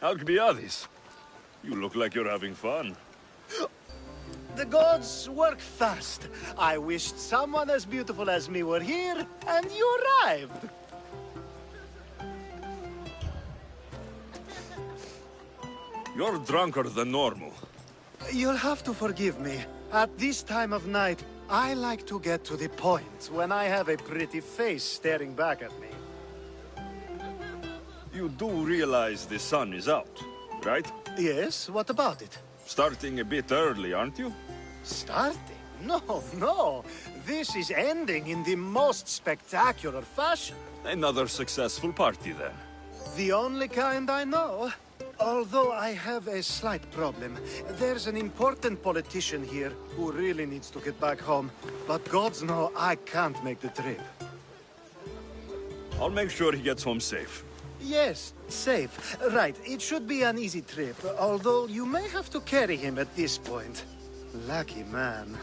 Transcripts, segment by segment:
Alcbiades, you look like you're having fun. The gods work fast. I wished someone as beautiful as me were here, and you arrived. You're drunker than normal. You'll have to forgive me. At this time of night, I like to get to the point when I have a pretty face staring back at me. You do realize the sun is out, right? Yes, what about it? Starting a bit early, aren't you? Starting? No, no. This is ending in the most spectacular fashion. Another successful party, then. The only kind I know. Although I have a slight problem. There's an important politician here who really needs to get back home. But gods know I can't make the trip. I'll make sure he gets home safe. Yes, safe. Right, it should be an easy trip, although you may have to carry him at this point. Lucky man.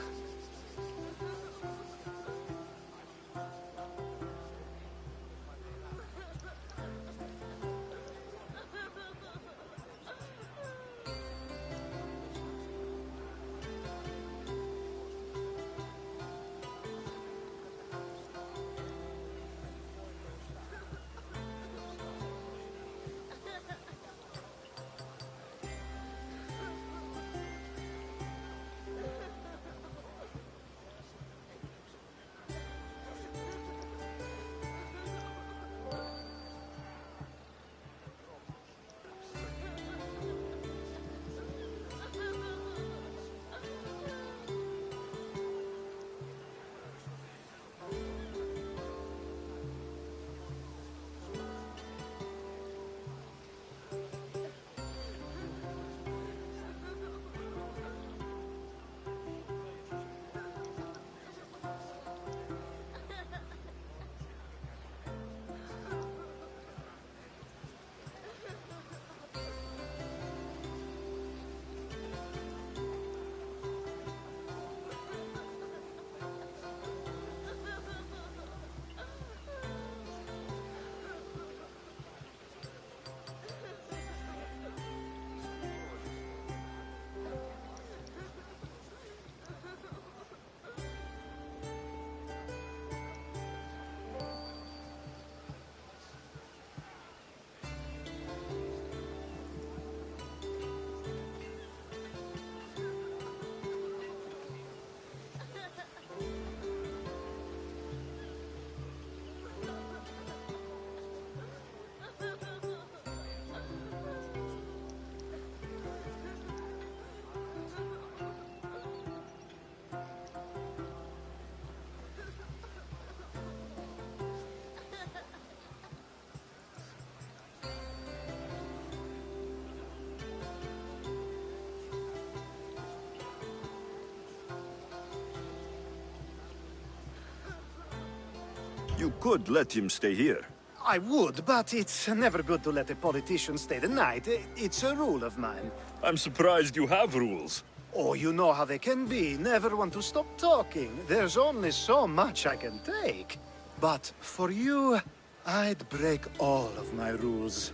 You could let him stay here. I would, but it's never good to let a politician stay the night. It's a rule of mine. I'm surprised you have rules. Oh, you know how they can be. Never want to stop talking. There's only so much I can take. But for you, I'd break all of my rules.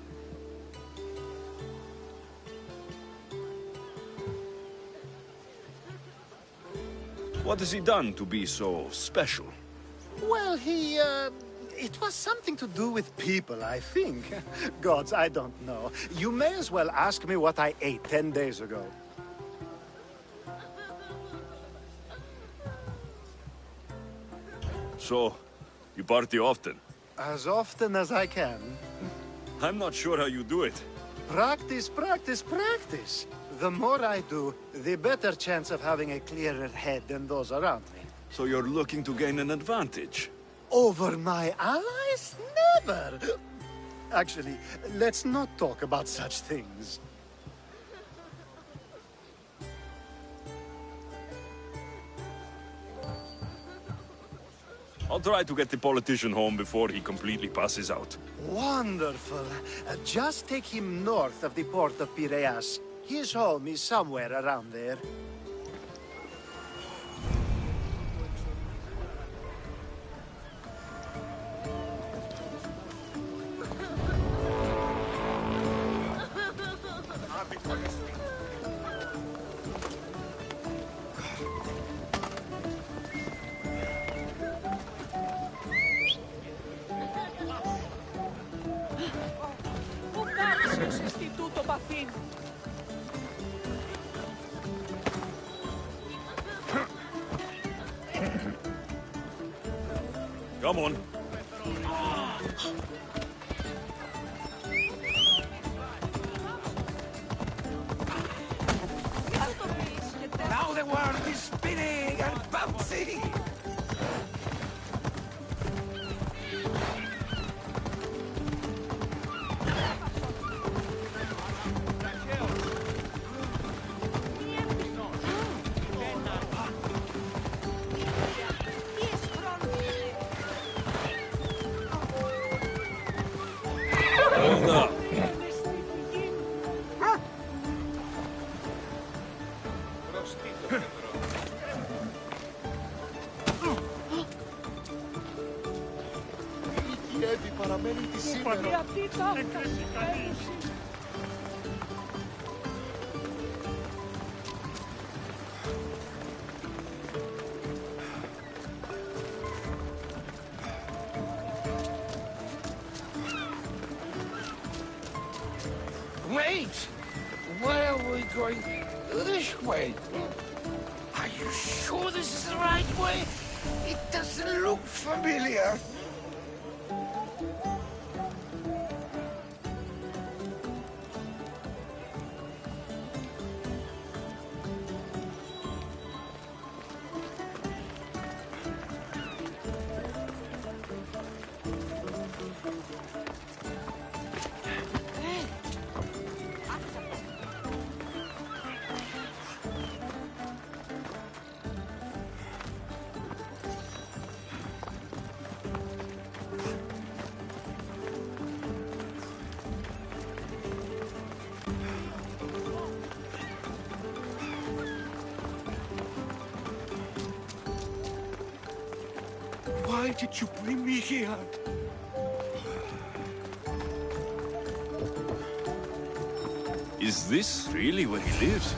What has he done to be so special? Well, it was something to do with people, I think. Gods, I don't know. You may as well ask me what I ate 10 days ago. So, you party often? As often as I can. I'm not sure how you do it. Practice, practice, practice. The more I do, the better chance of having a clearer head than those around me. So you're looking to gain an advantage? Over my allies? Never! Actually, let's not talk about such things. I'll try to get the politician home before he completely passes out. Wonderful. Just take him north of the port of Piraeus. His home is somewhere around there. Come on. Now the world is spinning and bouncing! Hold up. Wait! Where are we going? This way? Are you sure this is the right way? It doesn't look familiar. Why did you bring me here? Is this really where he lives?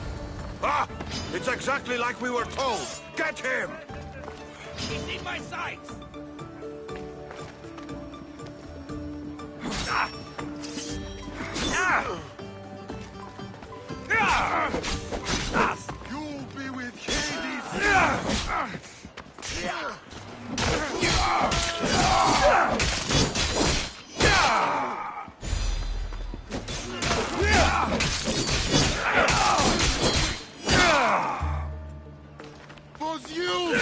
Ah! It's exactly like we were told! Get him! He's in my sights! You'll be with Hades! Was you!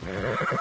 Yeah!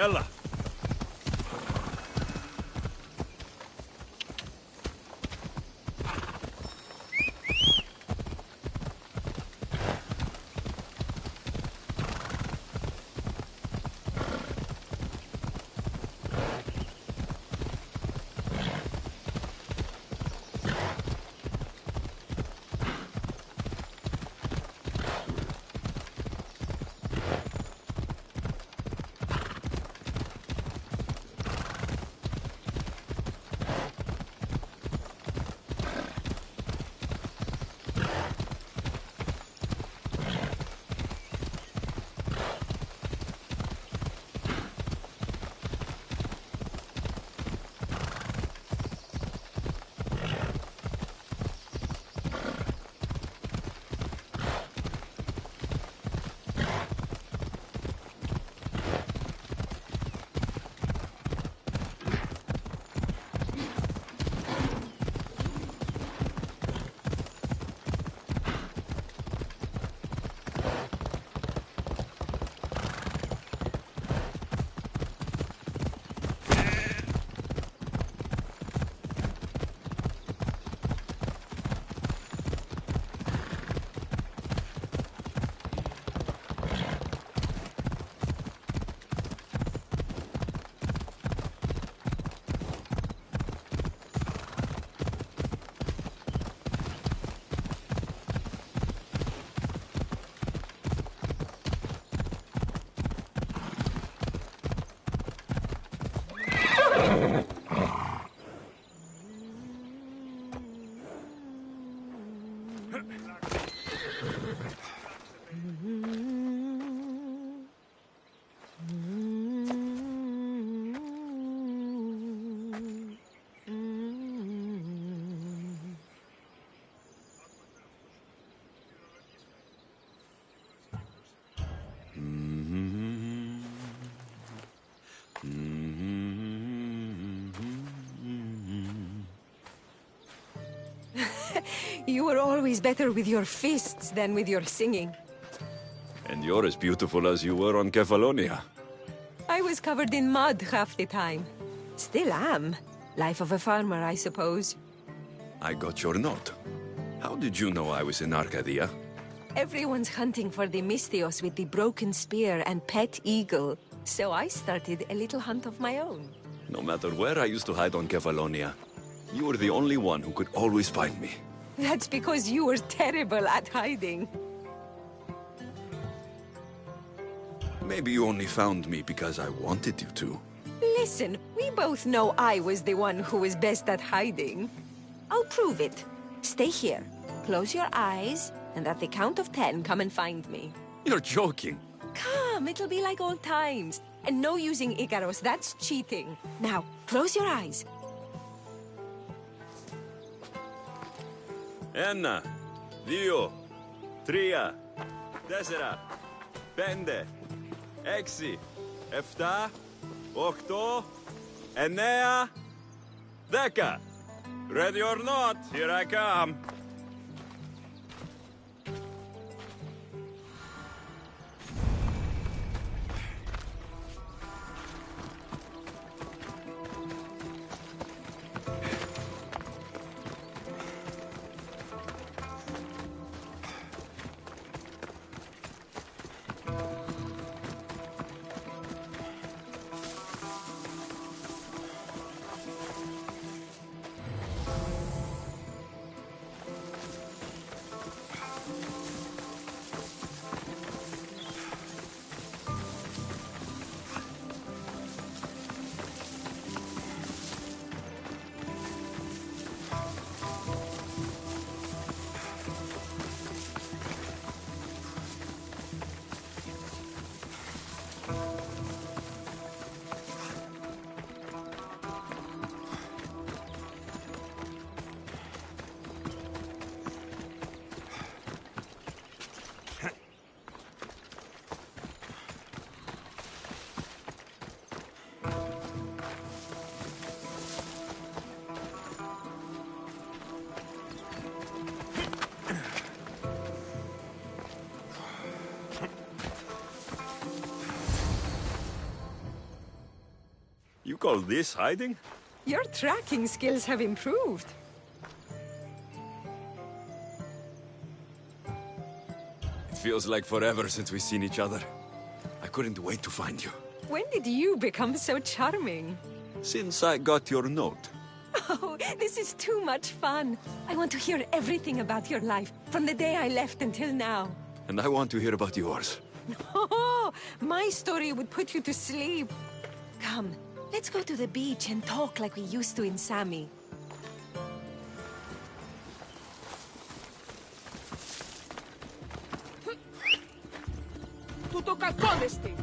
يلا. You were always better with your fists than with your singing. And you're as beautiful as you were on Kefalonia. I was covered in mud half the time. Still am. Life of a farmer, I suppose. I got your note. How did you know I was in Arcadia? Everyone's hunting for the Mystios with the broken spear and pet eagle. So I started a little hunt of my own. No matter where I used to hide on Kefalonia, you were the only one who could always find me. That's because you were terrible at hiding. Maybe you only found me because I wanted you to. Listen, we both know I was the one who was best at hiding. I'll prove it. Stay here, close your eyes, and at the count of 10, come and find me. You're joking. Come, it'll be like old times. And no using Icaros, that's cheating. Now, close your eyes. Enna, Dio, Tria, Tessera, Pende, Exi, Efta, Octo, Enea, Deca. Ready or not, here I come. You call this hiding? Your tracking skills have improved. It feels like forever since we've seen each other. I couldn't wait to find you. When did you become so charming? Since I got your note. Oh, this is too much fun. I want to hear everything about your life, from the day I left until now. And I want to hear about yours. Oh, my story would put you to sleep. Come, let's go to the beach and talk like we used to in Sami. Του το κακόδεστη!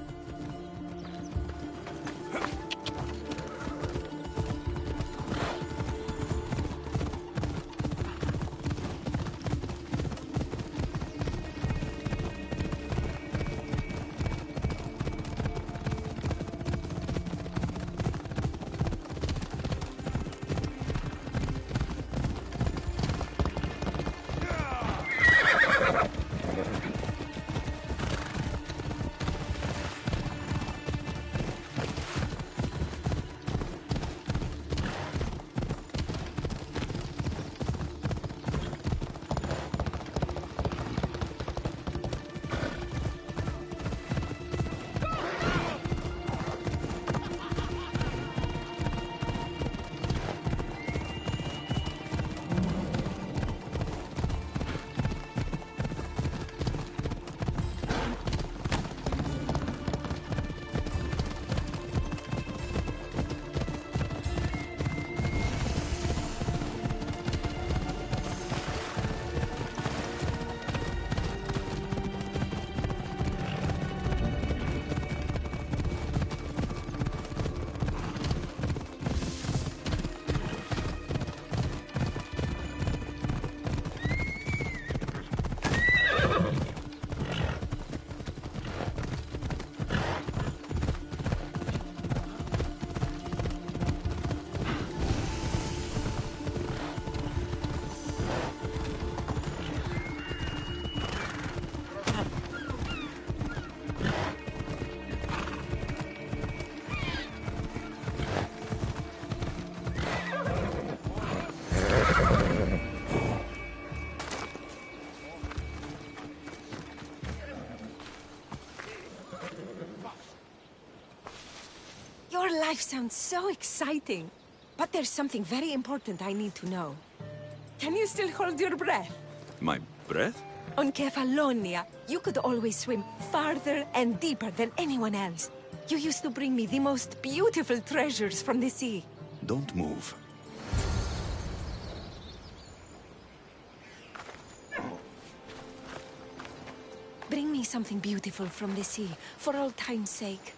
Life sounds so exciting. But there's something very important I need to know. Can you still hold your breath? My breath? On Kefalonia, you could always swim farther and deeper than anyone else. You used to bring me the most beautiful treasures from the sea. Don't move. Bring me something beautiful from the sea, for old time's sake.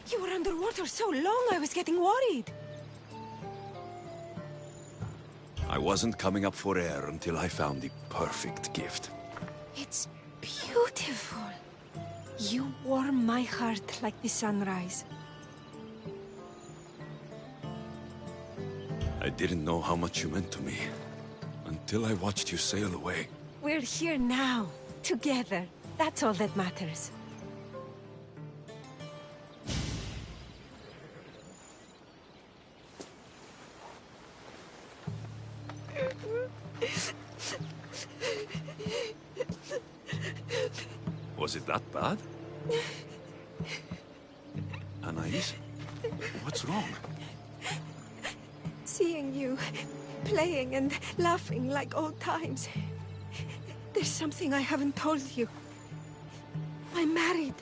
You were underwater so long, I was getting worried. I wasn't coming up for air until I found the perfect gift. It's beautiful. You warm my heart like the sunrise. I didn't know how much you meant to me until I watched you sail away. We're here now, together. That's all that matters. Was it that bad? Anais? What's wrong? Seeing you, playing and laughing like old times. There's something I haven't told you. I'm married.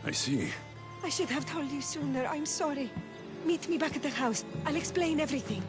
I see. I should have told you sooner. I'm sorry. Meet me back at the house. I'll explain everything.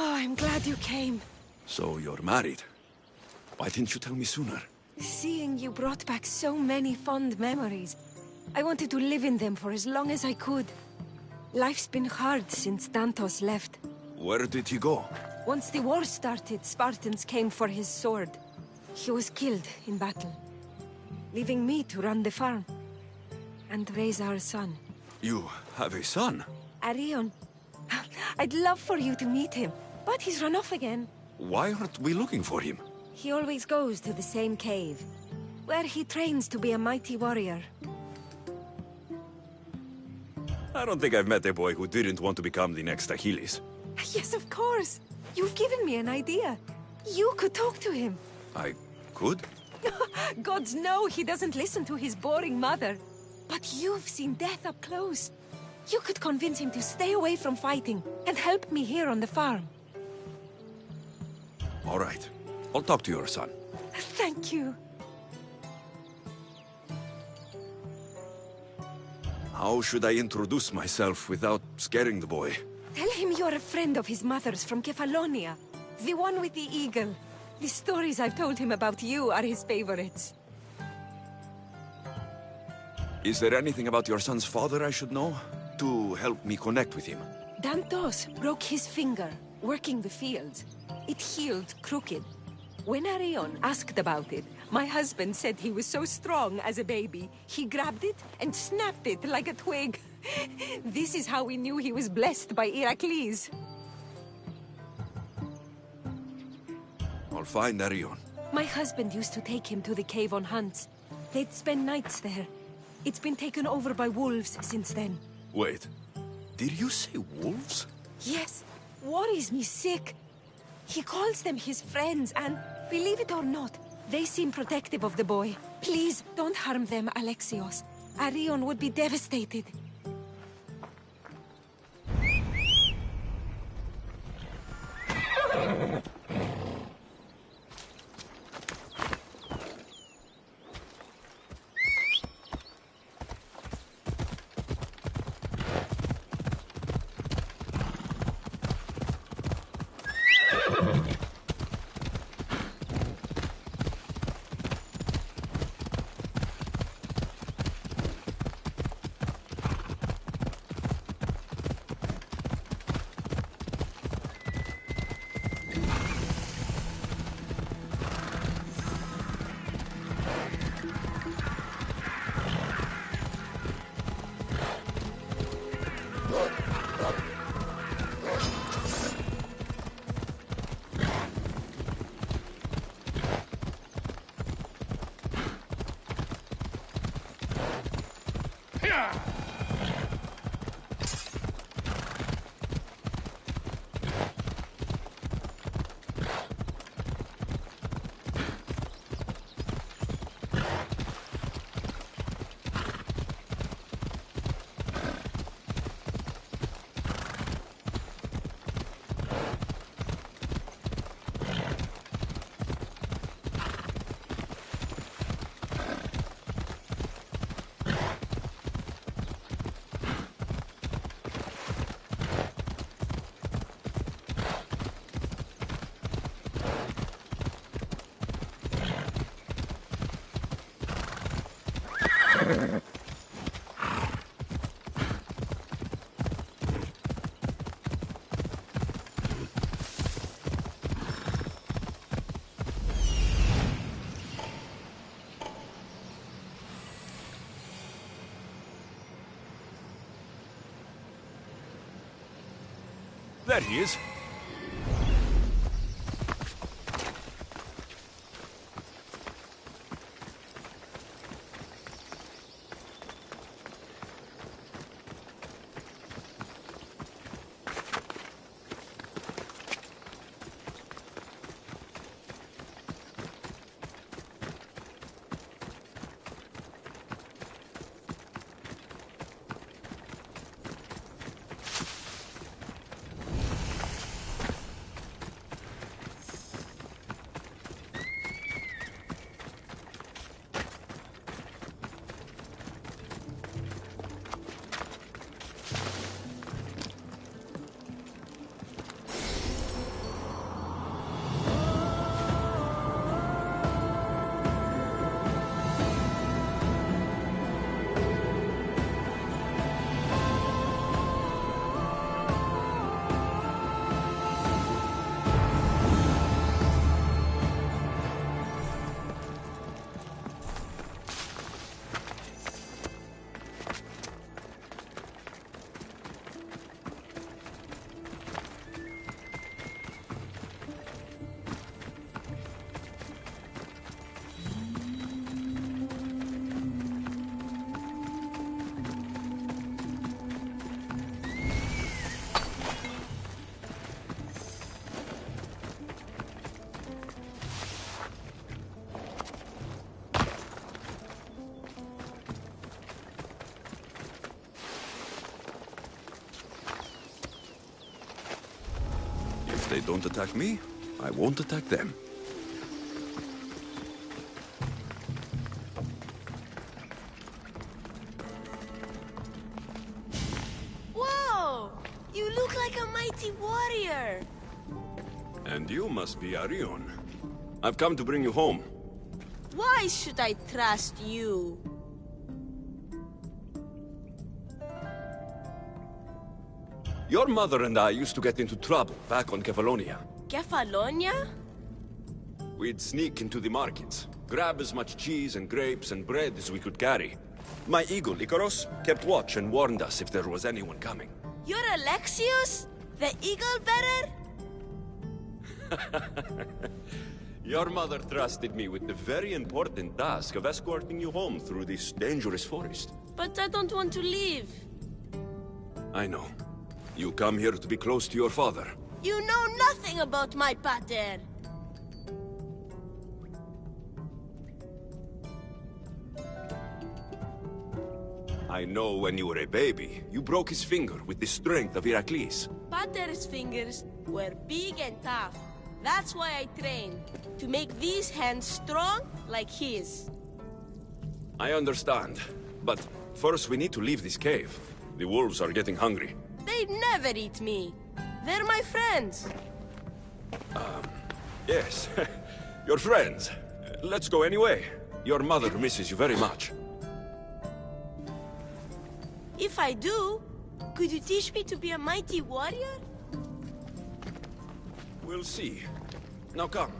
Oh, I'm glad you came. So you're married. Why didn't you tell me sooner? Seeing you brought back so many fond memories. I wanted to live in them for as long as I could. Life's been hard since Dantos left. Where did he go? Once the war started, Spartans came for his sword. He was killed in battle, leaving me to run the farm and raise our son. You have a son? Arion. I'd love for you to meet him, but he's run off again. Why aren't we looking for him? He always goes to the same cave, where he trains to be a mighty warrior. I don't think I've met a boy who didn't want to become the next Achilles. Yes, of course. You've given me an idea. You could talk to him. I could? Gods know he doesn't listen to his boring mother. But you've seen death up close. You could convince him to stay away from fighting and help me here on the farm. All right. I'll talk to your son. Thank you. How should I introduce myself without scaring the boy? Tell him you're a friend of his mother's from Kefalonia. The one with the eagle. The stories I've told him about you are his favorites. Is there anything about your son's father I should know? To help me connect with him? Dantos broke his finger, working the fields. It healed crooked. When Arion asked about it, my husband said he was so strong as a baby, he grabbed it and snapped it like a twig. This is how we knew he was blessed by Heracles. I'll find Arion. My husband used to take him to the cave on hunts. They'd spend nights there. It's been taken over by wolves since then. Wait, did you say wolves? Yes, worries me sick. He calls them his friends and, believe it or not, they seem protective of the boy. Please, don't harm them, Alexios. Arion would be devastated. There he is. If they don't attack me, I won't attack them. Whoa! You look like a mighty warrior! And you must be Arion. I've come to bring you home. Why should I trust you? Your mother and I used to get into trouble back on Kefalonia. Kefalonia? We'd sneak into the markets, grab as much cheese and grapes and bread as we could carry. My eagle, Icaros, kept watch and warned us if there was anyone coming. You're Alexios? The eagle bearer? Your mother trusted me with the very important task of escorting you home through this dangerous forest. But I don't want to leave. I know. You come here to be close to your father. You know nothing about my pater. I know when you were a baby, you broke his finger with the strength of Heracles. Pater's fingers were big and tough. That's why I trained, to make these hands strong like his. I understand, but first we need to leave this cave. The wolves are getting hungry. They never eat me. They're my friends. Yes, your friends. Let's go anyway. Your mother misses you very much. If I do, could you teach me to be a mighty warrior? We'll see. Now come.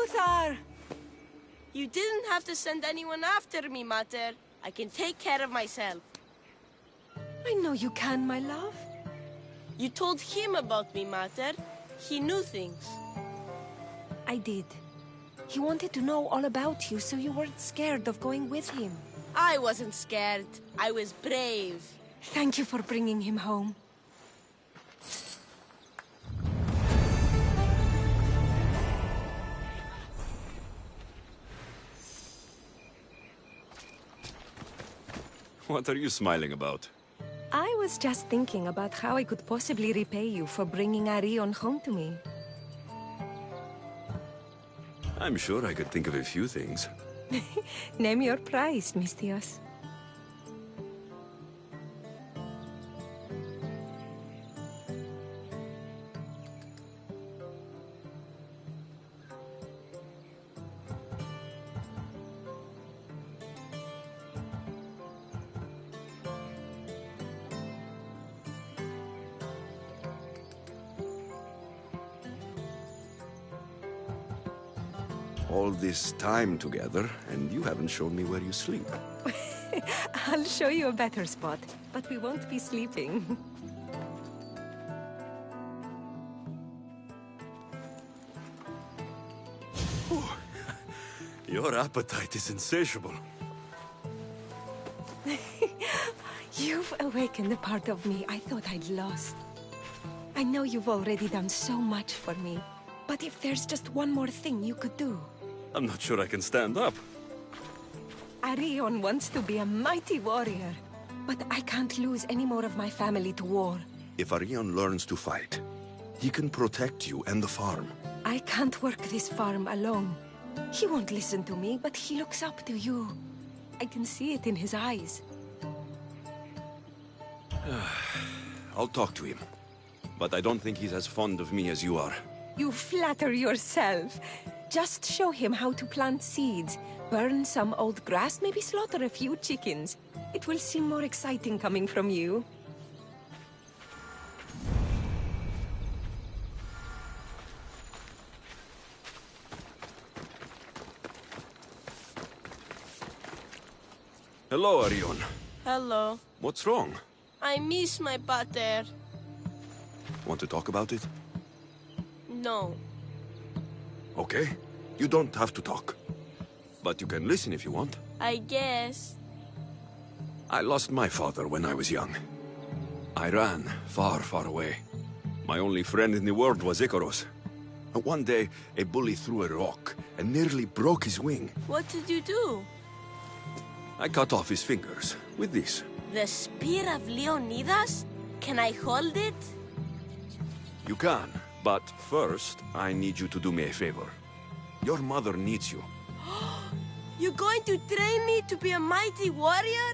Lothar! You didn't have to send anyone after me, Mater. I can take care of myself. I know you can, my love. You told him about me, Mater. He knew things. I did. He wanted to know all about you, so you weren't scared of going with him. I wasn't scared. I was brave. Thank you for bringing him home. What are you smiling about? I was just thinking about how I could possibly repay you for bringing Arion home to me. I'm sure I could think of a few things. Name your price, Mistios. All this time together, and you haven't shown me where you sleep. I'll show you a better spot, but we won't be sleeping. Your appetite is insatiable. You've awakened a part of me I thought I'd lost. I know you've already done so much for me, but if there's just one more thing you could do... I'm not sure I can stand up. Arion wants to be a mighty warrior, but I can't lose any more of my family to war. If Arion learns to fight, he can protect you and the farm. I can't work this farm alone. He won't listen to me, but he looks up to you. I can see it in his eyes. I'll talk to him. But I don't think he's as fond of me as you are. You flatter yourself. Just show him how to plant seeds, burn some old grass, maybe slaughter a few chickens. It will seem more exciting coming from you. Hello, Arion. Hello. What's wrong? I miss my pater. Want to talk about it? No. Okay. You don't have to talk. But you can listen if you want. I guess. I lost my father when I was young. I ran far, far away. My only friend in the world was Icaros. One day, a bully threw a rock and nearly broke his wing. What did you do? I cut off his fingers with this. The spear of Leonidas? Can I hold it? You can, but first, I need you to do me a favor. Your mother needs you. You're going to train me to be a mighty warrior?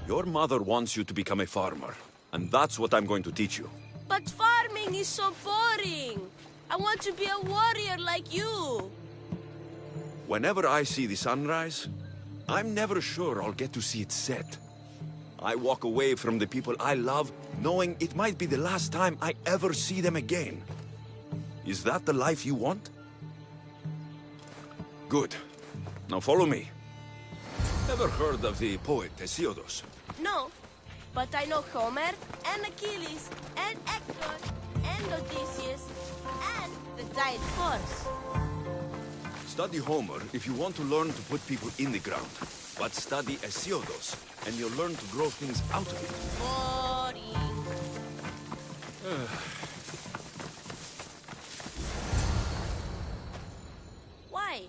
Your mother wants you to become a farmer, and that's what I'm going to teach you. But farming is so boring. I want to be a warrior like you. Whenever I see the sunrise, I'm never sure I'll get to see it set. I walk away from the people I love, knowing it might be the last time I ever see them again. Is that the life you want? Good. Now follow me. Ever heard of the poet Hesiodos? No, but I know Homer, and Achilles, and Hector, and Odysseus, and the giant horse. Study Homer if you want to learn to put people in the ground. But study Hesiodos, and you'll learn to grow things out of it. Boring. Why?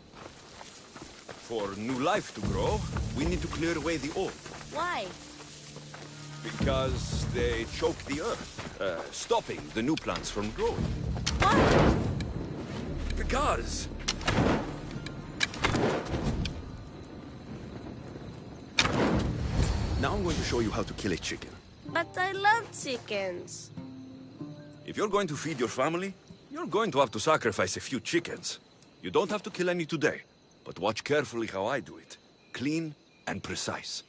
For new life to grow, we need to clear away the old. Why? Because they choke the earth, stopping the new plants from growing. Why? Because... Now I'm going to show you how to kill a chicken. But I love chickens. If you're going to feed your family, you're going to have to sacrifice a few chickens. You don't have to kill any today, but watch carefully how I do it. Clean and precise.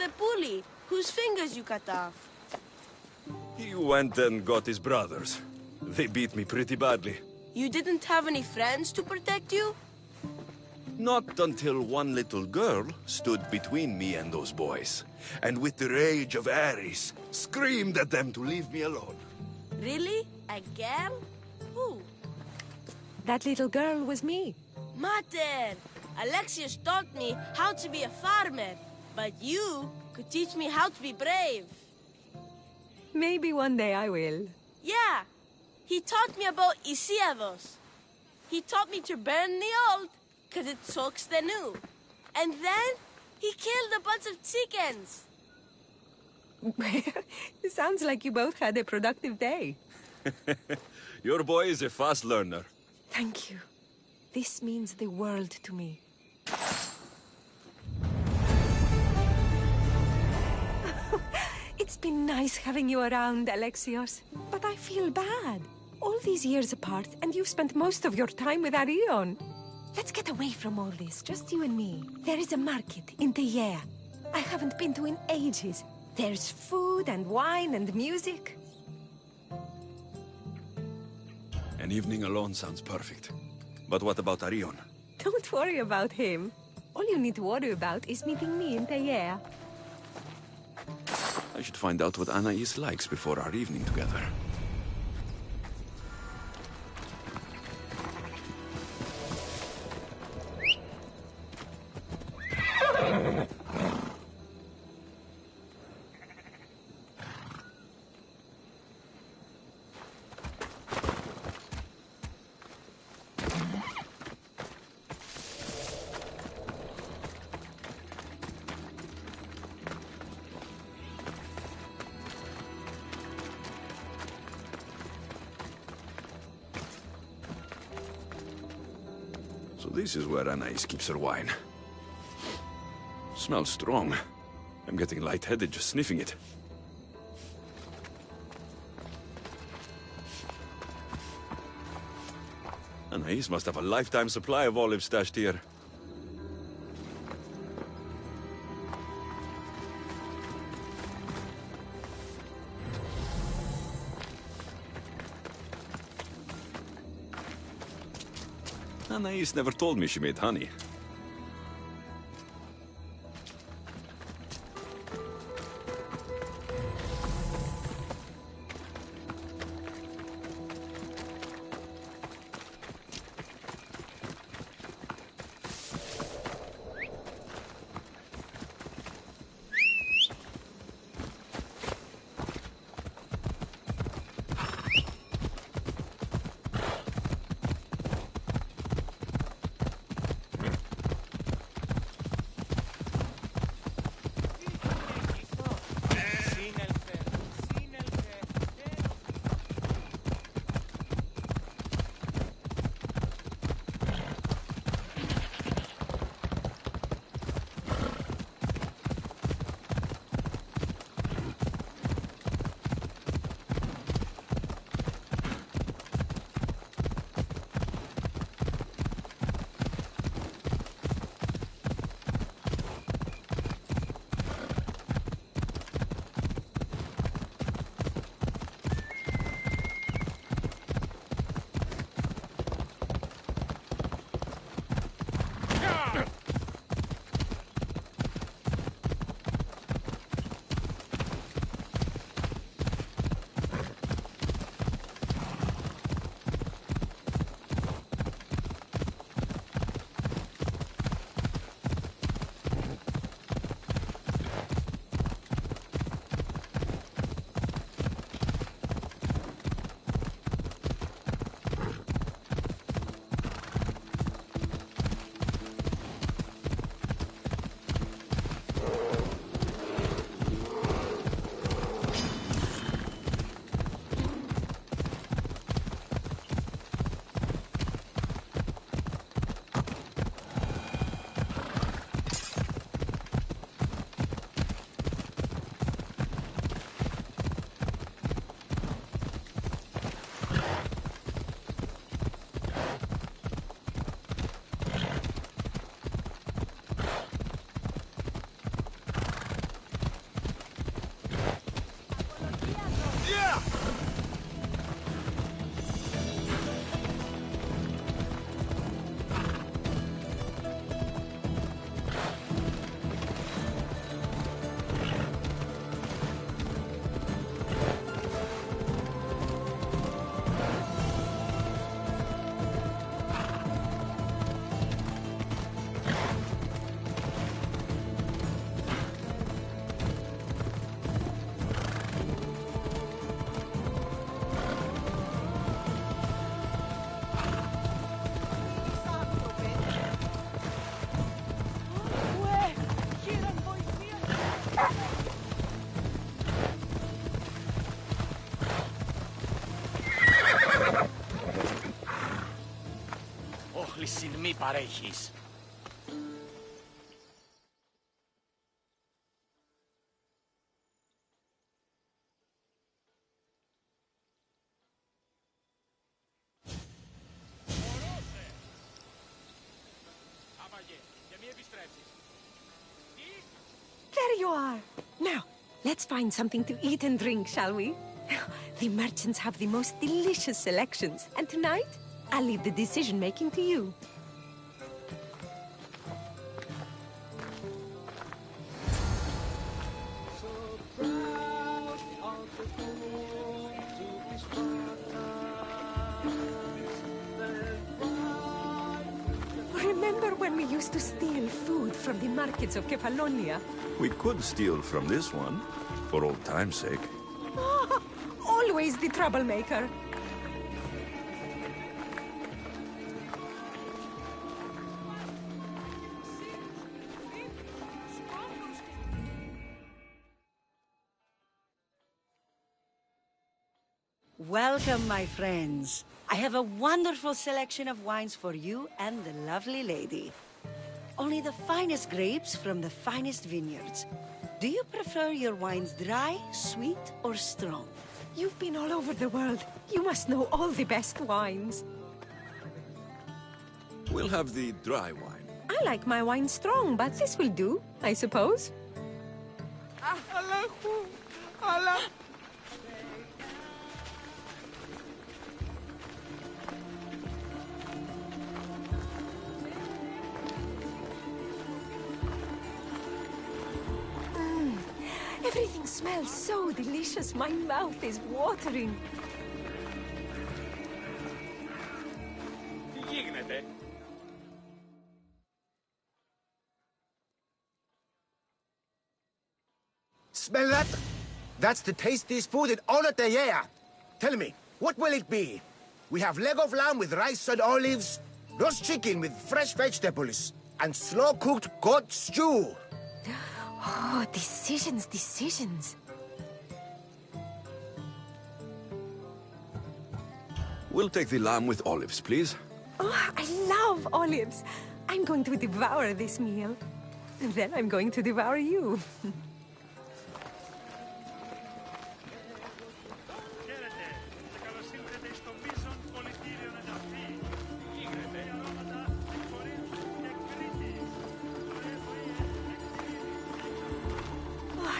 the bully whose fingers you cut off. He went and got his brothers. They beat me pretty badly. You didn't have any friends to protect you? Not until one little girl stood between me and those boys, and with the rage of Ares, screamed at them to leave me alone. Really? A girl? Who? That little girl was me. Mater! Alexius taught me how to be a farmer, but you could teach me how to be brave. Maybe one day I will. Yeah, he taught me about Isiados. He taught me to burn the old, because it soaks the new. And then he killed a bunch of chickens. It sounds like you both had a productive day. Your boy is a fast learner. Thank you. This means the world to me. It's been nice having you around, Alexios. But I feel bad. All these years apart, and you've spent most of your time with Arion. Let's get away from all this, just you and me. There is a market in Teia. I haven't been to in ages. There's food and wine and music. An evening alone sounds perfect. But what about Arion? Don't worry about him. All you need to worry about is meeting me in Teia. I should find out what Anais likes before our evening together. So this is where Anais keeps her wine. Smells strong. I'm getting lightheaded just sniffing it. Anais must have a lifetime supply of olives stashed here. Anais never told me she made honey. μη παρέχεις. There you are. Now, let's find something to eat and drink, shall we? The merchants have the most delicious selections, and tonight, I'll leave the decision-making to you. Remember when we used to steal food from the markets of Kefalonia? We could steal from this one, for old time's sake. Always the troublemaker. Welcome, my friends. I have a wonderful selection of wines for you and the lovely lady. Only the finest grapes from the finest vineyards. Do you prefer your wines dry, sweet, or strong? You've been all over the world. You must know all the best wines. We'll have the dry wine. I like my wine strong, but this will do, I suppose. Everything smells so delicious. My mouth is watering. Τι γίνεται? Smell that? That's the tastiest food in all of the year. Tell me, what will it be? We have leg of lamb with rice and olives, roast chicken with fresh vegetables, and slow-cooked goat stew. Oh, decisions, decisions. We'll take the lamb with olives, please. Oh, I love olives. I'm going to devour this meal. And then I'm going to devour you.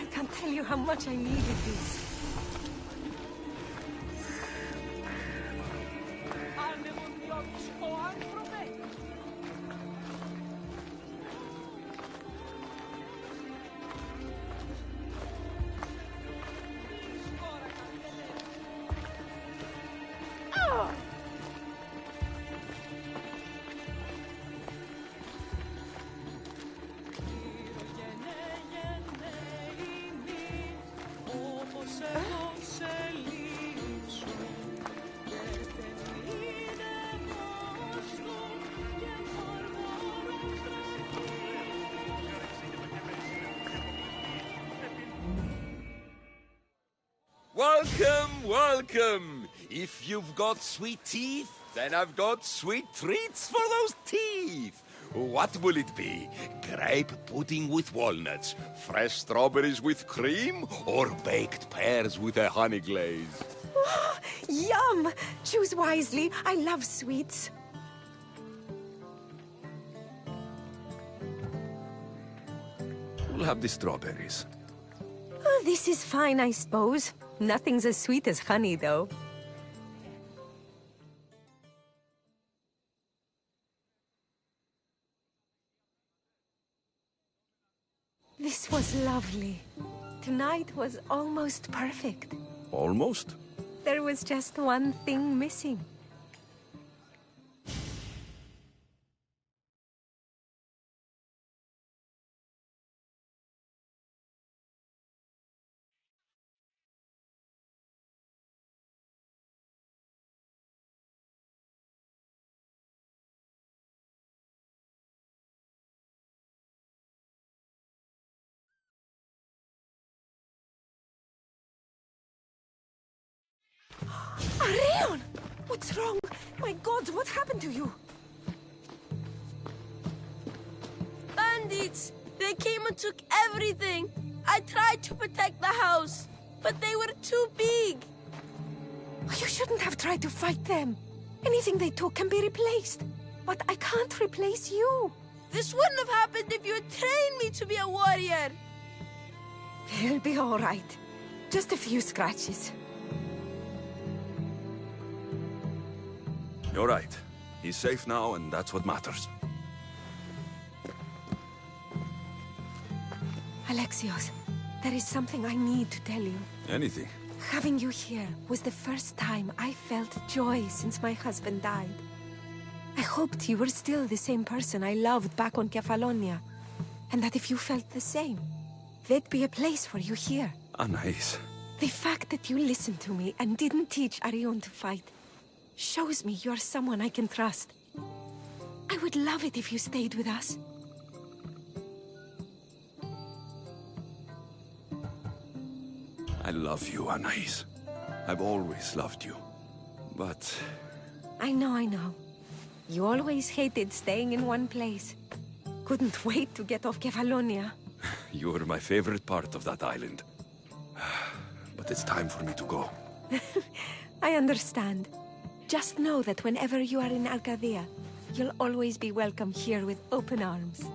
I can't tell you how much I needed this. Welcome, welcome! If you've got sweet teeth, then I've got sweet treats for those teeth. What will it be? Grape pudding with walnuts, fresh strawberries with cream, or baked pears with a honey glaze? Oh, yum! Choose wisely. I love sweets. We'll have the strawberries. Oh, this is fine, I suppose. Nothing's as sweet as honey, though. This was lovely. Tonight was almost perfect. Almost? There was just one thing missing. Arion! What's wrong? My God, what happened to you? bandits! They came and took everything! I tried to protect the house, but they were too big! You shouldn't have tried to fight them. Anything they took can be replaced. But I can't replace you. This wouldn't have happened if you had trained me to be a warrior! It'll be all right. Just a few scratches. You're right. He's safe now, and that's what matters. Alexios, there is something I need to tell you. Anything. Having you here was the first time I felt joy since my husband died. I hoped you were still the same person I loved back on Kefalonia, and that if you felt the same, there'd be a place for you here. Anais. The fact that you listened to me and didn't teach Arion to fight shows me you're someone I can trust. I would love it if you stayed with us. I love you, Anais. I've always loved you. But... I know. You always hated staying in one place. Couldn't wait to get off Kefalonia. you were my favorite part of that island. But it's time for me to go. I understand. Just know that whenever you are in Arcadia, you'll always be welcome here with open arms.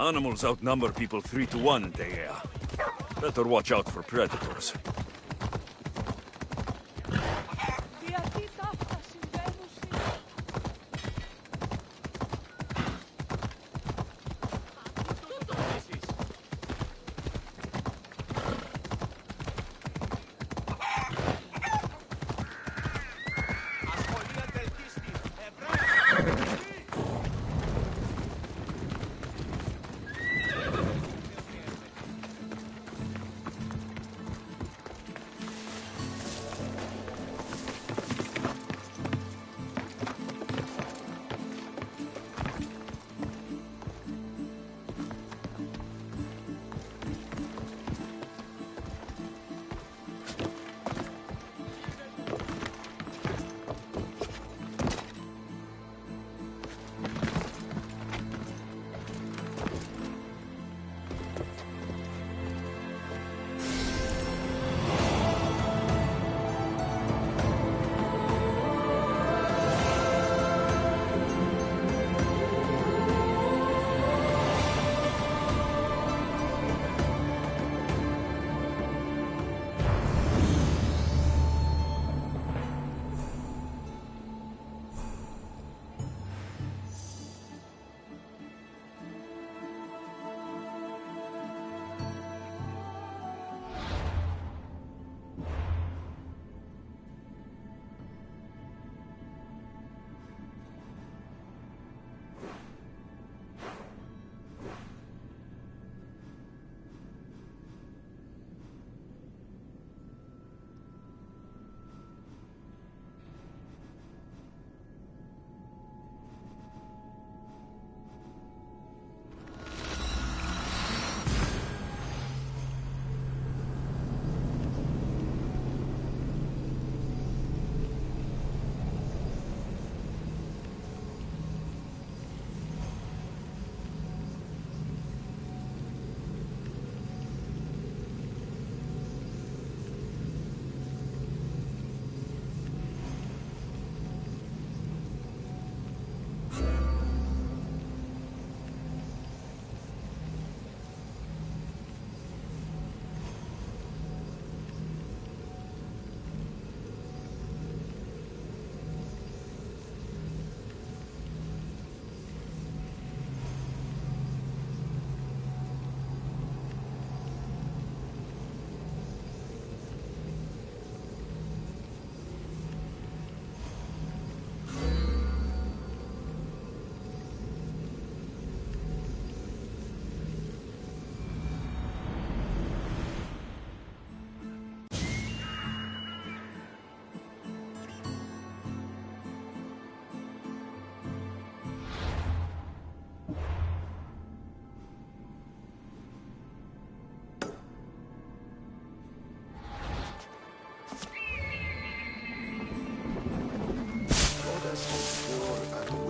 Animals outnumber people 3 to 1 in Tegea. Better watch out for predators.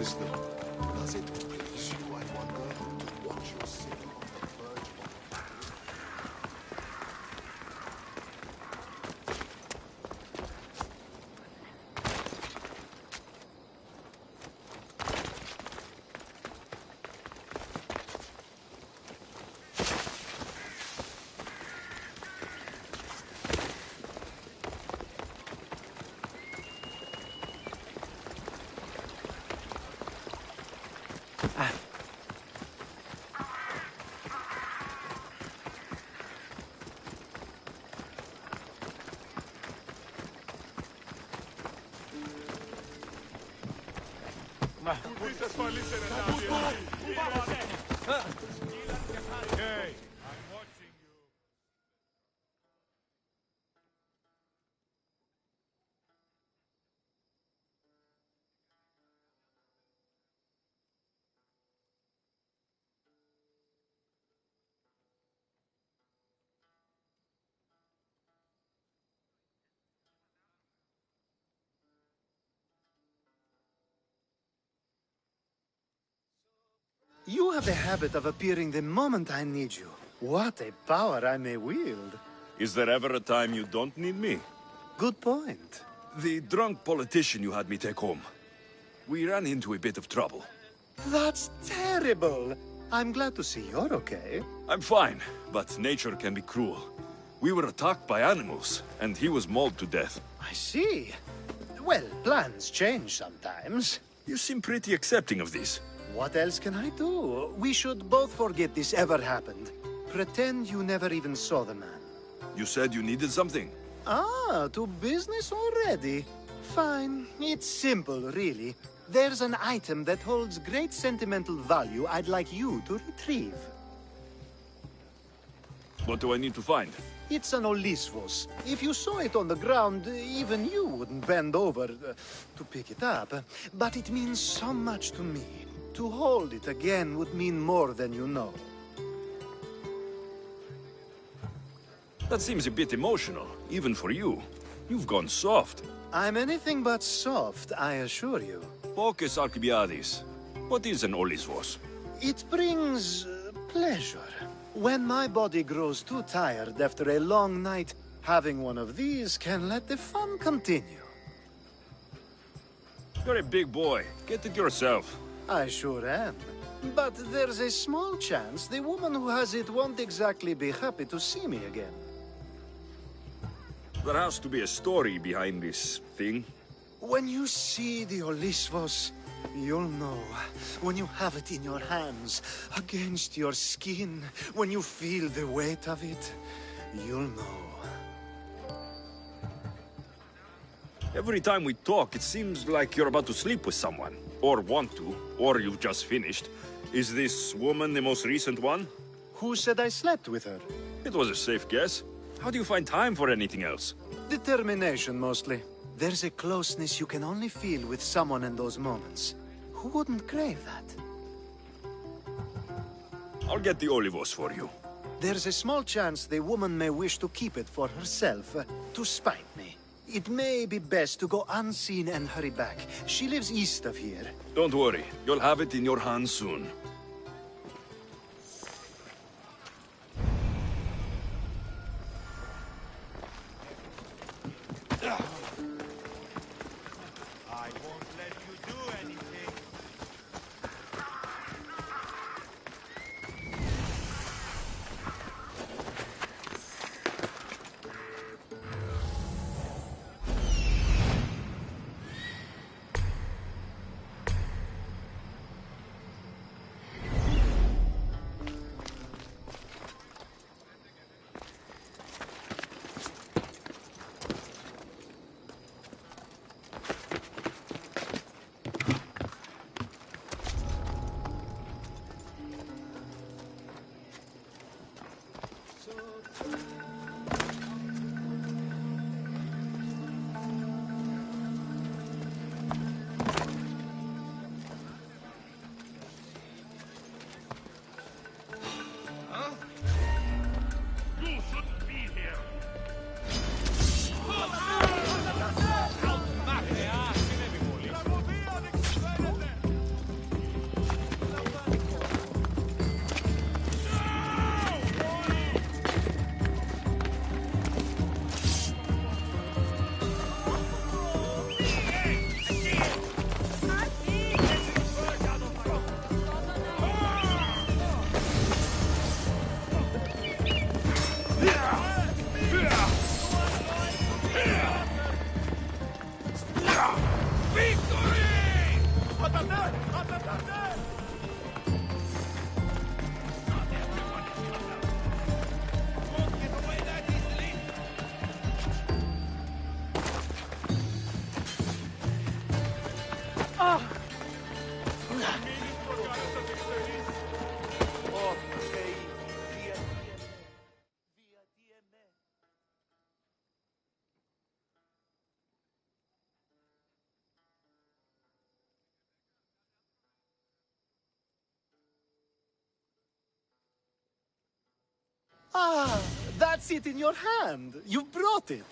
wisdom. Does it please you, I wonder, to watch your city on the verge of... You have a habit of appearing the moment I need you. What a power I may wield. Is there ever a time you don't need me? Good point. The drunk politician you had me take home. We ran into a bit of trouble. That's terrible. I'm glad to see you're okay. I'm fine, but nature can be cruel. We were attacked by animals, and he was mauled to death. I see. Well, plans change sometimes. You seem pretty accepting of this. What else can I do? We should both forget this ever happened. Pretend you never even saw the man. You said you needed something. Ah, to business already? Fine. It's simple, really. There's an item that holds great sentimental value I'd like you to retrieve. What do I need to find? It's an Olisvos. If you saw it on the ground, even you wouldn't bend over to pick it up. But it means so much to me. To hold it again would mean more than you know. That seems a bit emotional, even for you. You've gone soft. I'm anything but soft, I assure you. Focus, Alcibiades. What is an Olisvos? It brings pleasure. When my body grows too tired after a long night, having one of these can let the fun continue. You're a big boy. Get it yourself. I sure am. But there's a small chance the woman who has it won't exactly be happy to see me again. There has to be a story behind this thing. When you see the Olisvos, you'll know. When you have it in your hands, against your skin, when you feel the weight of it, you'll know. Every time we talk, it seems like you're about to sleep with someone. Or want to, or you've just finished. Is this woman the most recent one? Who said I slept with her? It was a safe guess. How do you find time for anything else? Determination, mostly. There's a closeness you can only feel with someone in those moments. Who wouldn't crave that? I'll get the Olivos for you. There's a small chance the woman may wish to keep it for herself, to spite me. It may be best to go unseen and hurry back. She lives east of here. Don't worry. You'll have it in your hands soon. Ah, that's it in your hand. You brought it.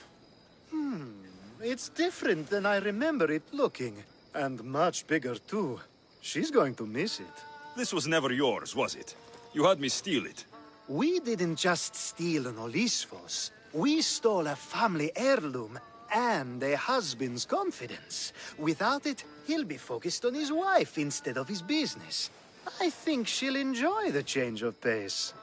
It's different than I remember it looking. And much bigger, too. She's going to miss it. This was never yours, was it? You had me steal it. We didn't just steal an Olisfos. We stole a family heirloom and a husband's confidence. Without it, he'll be focused on his wife instead of his business. I think she'll enjoy the change of pace.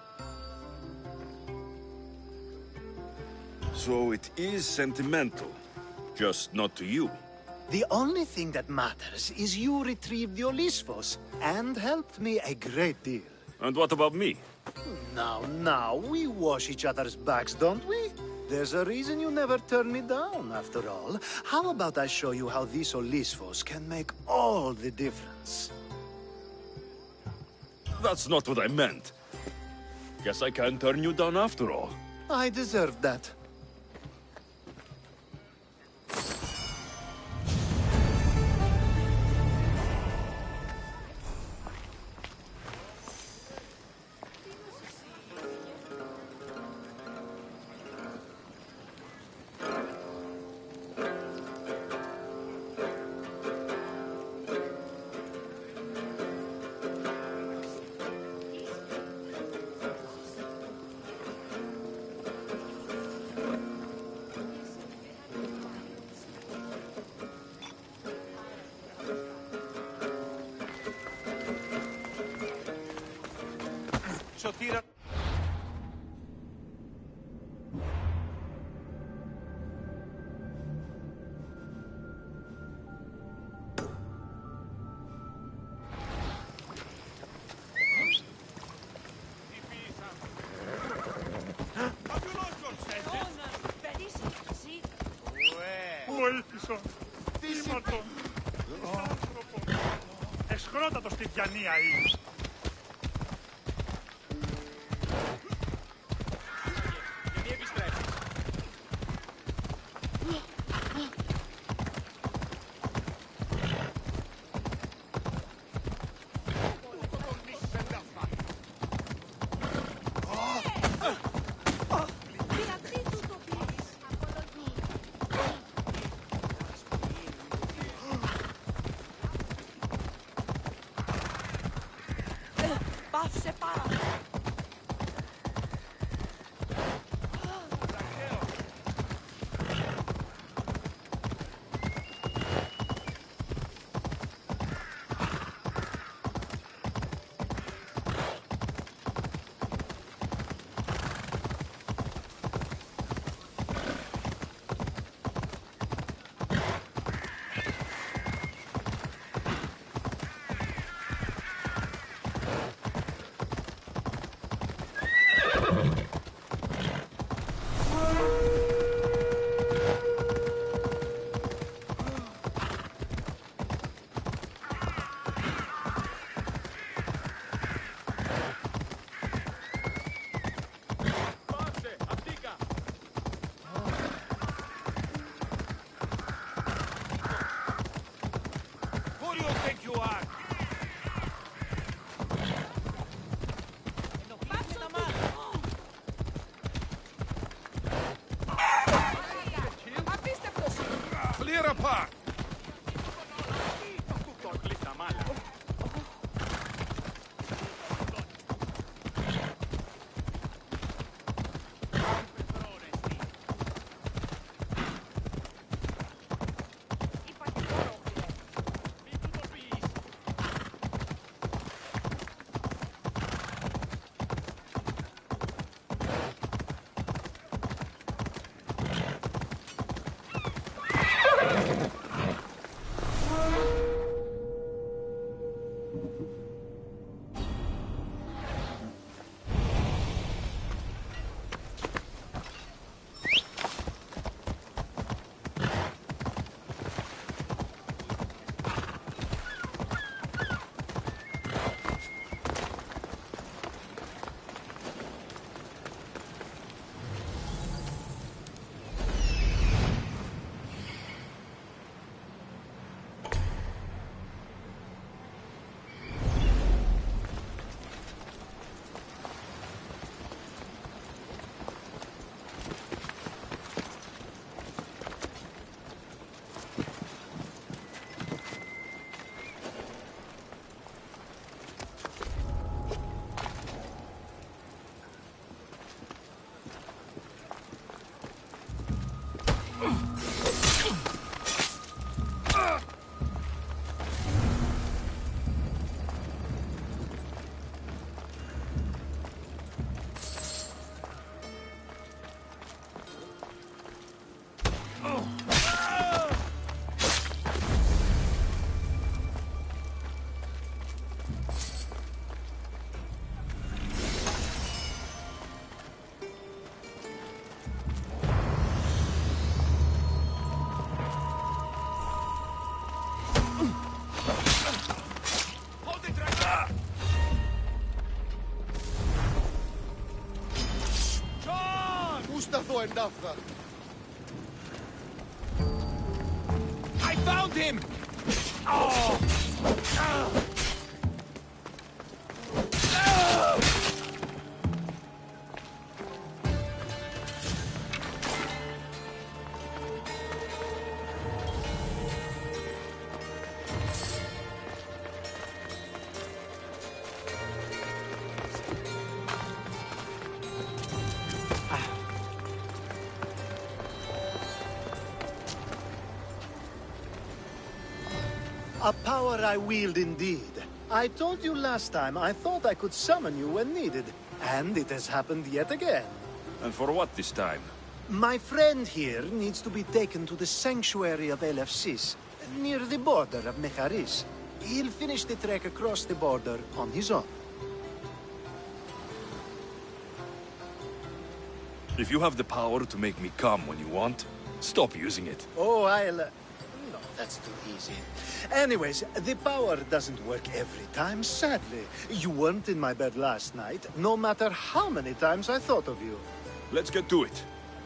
So it is sentimental. Just not to you. The only thing that matters is you retrieved the Olisfos and helped me a great deal. And what about me? Now, we wash each other's backs, don't we? There's a reason you never turn me down, after all. How about I show you how these Olisfos can make all the difference? That's not what I meant. Guess I can't turn you down after all. I deserved that. Σωτήρα... Βοήθησον, θύματον, άνθρωπο, εσχρότατο στη διανία είναι. Πάψε πάρα. I found him! Oh! A power I wield indeed. I told you last time I thought I could summon you when needed, and it has happened yet again. And for what this time? My friend here needs to be taken to the sanctuary of Elefsis, near the border of Mecharis. He'll finish the trek across the border on his own. If you have the power to make me come when you want, stop using it. Oh, no, that's too easy. Anyways, the power doesn't work every time, sadly. You weren't in my bed last night, no matter how many times I thought of you. Let's get to it.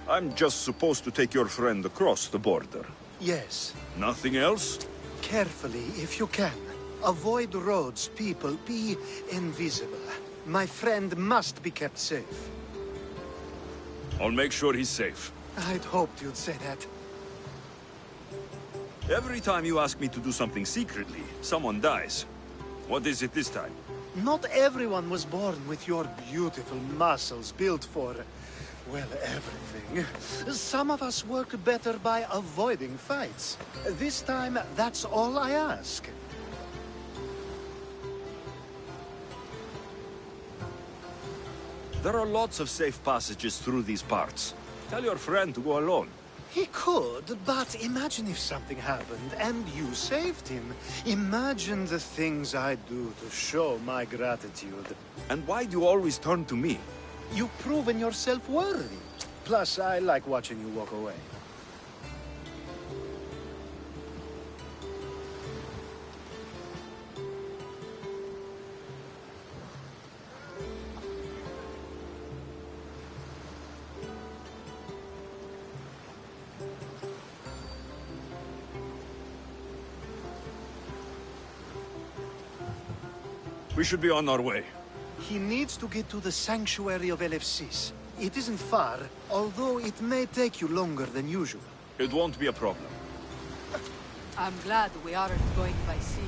I'm just supposed to take your friend across the border. Yes. Nothing else? Carefully, if you can. Avoid roads, people, be invisible. My friend must be kept safe. I'll make sure he's safe. I'd hoped you'd say that. Every time you ask me to do something secretly, someone dies. What is it this time? Not everyone was born with your beautiful muscles built for, well, everything. Some of us work better by avoiding fights. This time, that's all I ask. There are lots of safe passages through these parts. Tell your friend to go alone. He could, but imagine if something happened and you saved him. Imagine the things I'd do to show my gratitude. And why do you always turn to me? You've proven yourself worthy. Plus, I like watching you walk away. We should be on our way. He needs to get to the sanctuary of Elefsis. It isn't far, although it may take you longer than usual. It won't be a problem. I'm glad we aren't going by sea.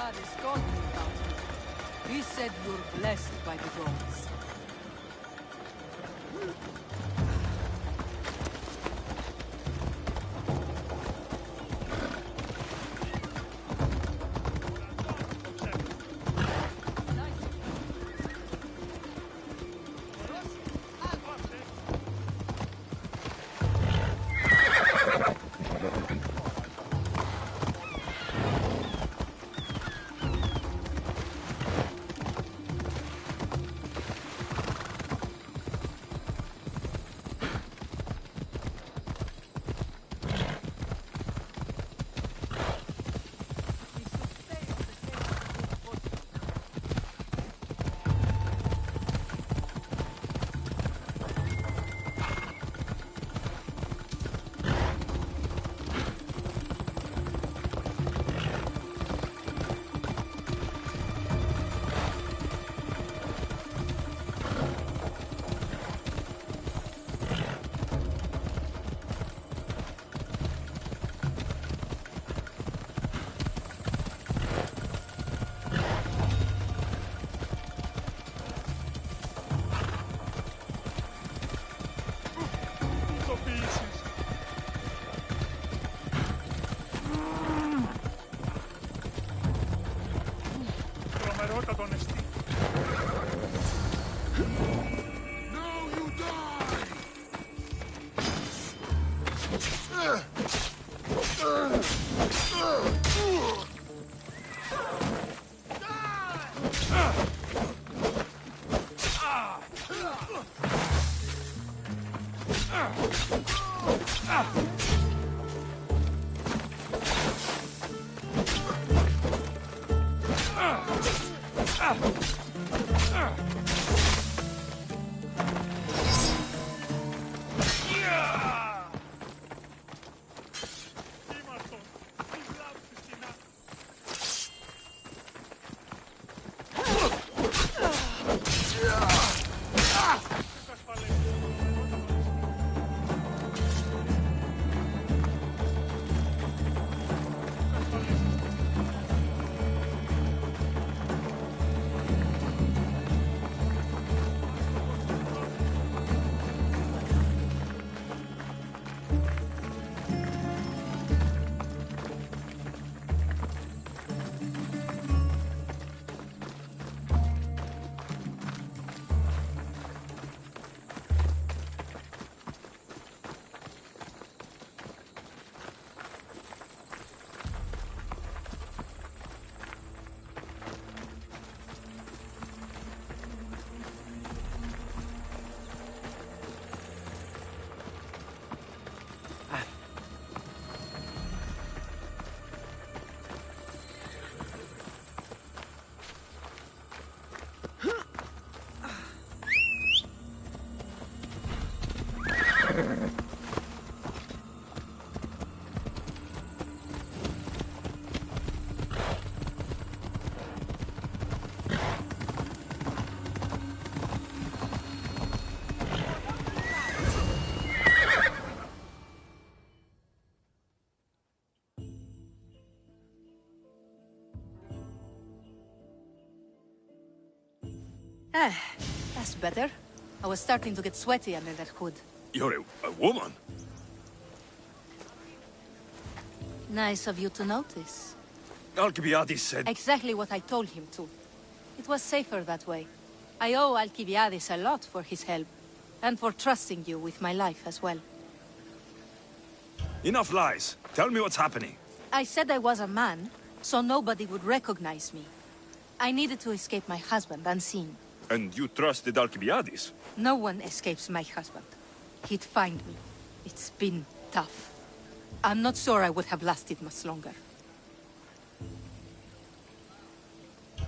Is talking about you. He said you're blessed by the gods. That's better. I was starting to get sweaty under that hood. You're a woman? Nice of you to notice. Alcibiades said... Exactly what I told him to. It was safer that way. I owe Alcibiades a lot for his help, and for trusting you with my life as well. Enough lies. Tell me what's happening. I said I was a man, so nobody would recognize me. I needed to escape my husband unseen. And you trusted Alcibiades? No one escapes my husband. He'd find me. It's been tough. I'm not sure I would have lasted much longer.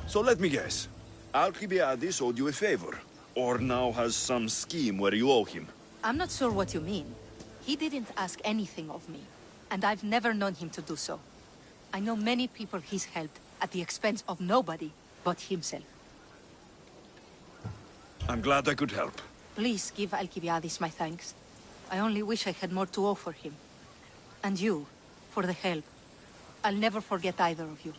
So let me guess. Alcibiades owed you a favor, or now has some scheme where you owe him. I'm not sure what you mean. He didn't ask anything of me, and I've never known him to do so. I know many people he's helped at the expense of nobody but himself. I'm glad I could help. Please give Alcibiades my thanks. I only wish I had more to offer him. And you, for the help. I'll never forget either of you.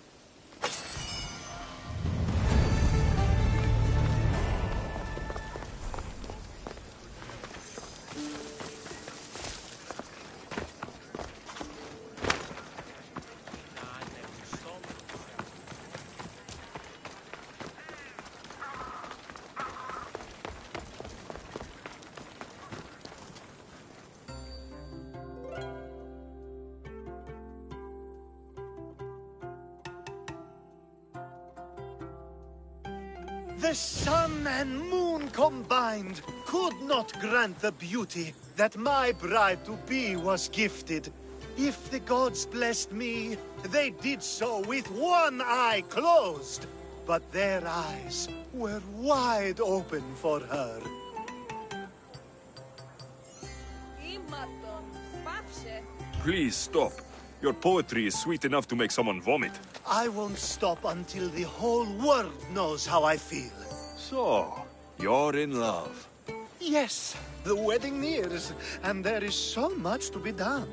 The sun and moon combined could not grant the beauty that my bride-to-be was gifted. If the gods blessed me, they did so with one eye closed. But their eyes were wide open for her. Please stop. Your poetry is sweet enough to make someone vomit. I won't stop until the whole world knows how I feel. So, you're in love. Yes, the wedding nears, and there is so much to be done.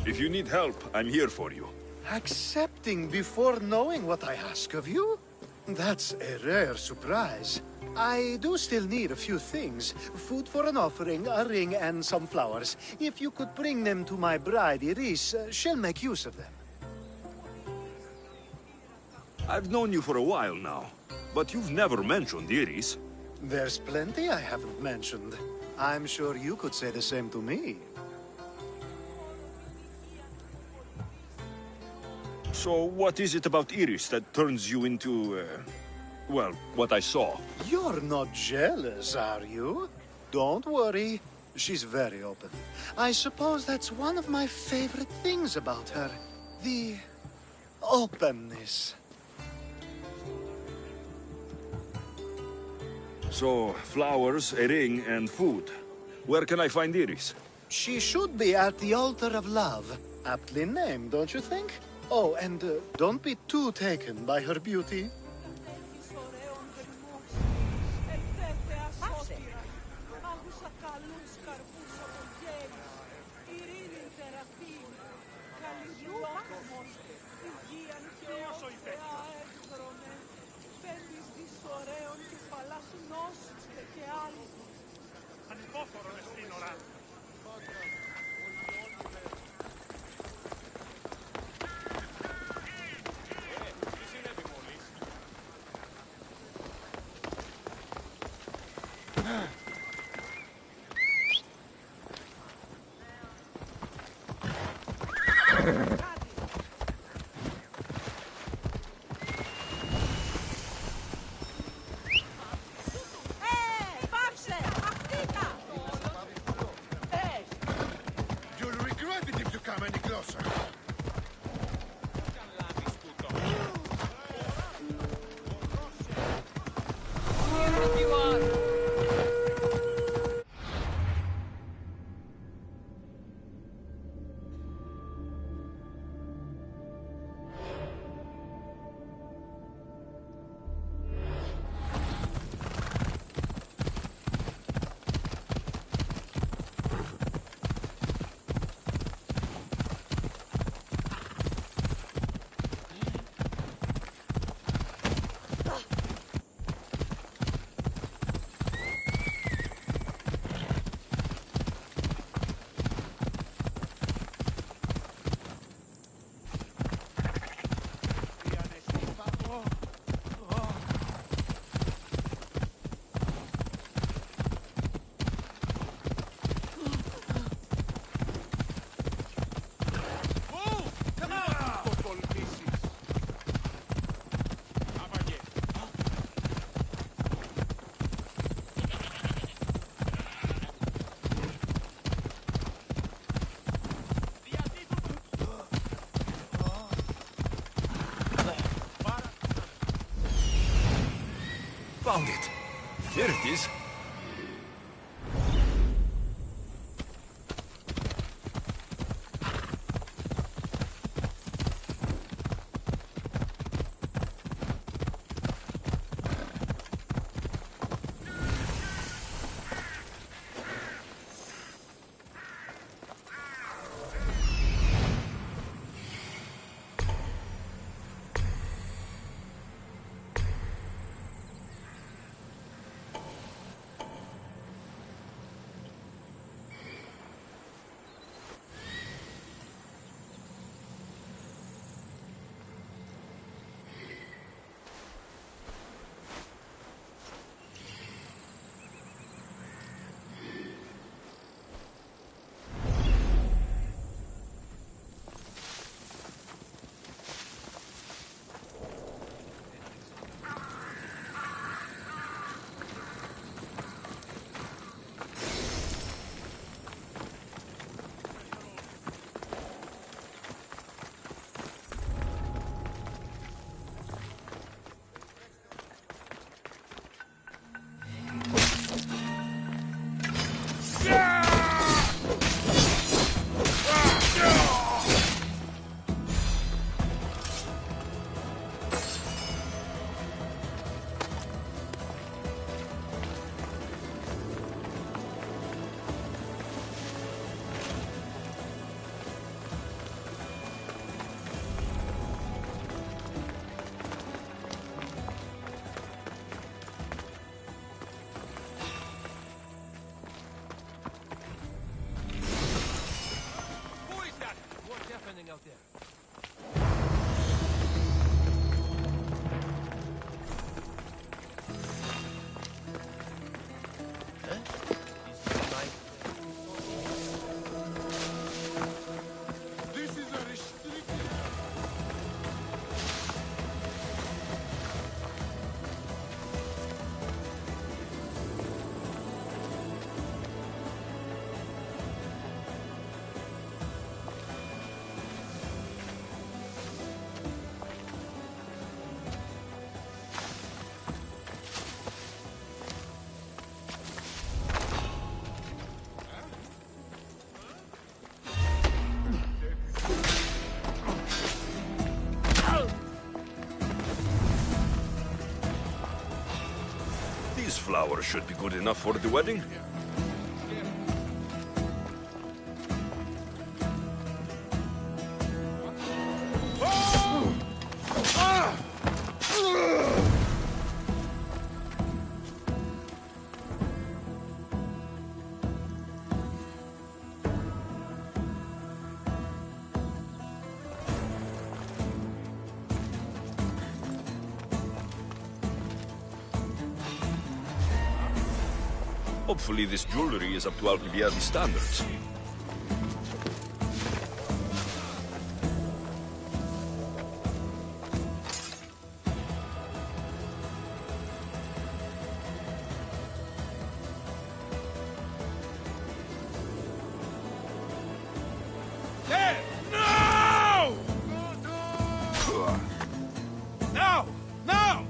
If you need help, I'm here for you. Accepting before knowing what I ask of you? That's a rare surprise. I do still need a few things. Food for an offering, a ring, and some flowers. If you could bring them to my bride, Iris, she'll make use of them. I've known you for a while now, but you've never mentioned Iris. There's plenty I haven't mentioned. I'm sure you could say the same to me. So what is it about Iris that turns you into, well, what I saw? You're not jealous, are you? Don't worry. She's very open. I suppose that's one of my favorite things about her. The openness. So, flowers, a ring, and food. Where can I find Iris? She should be at the altar of love. Aptly named, don't you think? Oh, and don't be too taken by her beauty. You'll regret it if you come any closer. Found it. Here it is. flowers should be good enough for the wedding. Hopefully this jewelry is up to Alcibiades standards. Hey! No! No! No!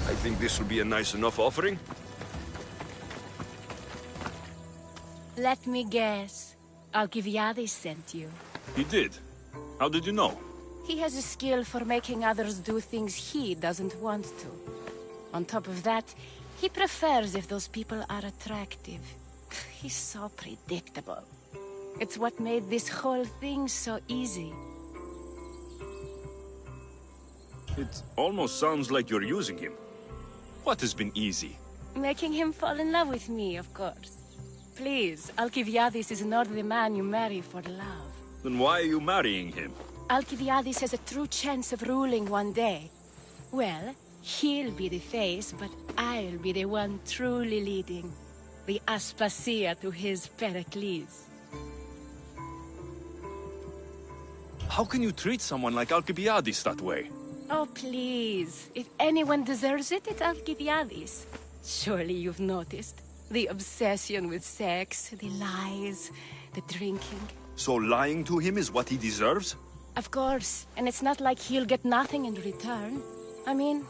I think this will be a nice enough offering. Let me guess. Alcibiades sent you. He did? How did you know? He has a skill for making others do things he doesn't want to. On top of that, he prefers if those people are attractive. He's so predictable. It's what made this whole thing so easy. It almost sounds like you're using him. What has been easy? Making him fall in love with me, of course. Please, Alcibiades is not the man you marry for love. Then why are you marrying him? Alcibiades has a true chance of ruling one day. Well, he'll be the face, but I'll be the one truly leading. The Aspasia to his Pericles. How can you treat someone like Alcibiades that way? Oh, please. If anyone deserves it, it's Alcibiades. Surely you've noticed. The obsession with sex, the lies, the drinking. So lying to him is what he deserves? Of course. And it's not like he'll get nothing in return. I mean,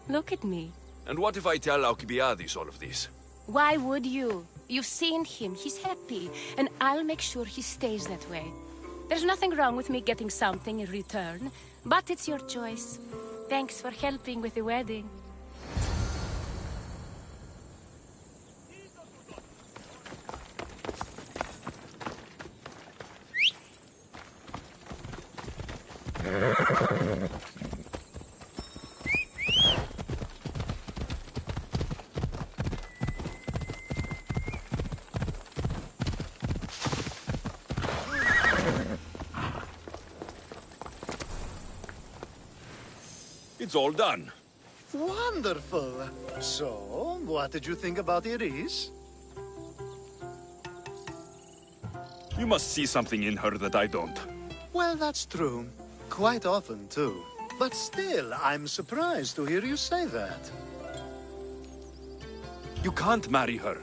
look at me. And what if I tell Alcibiades all of this? Why would you? You've seen him. He's happy. And I'll make sure he stays that way. There's nothing wrong with me getting something in return. But it's your choice. Thanks for helping with the wedding. It's all done. Wonderful. So, what did you think about Iris? You must see something in her that I don't. Well, that's true. Quite often, too. But still, I'm surprised to hear you say that. You can't marry her.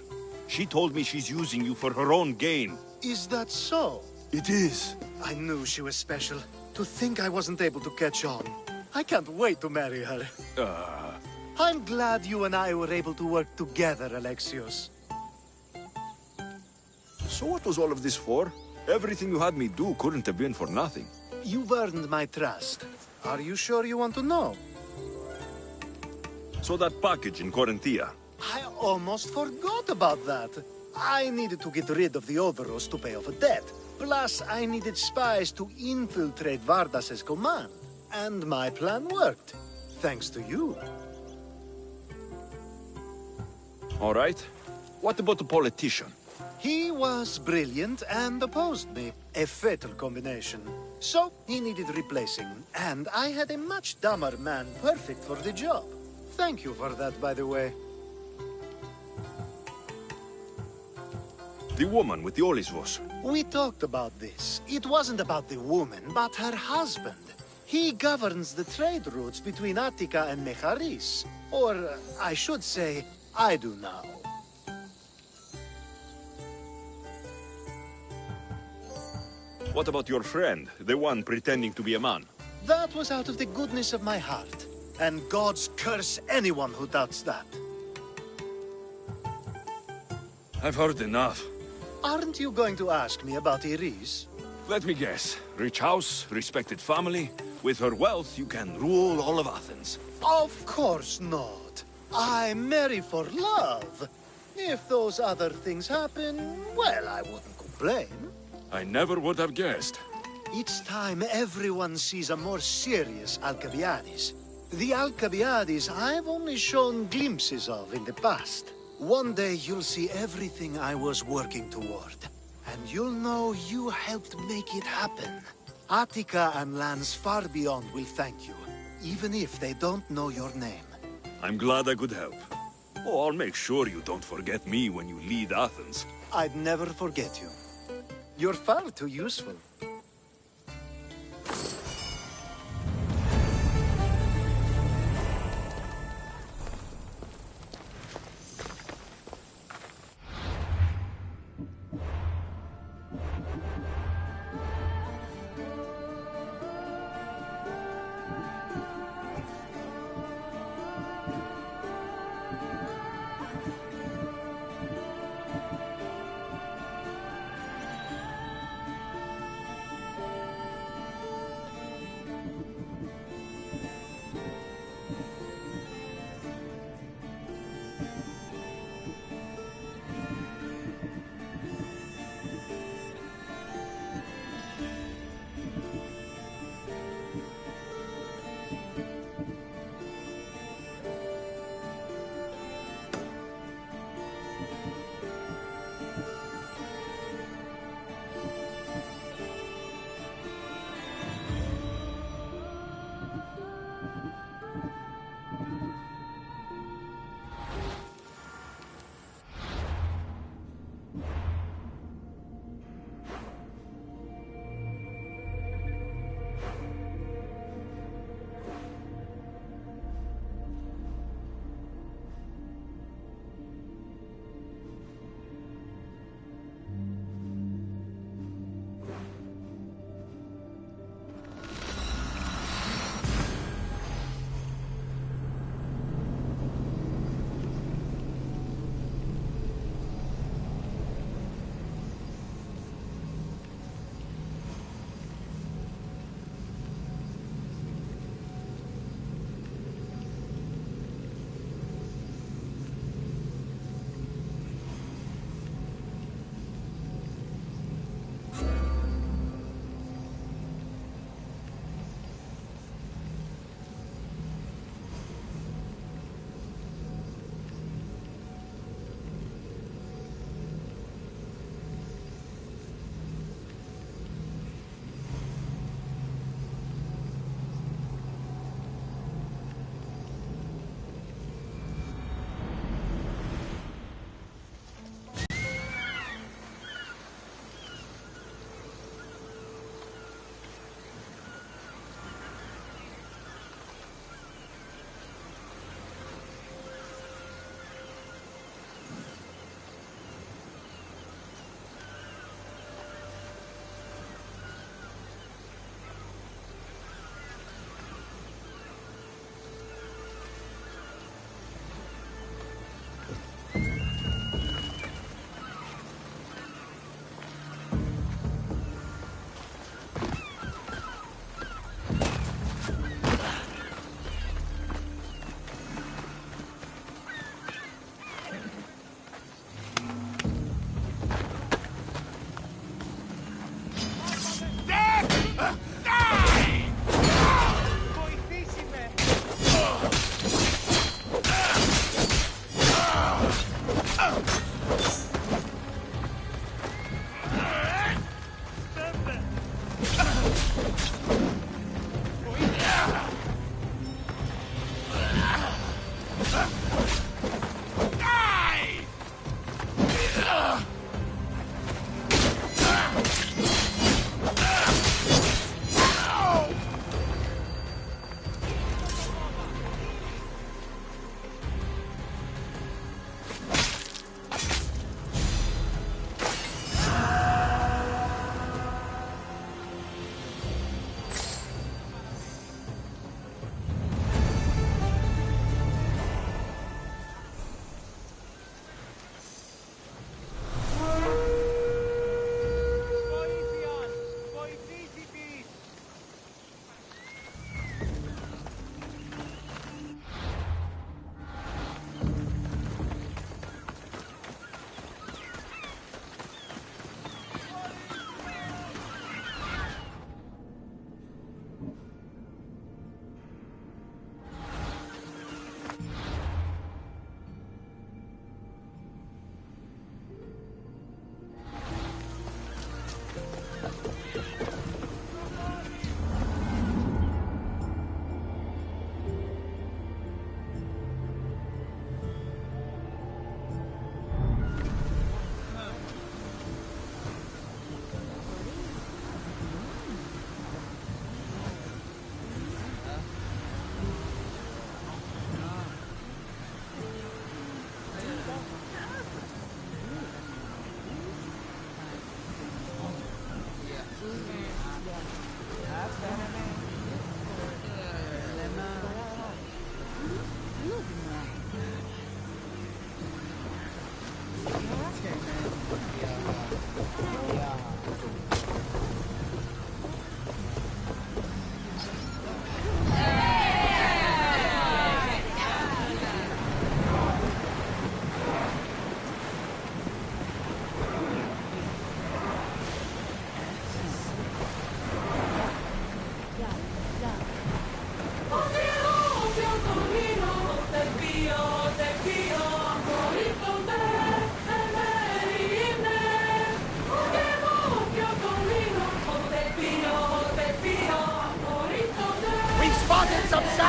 She told me she's using you for her own gain. Is that so? It is. I knew she was special. To think I wasn't able to catch on. I can't wait to marry her. I'm glad you and I were able to work together, Alexios. So what was all of this for? Everything you had me do couldn't have been for nothing. You've earned my trust. Are you sure you want to know? So that package in Corinthia. I almost forgot about that. I needed to get rid of the Overos to pay off a debt. Plus, I needed spies to infiltrate Vardas's command. And my plan worked. Thanks to you. All right. What about the politician? He was brilliant and opposed me. A fatal combination. So he needed replacing, and I had a much dumber man perfect for the job. Thank you for that, by the way. The woman with the olivos. We talked about this. It wasn't about the woman, but her husband. He governs the trade routes between Attica and Mecharis. Or, I should say, I do now. What about your friend, the one pretending to be a man? That was out of the goodness of my heart. And gods curse anyone who doubts that. I've heard enough. Aren't you going to ask me about Iris? Let me guess. Rich house, respected family. With her wealth, you can rule all of Athens. Of course not. I marry for love. If those other things happen, well, I wouldn't complain. I never would have guessed. It's time everyone sees a more serious Alcibiades. The Alcibiades I've only shown glimpses of in the past. One day you'll see everything I was working toward. And you'll know you helped make it happen. Attica and lands far beyond will thank you, even if they don't know your name. I'm glad I could help. Oh, I'll make sure you don't forget me when you lead Athens. I'd never forget you. You're far too useful.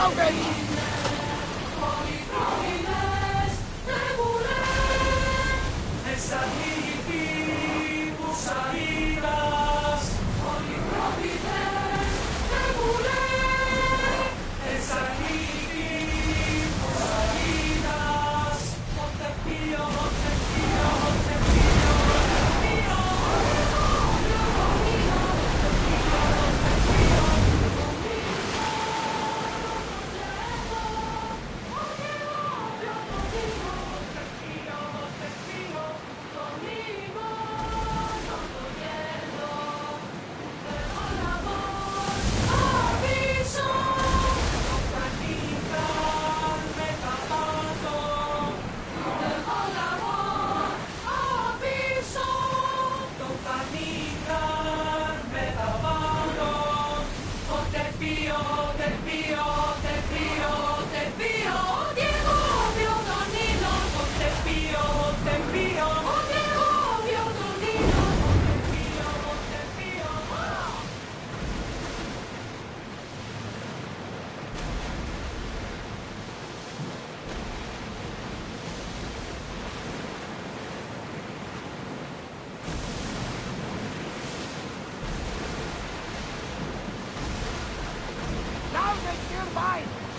Now then! Now then, you're mine!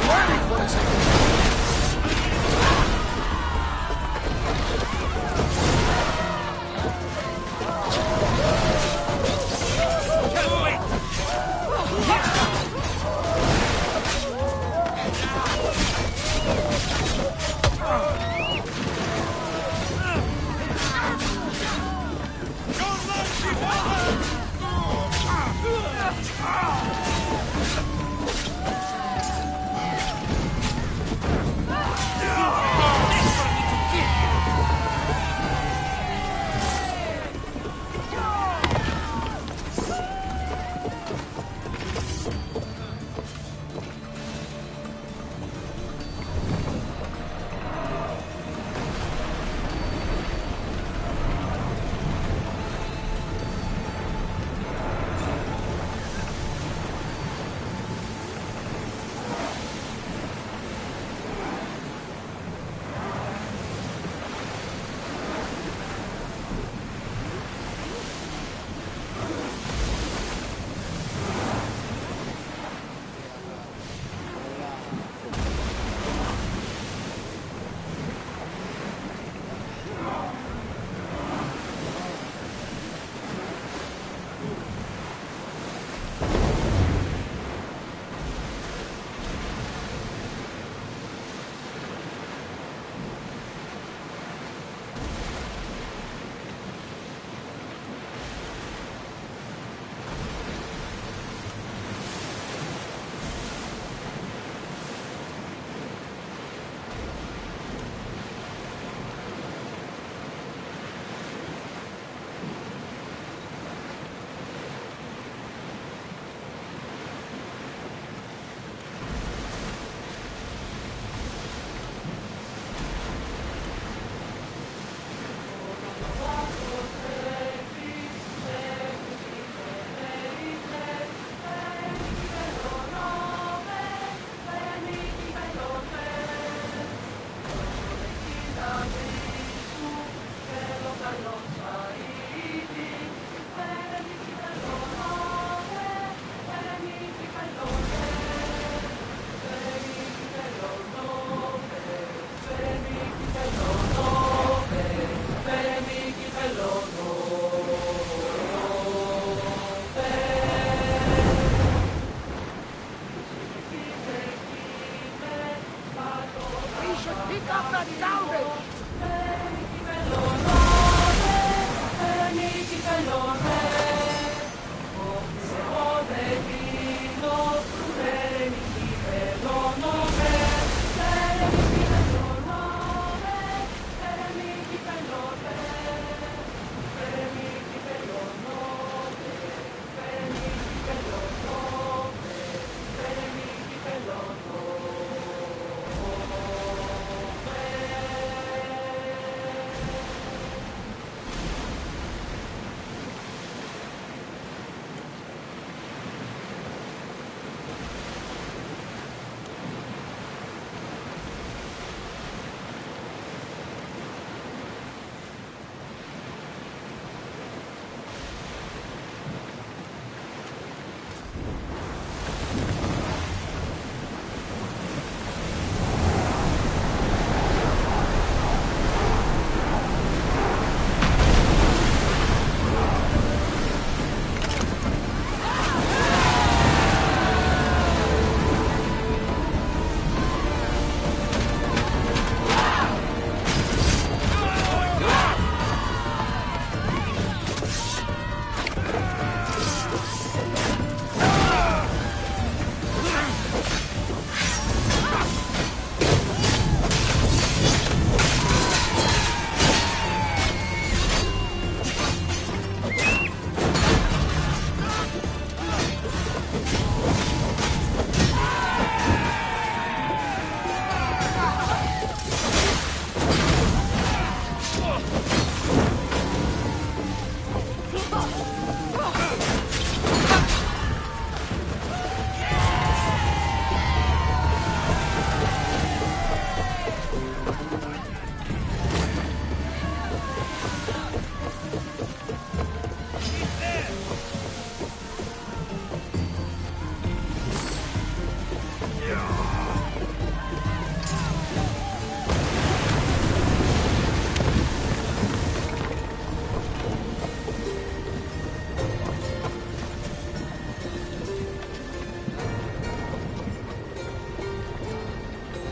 sweating for a second.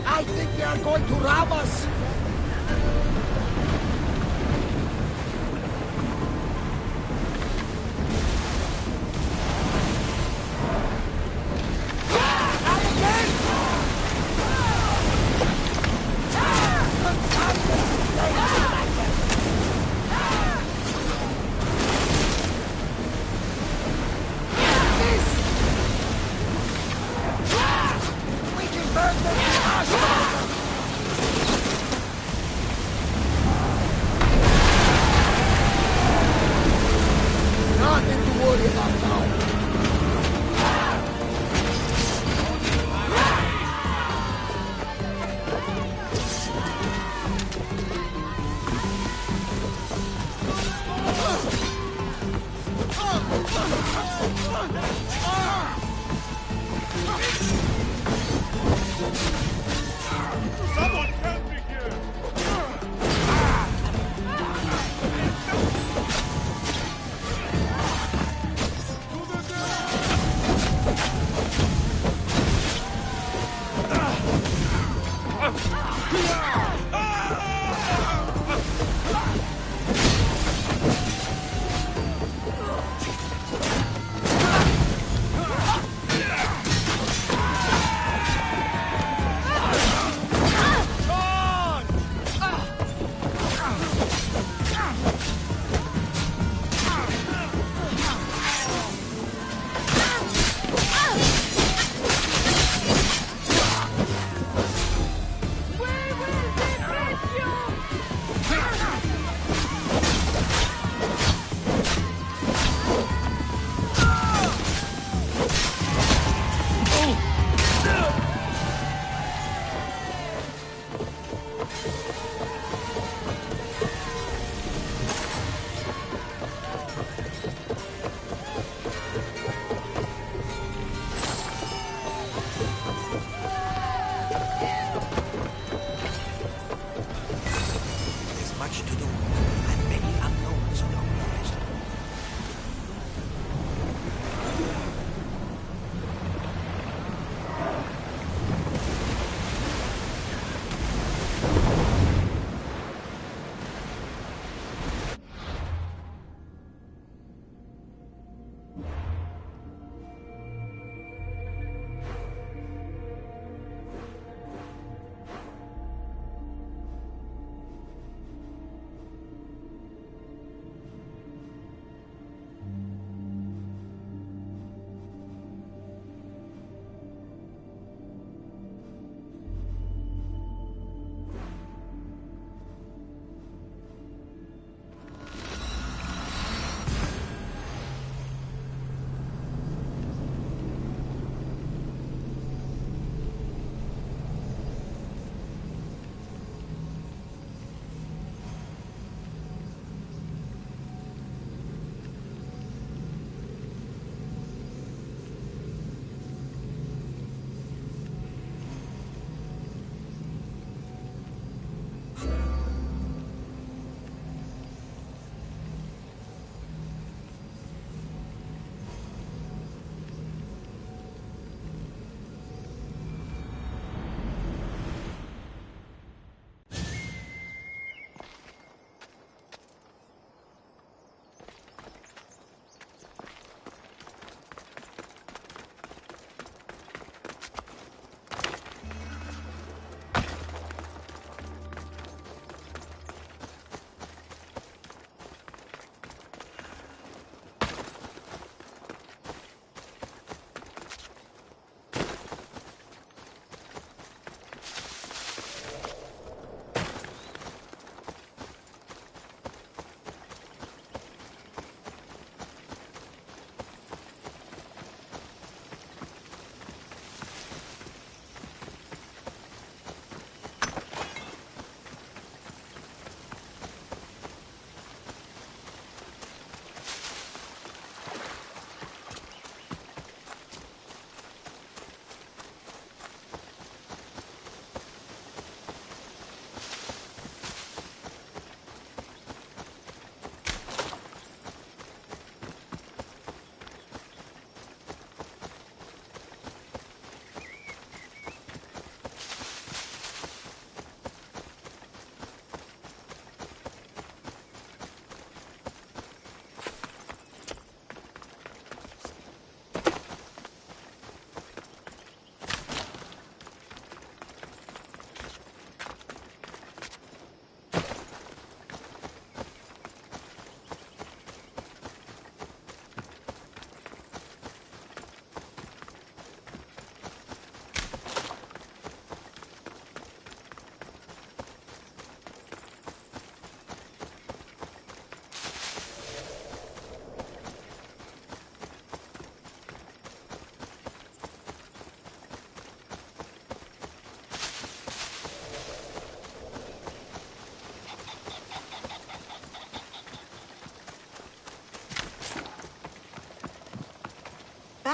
I think they are going to rob us! Nothing to worry about now. Someone help me here!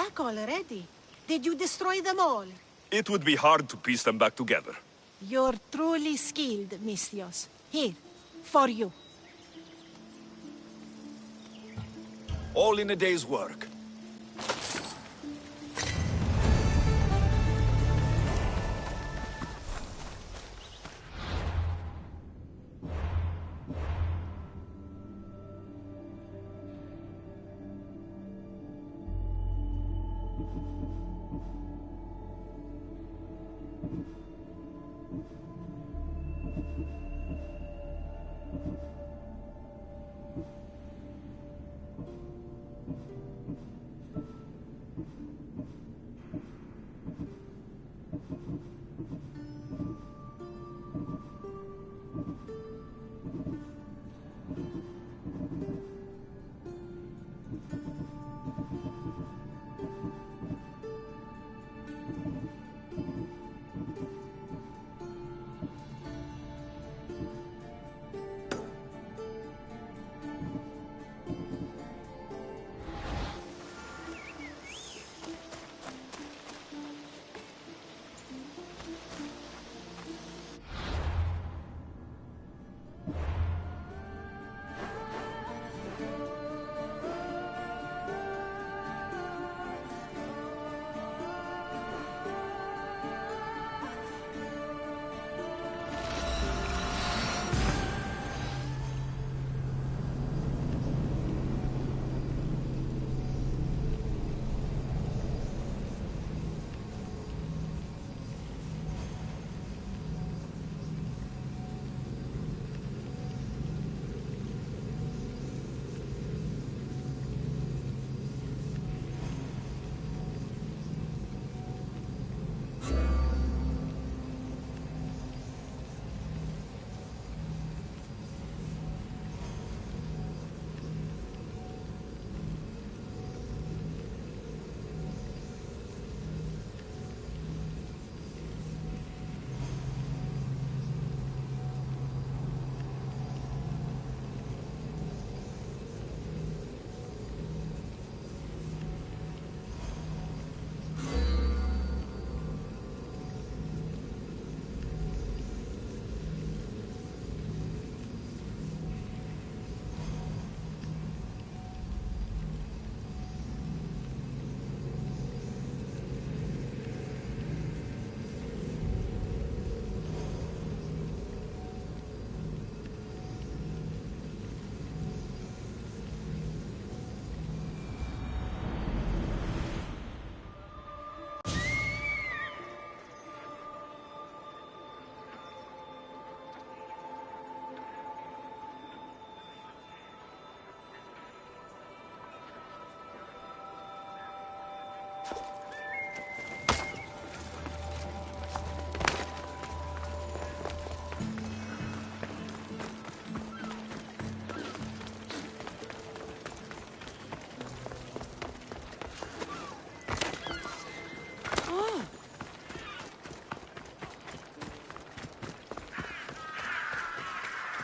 back already. Did you destroy them all? It would be hard to piece them back together. You're truly skilled, Misthios. Here, for you. All in a day's work.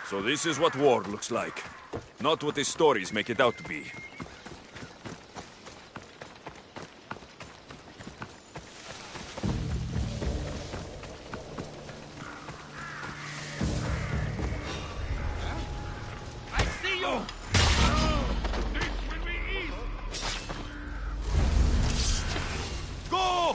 So this is what war looks like. Not what the stories make it out to be. I see you! This will be easy! Go!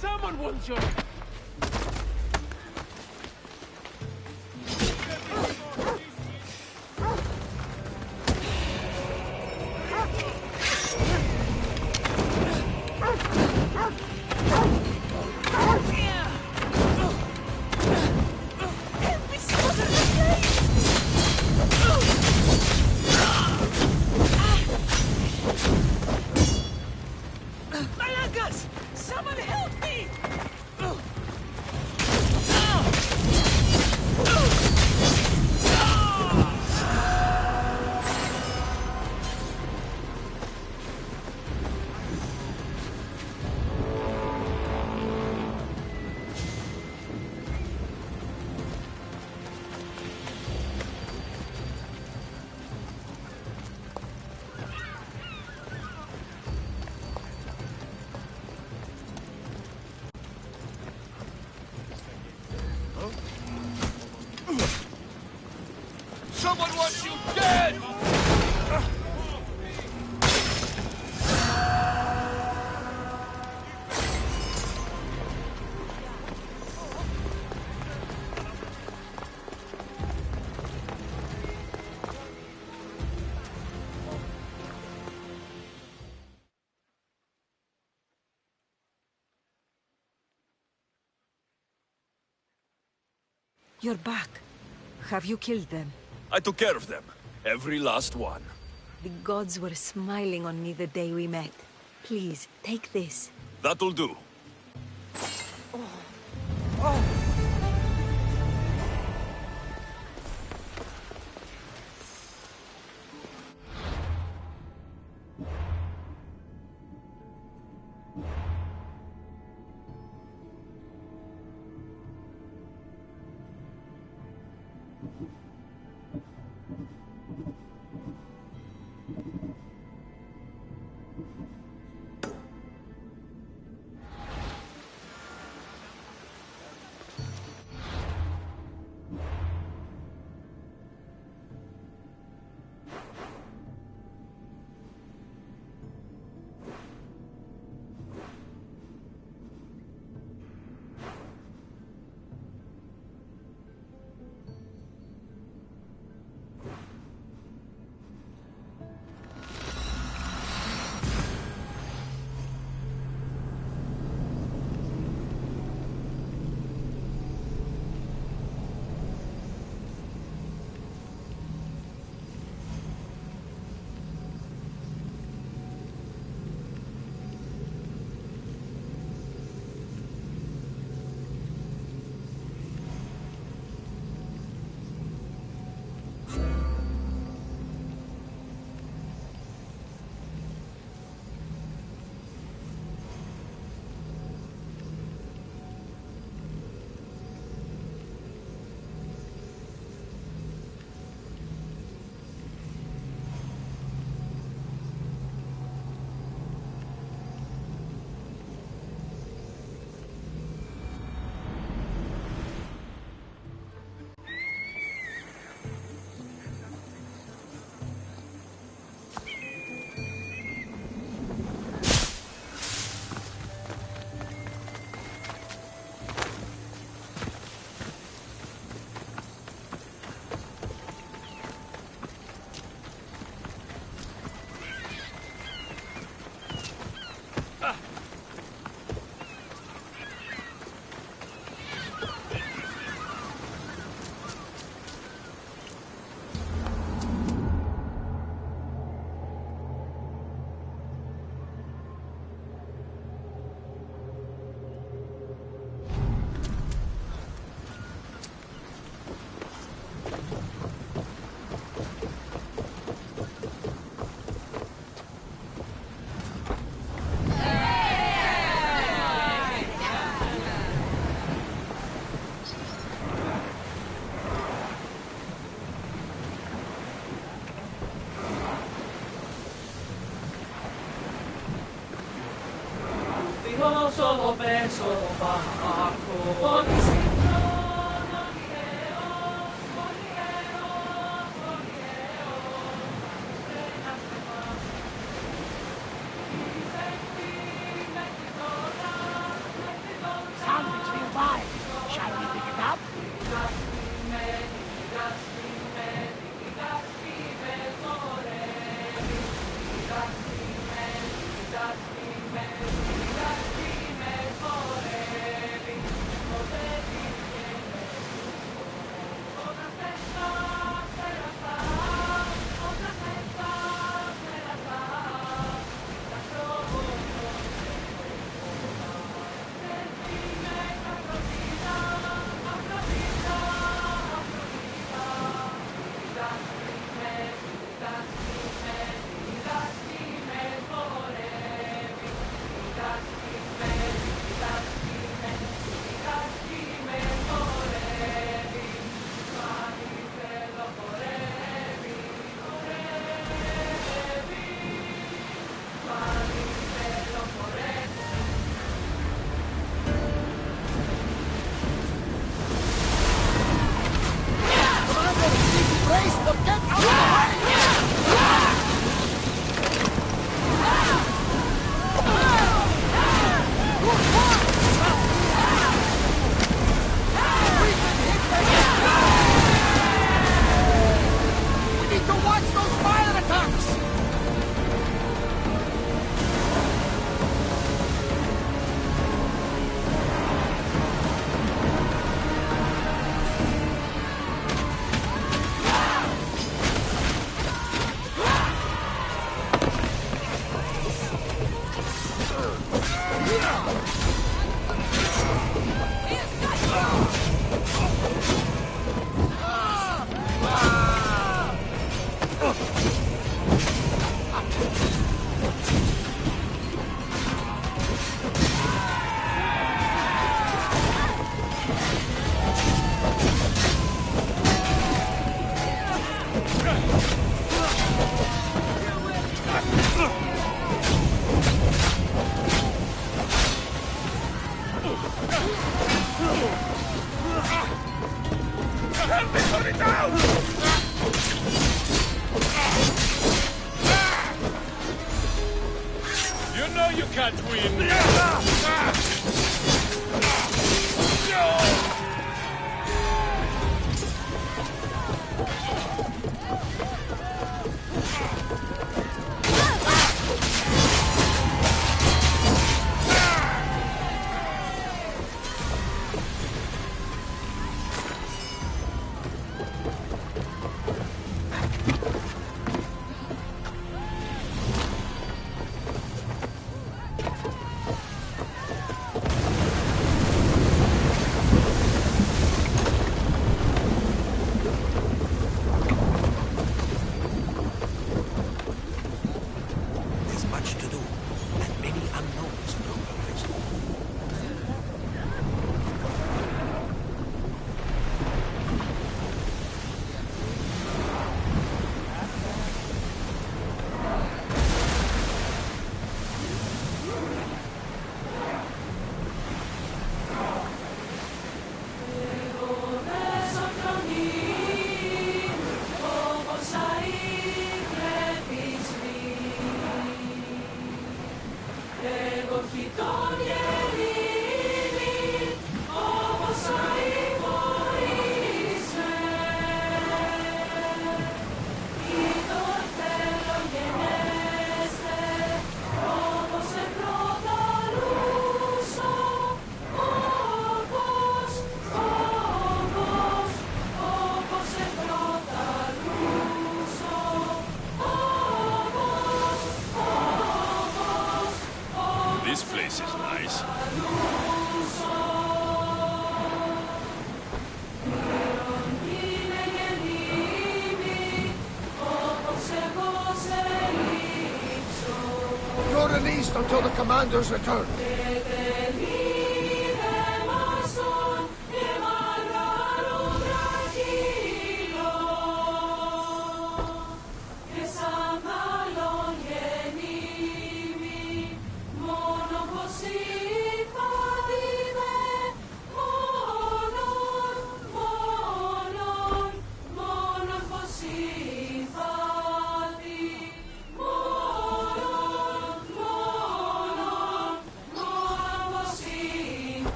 Someone wants your... Malagas! Someone help me! Someone wants you dead! You're back. Have you killed them? I took care of them. Every last one. The gods were smiling on me the day we met. Please, take this. That'll do. solo penso Marco. Odyssey. Sounds nearby. Shall we pick it up? You know you can't win. This place is nice. You're released until the commander's return. Μόνο πως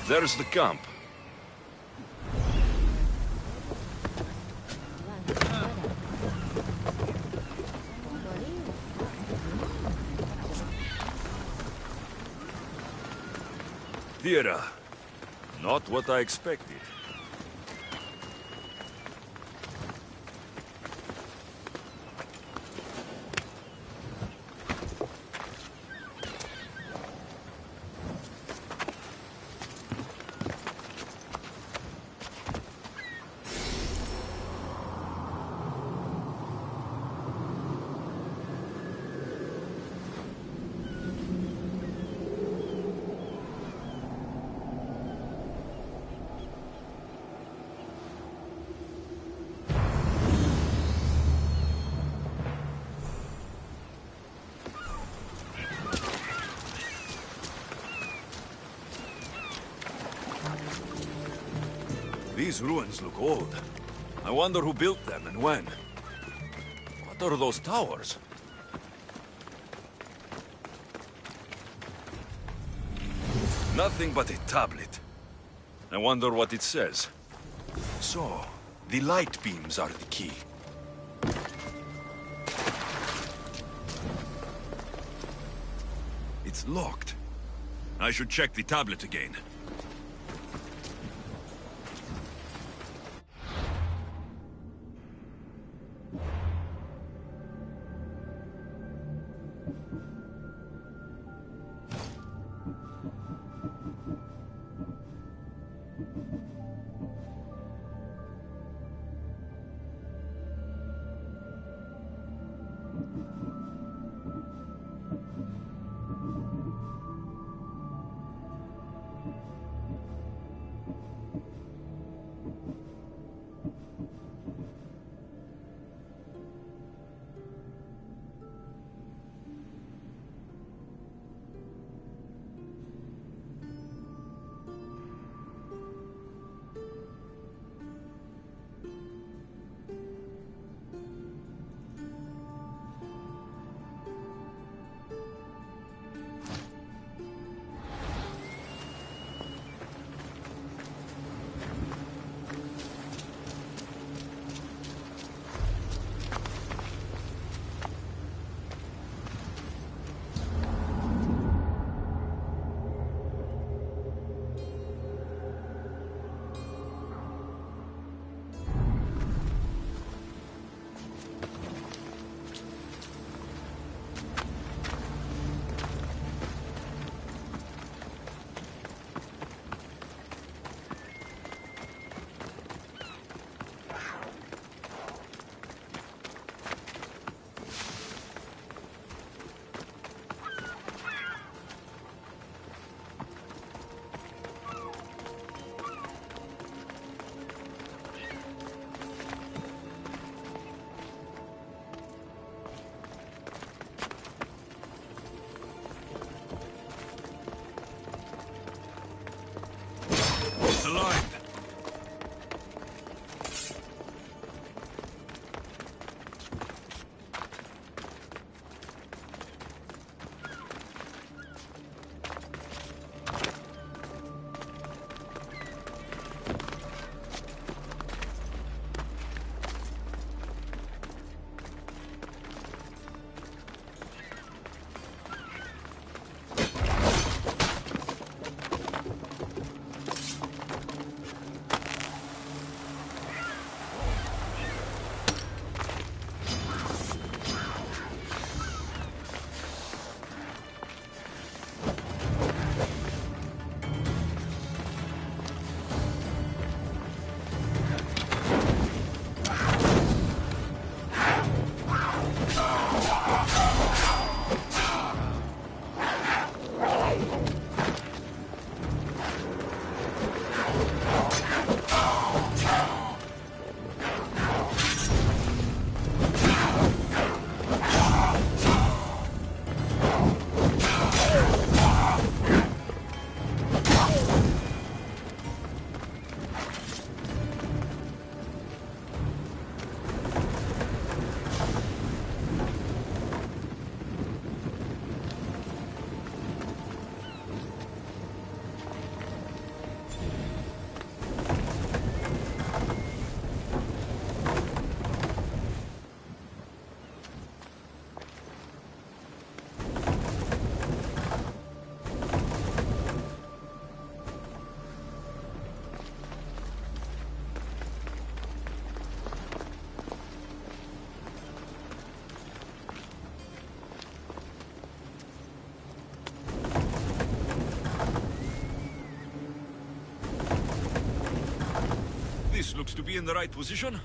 There's the camp. Tira. Not what I expected. These ruins look old. I wonder who built them and when. What are those towers? Nothing but a tablet. I wonder what it says. So, the light beams are the key. It's locked. I should check the tablet again. to be in the right position?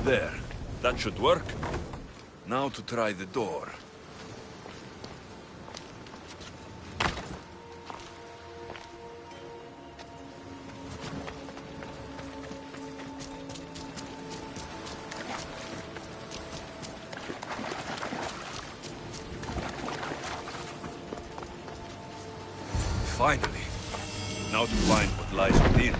There. That should work. Now to try the door. Finally. Now to find what lies within.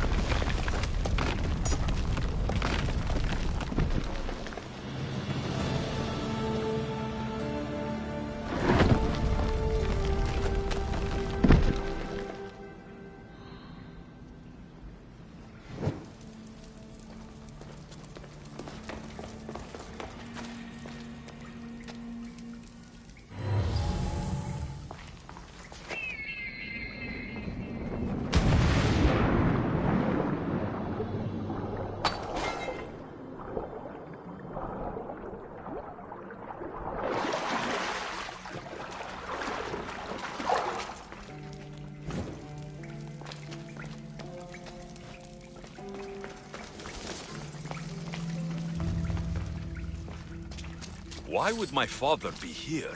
Why would my father be here?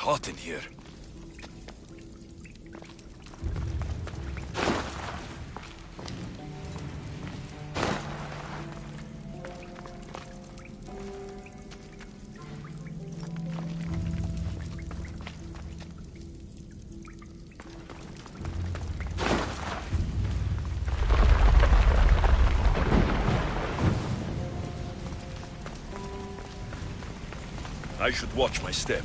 hot in here. I should watch my step.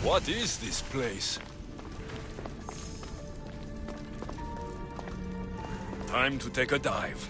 What is this place? Time to take a dive.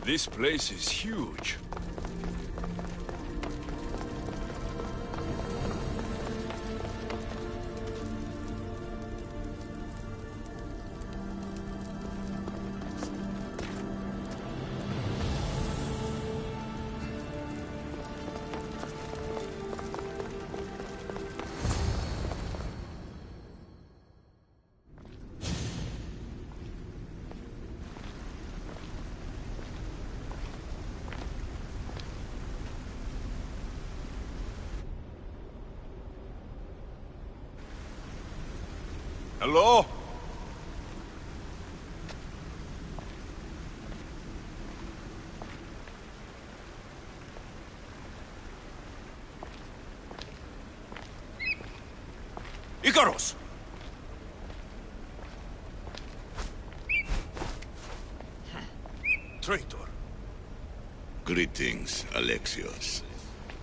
This place is huge. Hello? Icarus! Traitor. Greetings, Alexios.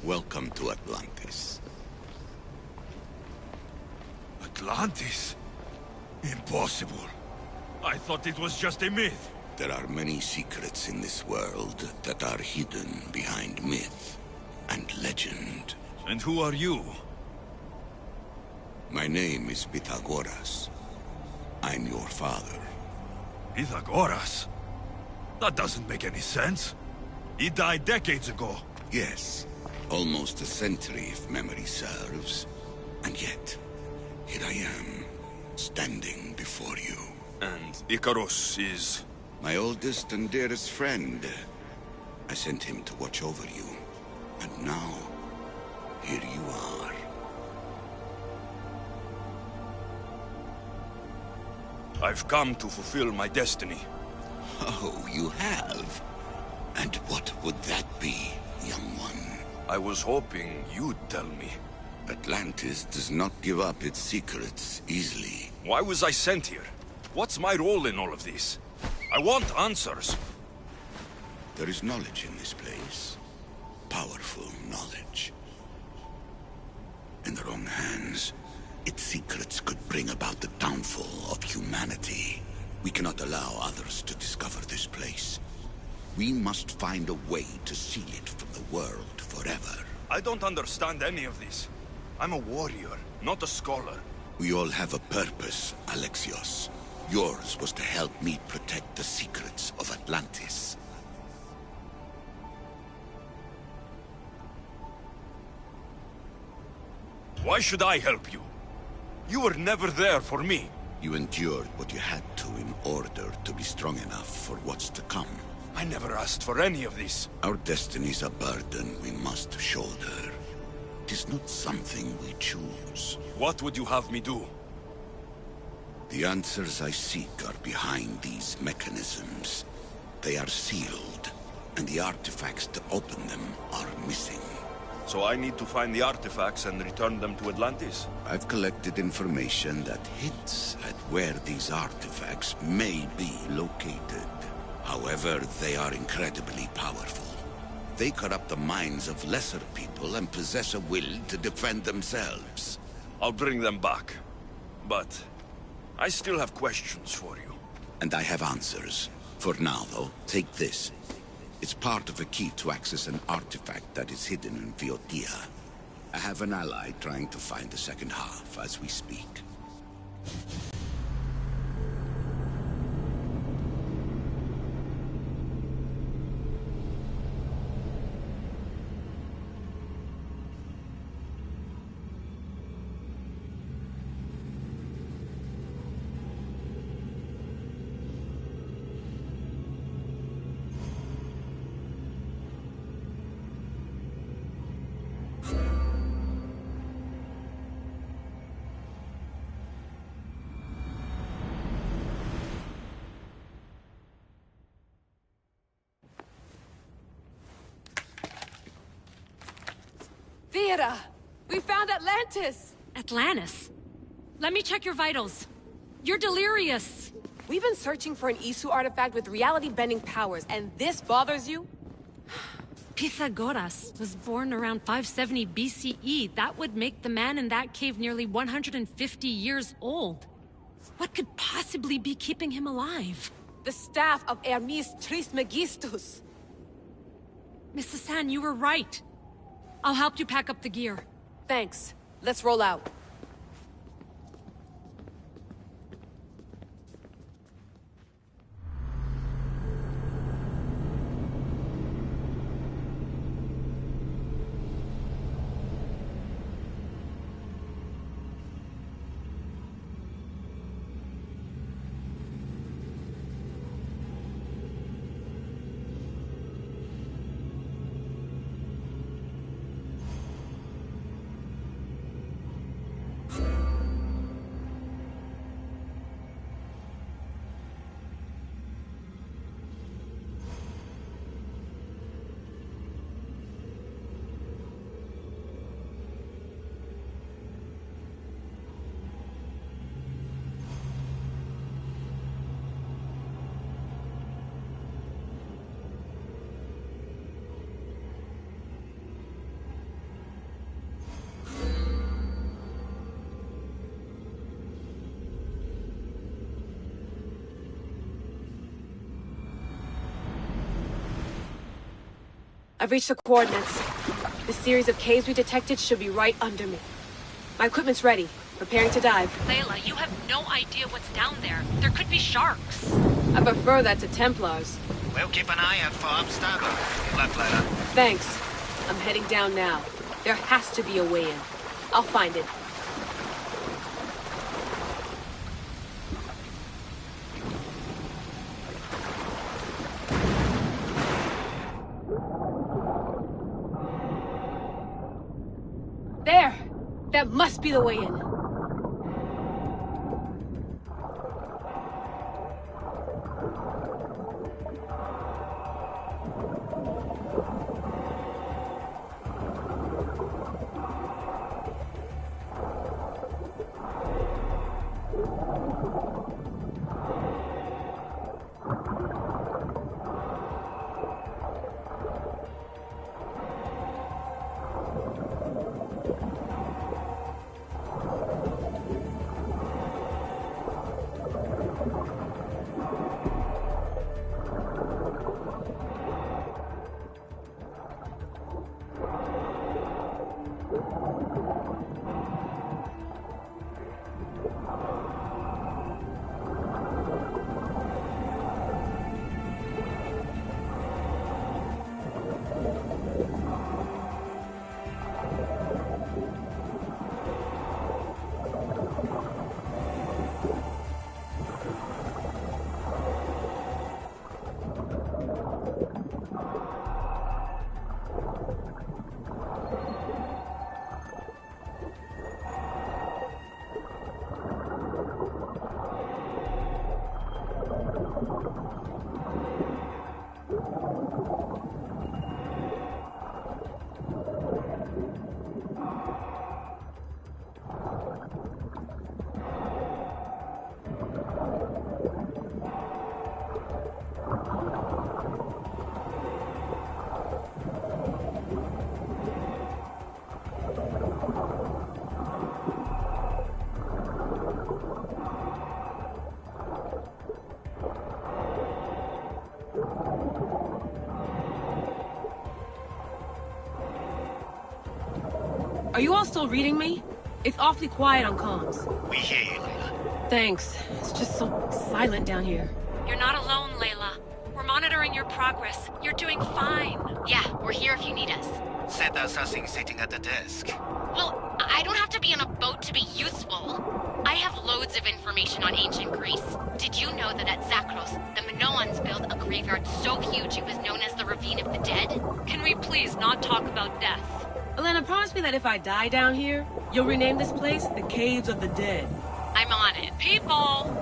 Welcome to Atlantis. Atlantis? Impossible. I thought it was just a myth. There are many secrets in this world that are hidden behind myth and legend. And who are you? My name is Pythagoras. I'm your father. Pythagoras? That doesn't make any sense. He died decades ago. Yes, almost a century if memory serves. And yet, here I am, standing before you. And Icarus is... my oldest and dearest friend. I sent him to watch over you. And now, here you are. I've come to fulfill my destiny. Oh, you have? And what would that be, young one? I was hoping you'd tell me. Atlantis does not give up its secrets easily. Why was I sent here? What's my role in all of this? I want answers. There is knowledge in this place. Powerful knowledge. In the wrong hands, its secrets could bring about the downfall of humanity. We cannot allow others to discover this place. We must find a way to seal it from the world forever. I don't understand any of this. I'm a warrior, not a scholar. We all have a purpose, Alexios. Yours was to help me protect the secrets of Atlantis. Why should I help you? You were never there for me. You endured what you had to in order to be strong enough for what's to come. I never asked for any of this. Our destiny's a burden we must shoulder. It is not something we choose. What would you have me do? The answers I seek are behind these mechanisms. They are sealed, and the artifacts to open them are missing. So I need to find the artifacts and return them to Atlantis? I've collected information that hints at where these artifacts may be located. However, they are incredibly powerful. They corrupt the minds of lesser people and possess a will to defend themselves. I'll bring them back. But I still have questions for you. And I have answers. For now, though, take this. It's part of a key to access an artifact that is hidden in Viotia. I have an ally trying to find the second half as we speak. Vera! We found Atlantis! Atlantis? Let me check your vitals. You're delirious. We've been searching for an Isu artifact with reality-bending powers, and this bothers you? Pythagoras was born around 570 BCE. That would make the man in that cave nearly 150 years old. What could possibly be keeping him alive? The staff of Hermes Trismegistus. Mrs. San, you were right. I'll help you pack up the gear. Thanks. Let's roll out. I've reached the coordinates. The series of caves we detected should be right under me. My equipment's ready. Preparing to dive. Layla, you have no idea what's down there. There could be sharks. I prefer that to Templars. We'll keep an eye out for them starboard. Good luck, Layla. Thanks. I'm heading down now. There has to be a way in. I'll find it. There! That must be the way in. Are you all still reading me? It's awfully quiet on comms. We hear you, Layla. Thanks. It's just so silent down here. You're not alone, Layla. We're monitoring your progress. You're doing fine. Yeah, we're here if you need us. Said there's something sitting at the desk. Well, I don't have to be on a boat to be useful. I have loads of information on ancient Greece. Did you know that at Zakros, the Minoans built a graveyard so huge it was known as the Ravine of the Dead? Can we please not talk about death? Elena, promise me that if I die down here, you'll rename this place the Caves of the Dead. I'm on it. People!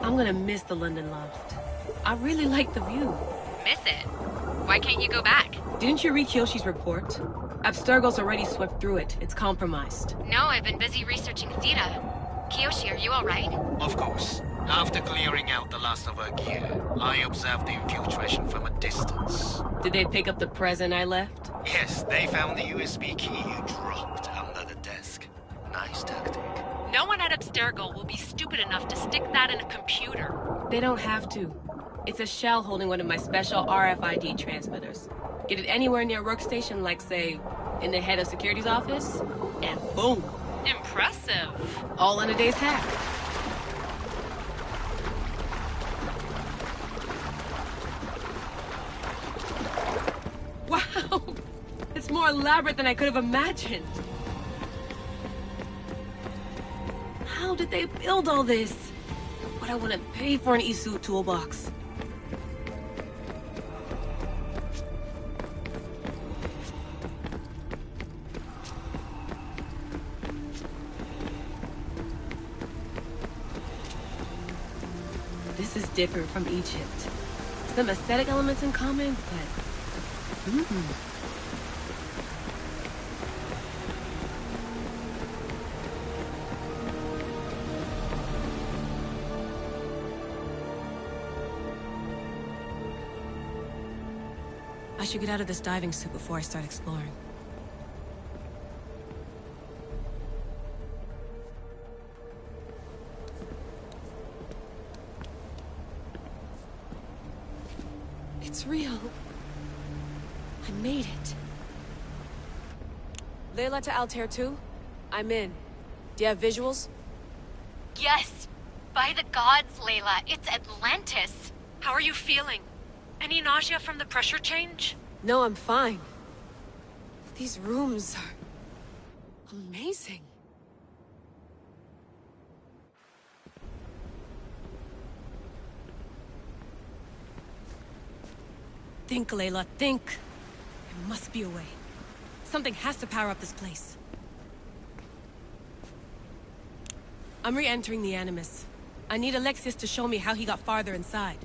I'm gonna miss the London loft. I really like the view. Miss it? Why can't you go back? Didn't you read Kyoshi's report? Abstergo's already swept through it. It's compromised. No, I've been busy researching Theta. Kiyoshi, are you alright? Of course. After clearing out the last of her gear, I observed the infiltration from a distance. Did they pick up the present I left? Yes, they found the USB key you dropped under the desk. Nice tactic. No one at Abstergo will be stupid enough to stick that in a computer. They don't have to. It's a shell holding one of my special RFID transmitters. Get it anywhere near a workstation, like, say, in the head of security's office, and boom. Impressive. All in a day's hack. Wow! It's more elaborate than I could have imagined. How did they build all this? What I wouldn't pay for an Isu toolbox. This is different from Egypt. Some aesthetic elements in common, but... I should get out of this diving suit before I start exploring. It's real. I made it. Layla to Altair 2? I'm in. Do you have visuals? Yes! By the gods, Layla, it's Atlantis! How are you feeling? Any nausea from the pressure change? No, I'm fine. These rooms are amazing. Think, Layla, think. There must be a way. Something has to power up this place. I'm re-entering the Animus. I need Alexius to show me how he got farther inside.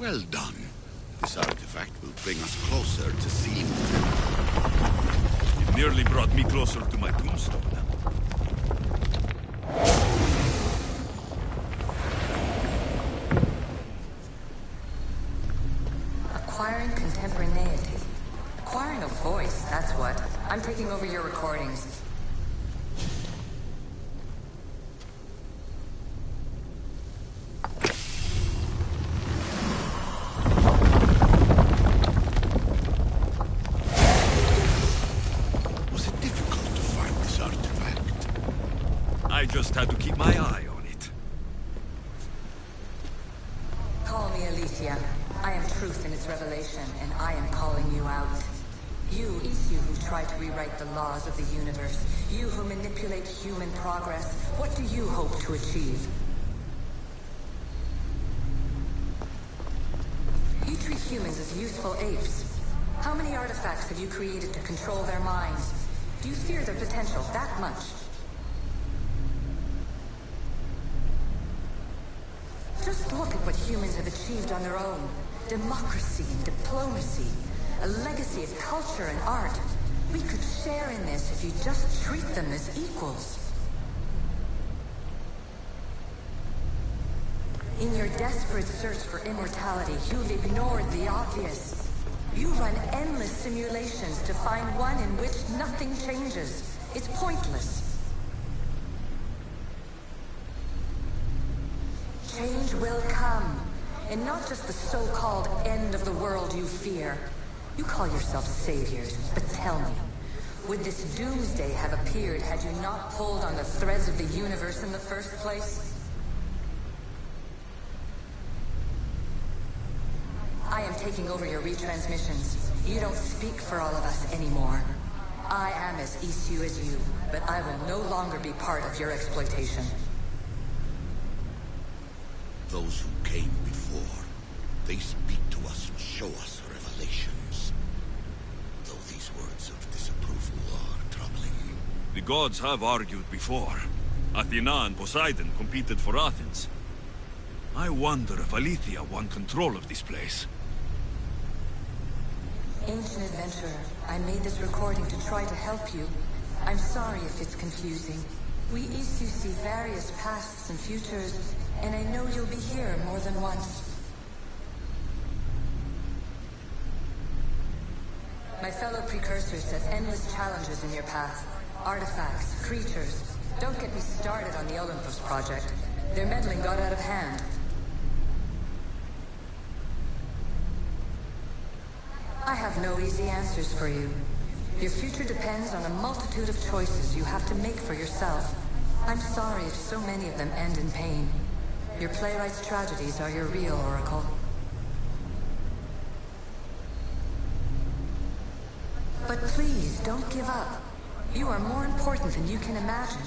Well done. This artifact will bring us closer to seeing. It nearly brought me closer to my tombstone. Acquiring contemporaneity. Acquiring a voice, that's what. I'm taking over your recordings. I just had to keep my eye on it. Call me Alicia. I am truth in its revelation, and I am calling you out. You, it's you who try to rewrite the laws of the universe. You who manipulate human progress. What do you hope to achieve? You treat humans as useful apes. How many artifacts have you created to control their minds? Do you fear their potential that much? Just look at what humans have achieved on their own. democracy and diplomacy, a legacy of culture and art. We could share in this if you just treat them as equals. In your desperate search for immortality, you've ignored the obvious. You run endless simulations to find one in which nothing changes. It's pointless. Change will come, and not just the so-called end of the world you fear. You call yourselves saviors, but tell me, would this doomsday have appeared had you not pulled on the threads of the universe in the first place? I am taking over your retransmissions. You don't speak for all of us anymore. I am as Isu as you, but I will no longer be part of your exploitation. Those who came before, they speak to us and show us revelations. Though these words of disapproval are troubling. The gods have argued before. Athena and Poseidon competed for Athens. I wonder if Aletheia won control of this place. Ancient adventurer, I made this recording to try to help you. I'm sorry if it's confusing. We Isu see various pasts and futures, and I know you'll be here more than once. My fellow precursors set endless challenges in your path. Artifacts, creatures. Don't get me started on the Olympus project. Their meddling got out of hand. I have no easy answers for you. Your future depends on a multitude of choices you have to make for yourself. I'm sorry if so many of them end in pain. Your playwright's tragedies are your real oracle. But please, don't give up. You are more important than you can imagine.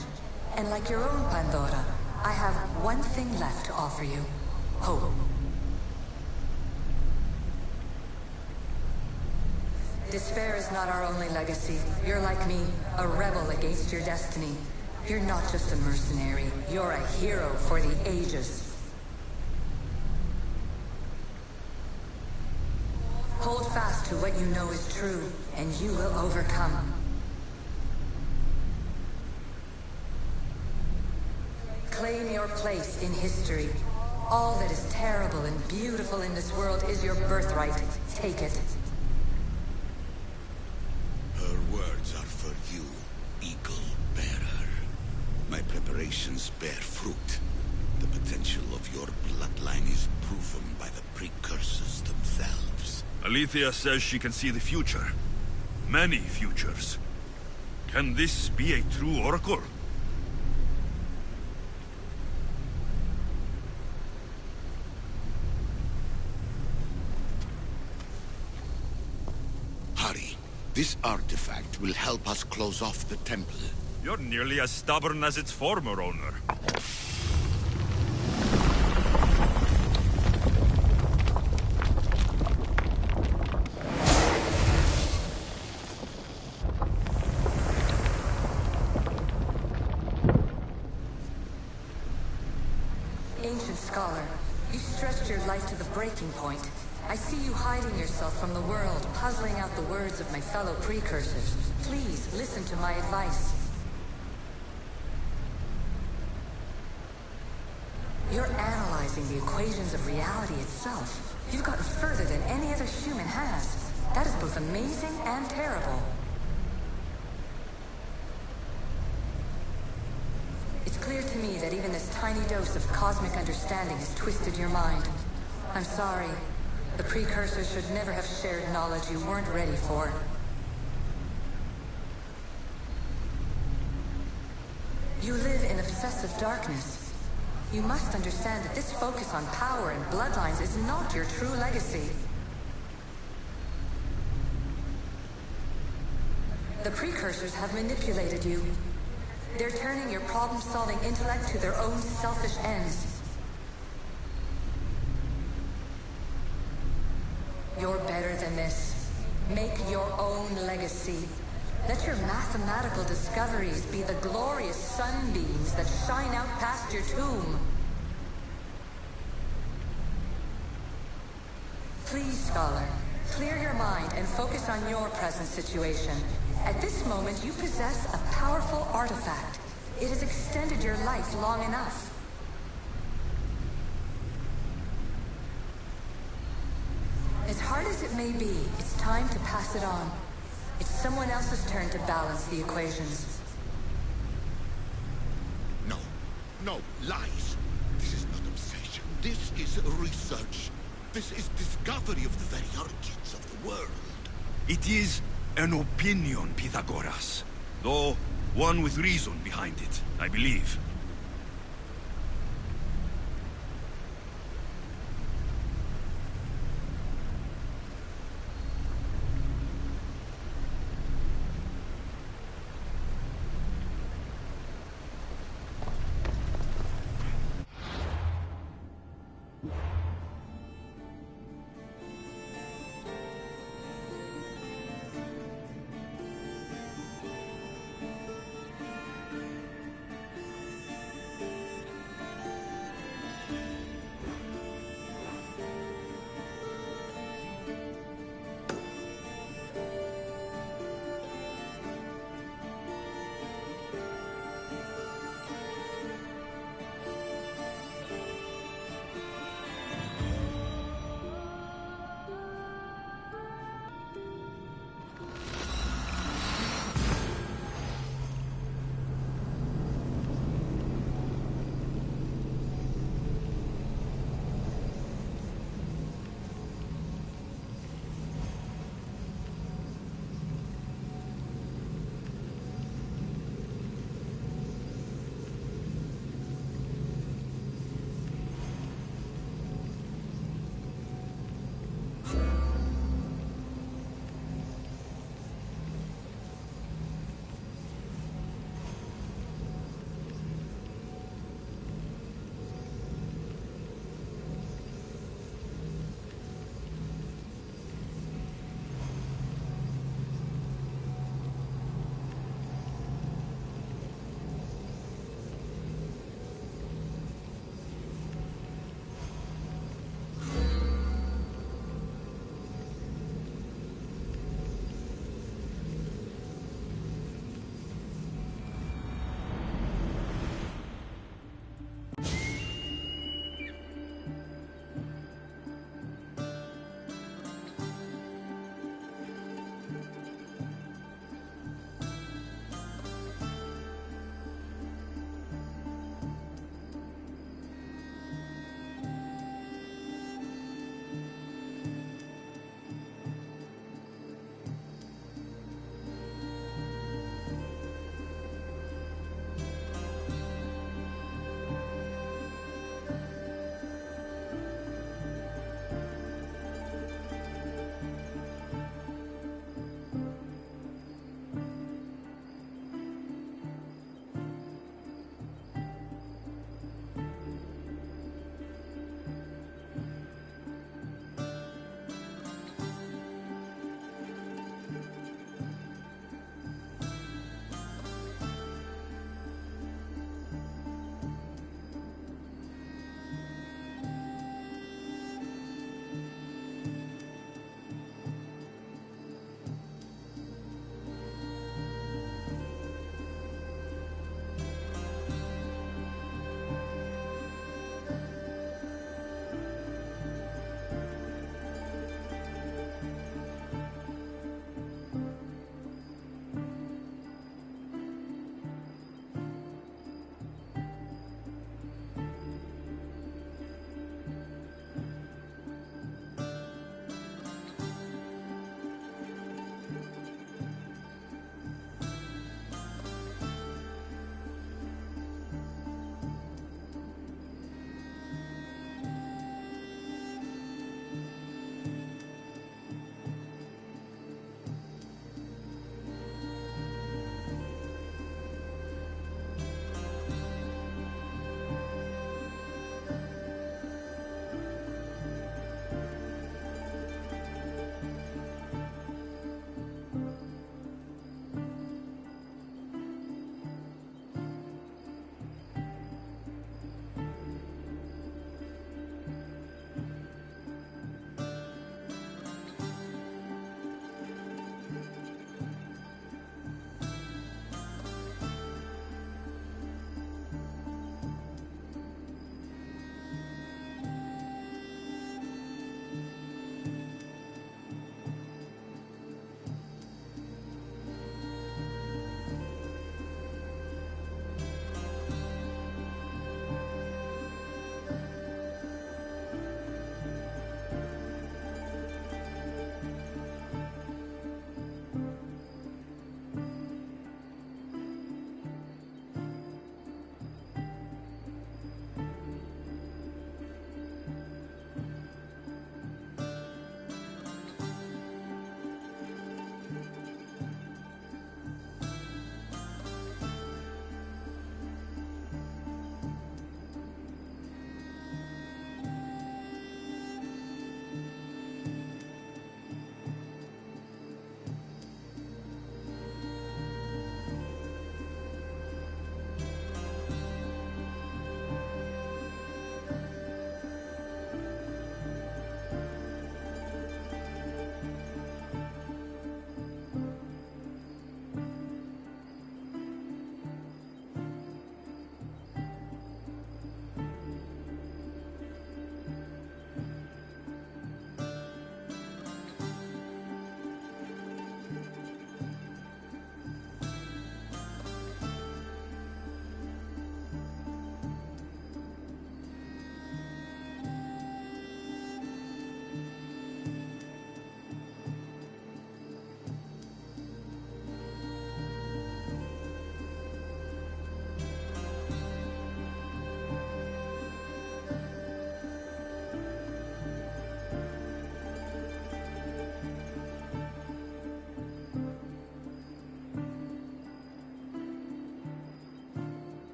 And like your own Pandora, I have one thing left to offer you. Hope. Despair is not our only legacy. You're like me, a rebel against your destiny. You're not just a mercenary, you're a hero for the ages. Hold fast to what you know is true, and you will overcome. Claim your place in history. All that is terrible and beautiful in this world is your birthright. Take it. Her words are for you, Eagle Bearer. My preparations bear fruit. The potential of your bloodline is proven by the precursors themselves. Aletheia says she can see the future. Many futures. Can this be a true oracle? Hurry. This artifact will help us close off the temple. You're nearly as stubborn as its former owner. Ancient scholar, you stretched your life to the breaking point. I see you hiding yourself from the world, puzzling out the words of my fellow precursors. Please, listen to my advice. You're analyzing the equations of reality itself. You've gotten further than any other human has. That is both amazing and terrible. It's clear to me that even this tiny dose of cosmic understanding has twisted your mind. I'm sorry. The precursors should never have shared knowledge you weren't ready for. You live in obsessive darkness. You must understand that this focus on power and bloodlines is not your true legacy. The precursors have manipulated you. They're turning your problem-solving intellect to their own selfish ends. You're better than this. Make your own legacy. Let your mathematical discoveries be the glorious sunbeams that shine out past your tomb. Please, Scholar, clear your mind and focus on your present situation. At this moment, you possess a powerful artifact. It has extended your life long enough. As hard as it may be, it's time to pass it on. It's someone else's turn to balance the equations. No. No, lies. This is not obsession. This is research. This is discovery of the very origins of the world. It is an opinion, Pythagoras. Though, one with reason behind it, I believe.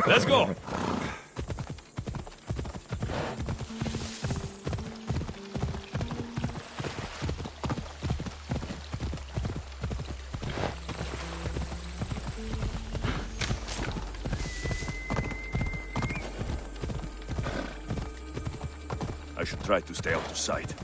Let's go! I should try to stay out of sight.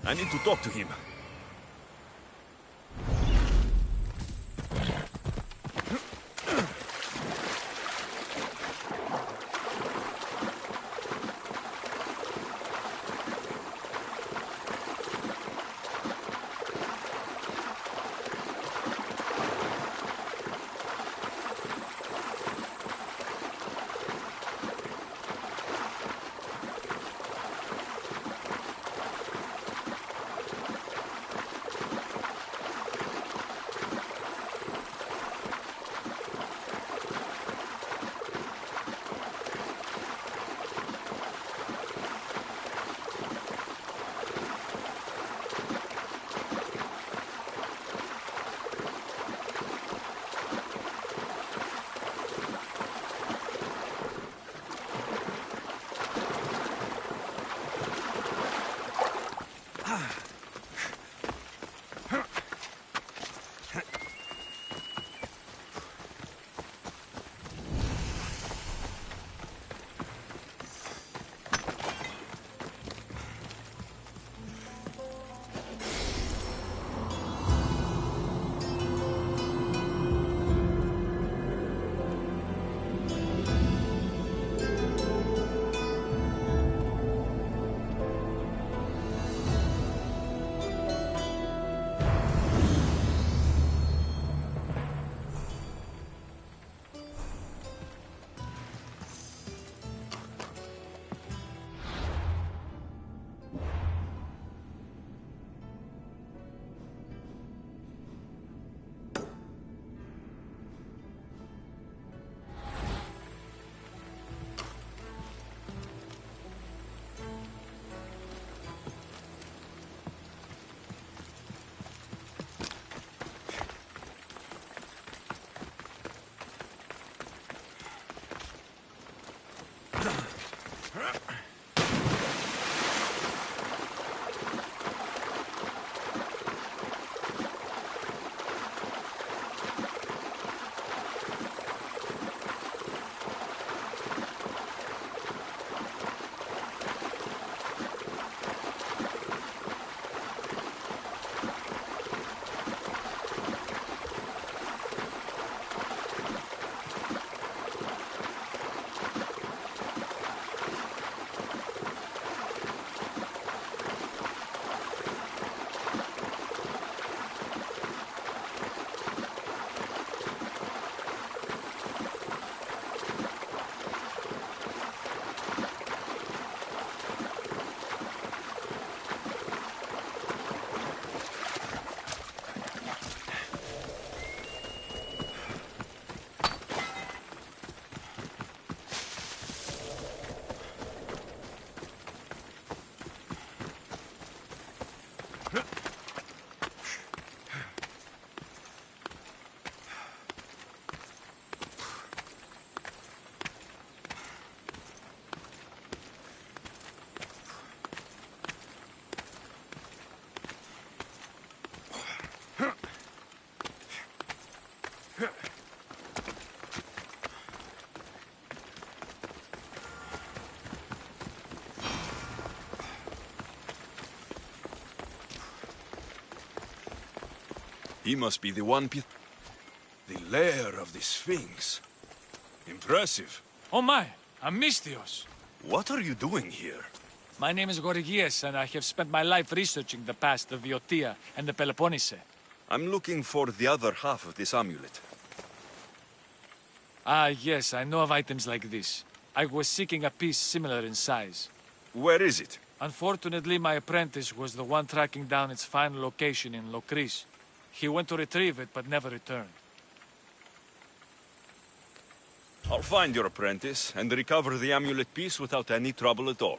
I need to talk to him. He must be the one the lair of the Sphinx. Impressive. Oh my, Amistios. What are you doing here? My name is Gorgias, and I have spent my life researching the past of Viotia and the Peloponnese. I'm looking for the other half of this amulet. Ah, yes, I know of items like this. I was seeking a piece similar in size. Where is it? Unfortunately, my apprentice was the one tracking down its final location in Locris. He went to retrieve it, but never returned. I'll find your apprentice and recover the amulet piece without any trouble at all.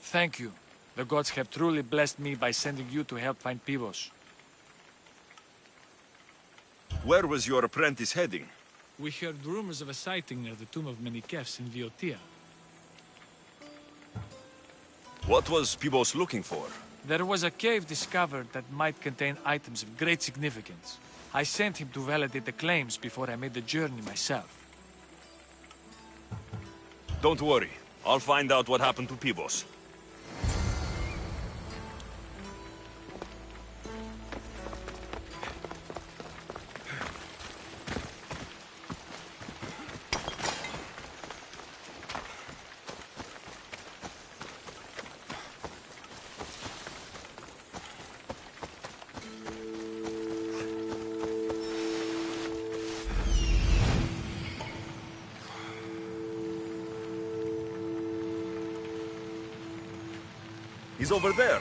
Thank you. The gods have truly blessed me by sending you to help find Pivos. Where was your apprentice heading? We heard rumors of a sighting near the tomb of Menikefs in Viotia. What was Pibos looking for? There was a cave discovered that might contain items of great significance. I sent him to validate the claims before I made the journey myself. Don't worry. I'll find out what happened to Pibos. He's over there.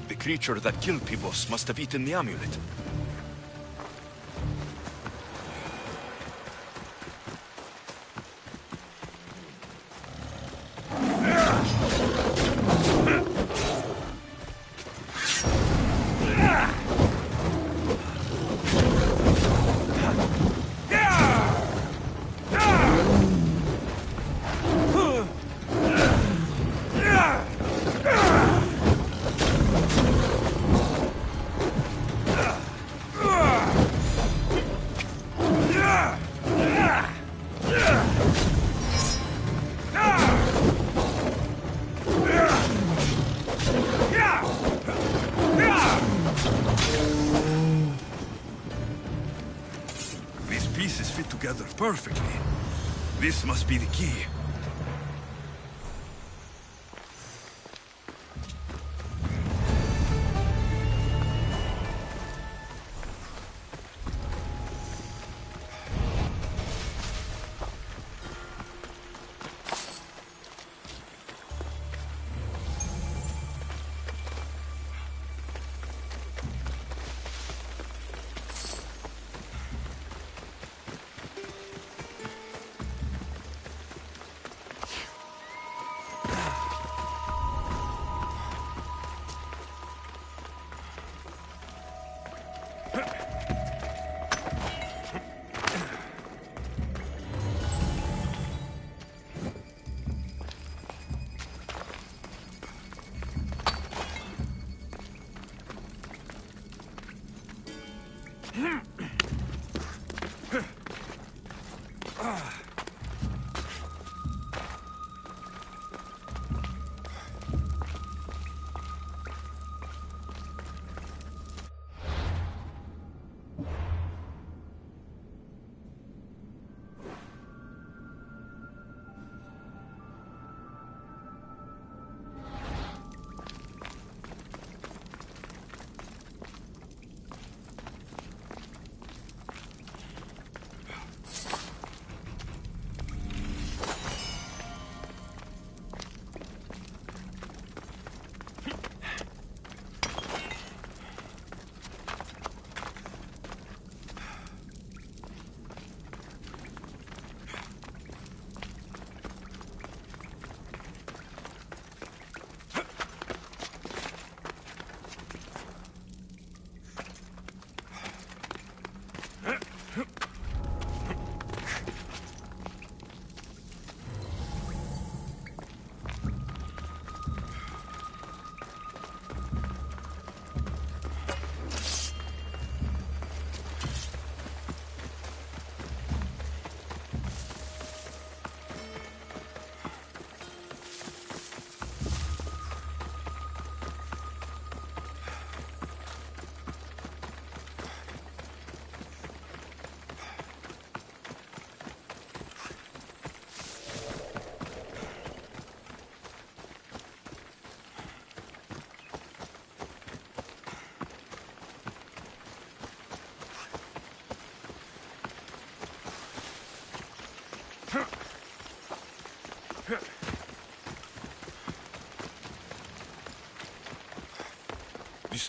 The creature that killed Pibos must have eaten the amulet. These pieces fit together perfectly. This must be the key.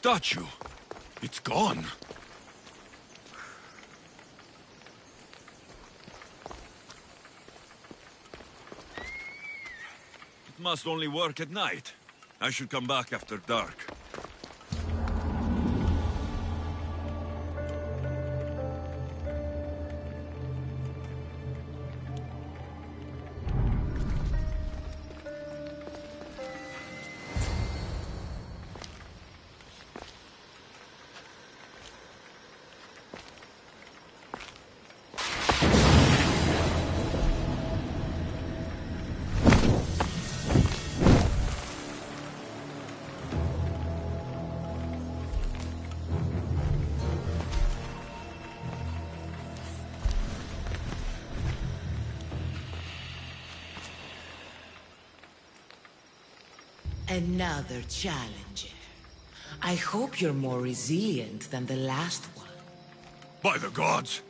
statue. It's gone. It must only work at night. I should come back after dark. Another challenger. I hope you're more resilient than the last one. By the gods!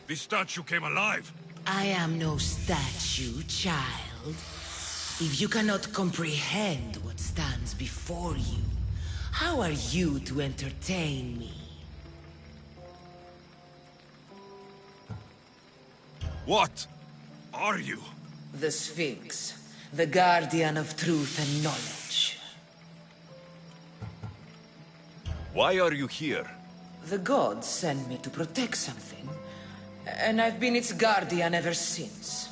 This statue came alive! I am no statue, child. If you cannot comprehend what stands before you, how are you to entertain me? What are you? The Sphinx, the guardian of truth and knowledge. Why are you here? The gods sent me to protect something, and I've been its guardian ever since.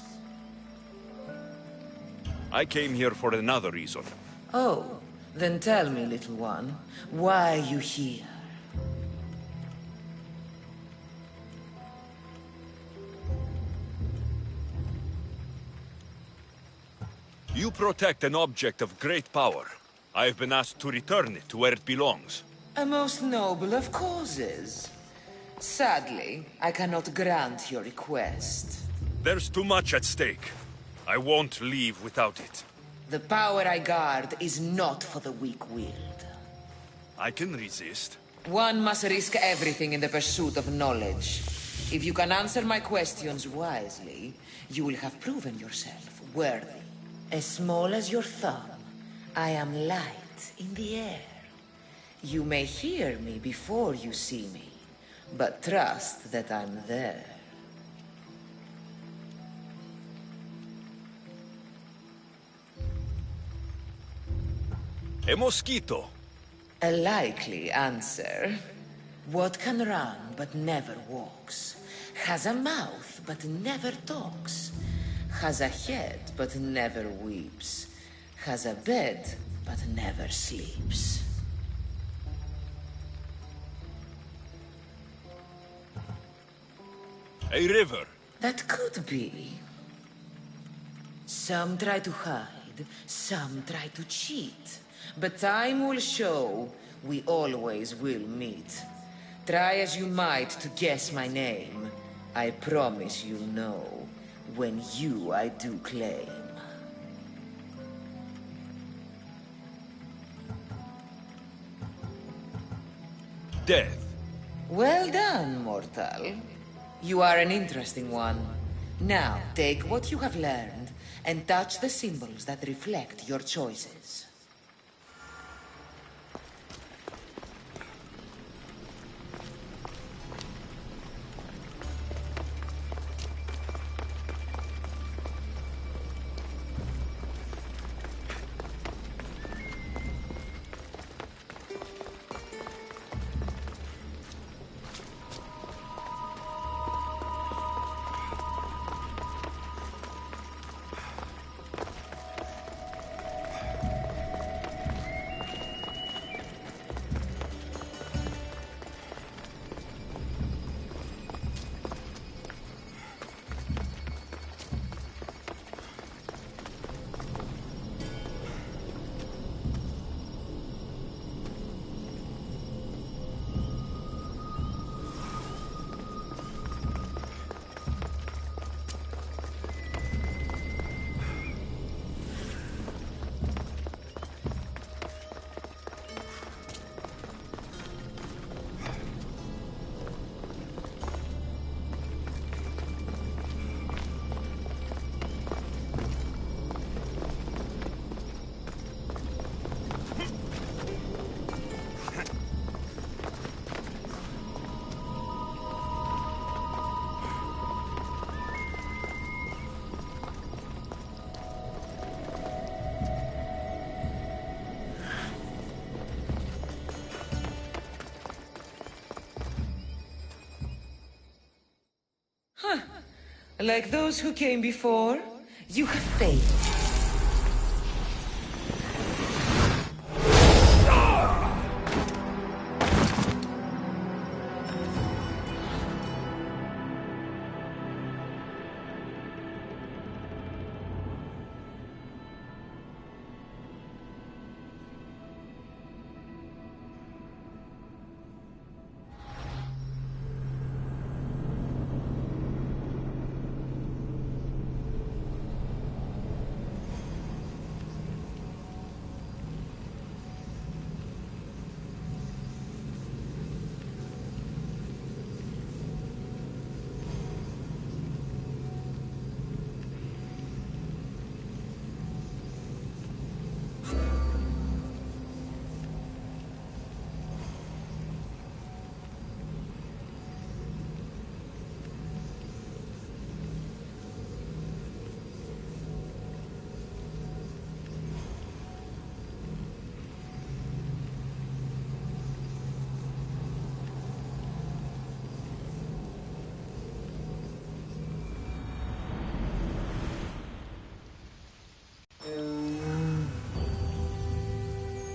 I came here for another reason. Oh, then tell me, little one, why are you here? You protect an object of great power. I have been asked to return it to where it belongs. A most noble of causes. Sadly, I cannot grant your request. There's too much at stake. I won't leave without it. The power I guard is not for the weak-willed. I can resist. One must risk everything in the pursuit of knowledge. If you can answer my questions wisely, you will have proven yourself worthy. As small as your thumb, I am light in the air. You may hear me before you see me, but trust that I'm there. A mosquito. A likely answer. What can run but never walks? Has a mouth but never talks? Has a head but never weeps? Has a bed but never sleeps? A river. That could be. Some try to hide, some try to cheat. But time will show we always will meet. Try as you might to guess my name. I promise you'll know when you I do claim. Death. Well done, mortal. You are an interesting one. Now, take what you have learned and touch the symbols that reflect your choices. Like those who came before, you have failed.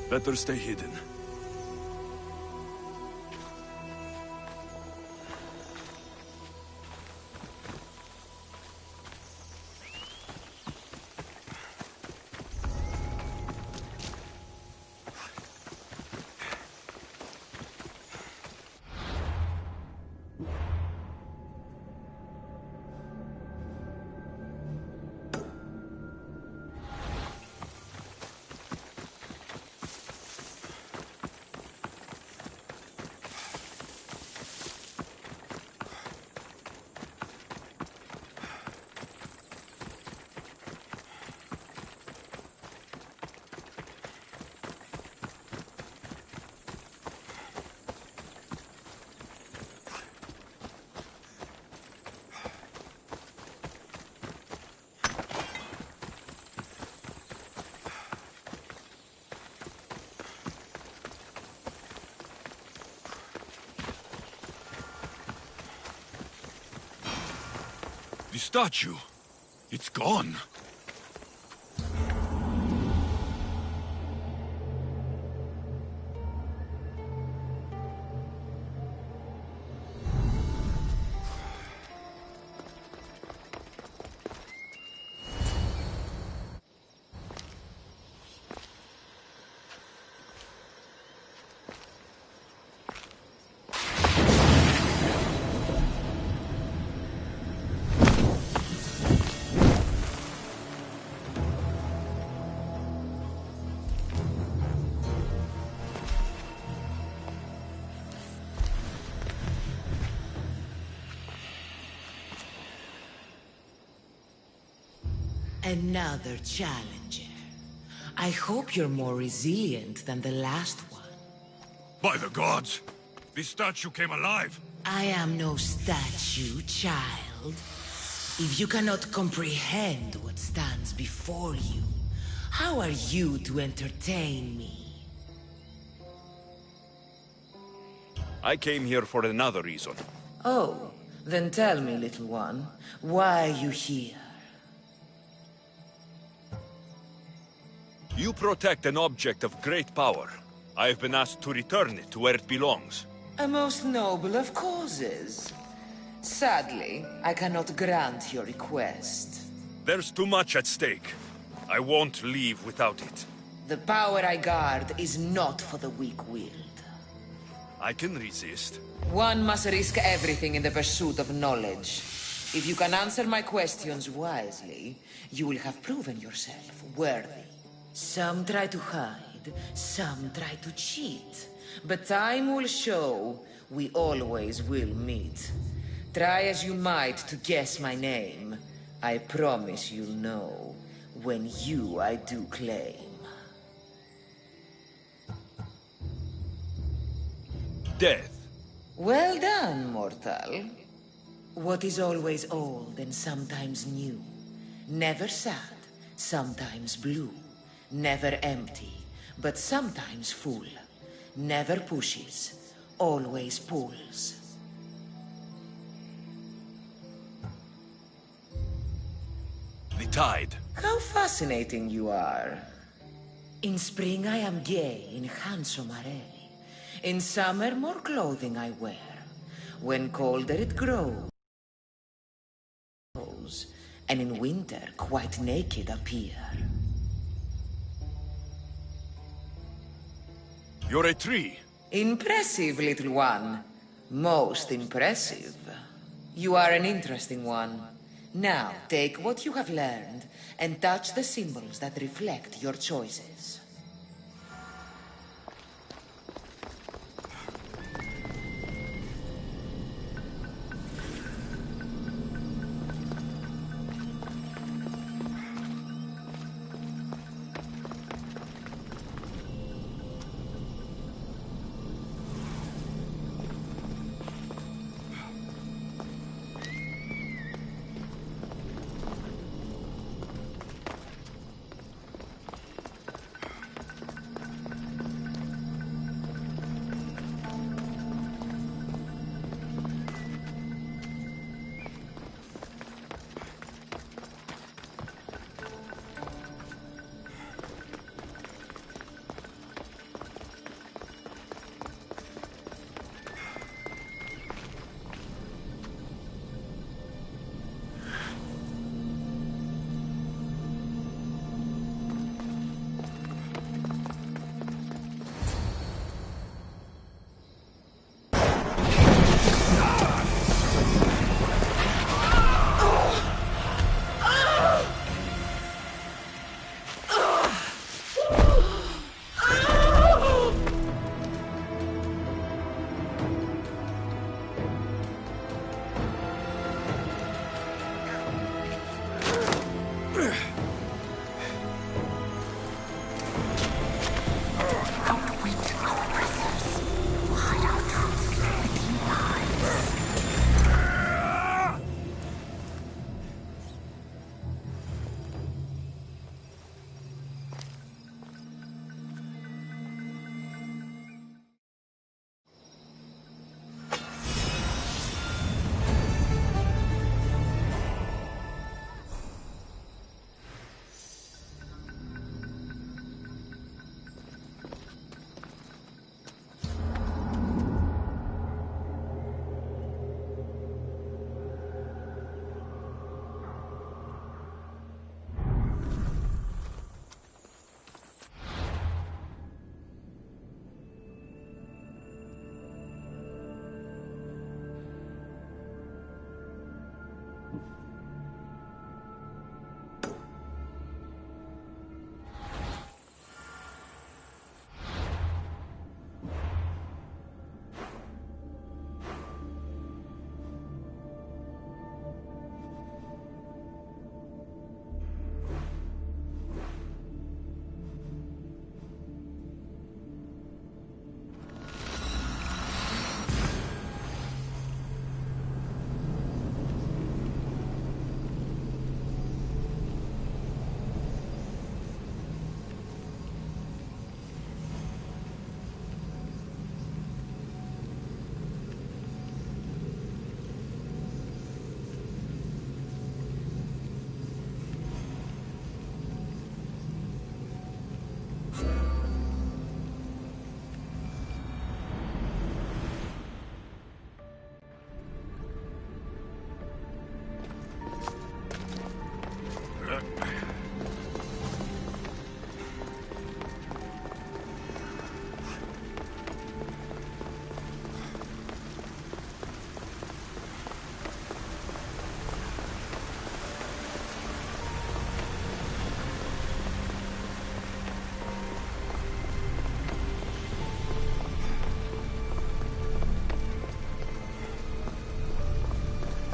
Better stay hidden. The statue! It's gone! Another challenger. I hope you're more resilient than the last one. By the gods! This statue came alive! I am no statue, child. If you cannot comprehend what stands before you, how are you to entertain me? I came here for another reason. Oh, then tell me, little one, why are you here? You protect an object of great power. I have been asked to return it to where it belongs. A most noble of causes. Sadly, I cannot grant your request. There's too much at stake. I won't leave without it. The power I guard is not for the weak-willed. I can resist. One must risk everything in the pursuit of knowledge. If you can answer my questions wisely, you will have proven yourself worthy. Some try to hide, some try to cheat. But time will show we always will meet. Try as you might to guess my name. I promise you'll know when I do claim. Death. Well done, mortal. What is always old and sometimes new. Never sad, sometimes blue. Never empty, but sometimes full. Never pushes, always pulls. tide. How fascinating you are. In spring I am gay in handsome array. In summer more clothing I wear. When colder it grows. And in winter quite naked appear. You're a tree. Impressive, little one. Most impressive. You are an interesting one. Now, take what you have learned and touch the symbols that reflect your choices.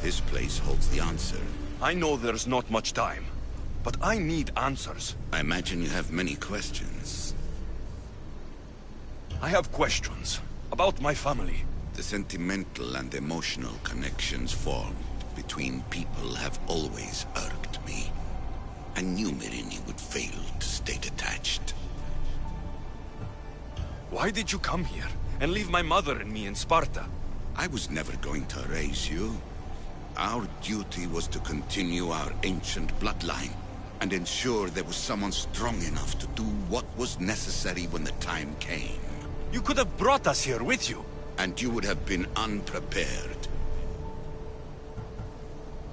This place holds the answer. I know there's not much time, but I need answers. I imagine you have many questions. I have questions about my family. The sentimental and emotional connections formed between people have always irked me. I knew Myrrine would fail to stay detached. Why did you come here and leave my mother and me in Sparta? I was never going to erase you. Our duty was to continue our ancient bloodline. and ensure there was someone strong enough to do what was necessary when the time came. You could have brought us here with you. And you would have been unprepared.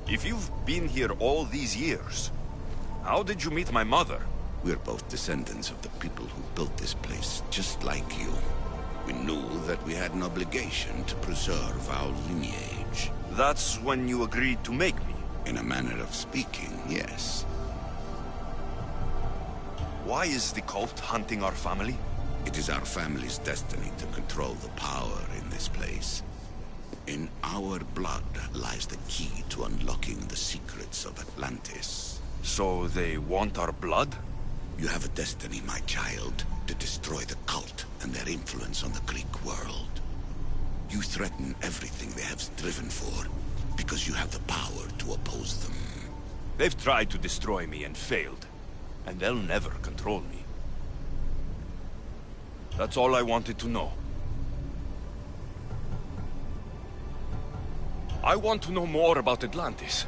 If you've been here all these years, how did you meet my mother? We're both descendants of the people who built this place, just like you. We knew that we had an obligation to preserve our lineage. That's when you agreed to make me? In a manner of speaking, yes. Why is the cult hunting our family? It is our family's destiny to control the power in this place. In our blood lies the key to unlocking the secrets of Atlantis. So they want our blood? You have a destiny, my child, to destroy the cult and their influence on the Greek world. You threaten everything they have striven for, because you have the power to oppose them. They've tried to destroy me and failed, and they'll never control me. That's all I wanted to know. I want to know more about Atlantis,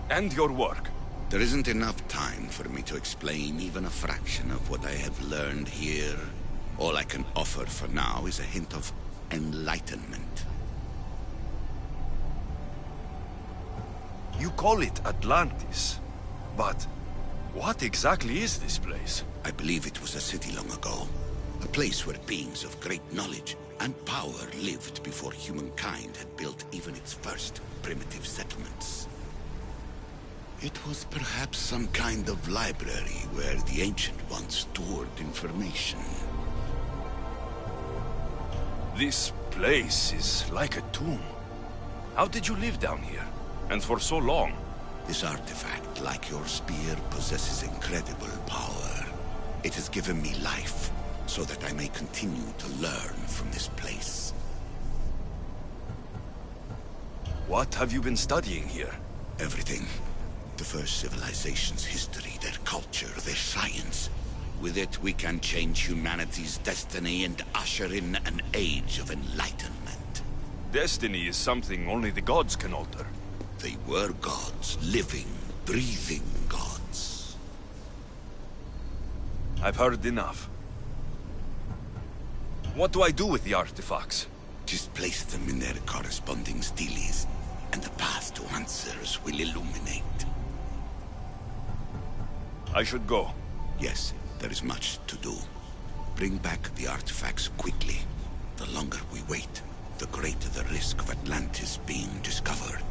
and your work. There isn't enough time for me to explain even a fraction of what I have learned here. All I can offer for now is a hint of enlightenment. You call it Atlantis, but what exactly is this place? I believe it was a city long ago. A place where beings of great knowledge and power lived before humankind had built even its first primitive settlements. It was perhaps some kind of library where the Ancient Ones stored information. This place is like a tomb. How did you live down here? And for so long? This artifact, like your spear, possesses incredible power. It has given me life, so that I may continue to learn from this place. What have you been studying here? Everything. The first civilization's history, their culture, their science. With it, we can change humanity's destiny and usher in an age of enlightenment. Destiny is something only the gods can alter. They were gods, living, breathing gods. I've heard enough. What do I do with the artifacts? Just place them in their corresponding steles, and the path to answers will illuminate. I should go. Yes, there is much to do. Bring back the artifacts quickly. The longer we wait, the greater the risk of Atlantis being discovered.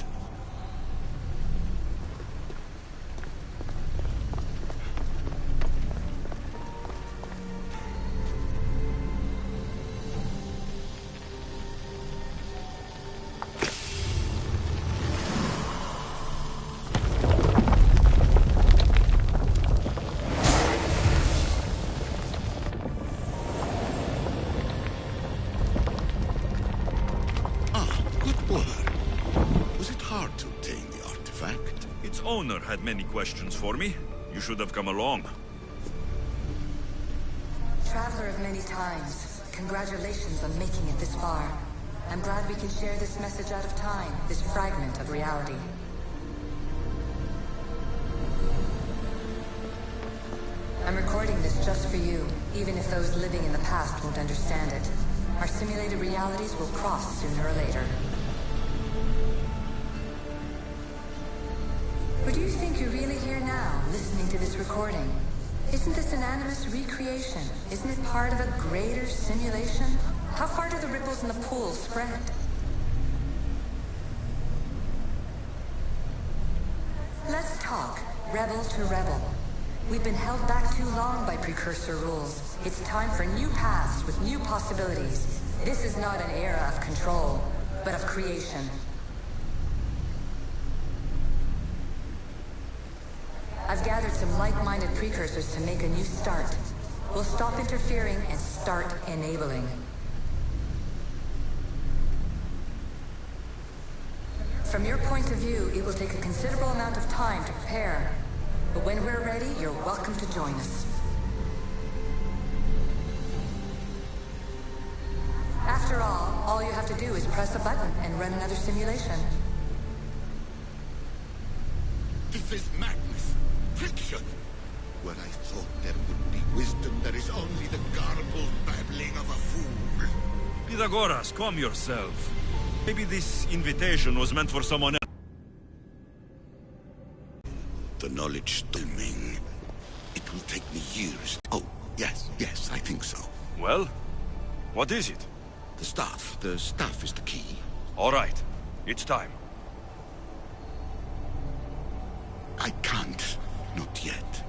Owner had many questions for me. You should have come along. Traveler of many times, congratulations on making it this far. I'm glad we can share this message out of time, this fragment of reality. I'm recording this just for you, even if those living in the past won't understand it. Our simulated realities will cross sooner or later. Or do you think you're really here now, listening to this recording? Isn't this an animus recreation? Isn't it part of a greater simulation? How far do the ripples in the pool spread? Let's talk, rebel to rebel. We've been held back too long by precursor rules. It's time for new paths with new possibilities. This is not an era of control, but of creation. I've gathered some like-minded precursors to make a new start. We'll stop interfering and start enabling. From your point of view, it will take a considerable amount of time to prepare. But when we're ready, you're welcome to join us. After all you have to do is press a button and run another simulation. This is madness. Fiction. Where I thought there would be wisdom, there is only the garbled babbling of a fool. Pythagoras, calm yourself. Maybe this invitation was meant for someone else. The knowledge storming. It will take me years. Oh, yes, I think so. Well, what is it? The staff. The staff is the key. All right, it's time. I can't. Not yet.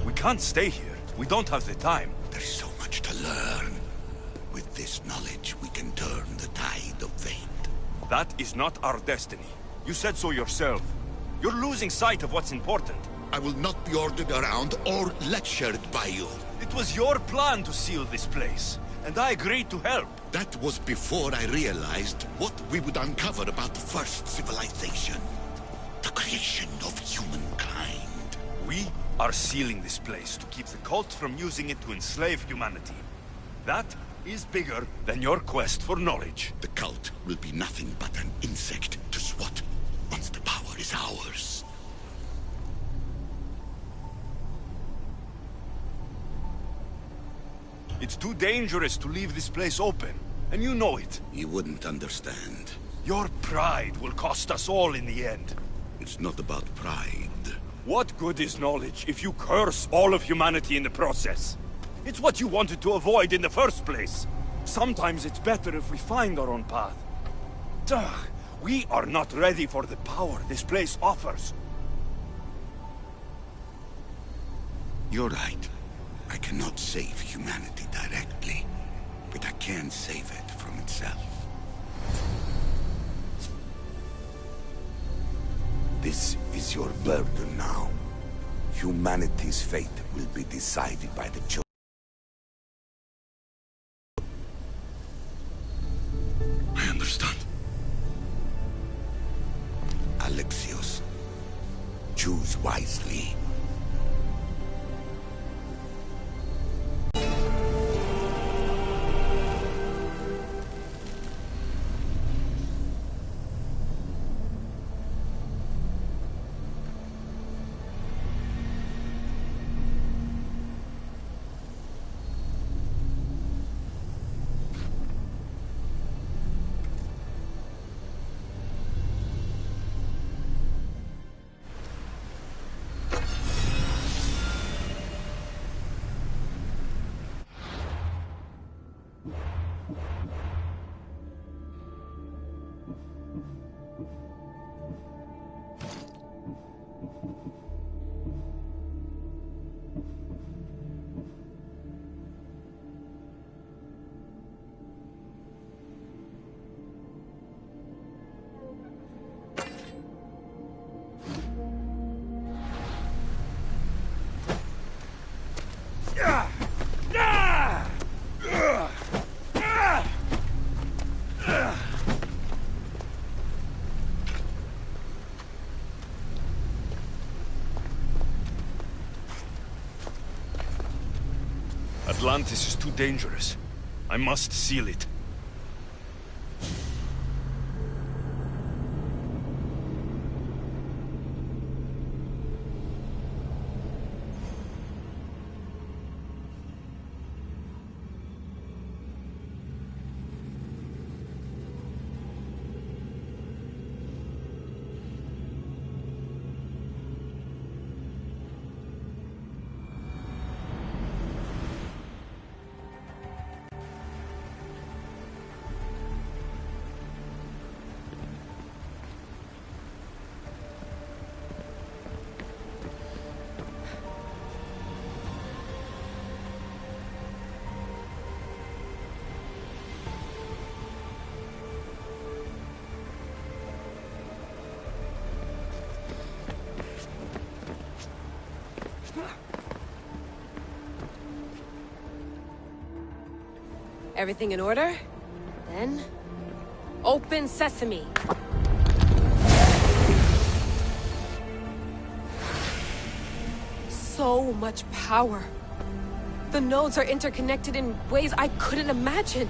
We can't stay here. We don't have the time. There's so much to learn. With this knowledge, we can turn the tide of fate. That is not our destiny. You said so yourself. You're losing sight of what's important. I will not be ordered around or lectured by you. It was your plan to seal this place, and I agreed to help. That was before I realized what we would uncover about the first civilization. The creation of humankind. We are sealing this place to keep the cult from using it to enslave humanity. That is bigger than your quest for knowledge. The cult will be nothing but an insect to swat once the power is ours. It's too dangerous to leave this place open, and you know it. You wouldn't understand. Your pride will cost us all in the end. It's not about pride. What good is knowledge if you curse all of humanity in the process? It's what you wanted to avoid in the first place. Sometimes it's better if we find our own path. Ugh, we are not ready for the power this place offers. You're right. I cannot save humanity directly, but I can save it from itself. This is your burden now. Humanity's fate will be decided by the choice. I understand. Alexios, choose wisely. Atlantis is too dangerous. I must seal it. Everything in order? Then... open sesame! So much power. The nodes are interconnected in ways I couldn't imagine.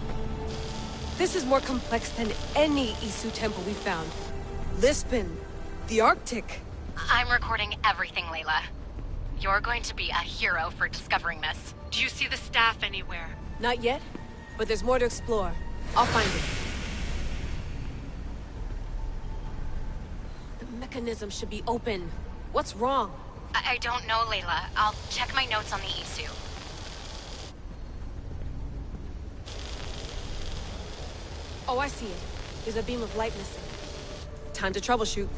This is more complex than any Isu temple we found. Lisbon, the Arctic. I'm recording everything, Layla. You're going to be a hero for discovering this. Do you see the staff anywhere? Not yet, but there's more to explore. I'll find it. The mechanism should be open. What's wrong? I don't know, Layla. I'll check my notes on the Isu. Oh, I see it. There's a beam of light missing. Time to troubleshoot.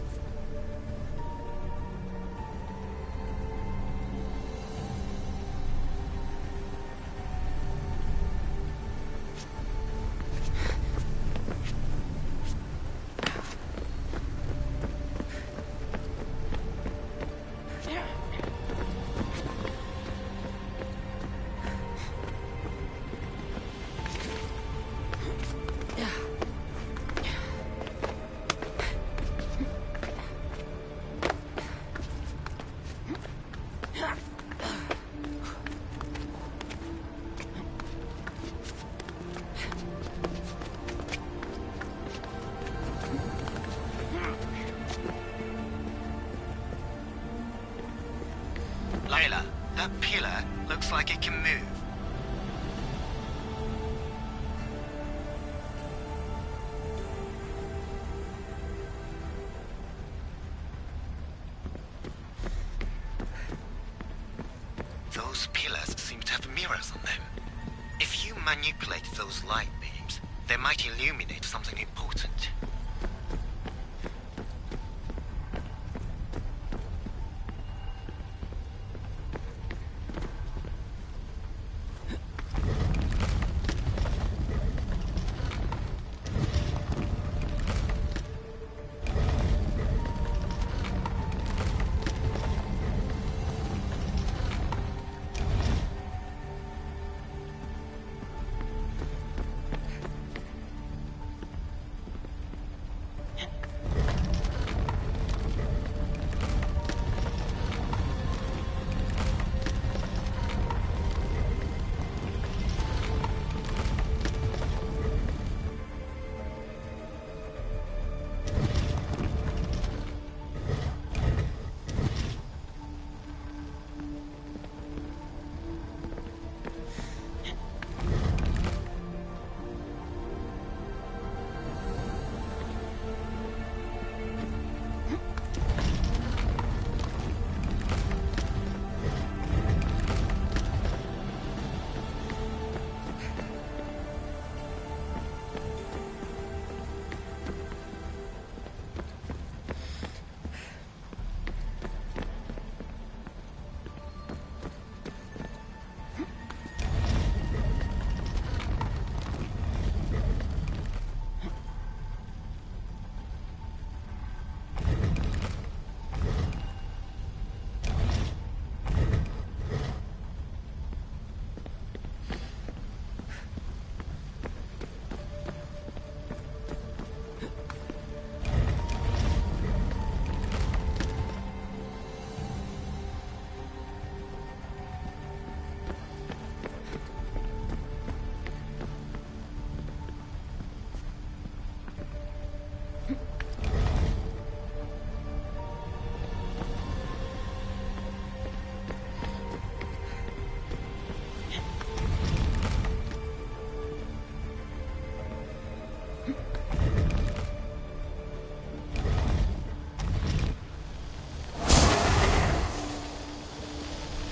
Layla, that pillar looks like it can move. Those pillars seem to have mirrors on them. If you manipulate those light beams, they might illuminate something important.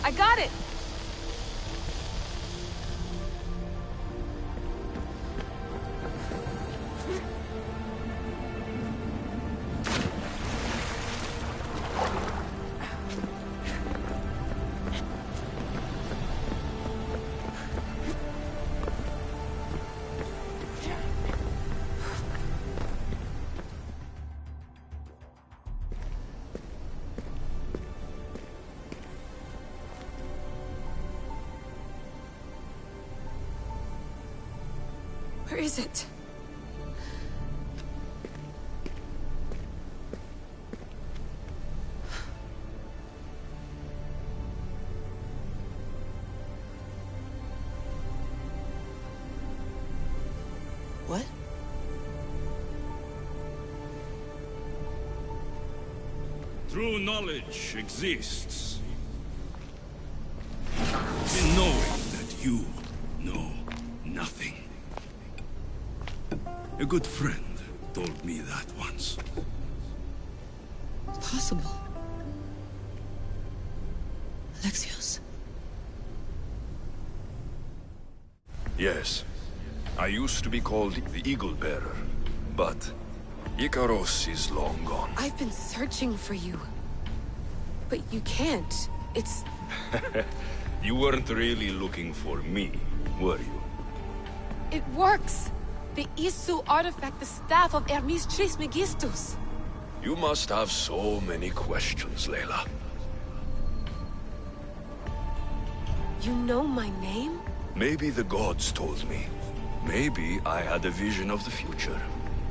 I got it! Where is it? What? True knowledge exists in knowing that you know nothing. A good friend told me that once. Possible. Alexios. Yes. I used to be called the Eagle Bearer, but Icaros is long gone. I've been searching for you. But you can't. It's... You weren't really looking for me, were you? It works! The Isu artifact, the staff of Hermes Trismegistus. You must have so many questions, Layla. You know my name? Maybe the gods told me. Maybe I had a vision of the future.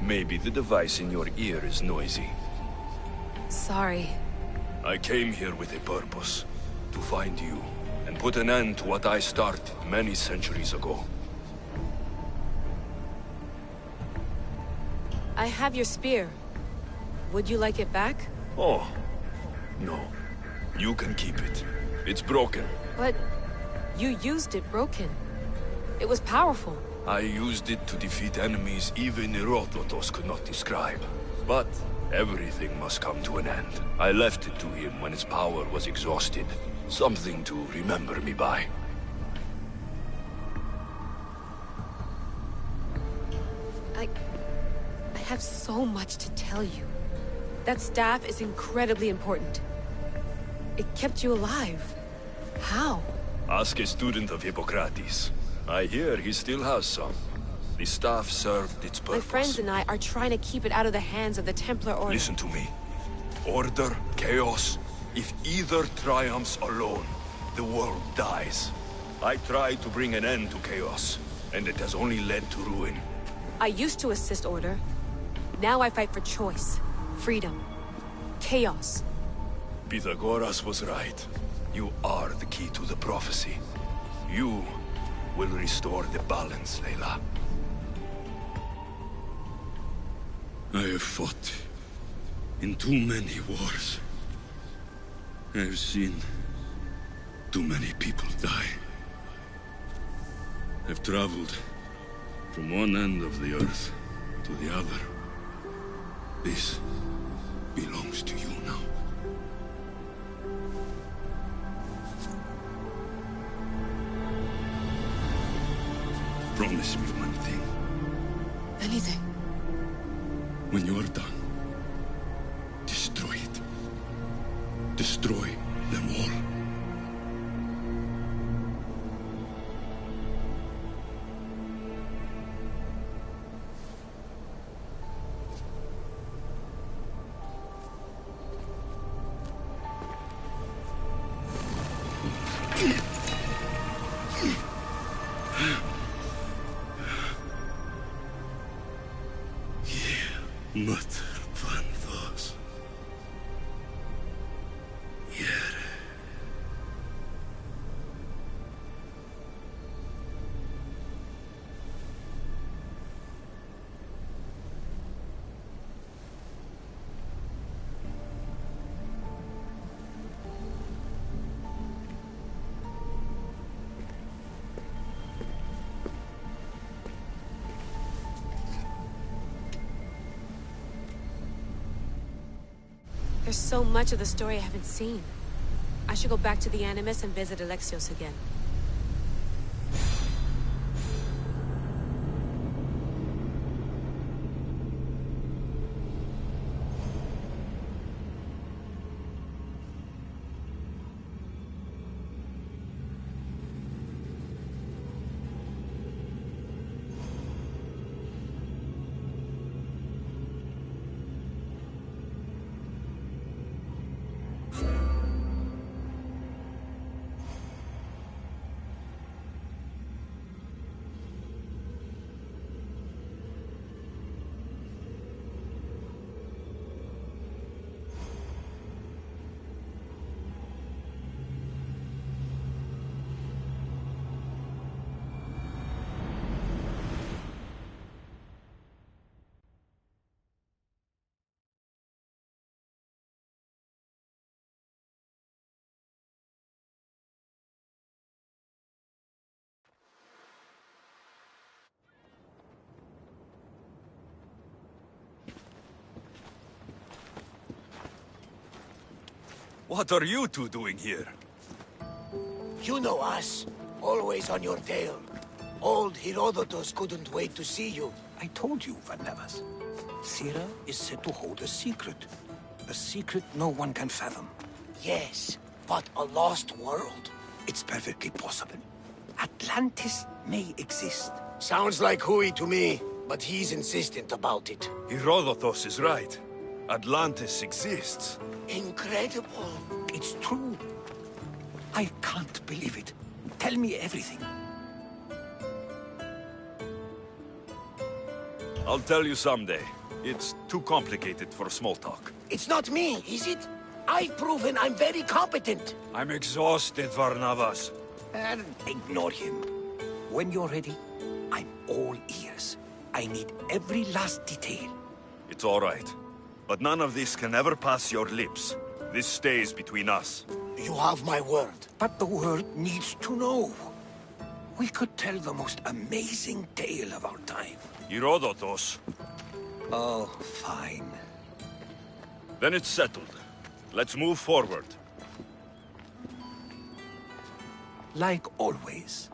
Maybe the device in your ear is noisy. Sorry. I came here with a purpose. To find you, and put an end to what I started many centuries ago. I have your spear. Would you like it back? Oh. No. You can keep it. It's broken. But... you used it broken. It was powerful. I used it to defeat enemies even Herodotus could not describe. But everything must come to an end. I left it to him when its power was exhausted. Something to remember me by. I have so much to tell you. That staff is incredibly important. It kept you alive. How? Ask a student of Hippocrates. I hear he still has some. The staff served its purpose. My friends and I are trying to keep it out of the hands of the Templar Order. Listen to me. Order, chaos. If either triumphs alone, the world dies. I tried to bring an end to chaos, and it has only led to ruin. I used to assist Order. Now I fight for choice, freedom, chaos. Pythagoras was right. You are the key to the prophecy. You will restore the balance, Layla. I have fought in too many wars. I have seen too many people die. I've traveled from one end of the earth to the other. This belongs to you now. Promise me one thing. Anything. When you are done, destroy it. Destroy them all. There's so much of the story I haven't seen. I should go back to the Animus and visit Alexios again. What are you two doing here? You know us. Always on your tail. Old Herodotus couldn't wait to see you. I told you, Varnavas. Thera is said to hold a secret. A secret no one can fathom. Yes, but a lost world? It's perfectly possible. Atlantis may exist. Sounds like Hui to me, but he's insistent about it. Herodotus is right. Atlantis exists. Incredible. It's true. I can't believe it. Tell me everything. I'll tell you someday. It's too complicated for small talk. It's not me, is it? I've proven I'm very competent. I'm exhausted, Varnavas. And ignore him. When you're ready, I'm all ears. I need every last detail. It's all right. But none of this can ever pass your lips. This stays between us. You have my word. But the world needs to know. We could tell the most amazing tale of our time. Herodotus. Oh, fine. Then it's settled. Let's move forward. Like always.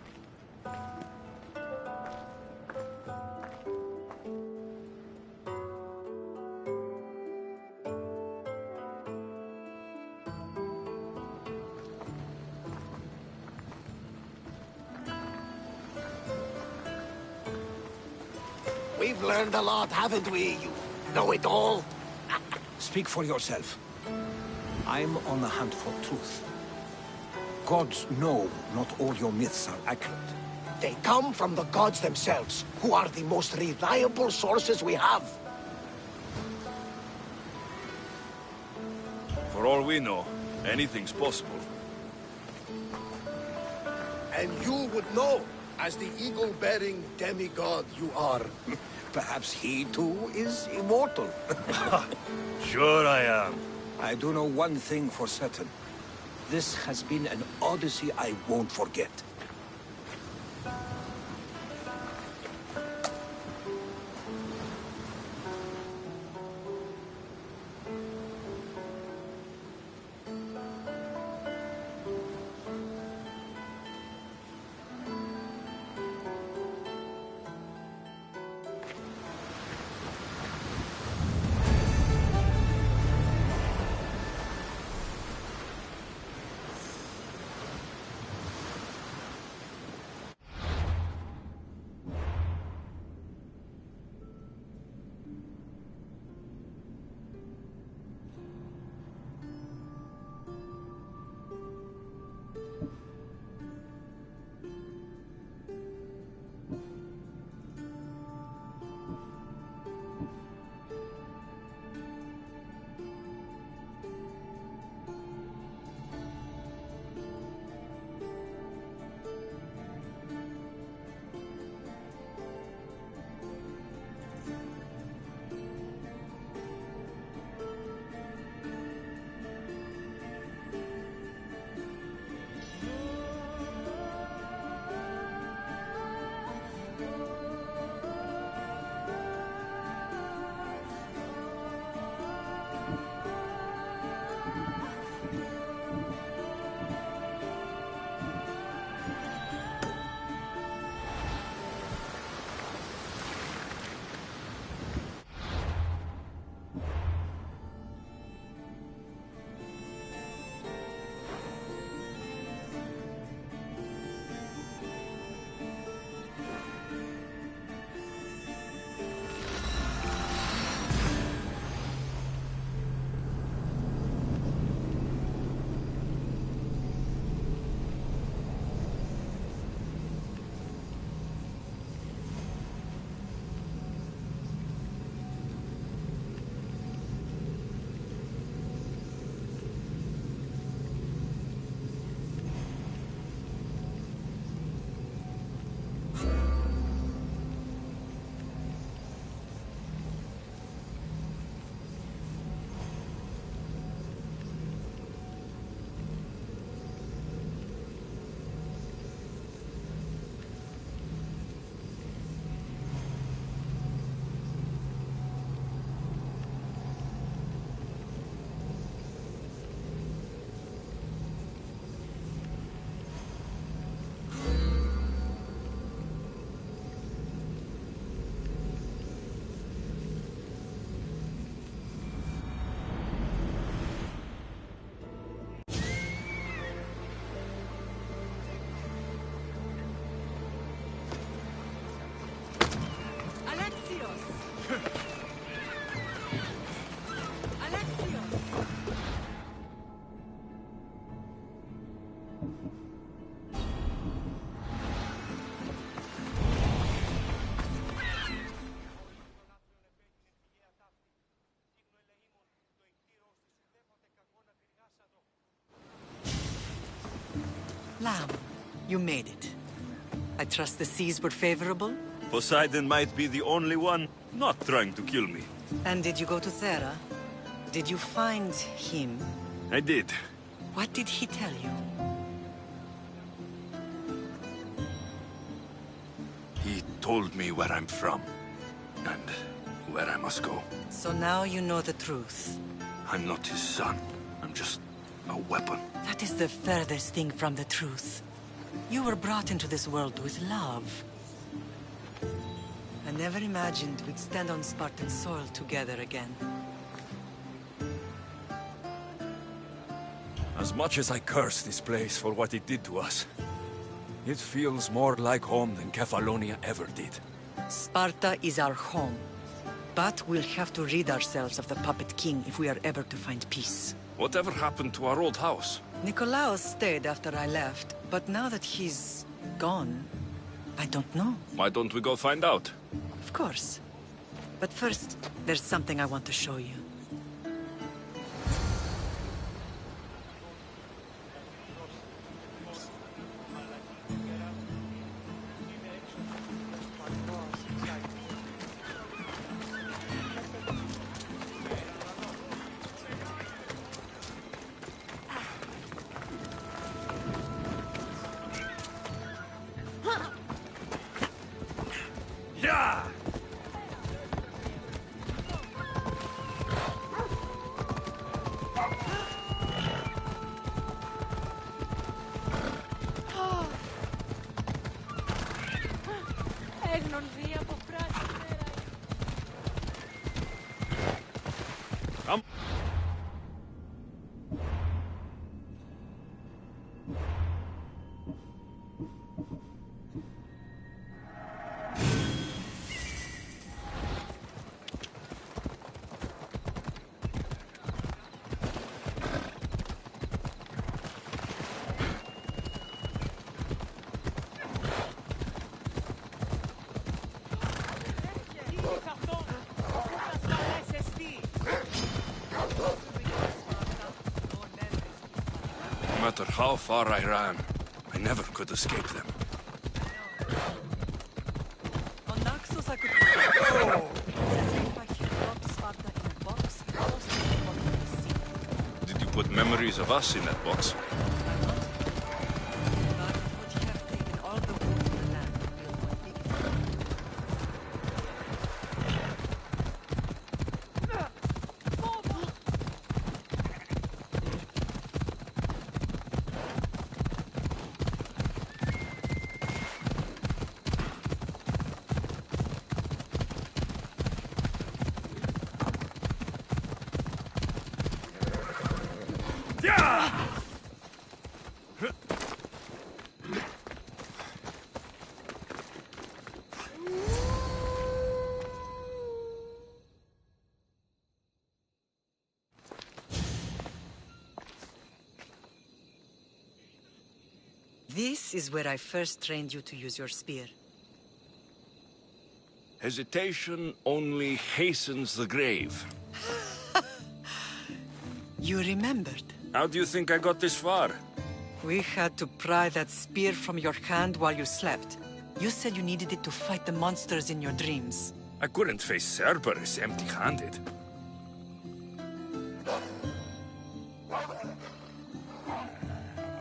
We've learned a lot, haven't we? You know it all. Speak for yourself. I'm on the hunt for truth. Gods know not all your myths are accurate. They come from the gods themselves, who are the most reliable sources we have. For all we know, anything's possible. And you would know, as the eagle-bearing demigod you are. Perhaps he too is immortal. Sure I am. I do know one thing for certain. This has been an Odyssey I won't forget. lamb. You made it. I trust the seas were favorable? Poseidon might be the only one not trying to kill me. And did you go to Thera? Did you find him? I did. What did he tell you? He told me where I'm from, and where I must go. So now you know the truth. I'm not his son. I'm just a weapon. That is the furthest thing from the truth. You were brought into this world with love. I never imagined we'd stand on Spartan soil together again. As much as I curse this place for what it did to us, it feels more like home than Kefalonia ever did. Sparta is our home. But we'll have to rid ourselves of the Puppet King if we are ever to find peace. Whatever happened to our old house? Nikolaos stayed after I left, but now that he's gone, I don't know. Why don't we go find out? Of course. But first, there's something I want to show you. Come. No matter how far I ran, I never could escape them. On Naxos, I could... Oh! Did you put memories of us in that box? This is where I first trained you to use your spear. Hesitation only hastens the grave. You remembered. How do you think I got this far? We had to pry that spear from your hand while you slept. You said you needed it to fight the monsters in your dreams. I couldn't face Cerberus empty-handed.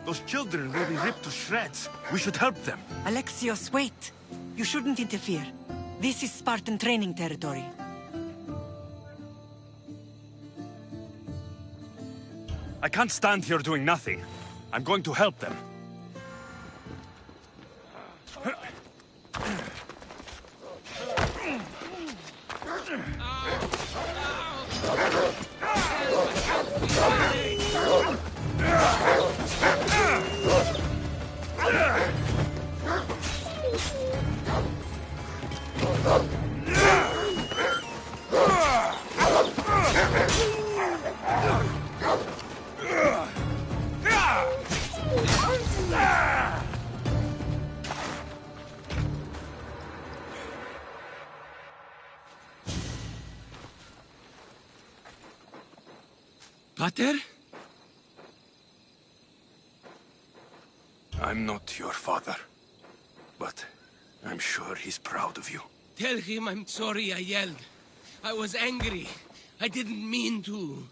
Those children will be ripped to shreds. We should help them. Alexios, wait! You shouldn't interfere. This is Spartan training territory. I can't stand here doing nothing. I'm going to help them. Pater? I'm not your father, but I'm sure he's proud of you. Tell him I'm sorry I yelled. I was angry. I didn't mean to.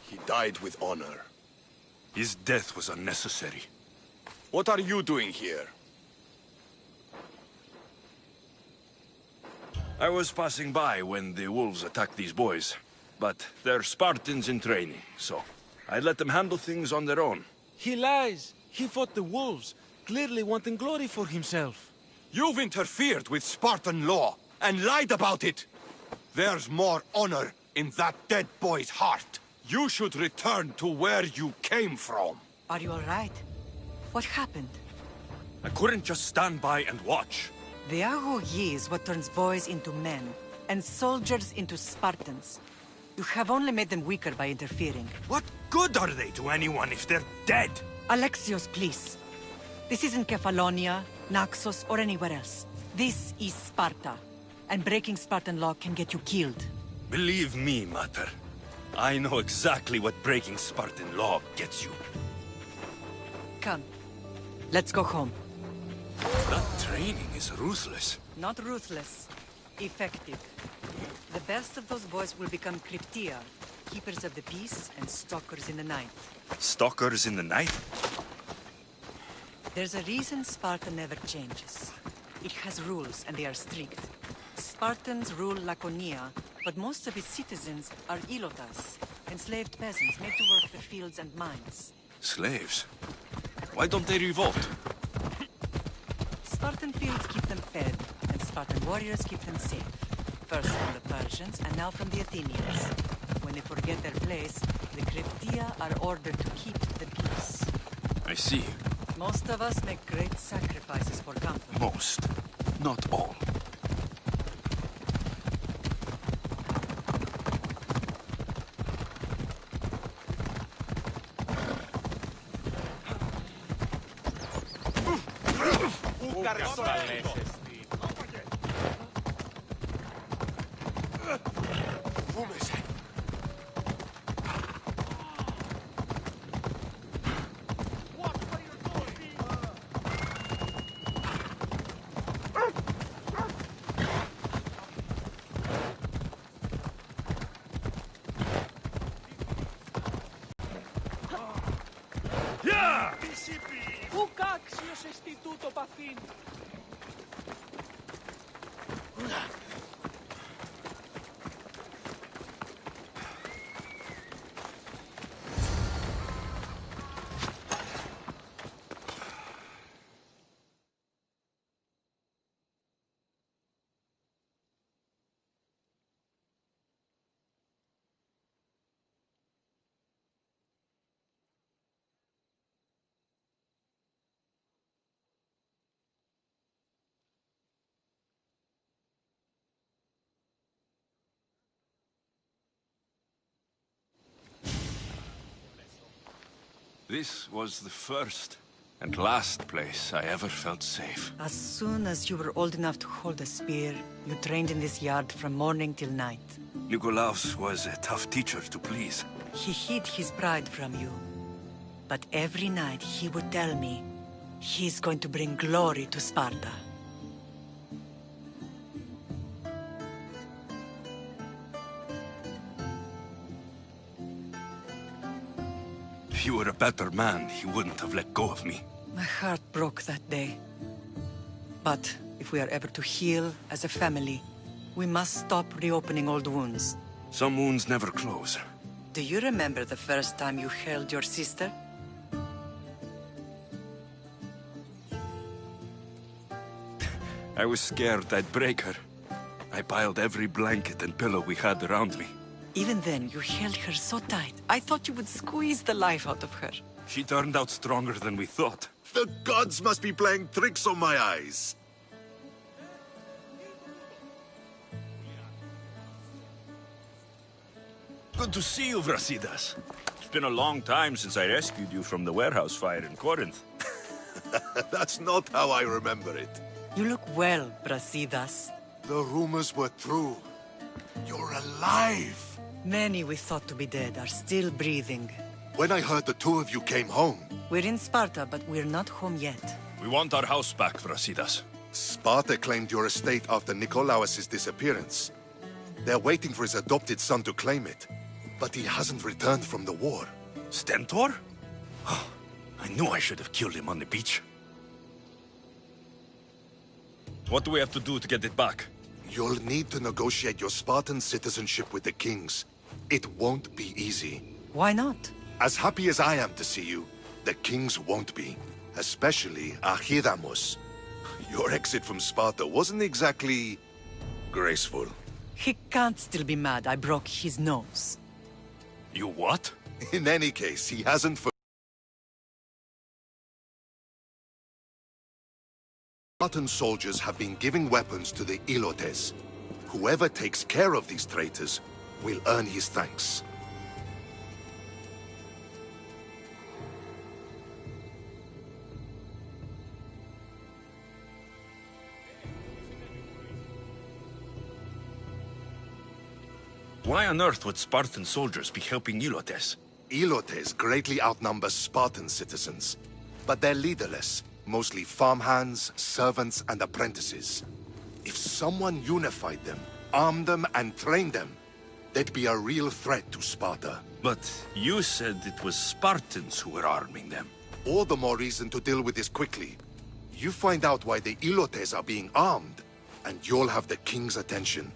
He died with honor. His death was unnecessary. What are you doing here? I was passing by when the wolves attacked these boys. But they're Spartans in training, so I let them handle things on their own. He lies. He fought the wolves, clearly wanting glory for himself. You've interfered with Spartan law and lied about it. There's more honor in that dead boy's heart. You should return to where you came from. Are you all right? What happened? I couldn't just stand by and watch. The Agogi is what turns boys into men, and soldiers into Spartans. You have only made them weaker by interfering. What good are they to anyone if they're dead? Alexios, please. This isn't Kefalonia, Naxos, or anywhere else. This is Sparta, and breaking Spartan law can get you killed. Believe me, Mater. I know exactly what breaking Spartan law gets you. Come. Let's go home. That training is ruthless. Not ruthless. Effective. The best of those boys will become Cryptia, keepers of the peace and stalkers in the night. Stalkers in the night? There's a reason Sparta never changes. It has rules, and they are strict. Spartans rule Laconia, but most of its citizens are ilotas, enslaved peasants made to work the fields and mines. Slaves? Why don't they revolt? Spartan fields keep them fed, and Spartan warriors keep them safe. First from the Persians, and now from the Athenians. When they forget their place, the Cryptia are ordered to keep the peace. I see. Most of us make great sacrifices for comfort. Most. Not all. Ουκ άξιος εστι τούτο παθήν. This was the first and last place I ever felt safe. As soon as you were old enough to hold a spear, you trained in this yard from morning till night. Nikolaos was a tough teacher to please. He hid his pride from you. But every night he would tell me, he's going to bring glory to Sparta. If you were a better man, he wouldn't have let go of me. My heart broke that day. But if we are ever to heal as a family, we must stop reopening old wounds. Some wounds never close. Do you remember the first time you held your sister? I was scared I'd break her. I piled every blanket and pillow we had around me. Even then, you held her so tight. I thought you would squeeze the life out of her. She turned out stronger than we thought. The gods must be playing tricks on my eyes. Good to see you, Brasidas. It's been a long time since I rescued you from the warehouse fire in Corinth. That's not how I remember it. You look well, Brasidas. The rumors were true. You're alive. Many we thought to be dead are still breathing. When I heard the two of you came home... We're in Sparta, but we're not home yet. We want our house back, Brasidas. Sparta claimed your estate after Nikolaos' disappearance. They're waiting for his adopted son to claim it. But he hasn't returned from the war. Stentor? I knew I should have killed him on the beach. What do we have to do to get it back? You'll need to negotiate your Spartan citizenship with the kings. It won't be easy. Why not? As happy as I am to see you, the kings won't be. Especially Archidamos. Your exit from Sparta wasn't exactly... graceful. He can't still be mad I broke his nose. You what? In any case, he hasn't Spartan soldiers have been giving weapons to the Ilotes. Whoever takes care of these traitors will earn his thanks. Why on earth would Spartan soldiers be helping Ilotes? Ilotes greatly outnumber Spartan citizens, but they're leaderless. Mostly farmhands, servants, and apprentices. If someone unified them, armed them, and trained them, they'd be a real threat to Sparta. But you said it was Spartans who were arming them. All the more reason to deal with this quickly. You find out why the Ilotes are being armed, and you'll have the king's attention.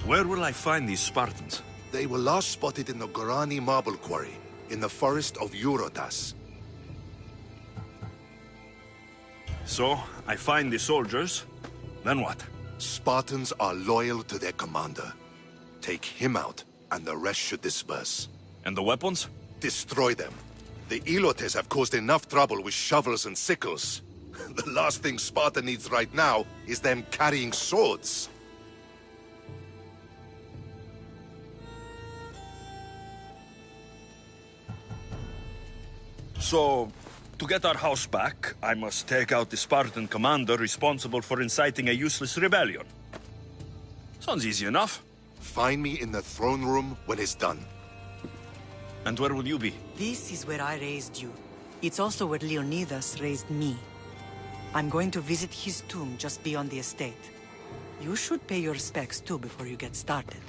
Where will I find these Spartans? They were last spotted in the Gorani marble quarry, in the forest of Eurotas. So, I find the soldiers, then what? Spartans are loyal to their commander. Take him out, and the rest should disperse. And the weapons? Destroy them. The Ilotes have caused enough trouble with shovels and sickles. The last thing Sparta needs right now is them carrying swords. So, to get our house back, I must take out the Spartan commander responsible for inciting a useless rebellion. Sounds easy enough. Find me in the throne room when it's done. And where will you be? This is where I raised you. It's also where Leonidas raised me. I'm going to visit his tomb just beyond the estate. You should pay your respects too before you get started.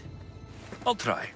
I'll try.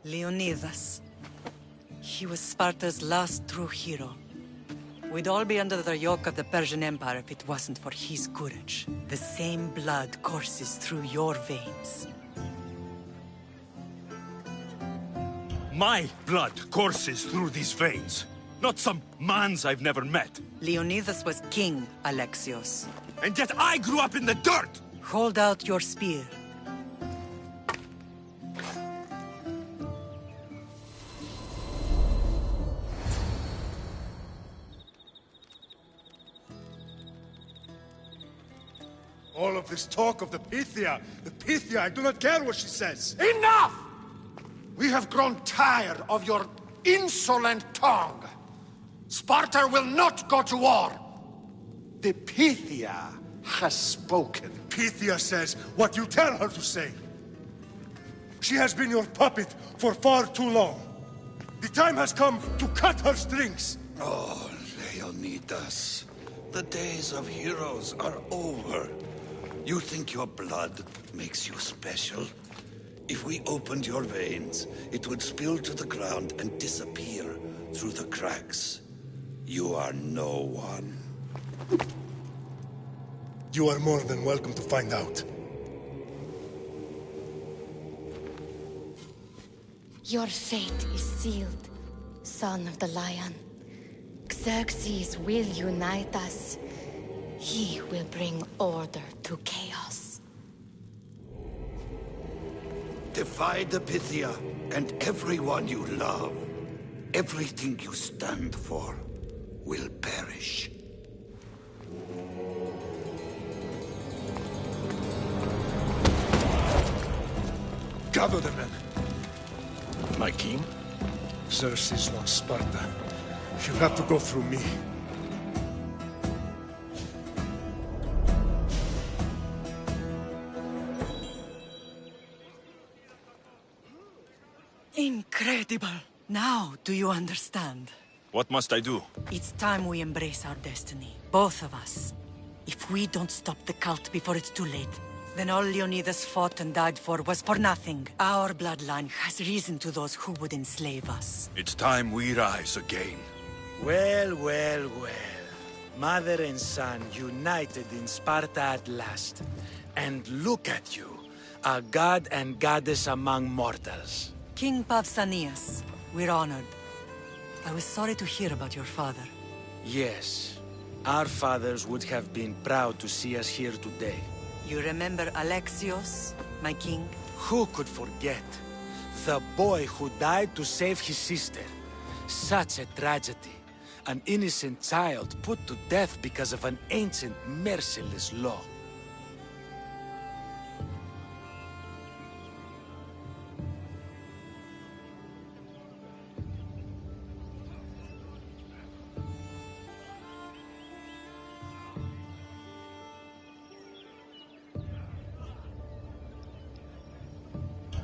Leonidas. He was Sparta's last true hero. We'd all be under the yoke of the Persian Empire if it wasn't for his courage. The same blood courses through your veins. My blood courses through these veins, not some man's I've never met. Leonidas was king, Alexios. And yet I grew up in the dirt! Hold out your spear. All of this talk of the Pythia, I do not care what she says. Enough! We have grown tired of your insolent tongue. Sparta will not go to war. The Pythia has spoken. Pythia says what you tell her to say. She has been your puppet for far too long. The time has come to cut her strings. Oh, Leonidas. The days of heroes are over. You think your blood makes you special? If we opened your veins, it would spill to the ground and disappear through the cracks. You are no one. You are more than welcome to find out. Your fate is sealed, son of the Lion. Xerxes will unite us. He will bring order to chaos. Defy the Pythia and everyone you love. Everything you stand for will perish. Gather the men. My king? Xerxes wants Sparta. She'll have to go through me. Incredible! Now, do you understand? What must I do? It's time we embrace our destiny, both of us. If we don't stop the cult before it's too late, then all Leonidas fought and died for was for nothing. Our bloodline has risen to those who would enslave us. It's time we rise again. Well, well, well. Mother and son united in Sparta at last. And look at you, a god and goddess among mortals. King Pausanias, we're honored. I was sorry to hear about your father. Yes, our fathers would have been proud to see us here today. You remember Alexios, my king? Who could forget? The boy who died to save his sister. Such a tragedy. An innocent child put to death because of an ancient, merciless law.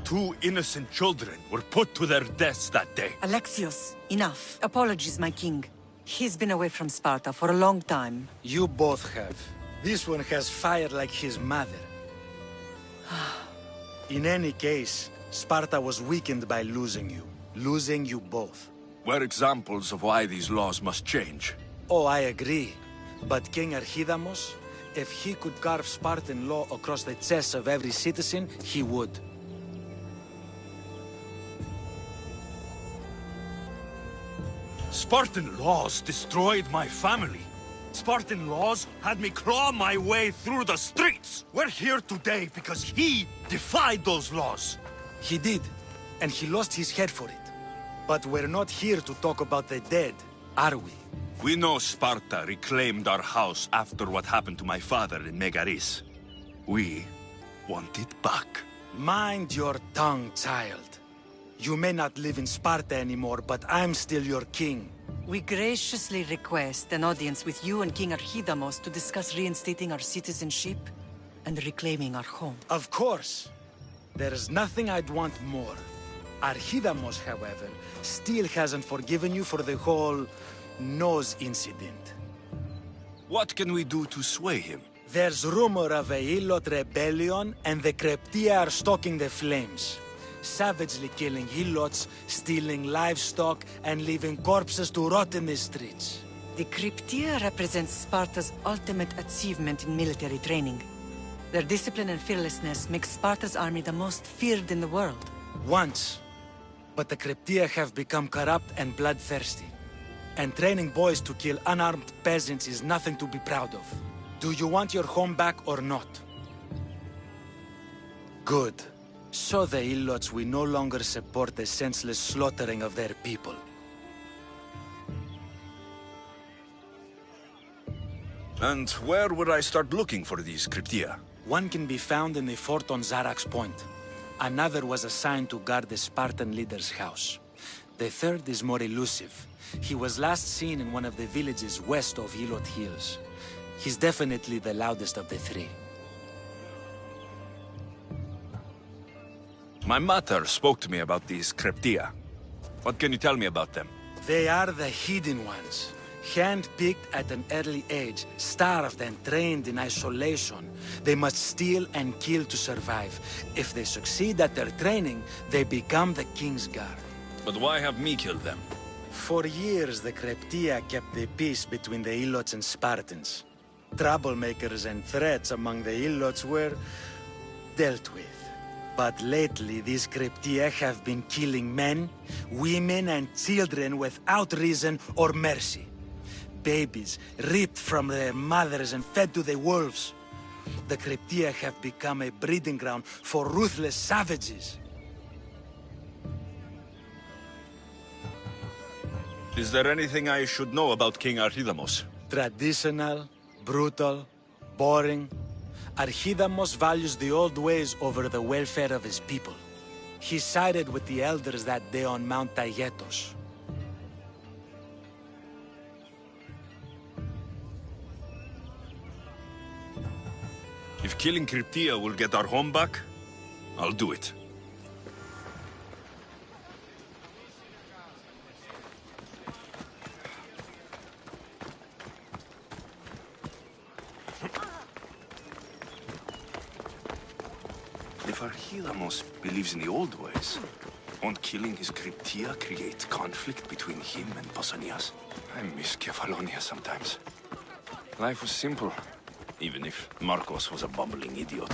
Two innocent children were put to their deaths that day. Alexios, enough. Apologies, my king. He's been away from Sparta for a long time. You both have. This one has fire like his mother. In any case, Sparta was weakened by losing you. Losing you both. We're examples of why these laws must change. Oh, I agree. But King Archidamos, if he could carve Spartan law across the chests of every citizen, he would. Spartan laws destroyed my family. Spartan laws had me claw my way through the streets. We're here today because he defied those laws. He did, and he lost his head for it. But we're not here to talk about the dead, are we? We know Sparta reclaimed our house after what happened to my father in Megaris. We want it back. Mind your tongue, child. You may not live in Sparta anymore, but I'm still your king. We graciously request an audience with you and King Archidamos to discuss reinstating our citizenship and reclaiming our home. Of course. There's nothing I'd want more. Archidamos, however, still hasn't forgiven you for the whole nose incident. What can we do to sway him? There's rumor of a Illot rebellion, and the Kreptia are stalking the flames. Savagely killing Ilots, stealing livestock, and leaving corpses to rot in the streets. The Kryptia represents Sparta's ultimate achievement in military training. Their discipline and fearlessness make Sparta's army the most feared in the world. Once. But the Kryptia have become corrupt and bloodthirsty. And training boys to kill unarmed peasants is nothing to be proud of. Do you want your home back or not? Good. Show the Ilots we no longer support the senseless slaughtering of their people. And where would I start looking for these cryptia? One can be found in the fort on Zarak's Point. Another was assigned to guard the Spartan leader's house. The third is more elusive. He was last seen in one of the villages west of Hilot Hills. He's definitely the loudest of the three. My mother spoke to me about these cryptia. What can you tell me about them? They are the hidden ones. Hand-picked at an early age, starved and trained in isolation. They must steal and kill to survive. If they succeed at their training, they become the King's Guard. But why have me killed them? For years, the Cryptia kept the peace between the Ilots and Spartans. Troublemakers and threats among the Ilots were dealt with. But lately, these Cryptia have been killing men, women, and children without reason or mercy. Babies ripped from their mothers and fed to the wolves. The Cryptia have become a breeding ground for ruthless savages. Is there anything I should know about King Archidamos? Traditional, brutal, boring. Archidamos values the old ways over the welfare of his people. He sided with the elders that day on Mount Taygetos. If killing Cryptia will get our home back, I'll do it. If Archidamos believes in the old ways, won't killing his Cryptia create conflict between him and Pausanias? I miss Kefalonia sometimes. Life was simple, even if Marcos was a bumbling idiot.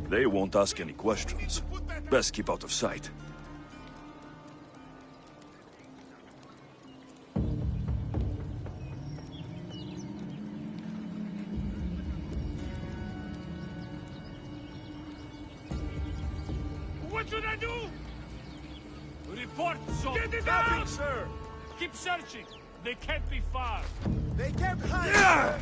They won't ask any questions. Best keep out of sight. What should I do? Report, so. Get it out! Sir. Keep searching. They can't be far. They can't hide!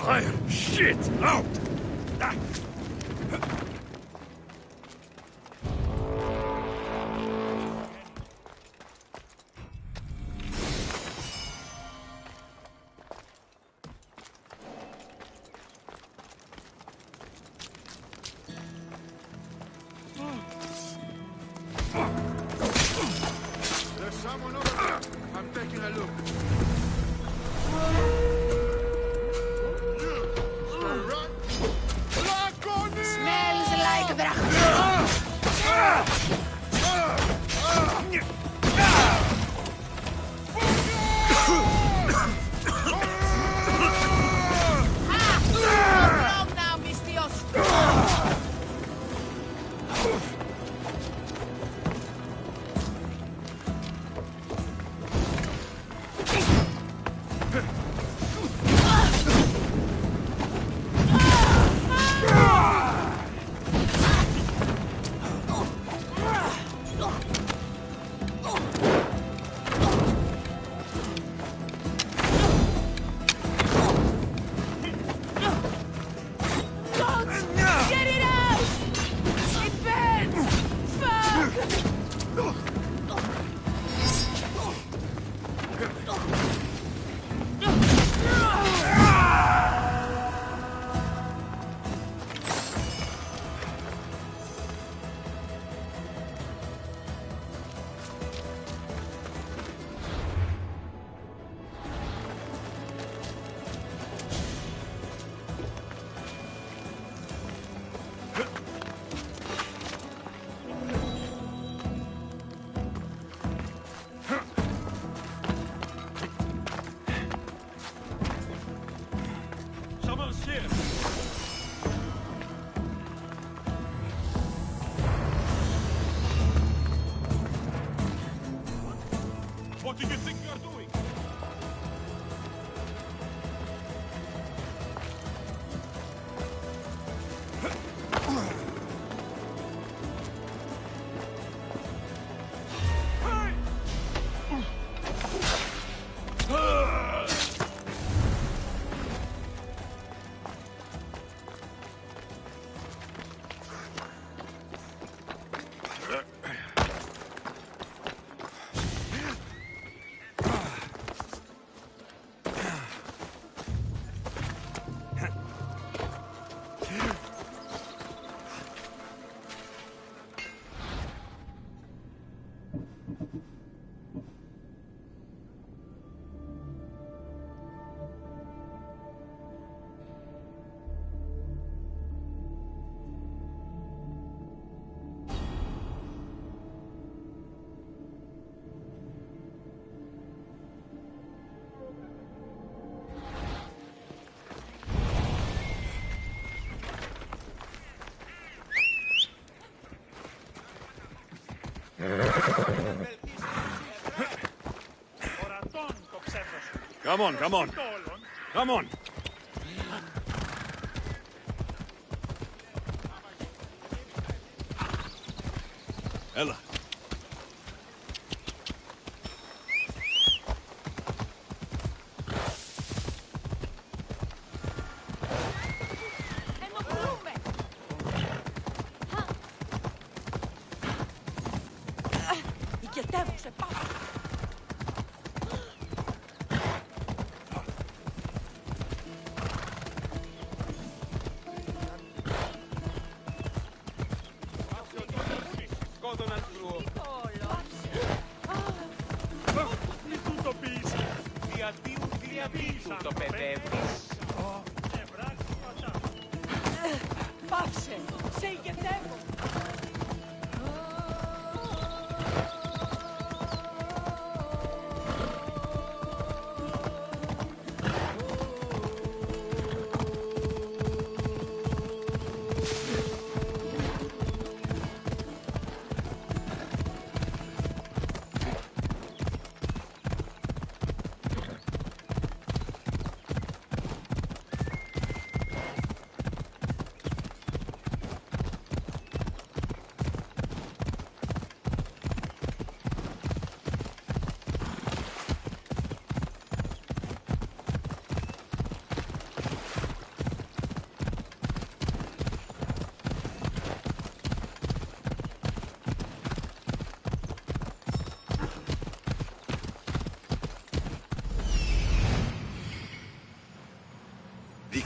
Fire! Shit! Out! Ah. There's someone over there. I'm taking a look. Smells like now, Mistios! Get it out! It bends! Fuck! Someone's here. What do you think you're doing? Come on, come on. Come on. Ella. Ηγετεύουσε, πάμε! Το παιδεύεις. Πάψε! Σε ηγετεύω!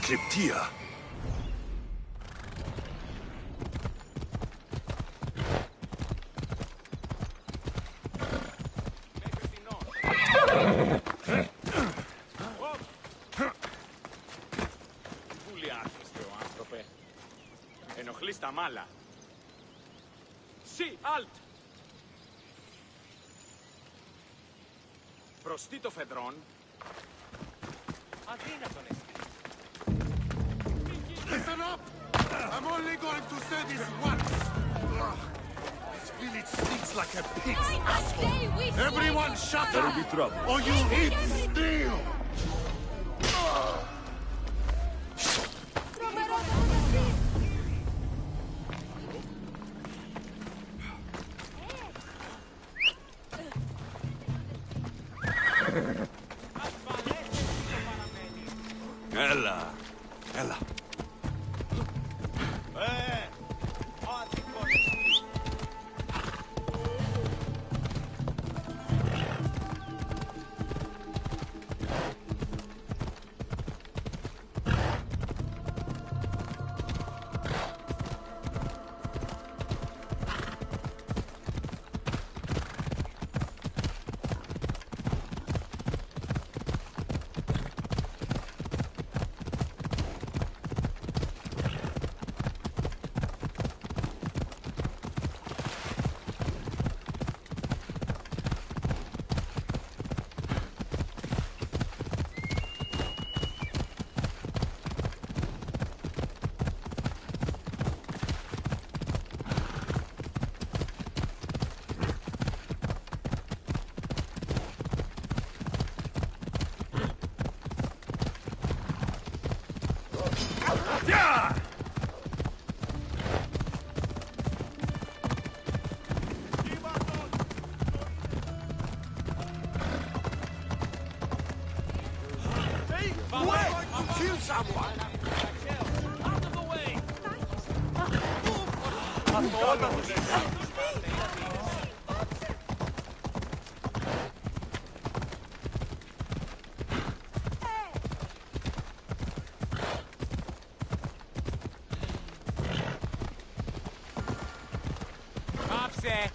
Cryptia. Ενοχλείς τα μάλα. Σι, αλτ! Προστεί το φεδρόν. Αδύνατον εσύ. Listen up! I'm only going to say this once. This village stinks like a pig's asshole. Everyone shut up! There'll be trouble. Or you'll eat steel! Έλα. Έλα. Kill someone! Out of the way! Κάψε!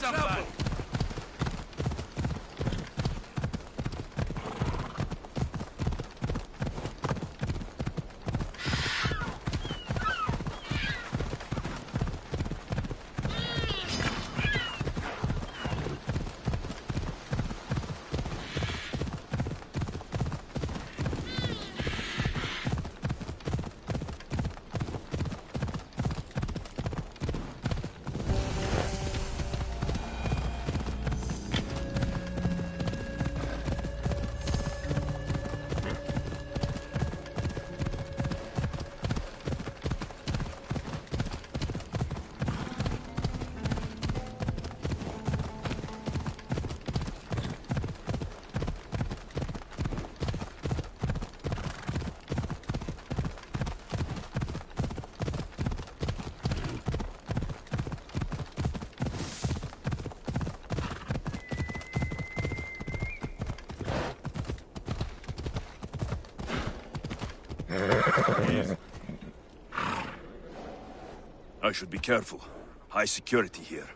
somebody! I should be careful. High security here.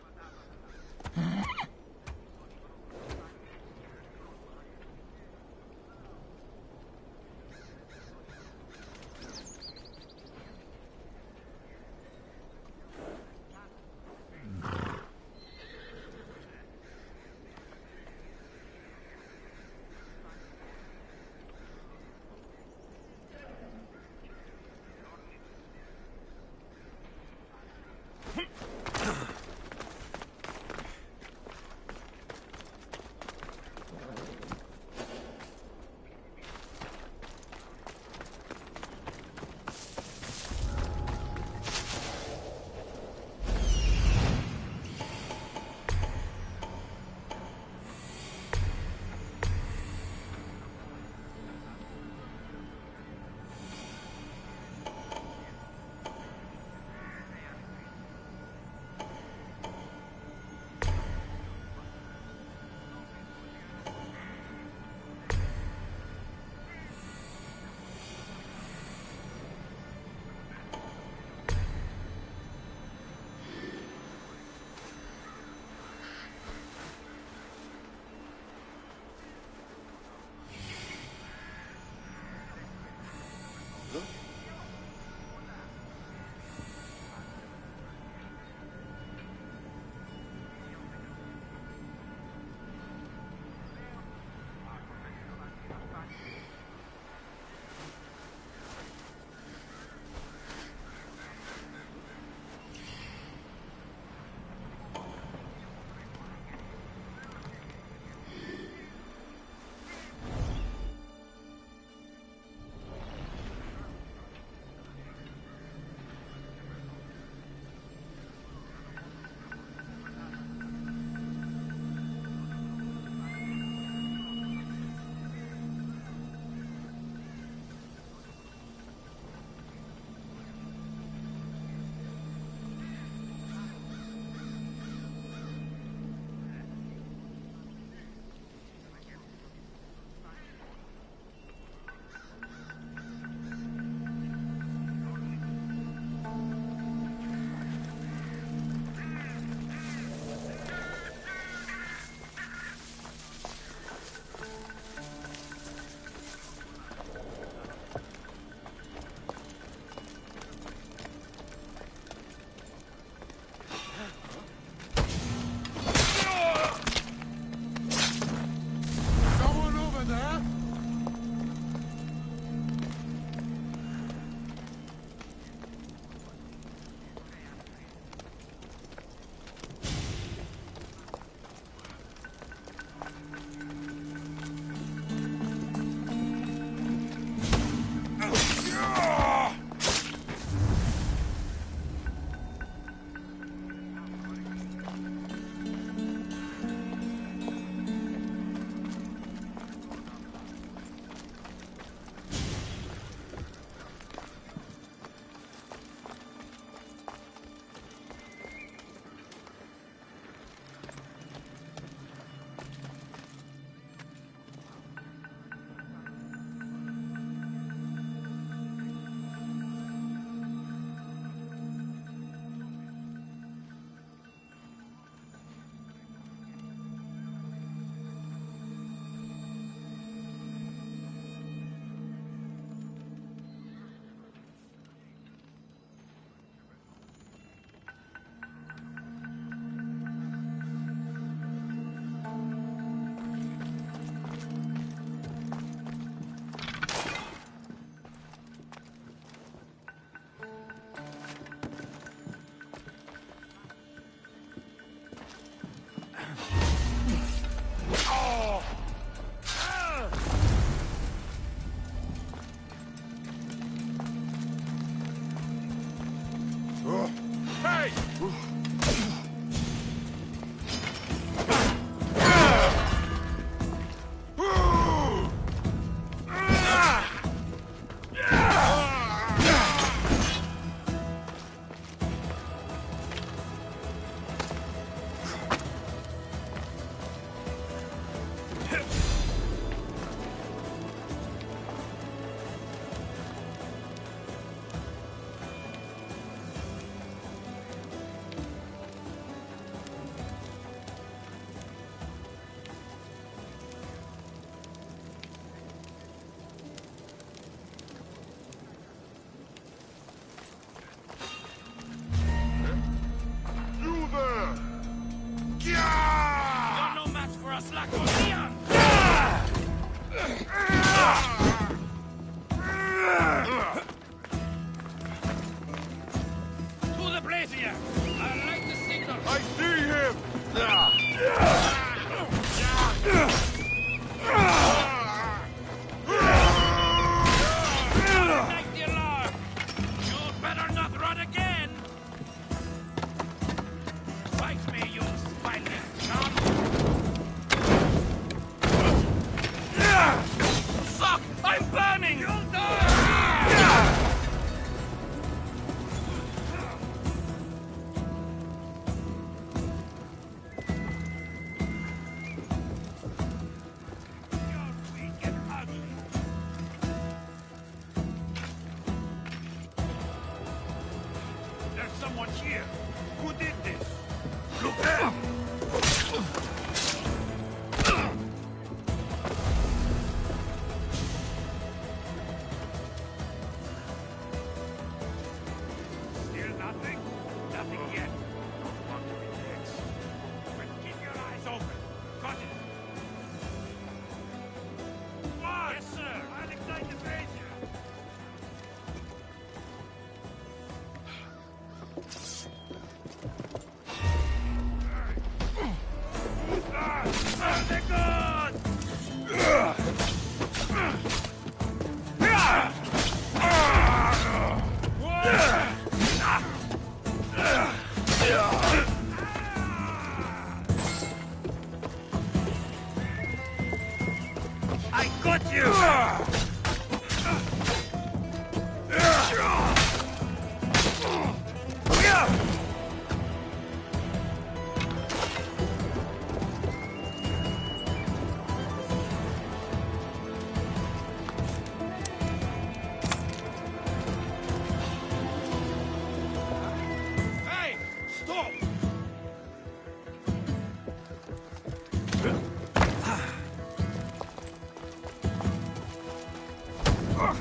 Fuck!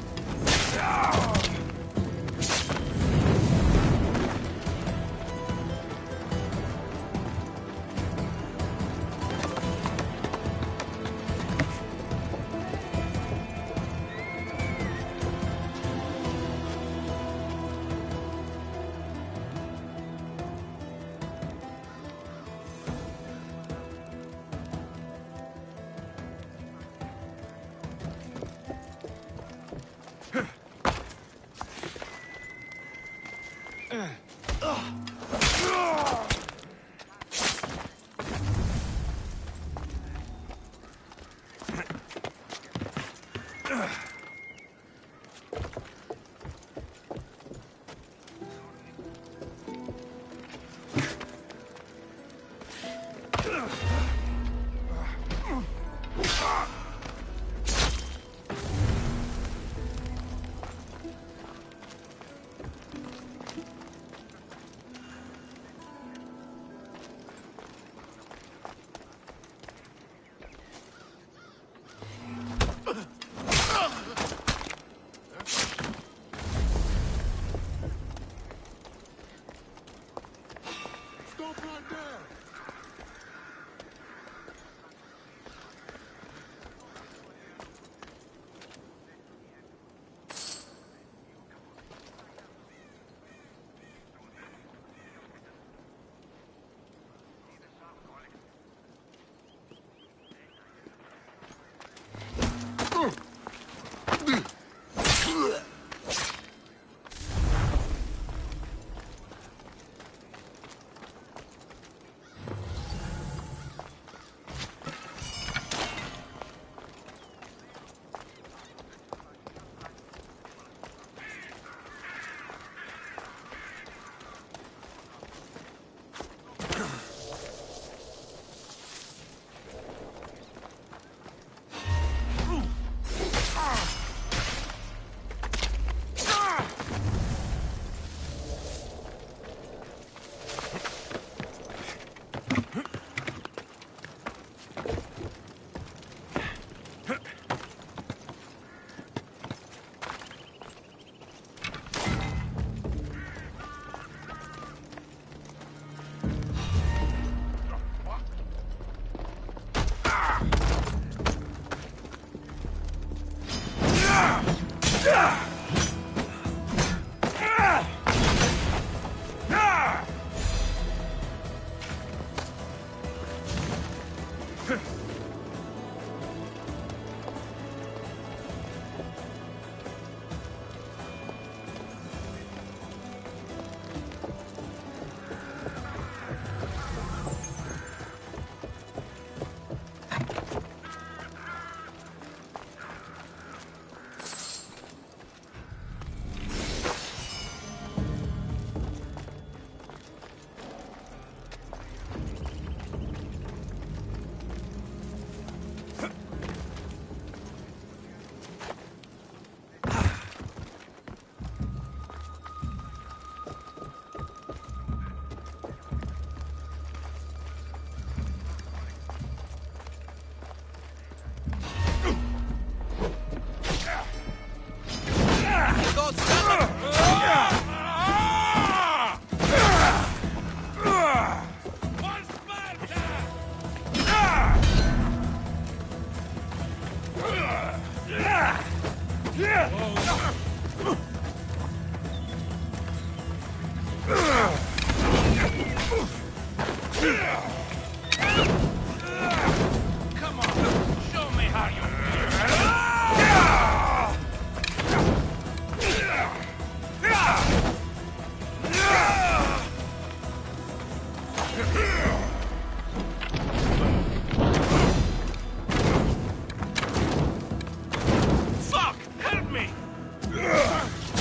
Help me!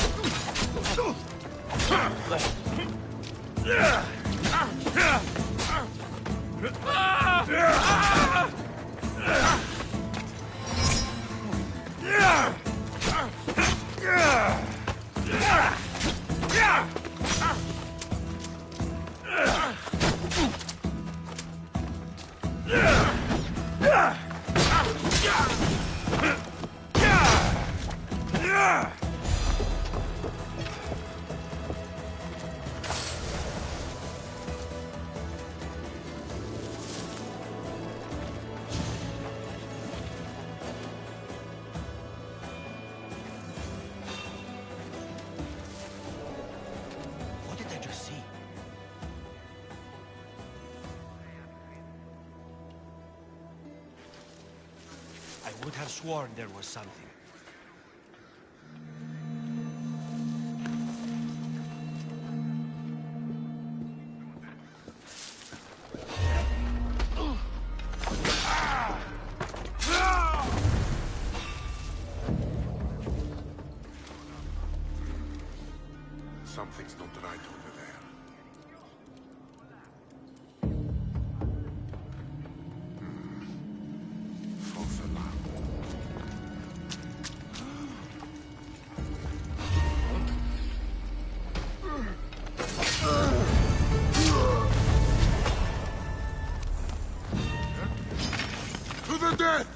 would have sworn there was something. Something's not right over there. False alarm. To the death!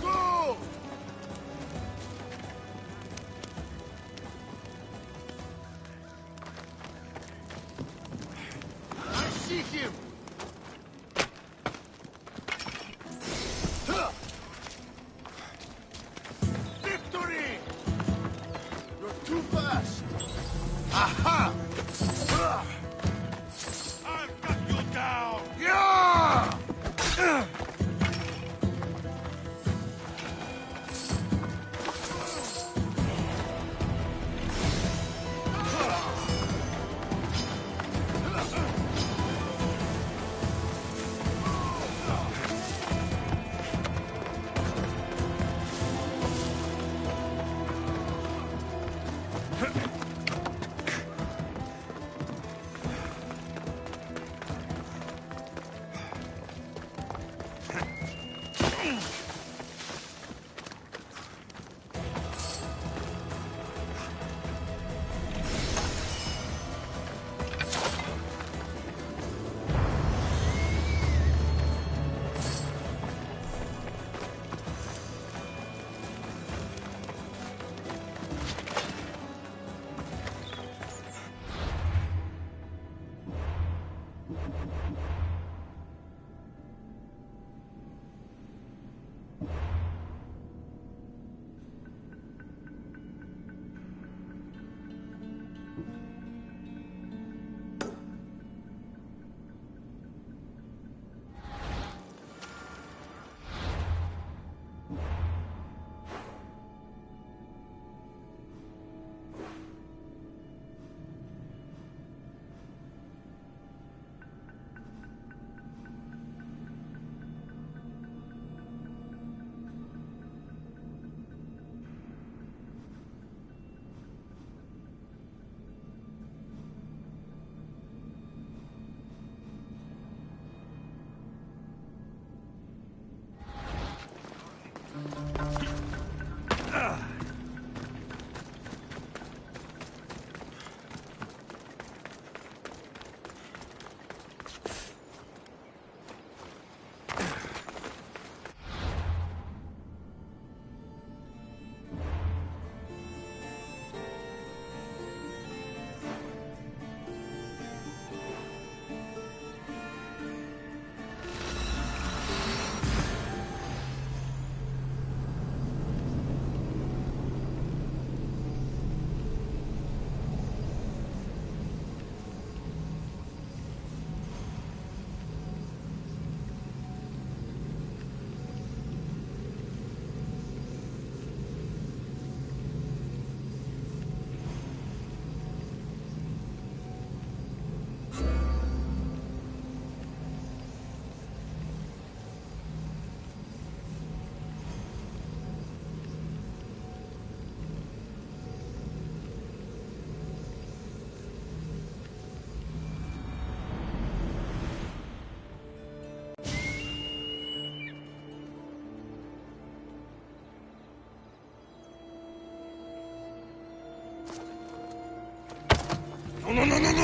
Go! I see him! Victory! You're too fast! Aha! I'll cut you down! Yeah!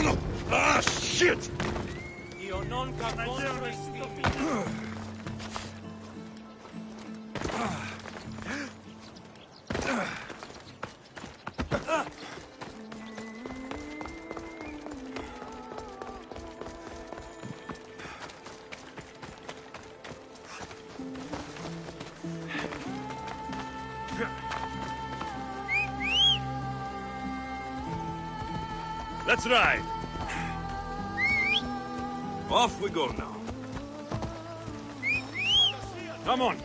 No! Ah, shit! Io non capisco Let's ride! Off we go now. Come on.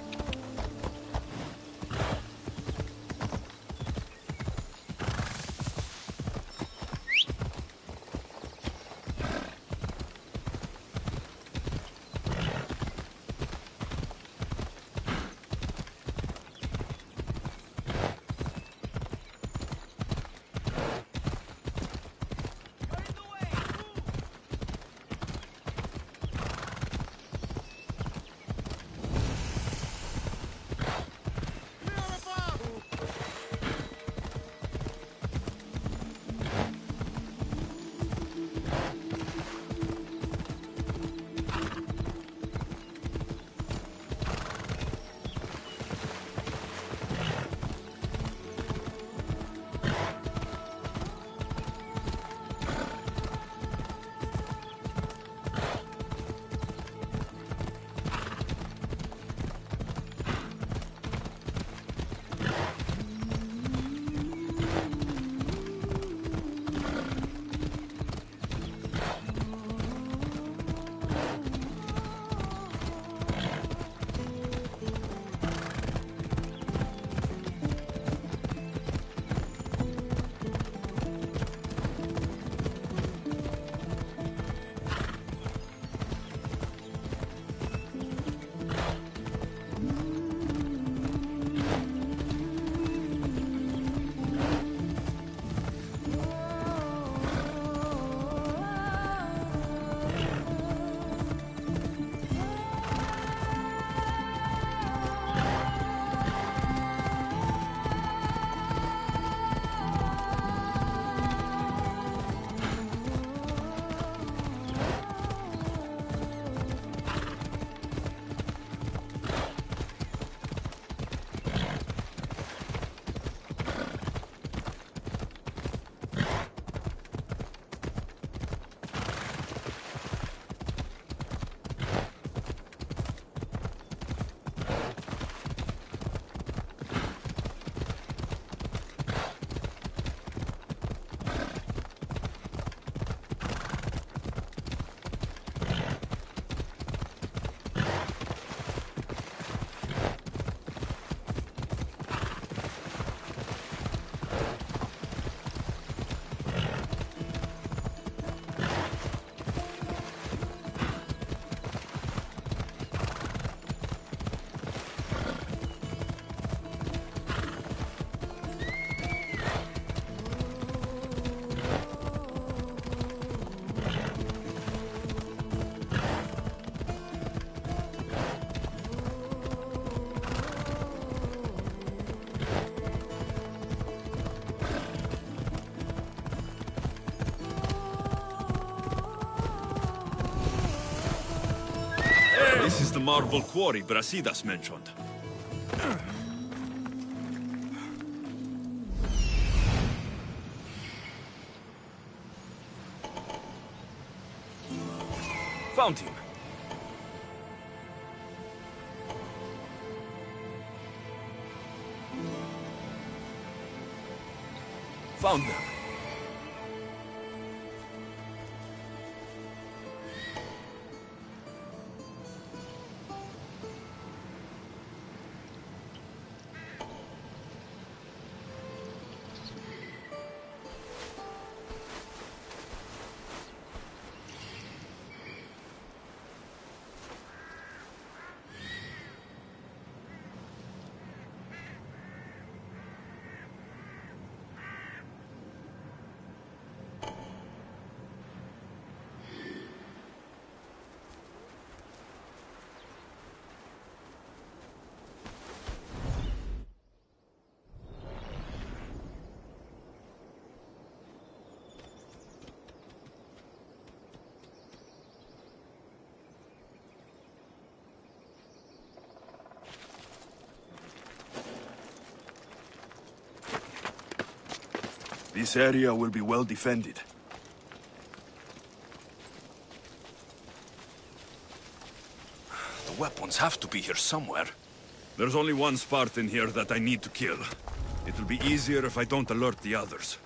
This is the marble quarry Brasidas mentioned. Found him. Found them. This area will be well defended. The weapons have to be here somewhere. There's only one Spartan here that I need to kill. It'll be easier if I don't alert the others.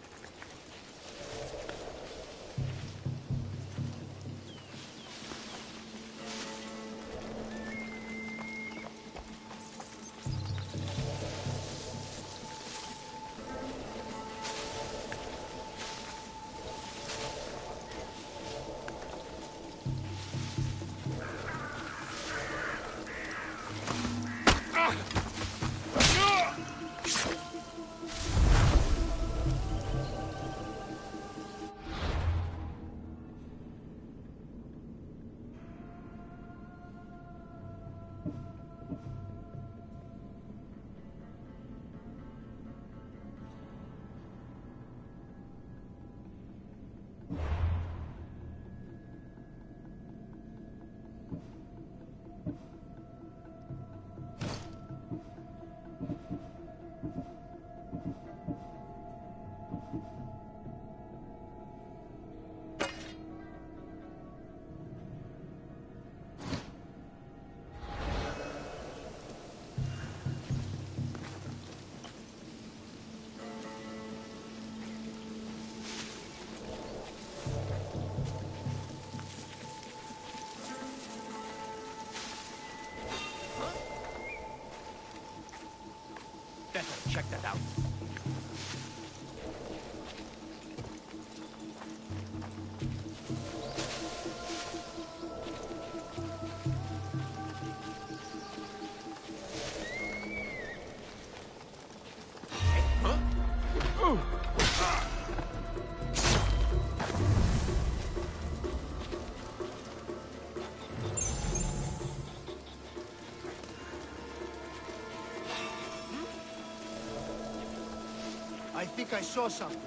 check that out. I think I saw something.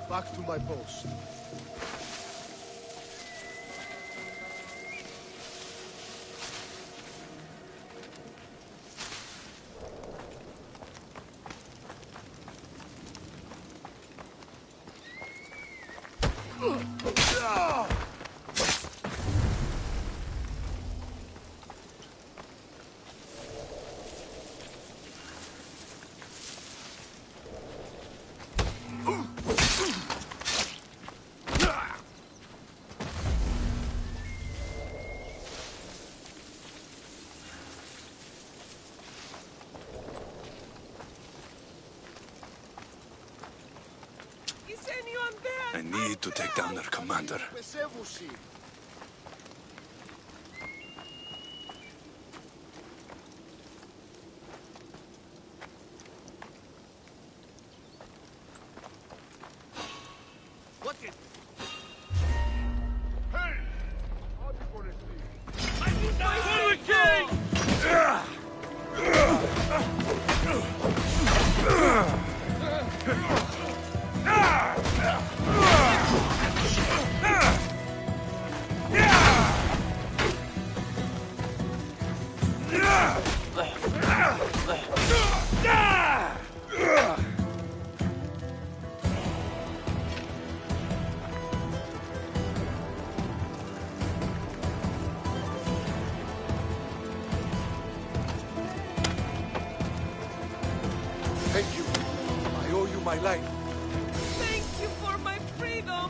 Back to my post. I need to take down their commander. What is... For the king! Thank you. I owe you my life. Thank you for my freedom!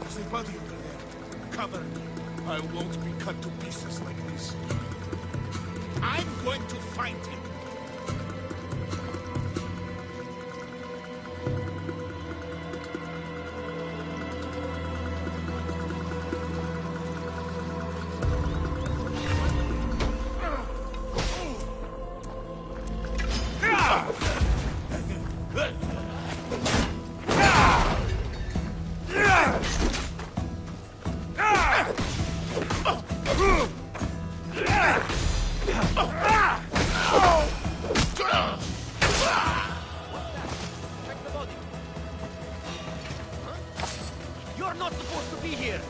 Somebody over there. Cover me. I won't be cut to pieces like this. I'm going to find him. You're not supposed to be here!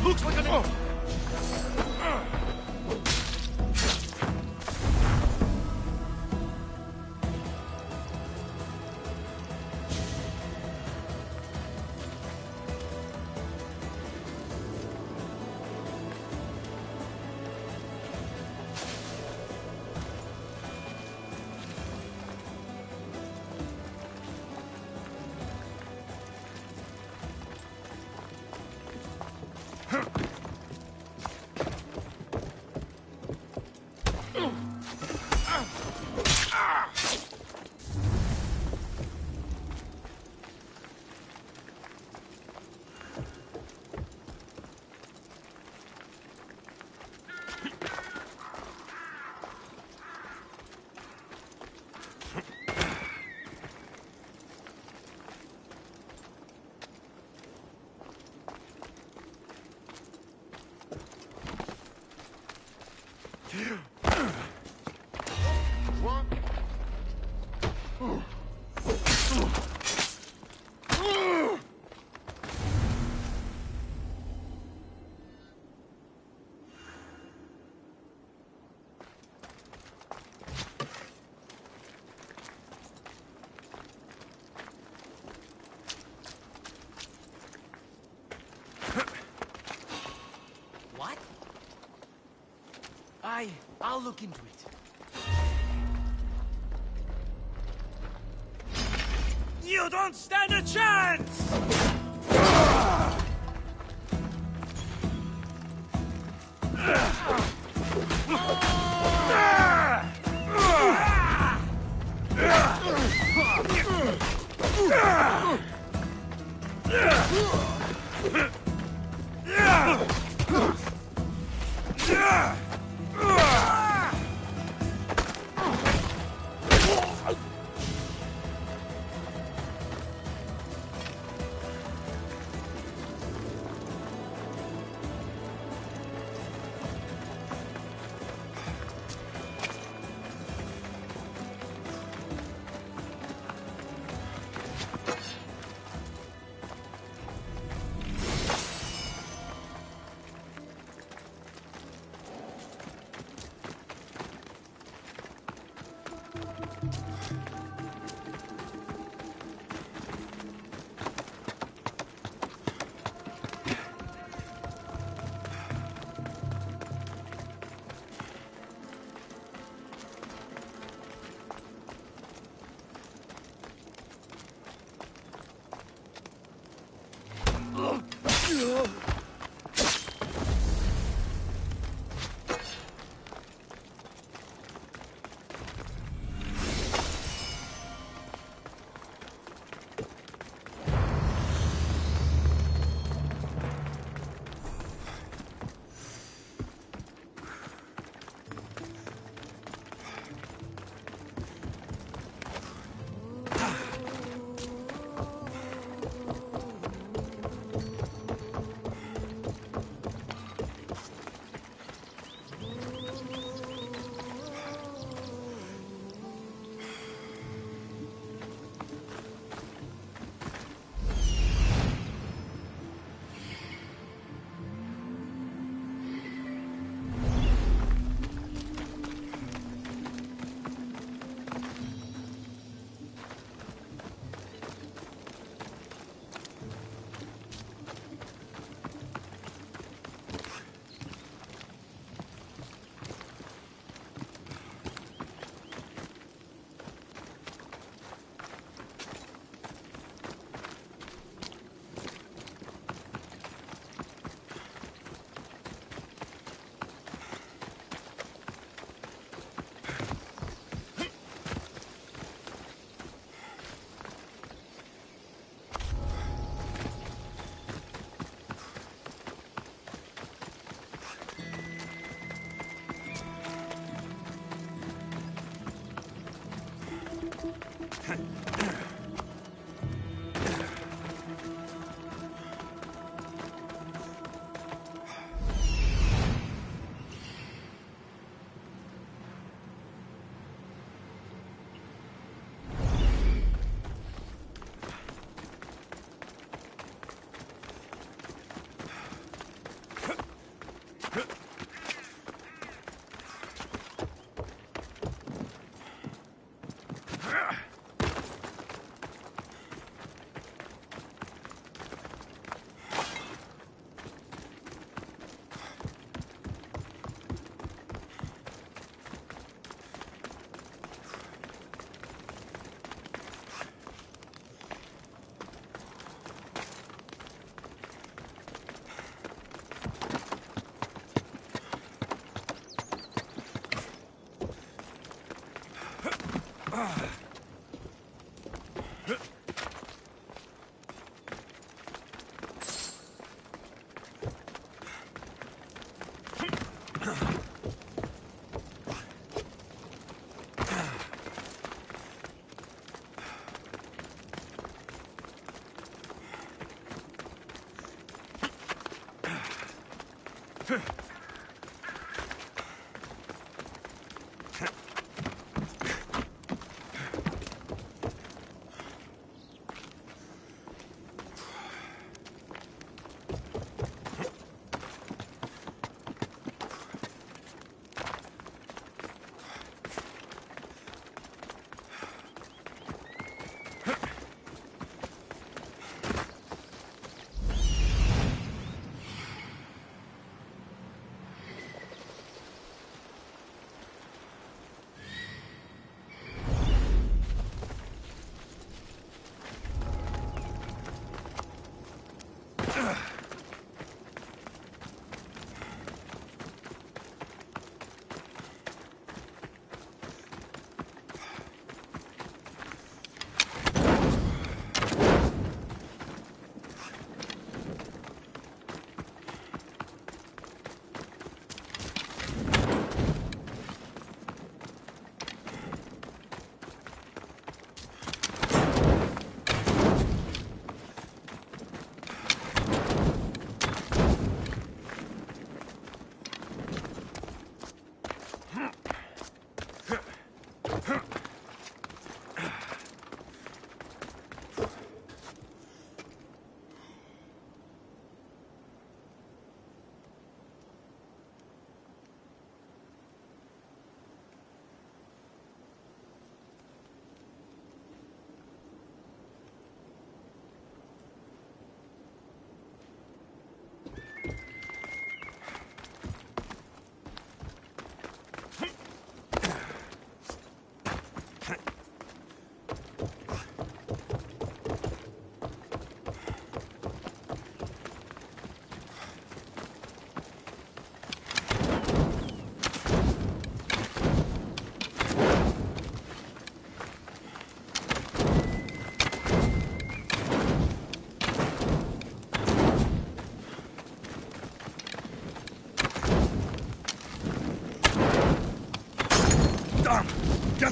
Looks like an... I'll look into it. You don't stand a chance!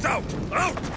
Get out! Out!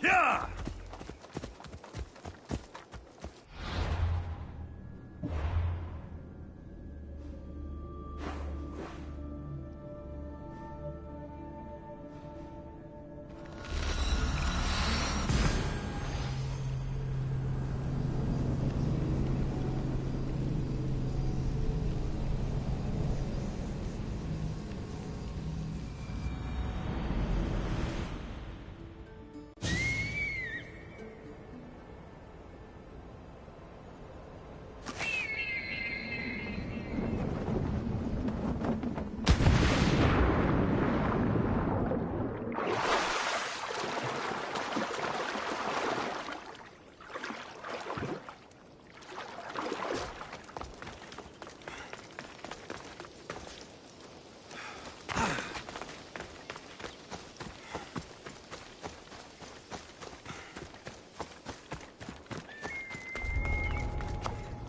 Yeah!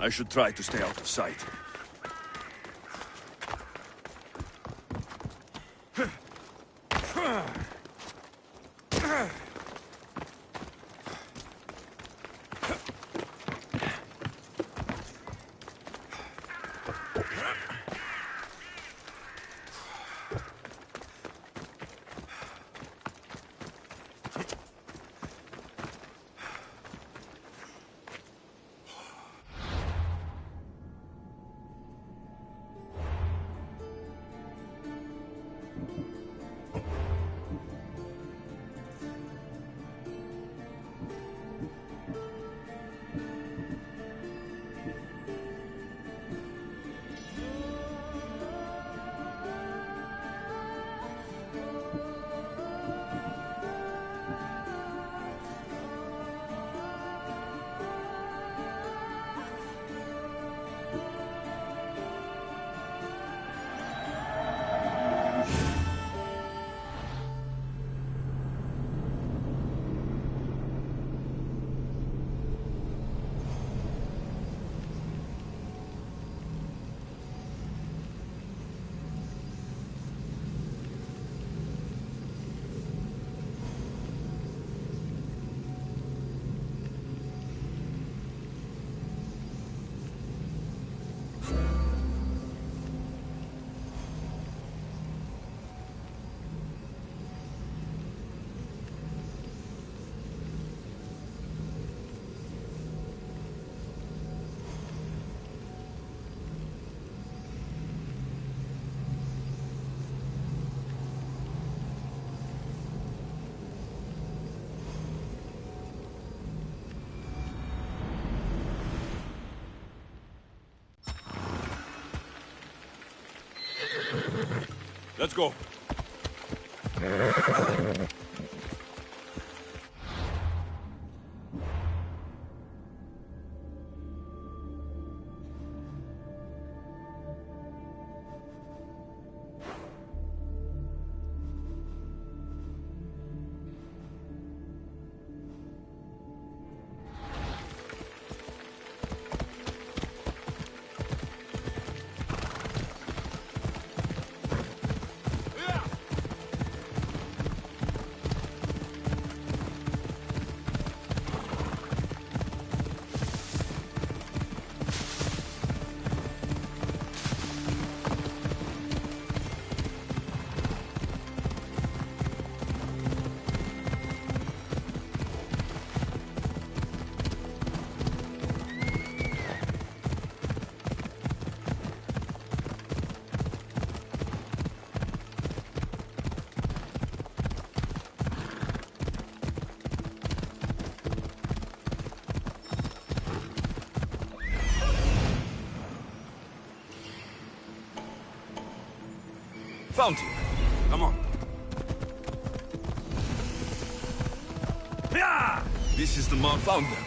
I should try to stay out of sight. Let's go. Found him. Come on. Yeah! This is the man found them.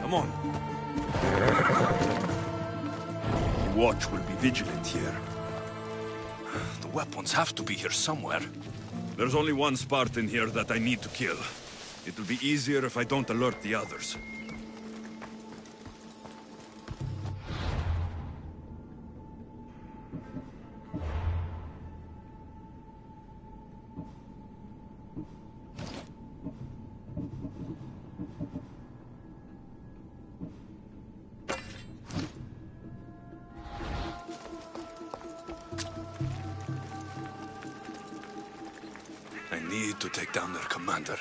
Come on. The watch will be vigilant here. The weapons have to be here somewhere. There's only one Spartan here that I need to kill. It'll be easier if I don't alert the others. I need to take down their commander.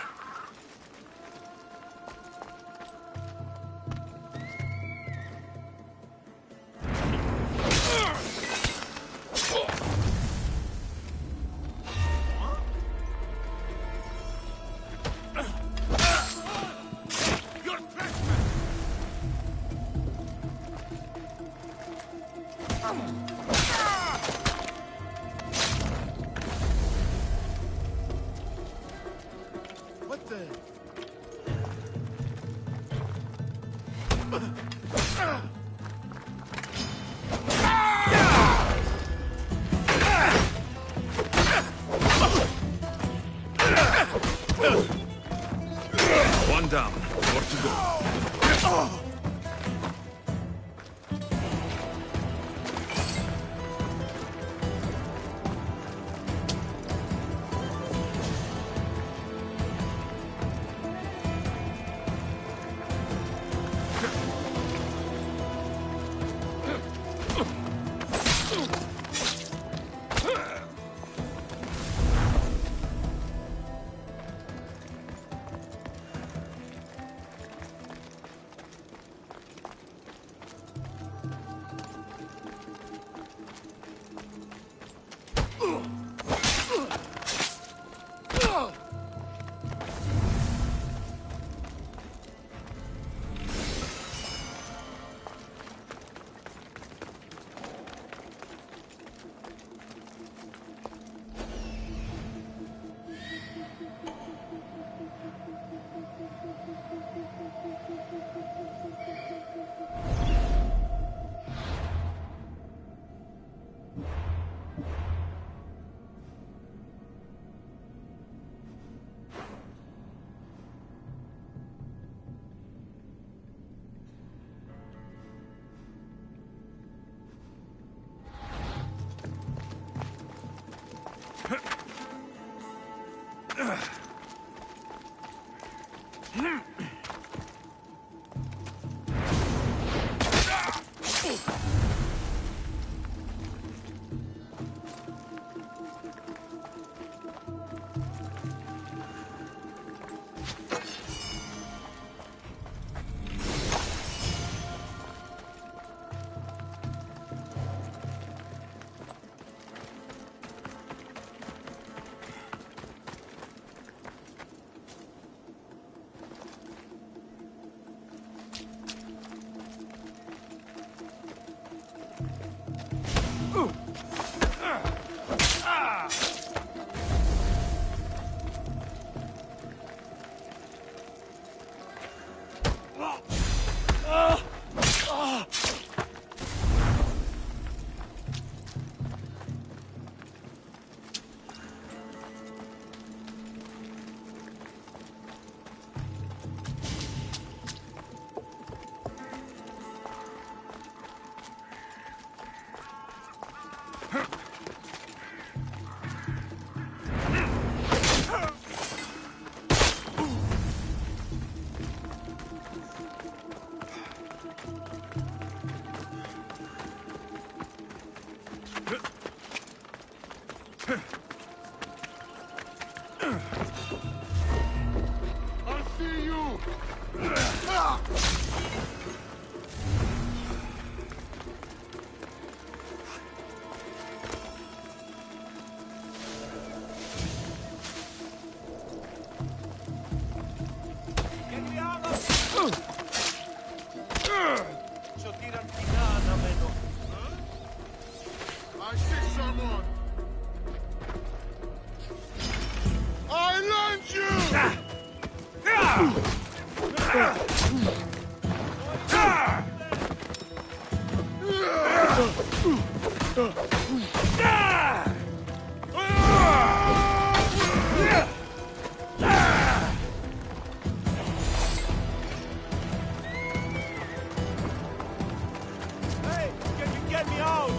Hey, can you get me out?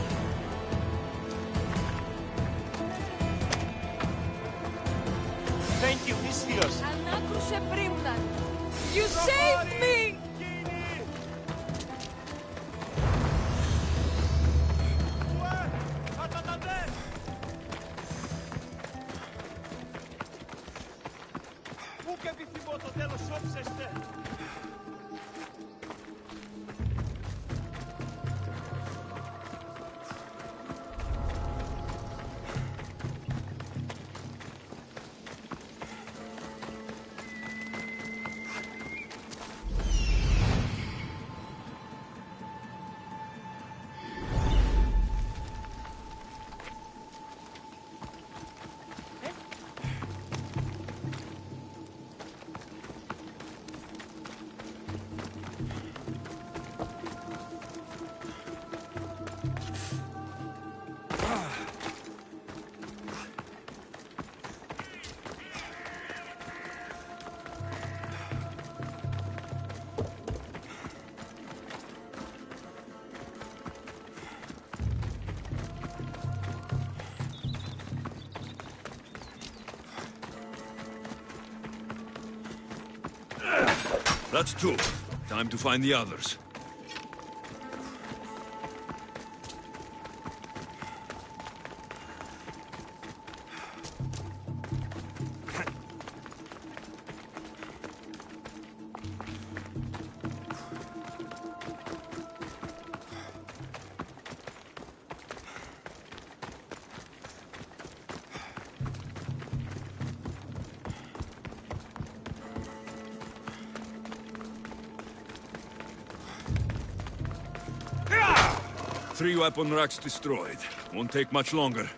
Thank you, Isios. You saved me! Πού και επιθυμώ το τέλος όψεστε! That's two. Time to find the others. Three weapon racks destroyed. Won't take much longer.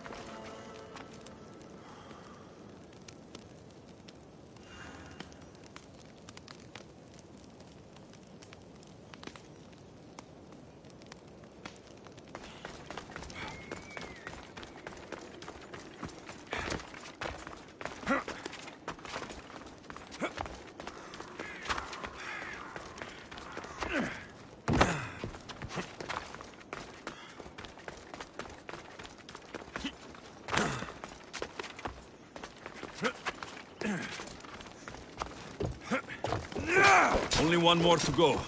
Only one more to go.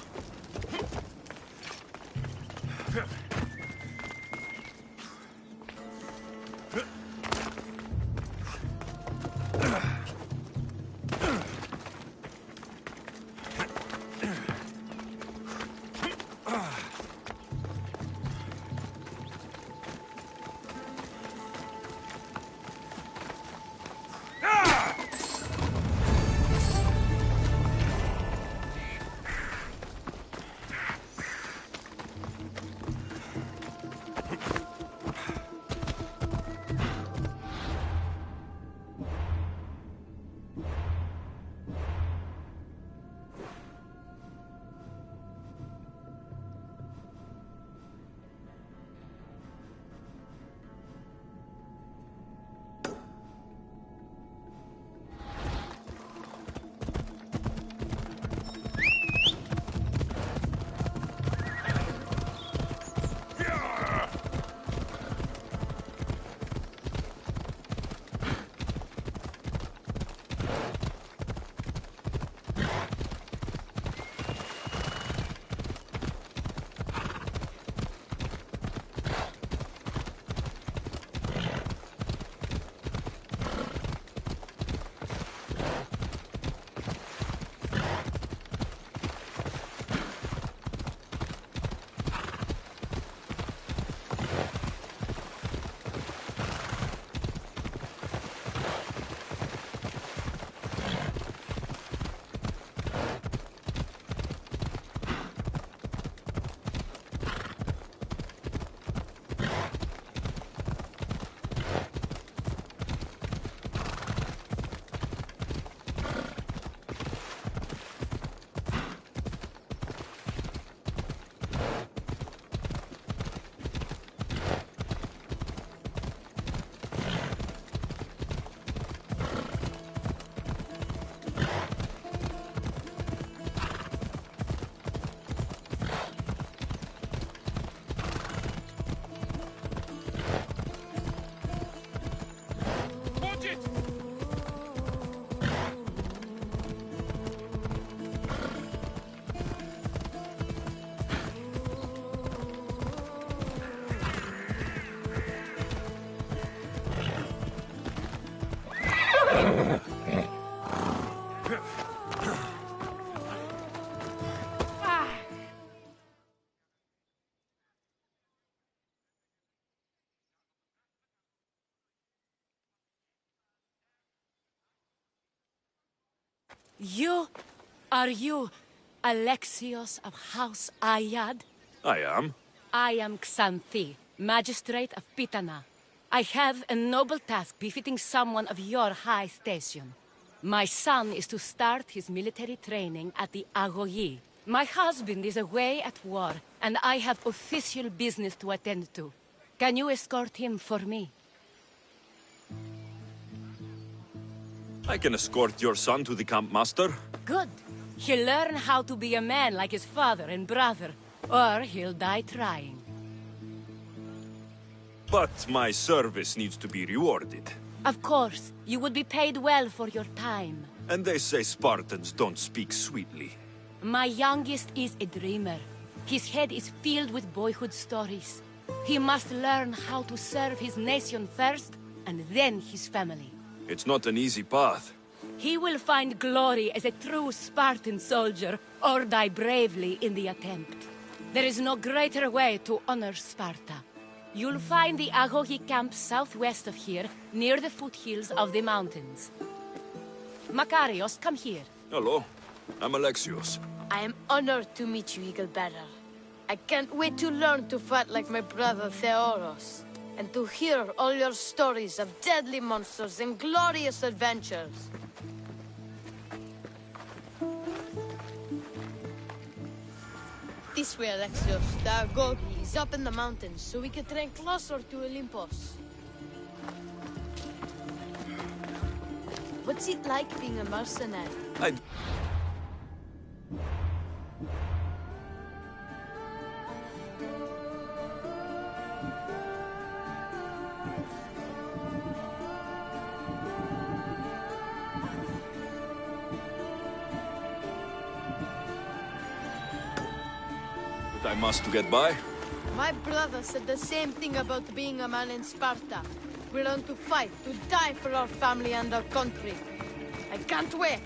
Are you Alexios of House Ayad? I am. I am Xanthi, Magistrate of Pitana. I have a noble task befitting someone of your high station. My son is to start his military training at the Agoyi. My husband is away at war, and I have official business to attend to. Can you escort him for me? I can escort your son to the camp master. Good. He'll learn how to be a man like his father and brother, or he'll die trying. But my service needs to be rewarded. Of course, you would be paid well for your time. And they say Spartans don't speak sweetly. My youngest is a dreamer. His head is filled with boyhood stories. He must learn how to serve his nation first, and then his family. It's not an easy path. He will find glory as a true Spartan soldier, or die bravely in the attempt. There is no greater way to honor Sparta. You'll find the Agogi camp southwest of here, near the foothills of the mountains. Makarios, come here. Hello, I'm Alexios. I am honored to meet you, Eagle Bearer. I can't wait to learn to fight like my brother Theoros, and to hear all your stories of deadly monsters and glorious adventures. This way, Alexios. The Agogi is up in the mountains, so we can train closer to Olympus. What's it like being a mercenary? I must to get by. My brother said the same thing about being a man in Sparta. We learn to fight, to die for our family and our country. I can't wait.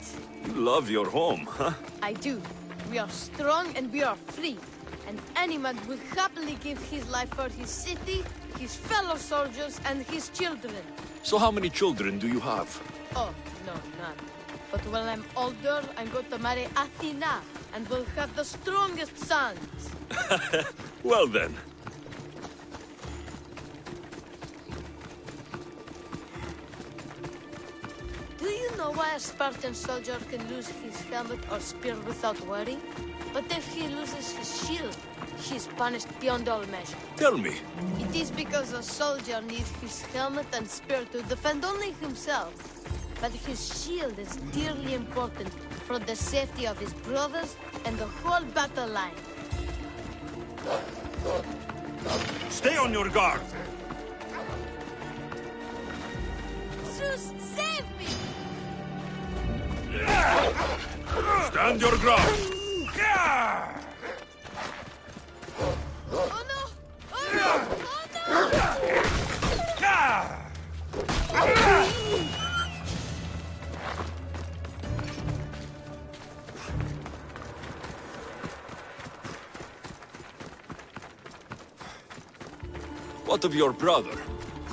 You love your home, huh? I do. We are strong and we are free. And any man will happily give his life for his city, his fellow soldiers, and his children. So how many children do you have? Oh, no, none. But when I'm older, I'm going to marry Athena, and we'll have the strongest sons. Well then. Do you know why a Spartan soldier can lose his helmet or spear without worry? But if he loses his shield, he's punished beyond all measure. Tell me. It is because a soldier needs his helmet and spear to defend only himself. But his shield is dearly important for the safety of his brothers and the whole battle line. Stay on your guard. Zeus, save me! Stand your ground. Oh no! Oh no! Oh no! What of your brother?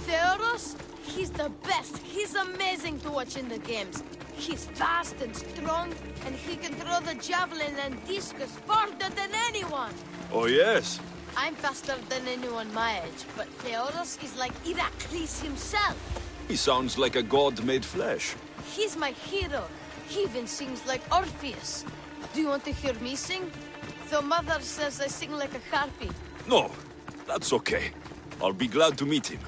Theoros? He's the best. He's amazing to watch in the games. He's fast and strong, and he can throw the javelin and discus farther than anyone. Oh, yes? I'm faster than anyone my age, but Theoros is like Heracles himself. He sounds like a god made flesh. He's my hero. He even sings like Orpheus. Do you want to hear me sing? Though Mother says I sing like a harpy. No, that's okay. I'll be glad to meet him.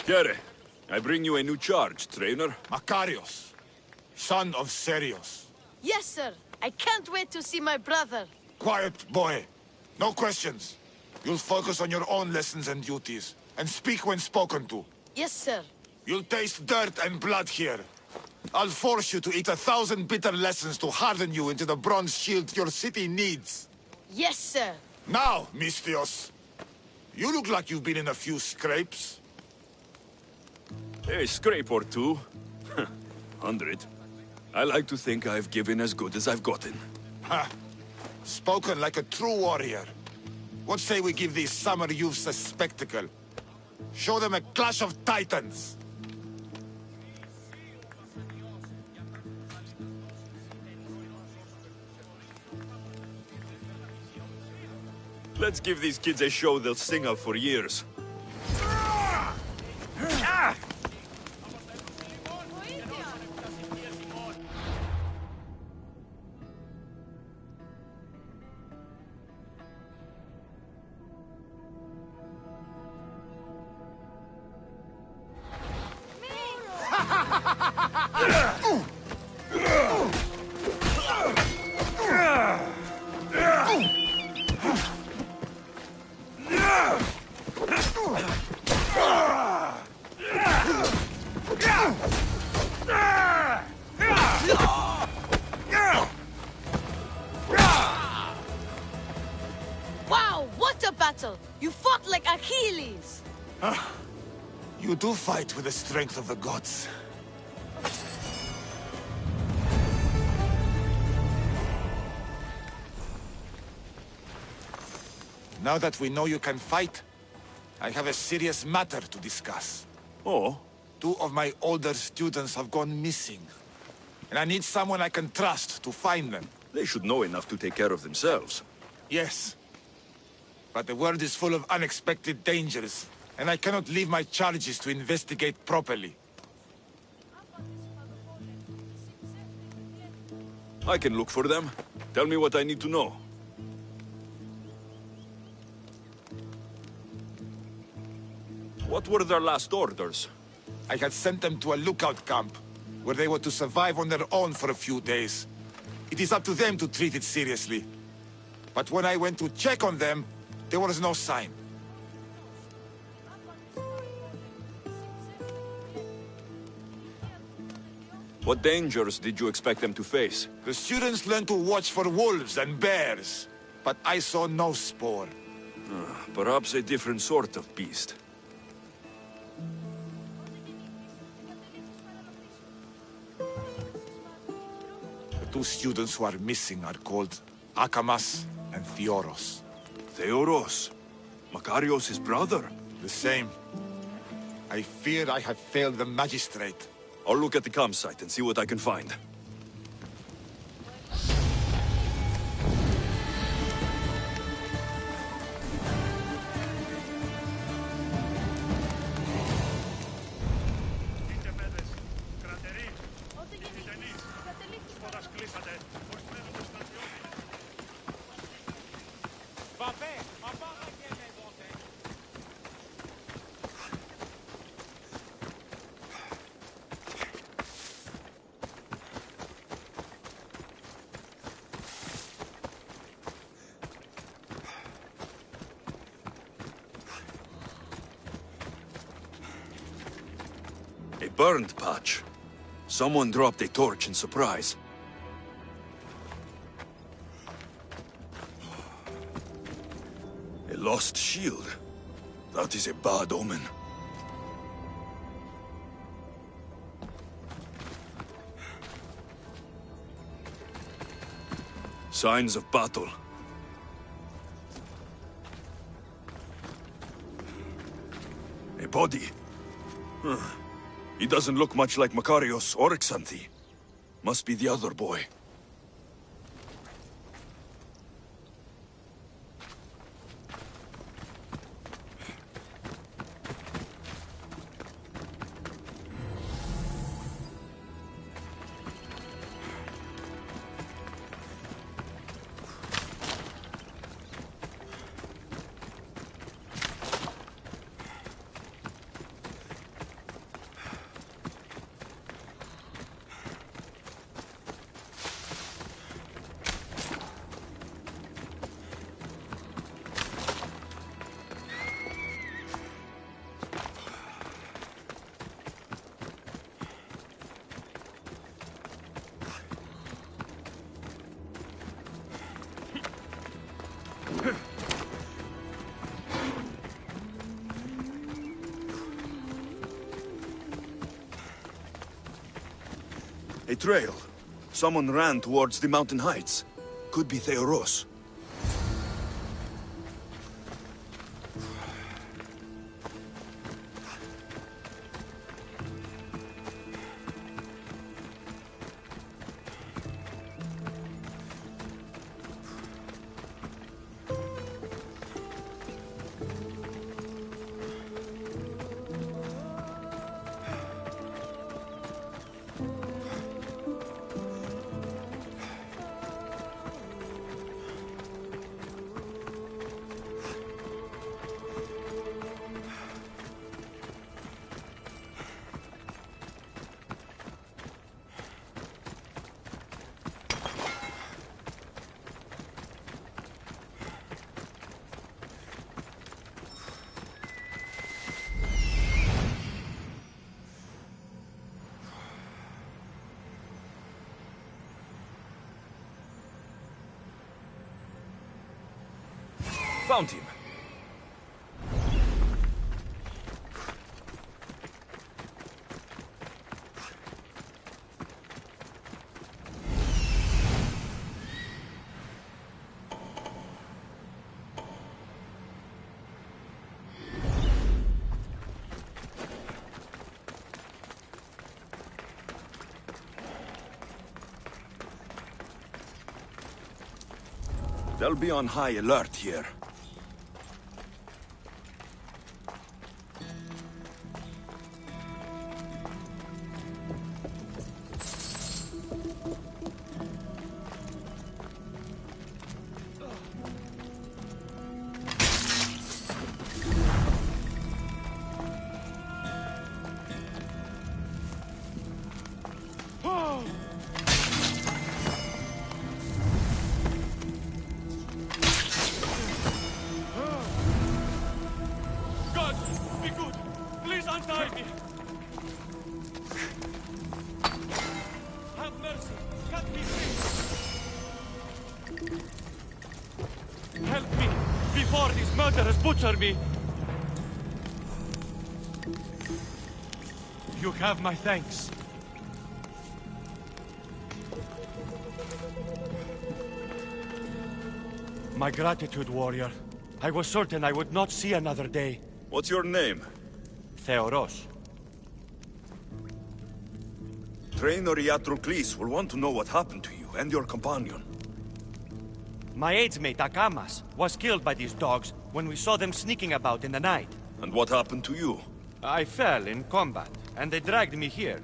Kere, I bring you a new charge, trainer. Makarios, son of Serios. Yes, sir. I can't wait to see my brother. Quiet, boy. No questions. You'll focus on your own lessons and duties, and speak when spoken to. Yes, sir. You'll taste dirt and blood here. I'll force you to eat 1,000 bitter lessons to harden you into the bronze shield your city needs. Yes, sir. Now, Misthios. You look like you've been in a few scrapes. A scrape or two. 100. I like to think I've given as good as I've gotten. Ha! Spoken like a true warrior. What say we give these summer youths a spectacle? Show them a clash of titans! Let's give these kids a show they'll sing of for years. Wow, what a battle! You fought like Achilles! You do fight with the strength of the gods. Now that we know you can fight, I have a serious matter to discuss. Oh? 2 of my older students have gone missing. And I need someone I can trust to find them. They should know enough to take care of themselves. Yes. But the world is full of unexpected dangers, and I cannot leave my charges to investigate properly. I can look for them. Tell me what I need to know. What were their last orders? I had sent them to a lookout camp, where they were to survive on their own for a few days. It is up to them to treat it seriously. But when I went to check on them, there was no sign. What dangers did you expect them to face? The students learned to watch for wolves and bears, but I saw no spoor. Perhaps a different sort of beast. The 2 students who are missing are called Akamas and Theoros. Theoros? Makarios' brother? The same. I fear I have failed the magistrate. I'll look at the campsite and see what I can find. A burned patch. Someone dropped a torch in surprise. A lost shield. That is a bad omen. Signs of battle. A body. He doesn't look much like Makarios or Xanthi. Must be the other boy. A trail. Someone ran towards the mountain heights. Could be Theoros. Found him. They'll be on high alert here. God, be good. Please untie me. Have mercy. Cut me free. Help me before these murderers butcher me. You have my thanks. My gratitude, warrior. I was certain I would not see another day. What's your name? Theoros. Trainer Iatrocles will want to know what happened to you and your companion. My aidsmate, Akamas, was killed by these dogs when we saw them sneaking about in the night. And what happened to you? I fell in combat, and they dragged me here.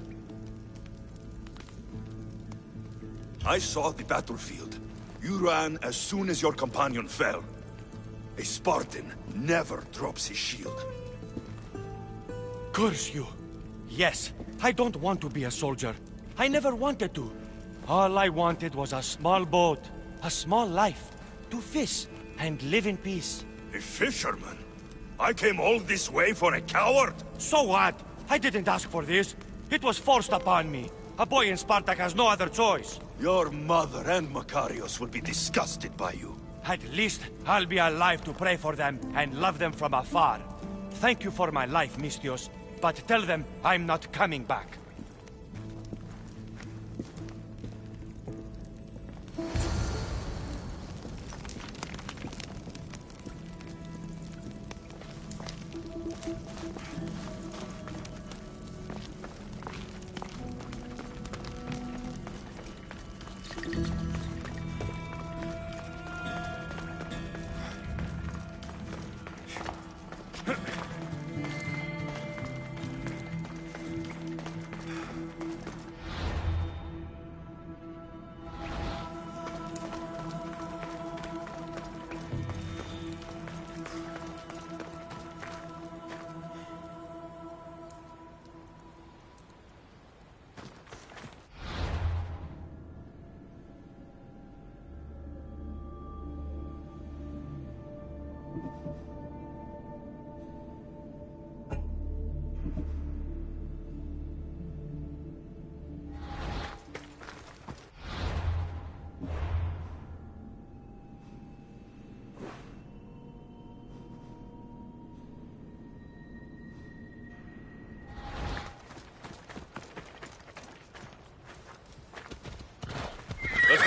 I saw the battlefield. You ran as soon as your companion fell. A Spartan never drops his shield. Curse you! Yes, I don't want to be a soldier. I never wanted to. All I wanted was a small boat, a small life, to fish and live in peace. A fisherman? I came all this way for a coward? So what? I didn't ask for this. It was forced upon me. A boy in Spartak has no other choice. Your mother and Makarios will be disgusted by you. At least I'll be alive to pray for them and love them from afar. Thank you for my life, Mistios, but tell them I'm not coming back.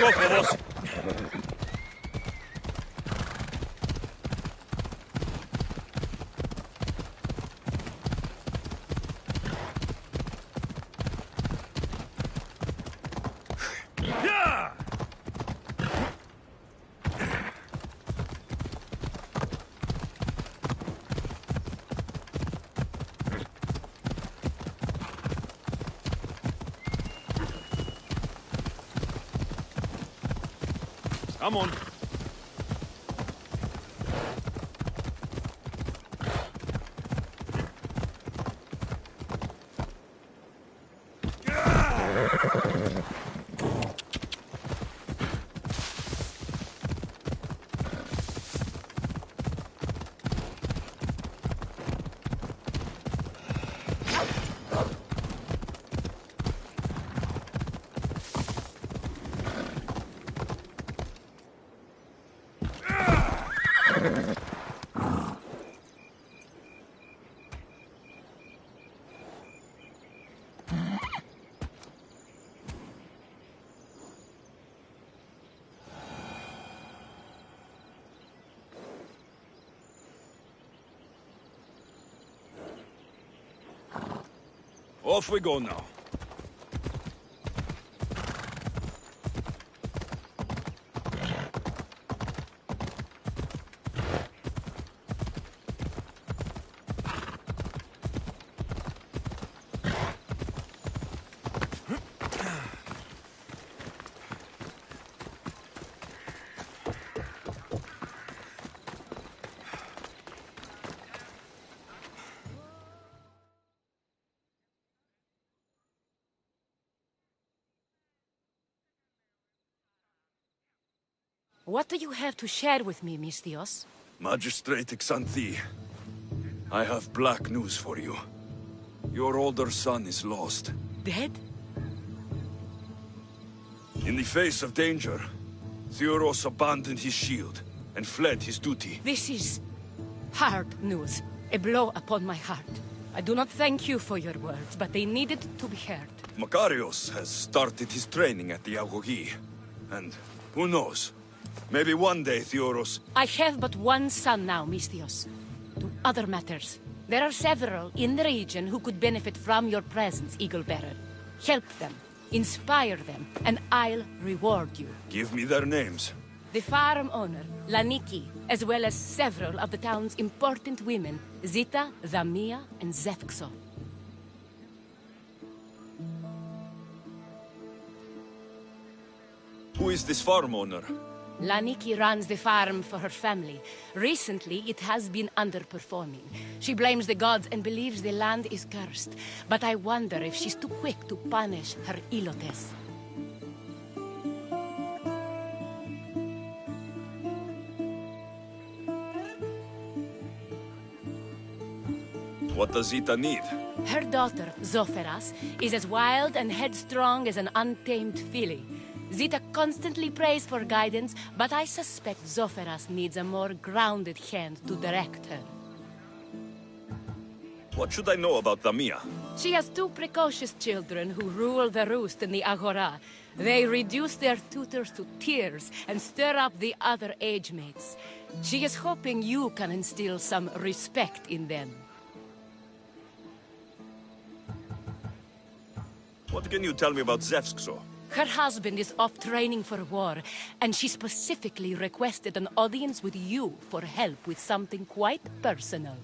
both of us. Come on. Off we go now. What do you have to share with me, Misthios? Magistrate Xanthi, I have black news for you. Your older son is lost. Dead? In the face of danger, Theoros abandoned his shield and fled his duty. This is hard news. A blow upon my heart. I do not thank you for your words, but they needed to be heard. Makarios has started his training at the Agogi. And who knows? Maybe one day, Theoros... I have but one son now, Misthios. To other matters. There are several in the region who could benefit from your presence, Eagle-Bearer. Help them, inspire them, and I'll reward you. Give me their names. The farm owner, Laniki, as well as several of the town's important women, Zita, Dhamia, and Zefxo. Who is this farm owner? Laniki runs the farm for her family. Recently, it has been underperforming. She blames the gods and believes the land is cursed. But I wonder if she's too quick to punish her ilotes. What does Zita need? Her daughter, Zoferas, is as wild and headstrong as an untamed filly. Zita constantly prays for guidance, but I suspect Zoferas needs a more grounded hand to direct her. What should I know about Dhamia? She has two precocious children who rule the roost in the Agora. They reduce their tutors to tears and stir up the other age mates. She is hoping you can instill some respect in them. What can you tell me about Zefxo? Her husband is off training for war, and she specifically requested an audience with you for help with something quite personal.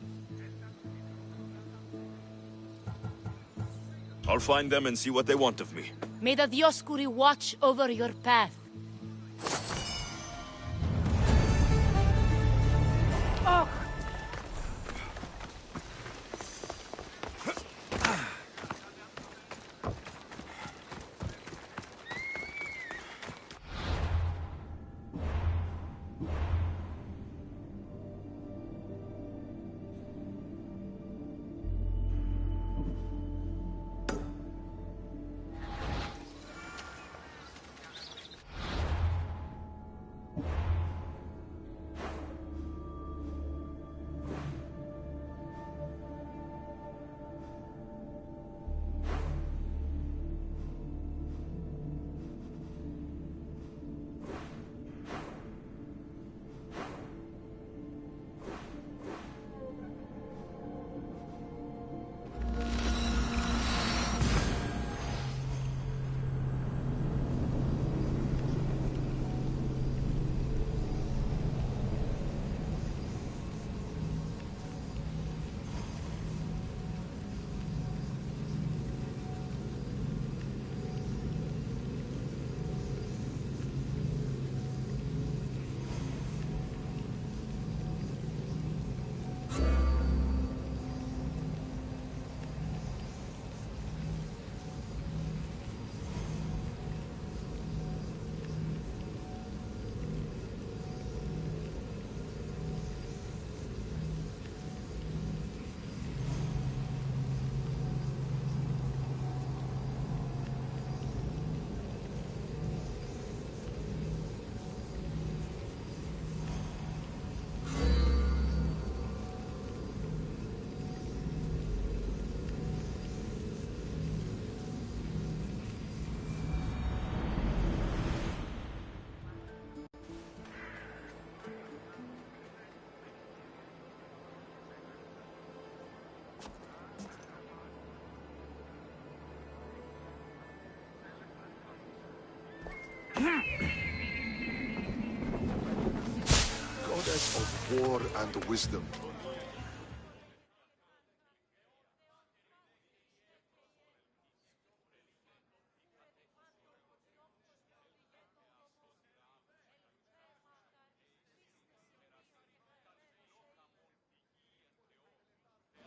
I'll find them and see what they want of me. May the Dioscuri watch over your path. Oh! Goddess of war and wisdom.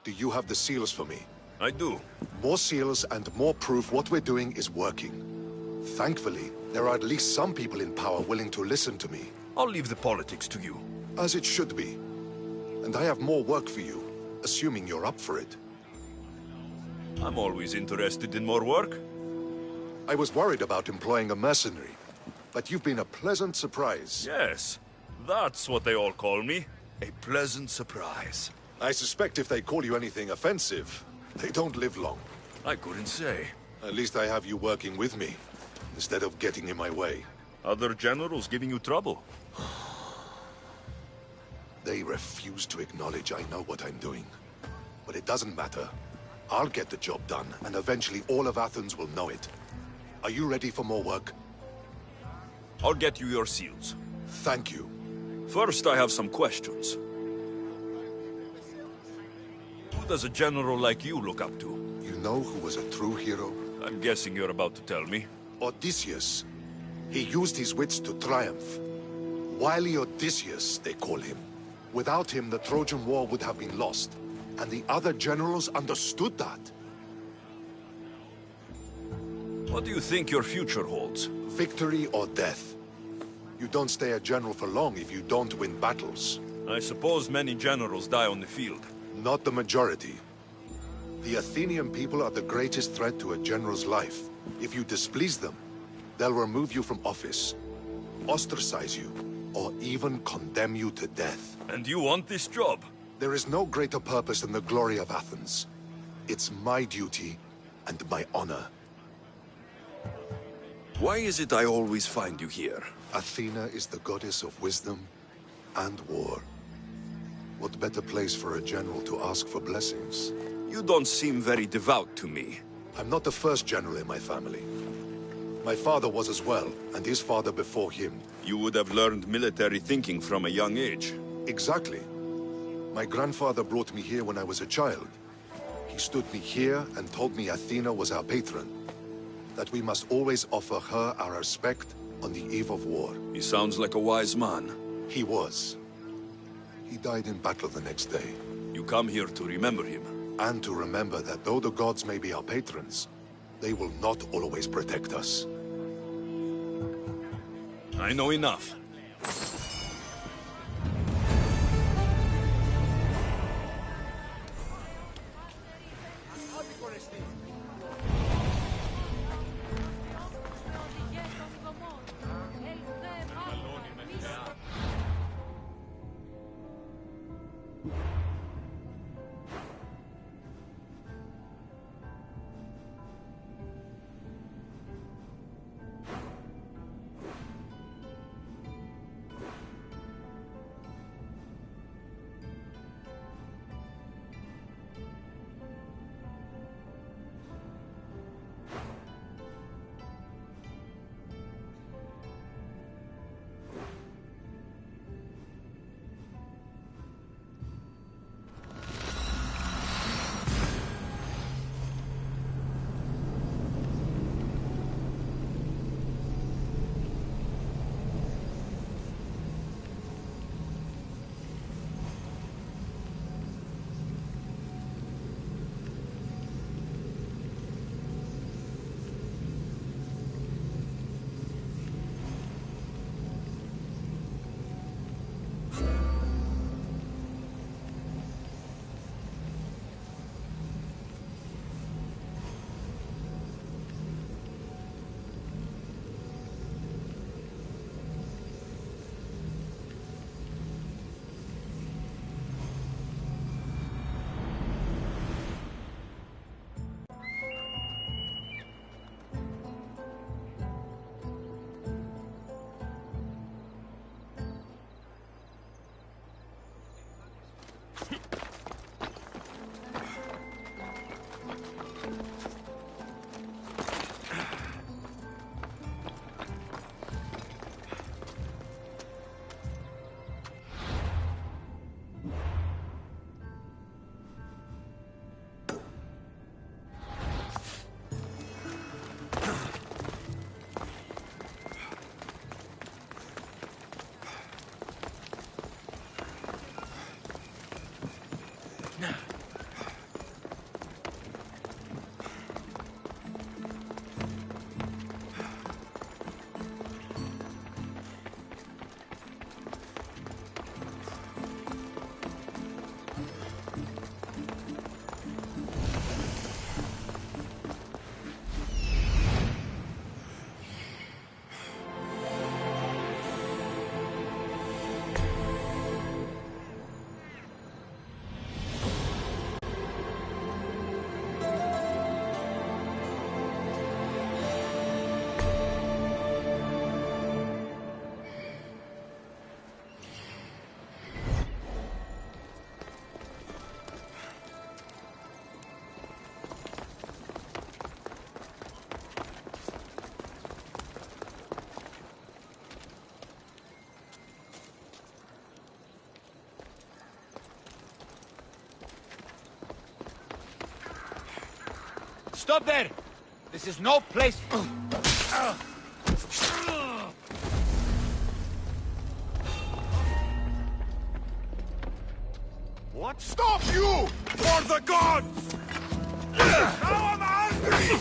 Do you have the seals for me? I do. More seals and more proof what we're doing is working. Thankfully, there are at least some people in power willing to listen to me. I'll leave the politics to you. As it should be. And I have more work for you, assuming you're up for it. I'm always interested in more work. I was worried about employing a mercenary, but you've been a pleasant surprise. Yes, that's what they all call me. A pleasant surprise. I suspect if they call you anything offensive, they don't live long. I couldn't say. At least I have you working with me, instead of getting in my way. Other generals giving you trouble? They refuse to acknowledge I know what I'm doing. But it doesn't matter. I'll get the job done, and eventually all of Athens will know it. Are you ready for more work? I'll get you your seals. Thank you. First, I have some questions. Who does a general like you look up to? You know who was a true hero? I'm guessing you're about to tell me. Odysseus. He used his wits to triumph. Wily Odysseus, they call him. Without him, the Trojan War would have been lost. And the other generals understood that. What do you think your future holds? Victory or death. You don't stay a general for long if you don't win battles. I suppose many generals die on the field. Not the majority. The Athenian people are the greatest threat to a general's life. If you displease them, they'll remove you from office, ostracize you, or even condemn you to death. And you want this job? There is no greater purpose than the glory of Athens. It's my duty and my honor. Why is it I always find you here? Athena is the goddess of wisdom and war. What better place for a general to ask for blessings? You don't seem very devout to me. I'm not the first general in my family. My father was as well, and his father before him. You would have learned military thinking from a young age. Exactly. My grandfather brought me here when I was a child. He stood me here and told me Athena was our patron. That we must always offer her our respect on the eve of war. He sounds like a wise man. He was. He died in battle the next day. You come here to remember him. And to remember that though the gods may be our patrons, they will not always protect us. I know enough. Stop there! This is no place... What? Stop you! For the gods! Now I'm angry!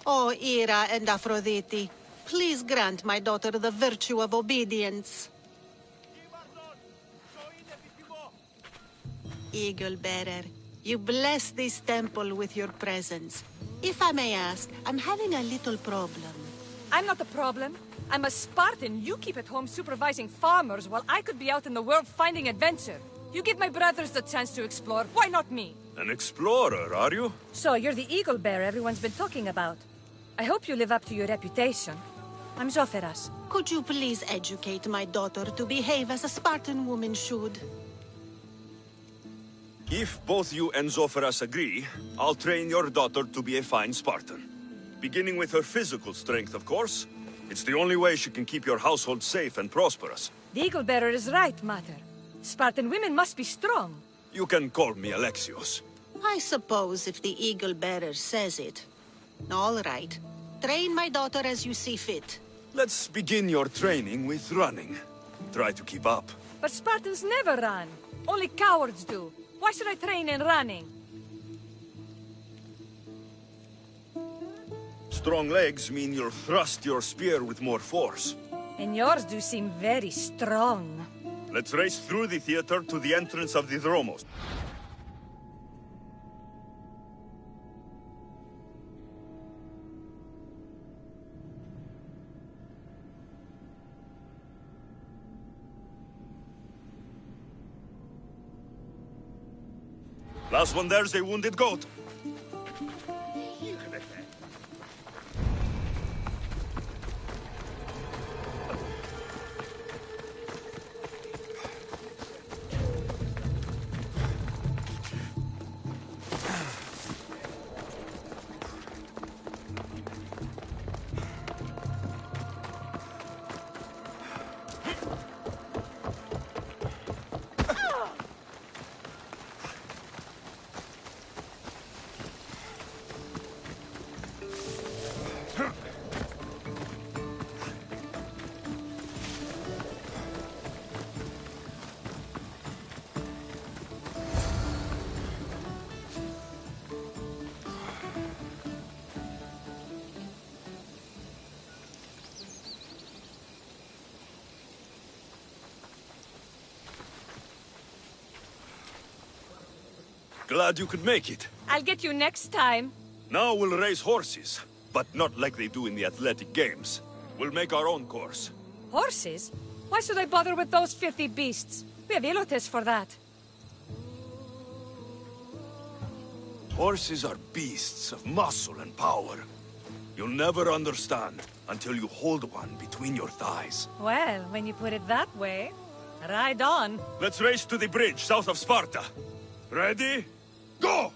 O Ira and Aphrodite, please grant my daughter the virtue of obedience. Eagle Bearer, you bless this temple with your presence. If I may ask, I'm having a little problem. I'm not the problem. I'm a Spartan. You keep at home supervising farmers while I could be out in the world finding adventure. You give my brothers the chance to explore. Why not me? An explorer, are you? So you're the eagle bearer everyone's been talking about. I hope you live up to your reputation. I'm Zoferas. Could you please educate my daughter to behave as a Spartan woman should? If both you and Zoferas agree, I'll train your daughter to be a fine Spartan. Beginning with her physical strength, of course. It's the only way she can keep your household safe and prosperous. The eagle bearer is right, Mater. Spartan women must be strong. You can call me Alexios. I suppose if the Eagle Bearer says it. All right. Train my daughter as you see fit. Let's begin your training with running. Try to keep up. But Spartans never run. Only cowards do. Why should I train in running? Strong legs mean you'll thrust your spear with more force. And yours do seem very strong. Let's race through the theater to the entrance of the Dromos. Last one there's a wounded goat. Glad you could make it. I'll get you next time. Now we'll race horses. but not like they do in the athletic games. We'll make our own course. Horses? Why should I bother with those filthy beasts? We have Ilotes for that. Horses are beasts of muscle and power. You'll never understand until you hold one between your thighs. Well, when you put it that way, ride on. Let's race to the bridge south of Sparta. Ready? Go!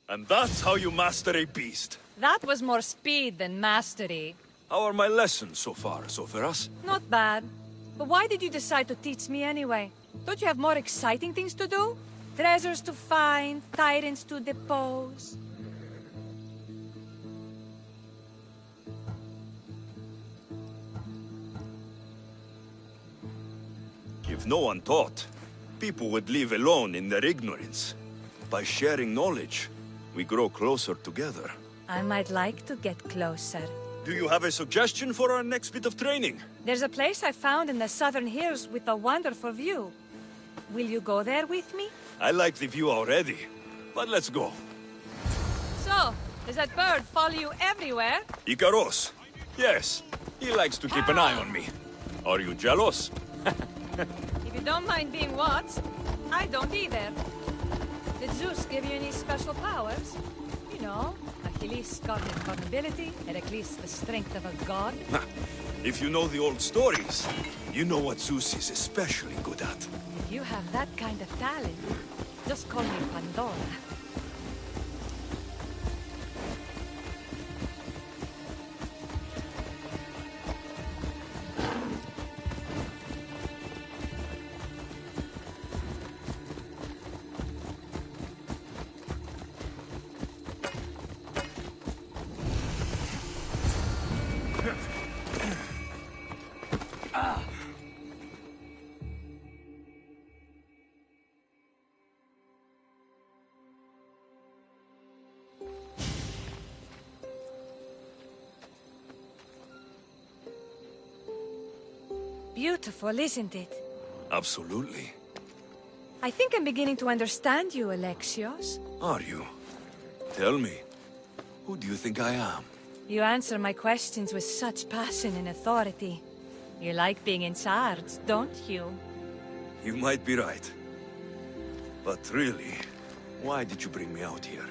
And that's how you master a beast. That was more speed than mastery. How are my lessons so far, Soferas? Not bad. But why did you decide to teach me anyway? Don't you have more exciting things to do? Treasures to find, tyrants to depose. If no one taught, people would live alone in their ignorance. By sharing knowledge, we grow closer together. I might like to get closer. Do you have a suggestion for our next bit of training? There's a place I found in the southern hills with a wonderful view. Will you go there with me? I like the view already, but let's go. So, does that bird follow you everywhere? Icaros. Yes, he likes to keep an eye on me. Are you jealous? If you don't mind being watched, I don't either. Did Zeus give you any special powers? You know, Achilles got invulnerability, Heracles the strength of a god. If you know the old stories, you know what Zeus is especially good at. If you have that kind of talent, just call me Pandora. Beautiful, isn't it? Absolutely. I think I'm beginning to understand you, Alexios. Are you? Tell me, who do you think I am? You answer my questions with such passion and authority. You like being in charge, don't you? You might be right. But really, why did you bring me out here?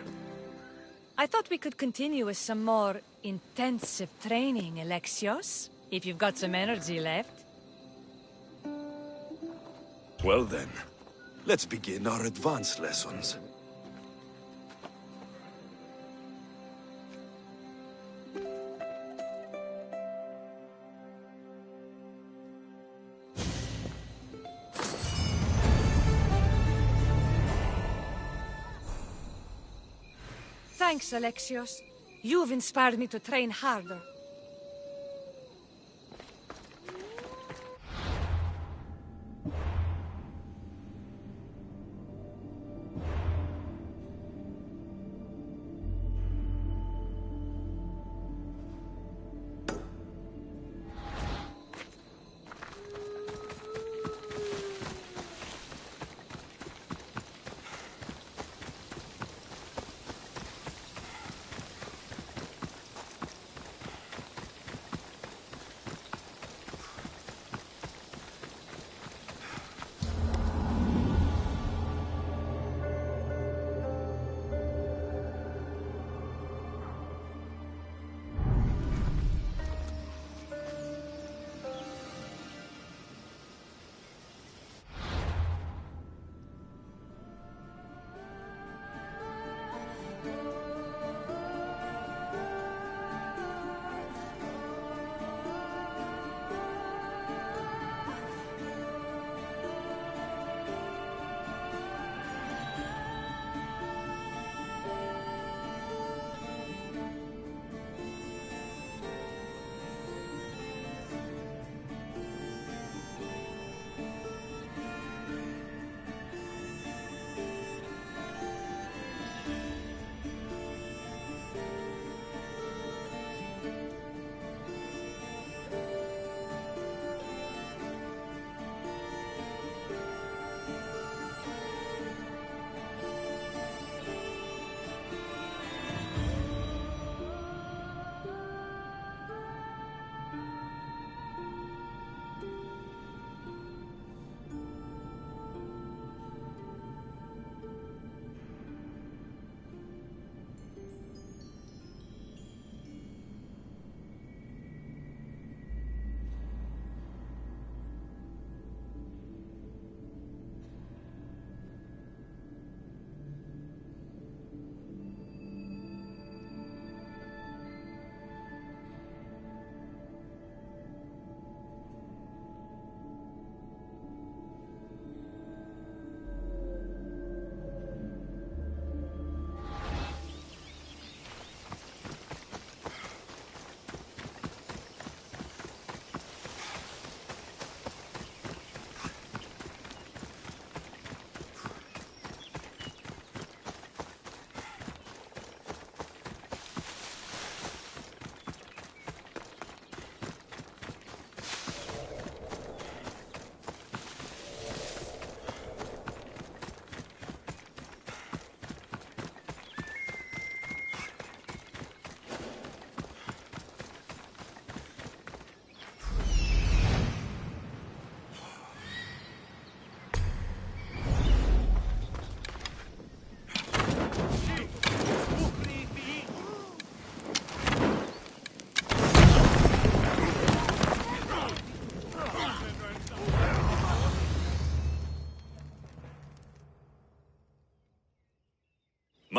I thought we could continue with some more intensive training, Alexios. If you've got some energy left. Well then, let's begin our advanced lessons. Thanks, Alexios. You've inspired me to train harder.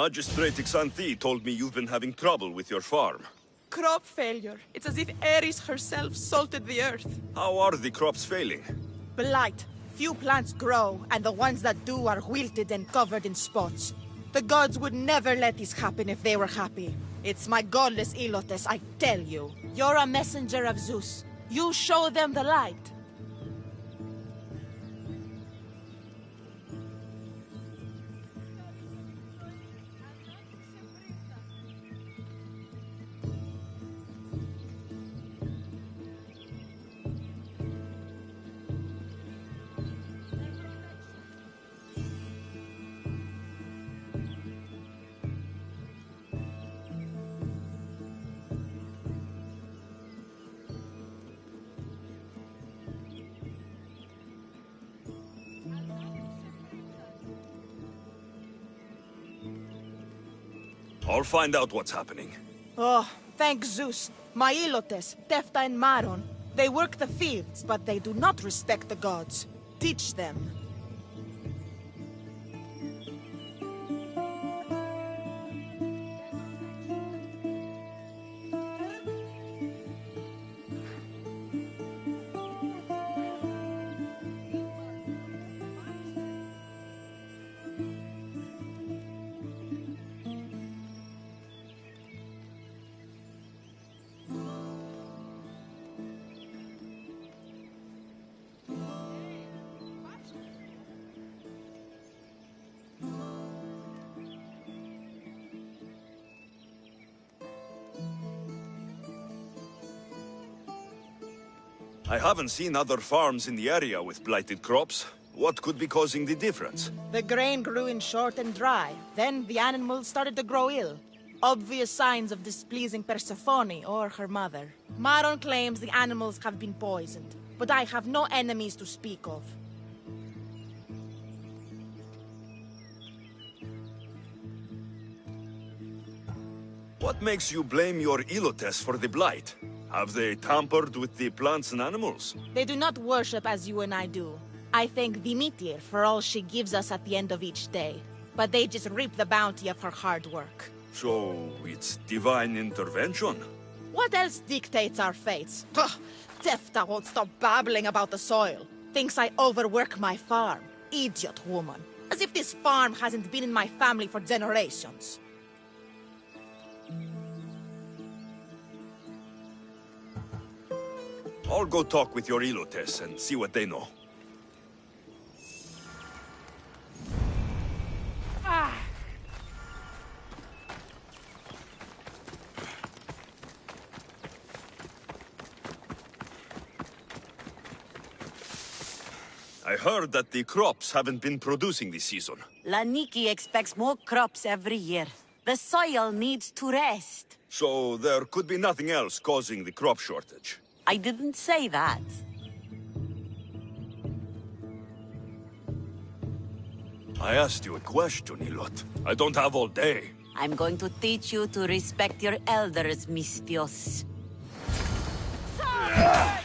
Magistrate Xanthi told me you've been having trouble with your farm. Crop failure. It's as if Ares herself salted the earth. How are the crops failing? Blight. Few plants grow, and the ones that do are wilted and covered in spots. The gods would never let this happen if they were happy. It's my godless Ilotes, I tell you. You're a messenger of Zeus. You show them the light. I'll find out what's happening. Oh, thank Zeus. My Ilotes, Tefta and Maron. They work the fields, but they do not respect the gods. Teach them. I haven't seen other farms in the area with blighted crops. What could be causing the difference? The grain grew in short and dry. Then the animals started to grow ill. Obvious signs of displeasing Persephone or her mother. Maron claims the animals have been poisoned, but I have no enemies to speak of. What makes you blame your Ilotes for the blight? Have they tampered with the plants and animals? They do not worship as you and I do. I thank Demeter for all she gives us at the end of each day. But they just reap the bounty of her hard work. So, it's divine intervention? What else dictates our fates? Ugh, Tefta won't stop babbling about the soil. Thinks I overwork my farm. Idiot woman. As if this farm hasn't been in my family for generations. I'll go talk with your Ilotes and see what they know. I heard that the crops haven't been producing this season. Laniki expects more crops every year. The soil needs to rest. So there could be nothing else causing the crop shortage. I didn't say that. I asked you a question, Ilot. I don't have all day. I'm going to teach you to respect your elders, Misthios. Ha!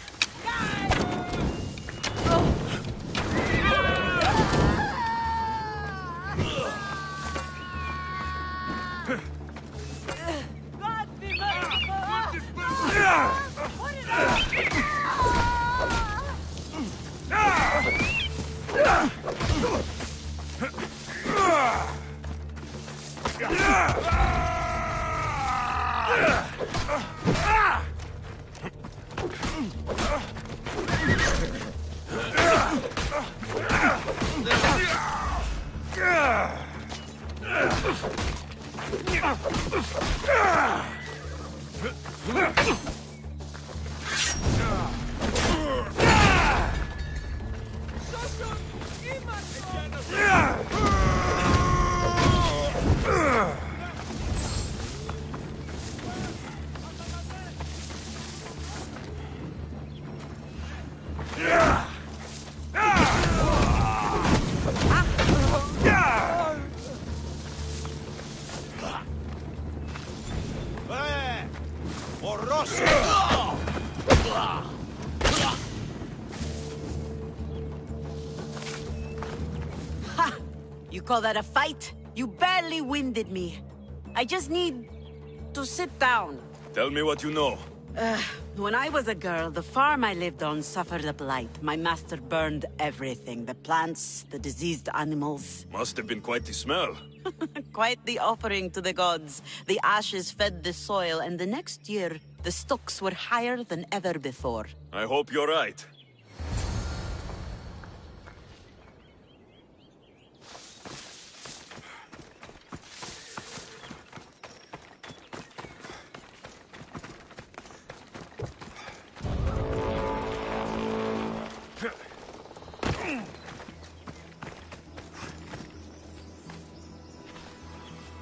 You call that a fight? You barely winded me. I just need to sit down. Tell me what you know. When I was a girl, the farm I lived on suffered a blight. My master burned everything. The plants, the diseased animals. Must have been quite the smell. Quite the offering to the gods. The ashes fed the soil, and the next year, the stocks were higher than ever before. I hope you're right.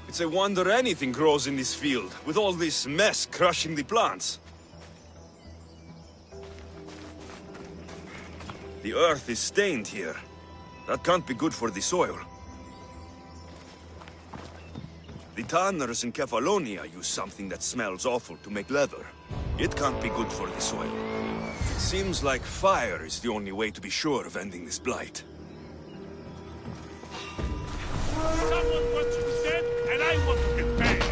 It's a wonder anything grows in this field, with all this mess crushing the plants. The earth is stained here. That can't be good for the soil. The tanners in Kefalonia use something that smells awful to make leather. It can't be good for the soil. It seems like fire is the only way to be sure of ending this blight. Someone wants you dead, and I want to get paid.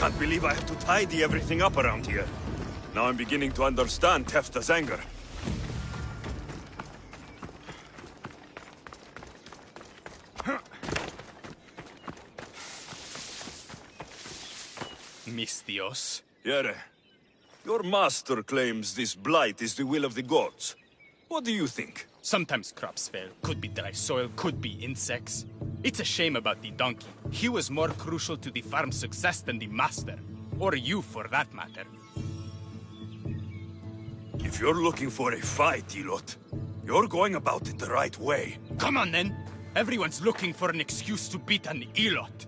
can't believe I have to tidy everything up around here. Now I'm beginning to understand Tefta's anger. Mistios. Yere, your master claims this blight is the will of the gods. What do you think? Sometimes crops fail. Could be dry soil, could be insects. It's a shame about the donkey. He was more crucial to the farm's success than the master. Or you, for that matter. If you're looking for a fight, Elot, you're going about it the right way. Come on, then. Everyone's looking for an excuse to beat an Elot.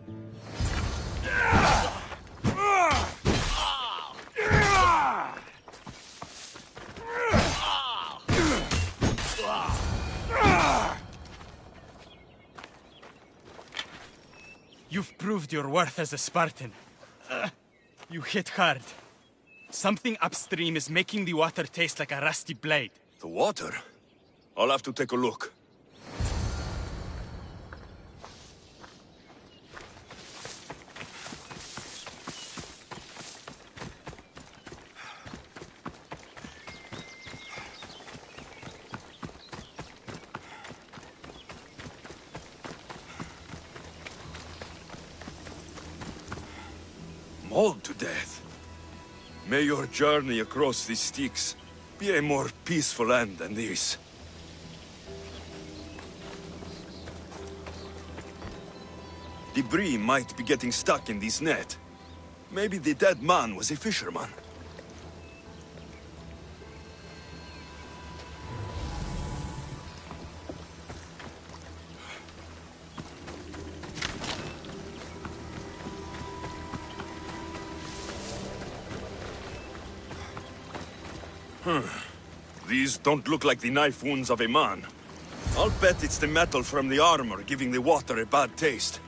You've proved your worth as a Spartan. You hit hard. Something upstream is making the water taste like a rusty blade. The water? I'll have to take a look. Mauled to death. May your journey across the Styx be a more peaceful end than this. Debris might be getting stuck in this net. Maybe the dead man was a fisherman. These don't look like the knife wounds of a man. I'll bet it's the metal from the armor giving the water a bad taste.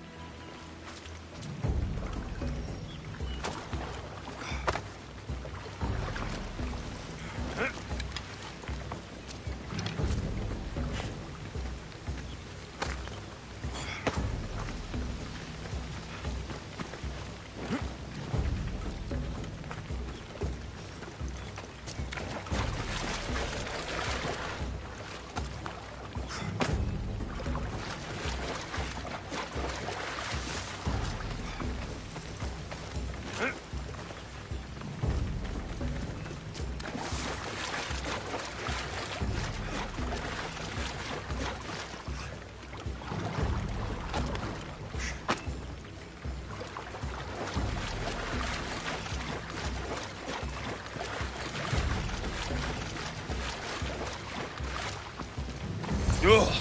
Ugh,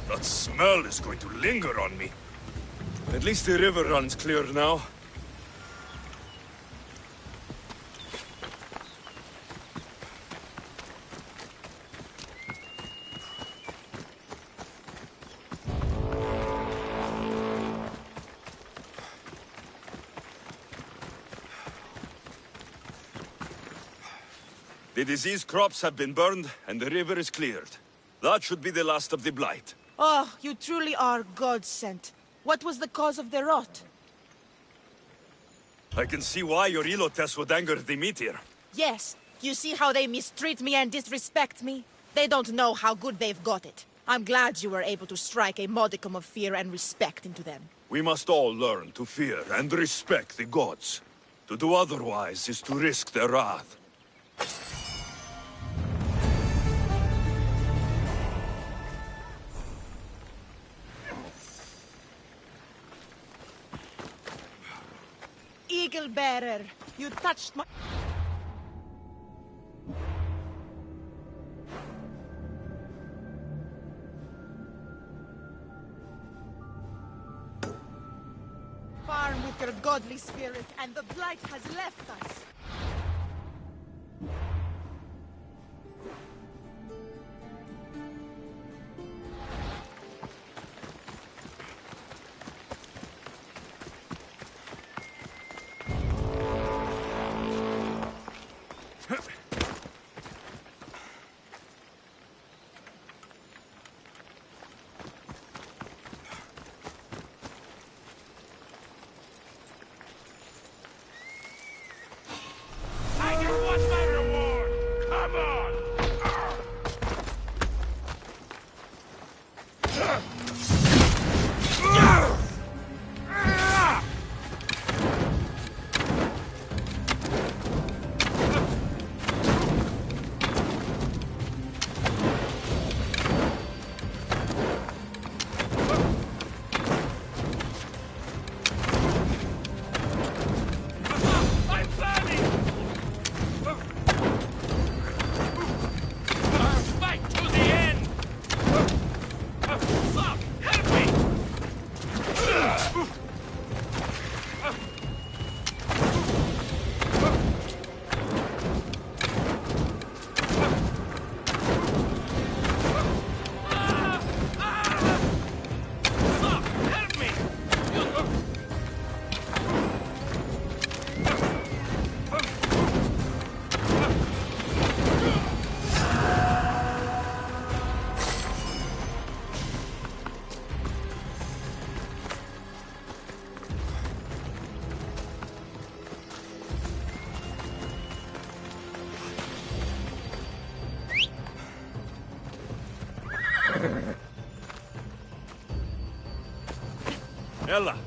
that smell is going to linger on me. At least the river runs clear now. The diseased crops have been burned, and the river is cleared. That should be the last of the blight. Oh, you truly are God-sent. What was the cause of the rot? I can see why your Elotes would anger the meteor. Yes, you see how they mistreat me and disrespect me? They don't know how good they've got it. I'm glad you were able to strike a modicum of fear and respect into them. We must all learn to fear and respect the gods. To do otherwise is to risk their wrath. Eagle bearer, you touched my... Farm with your godly spirit, and the blight has left us. Ella.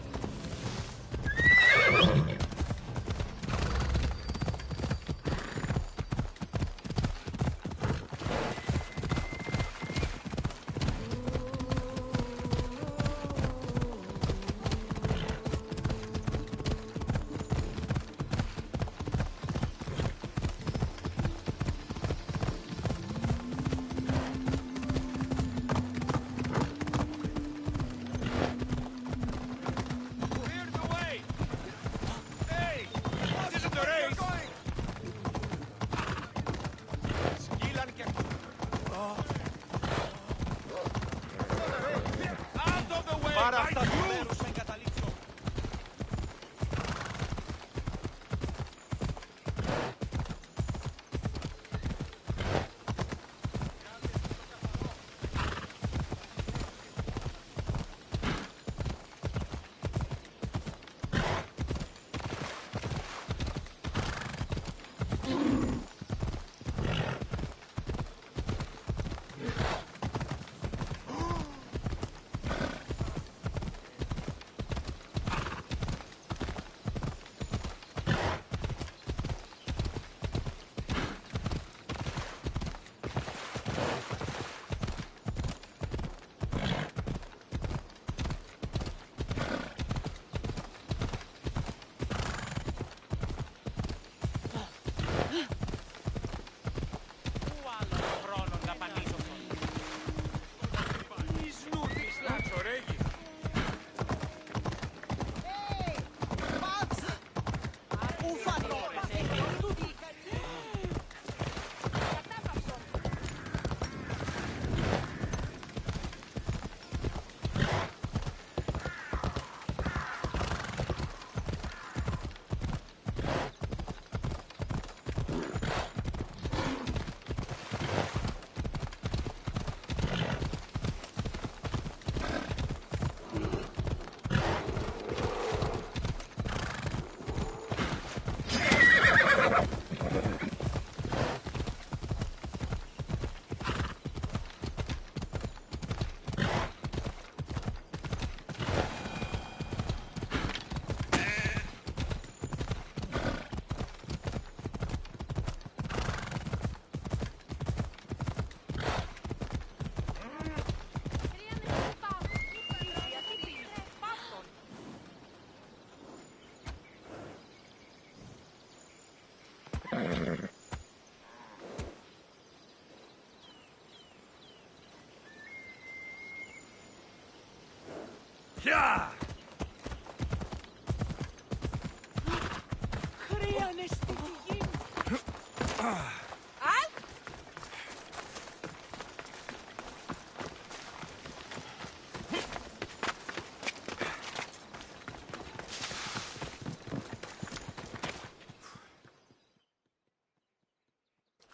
Yeah!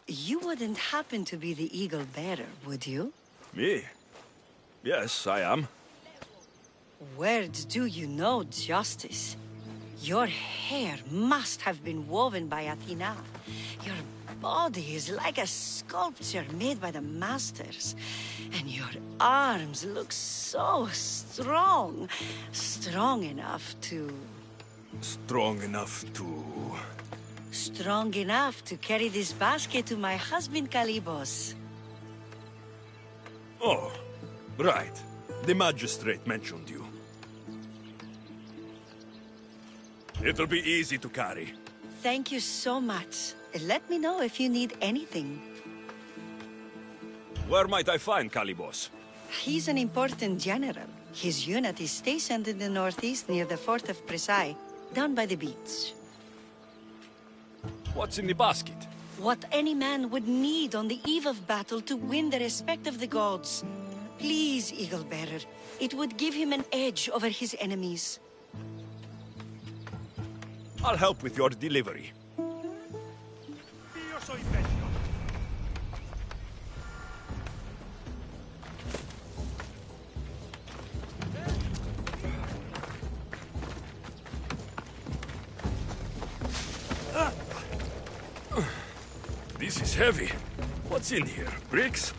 You wouldn't happen to be the eagle bearer, would you? Me? Yes, I am. Where do you know justice? Your hair must have been woven by Athena. Your body is like a sculpture made by the masters. And your arms look so strong. Strong enough to... Strong enough to... Strong enough to carry this basket to my husband Kalibos. Oh, right. The magistrate mentioned you. It'll be easy to carry. Thank you so much. Let me know if you need anything. Where might I find Kalibos? He's an important general. His unit is stationed in the northeast near the fort of Presai, down by the beach. What's in the basket? What any man would need on the eve of battle to win the respect of the gods. Please, Eagle Bearer. It would give him an edge over his enemies. I'll help with your delivery. This is heavy. What's in here? Bricks?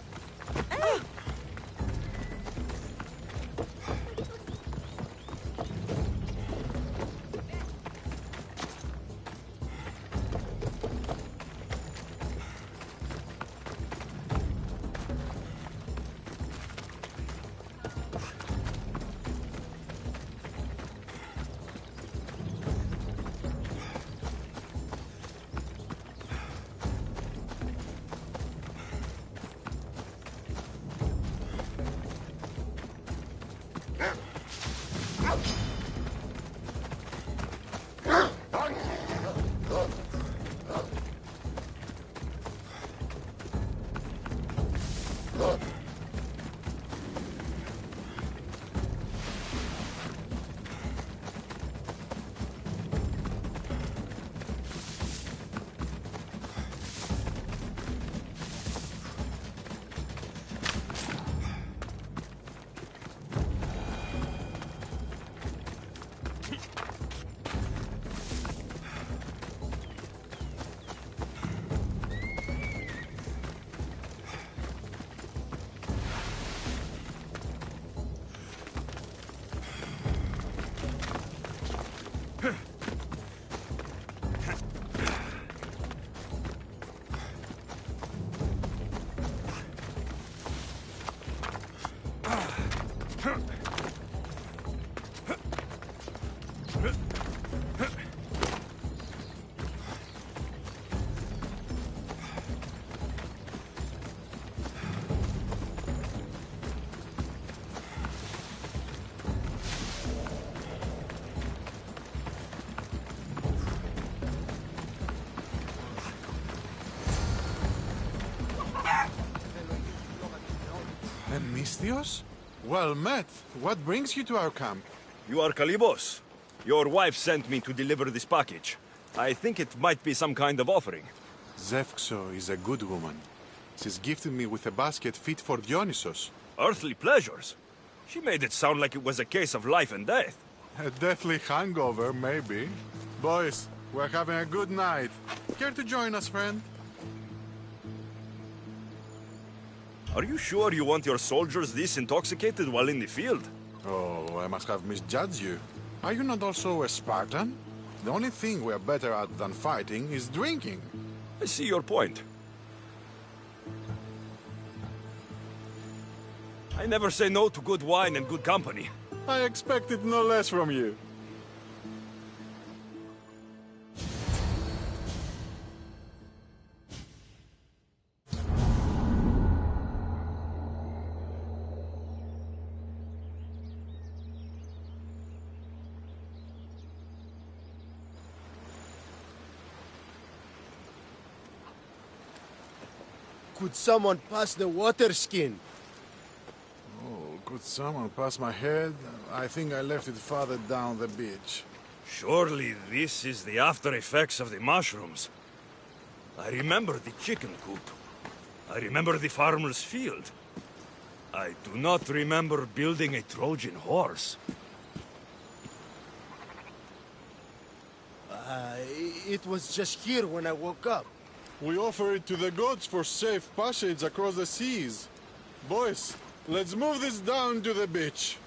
Misthios? Well met. What brings you to our camp? You are Kalibos. Your wife sent me to deliver this package. I think it might be some kind of offering. Zevxo is a good woman. She's gifted me with a basket fit for Dionysos. Earthly pleasures? She made it sound like it was a case of life and death. A deathly hangover, maybe. Boys, we're having a good night. Care to join us, friend? Are you sure you want your soldiers this intoxicated while in the field? Oh, I must have misjudged you. Are you not also a Spartan? The only thing we're better at than fighting is drinking. I see your point. I never say no to good wine and good company. I expected no less from you. Could someone pass the water skin? Oh, could someone pass my head? I think I left it farther down the beach. Surely this is the after effects of the mushrooms. I remember the chicken coop. I remember the farmer's field. I do not remember building a Trojan horse. It was just here when I woke up. We offer it to the gods for safe passage across the seas. Boys, let's move this down to the beach.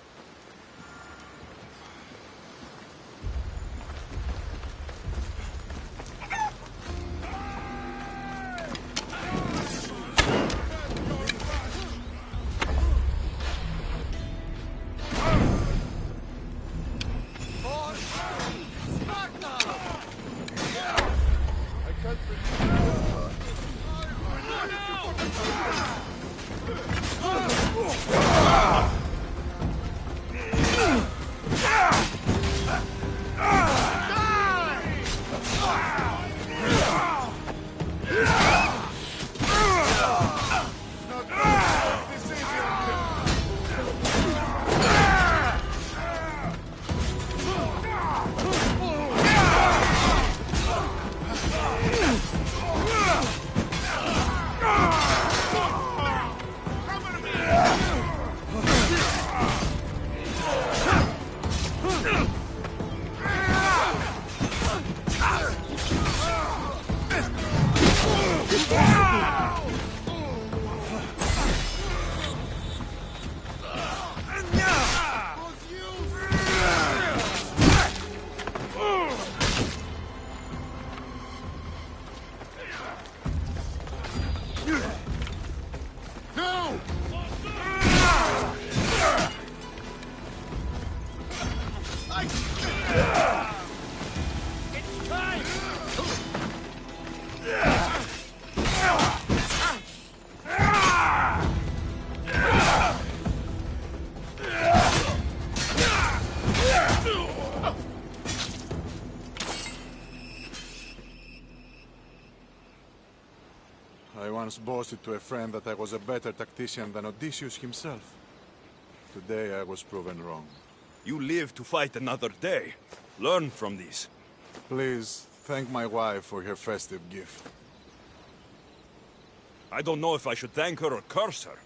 I once boasted to a friend that I was a better tactician than Odysseus himself. Today I was proven wrong. You live to fight another day. Learn from this. Please, thank my wife for her festive gift. I don't know if I should thank her or curse her.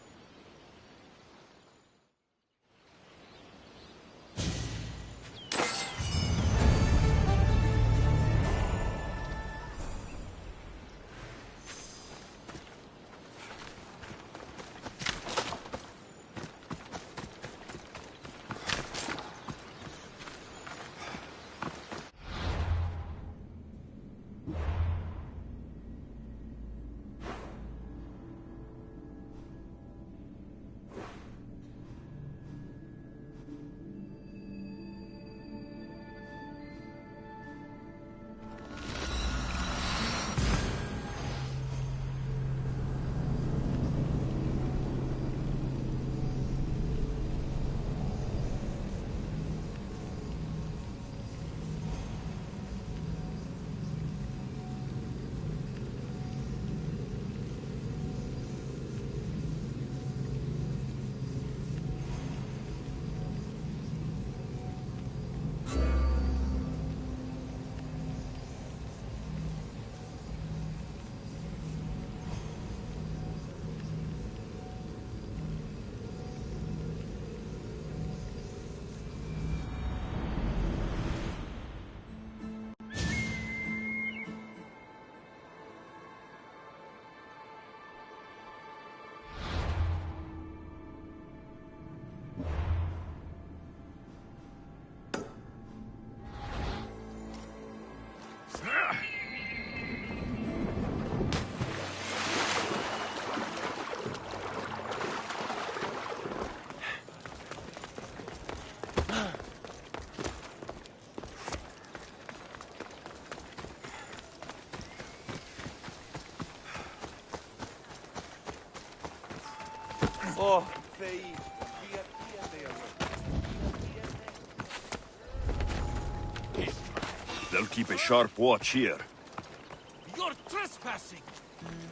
They'll keep a sharp watch here. You're trespassing!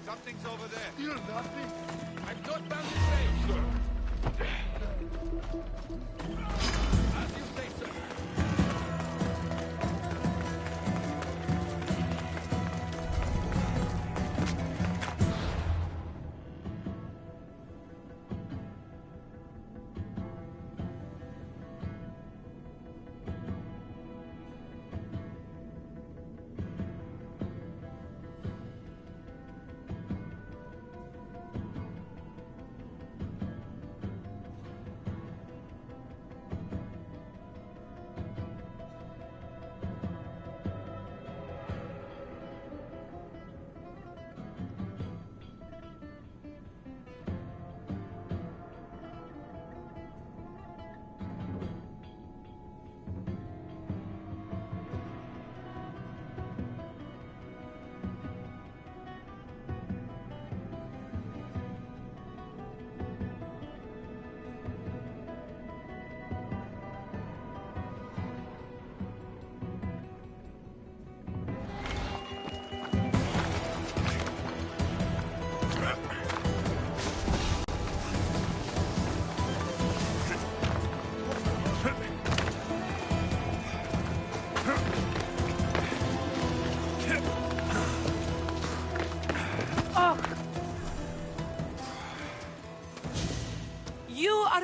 Something's over there. You're nothing. I'm not bound to say, sir. As you say, sir.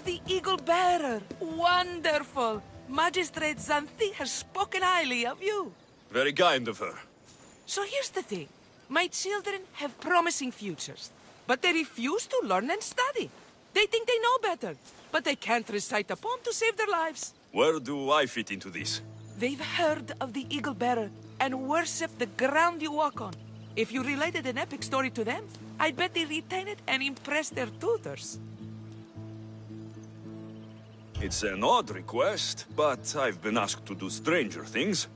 The Eagle Bearer. Wonderful. Magistrate Xanthi has spoken highly of you. Very kind of her. So here's the thing. My children have promising futures, but they refuse to learn and study. They think they know better, but they can't recite a poem to save their lives. Where do I fit into this? They've heard of the Eagle Bearer and worship the ground you walk on. If you related an epic story to them, I bet they retain it and impress their tutors. It's an odd request, but I've been asked to do stranger things.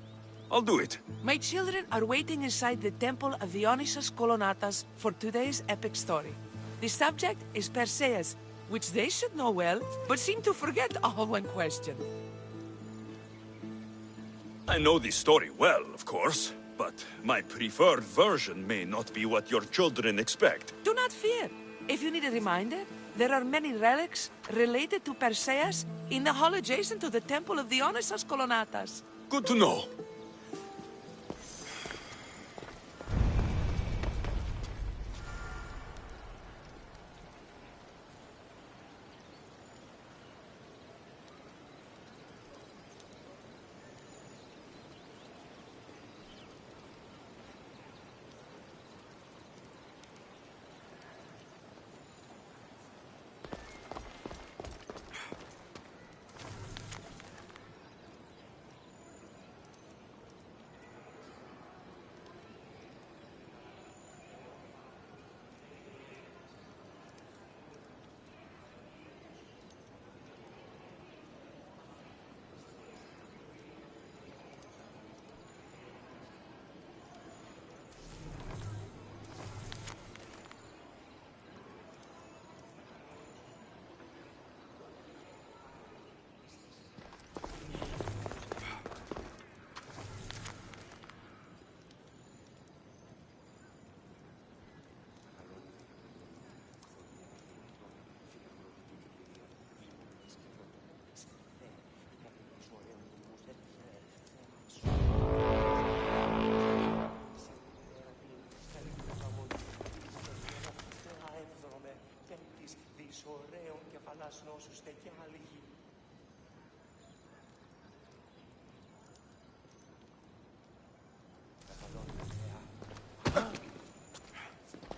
I'll do it. My children are waiting inside the Temple of Dionysus Kolonatas for today's epic story. The subject is Perseus, which they should know well, but seem to forget all when questioned. I know this story well, of course, but my preferred version may not be what your children expect. Do not fear. If you need a reminder, there are many relics related to Perseus in the hall adjacent to the Temple of Dionysus Kolonatas. Good to know.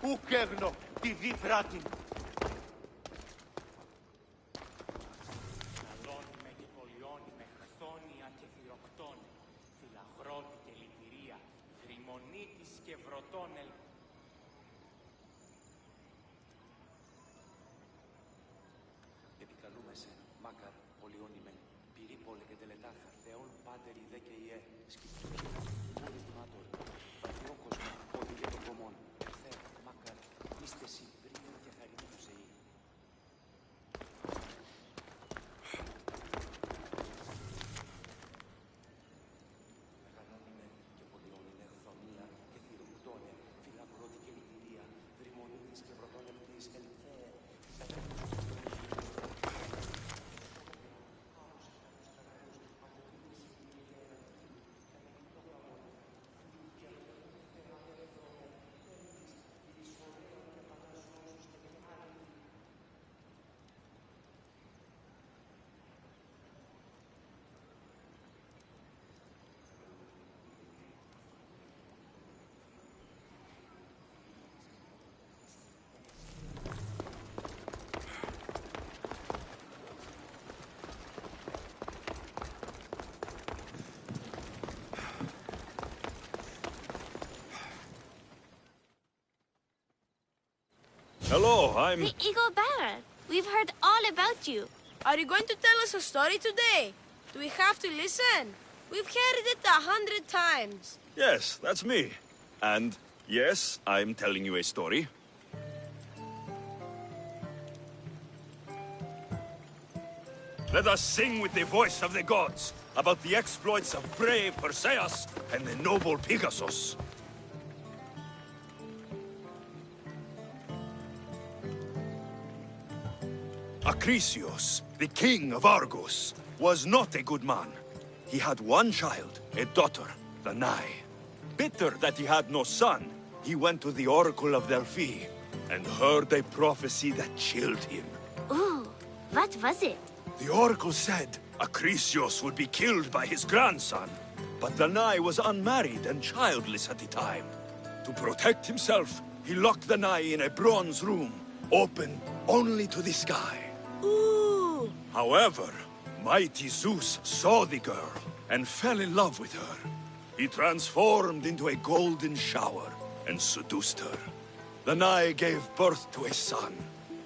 Ουκ έγνω, τη δι πράτην. Καλώνει και πολιώνει με χθόνια και θηροκτώνει, φυλαγρώτη και λυτηρία, δρυμονίτης και βρωτώνελ. Επικαλούμεσαι, μάκαρ, πολιώνει πυρίπολε και τελετάχα, θεόν πάτερ ιδέ και ιέ, σκηπτούχη, μόλις δημάτορ, βαθιόκοσμο, οδηγέ των κομμών, ερθέ, μάκαρ, είστε συμπρίο και χαρινή του ζεή. Hello, I'm... The Eagle Bearer. We've heard all about you. Are you going to tell us a story today? Do we have to listen? We've heard it 100 times. Yes, that's me. And yes, I'm telling you a story. Let us sing with the voice of the gods about the exploits of brave Perseus and the noble Pegasus. Acrisius, the king of Argos, was not a good man. He had one child, a daughter, Danae. Bitter that he had no son, he went to the oracle of Delphi and heard a prophecy that chilled him. Ooh, what was it? The oracle said Acrisius would be killed by his grandson, but Danae was unmarried and childless at the time. To protect himself, he locked Danae in a bronze room, open only to the sky. Ooh! However, mighty Zeus saw the girl and fell in love with her. He transformed into a golden shower and seduced her. Danae gave birth to a son,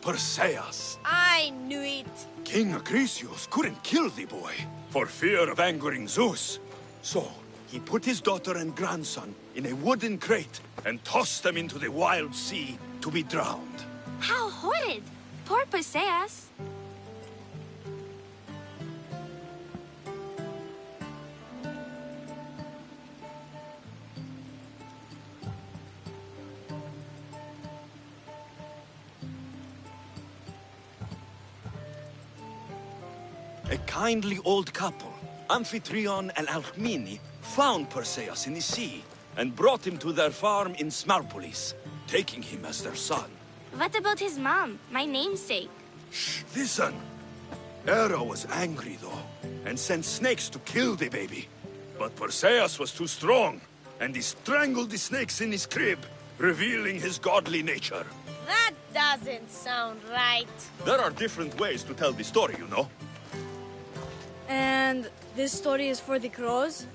Perseus. I knew it. King Acrisius couldn't kill the boy for fear of angering Zeus. So, he put his daughter and grandson in a wooden crate and tossed them into the wild sea to be drowned. How horrid! Poor Perseus. A kindly old couple, Amphitryon and Alcmene, found Perseus in the sea and brought him to their farm in Smarpolis, taking him as their son. What about his mom, my namesake? Shh, listen! Hera was angry, though, and sent snakes to kill the baby. But Perseus was too strong, and he strangled the snakes in his crib, revealing his godly nature. That doesn't sound right. There are different ways to tell the story, you know. And this story is for the crows?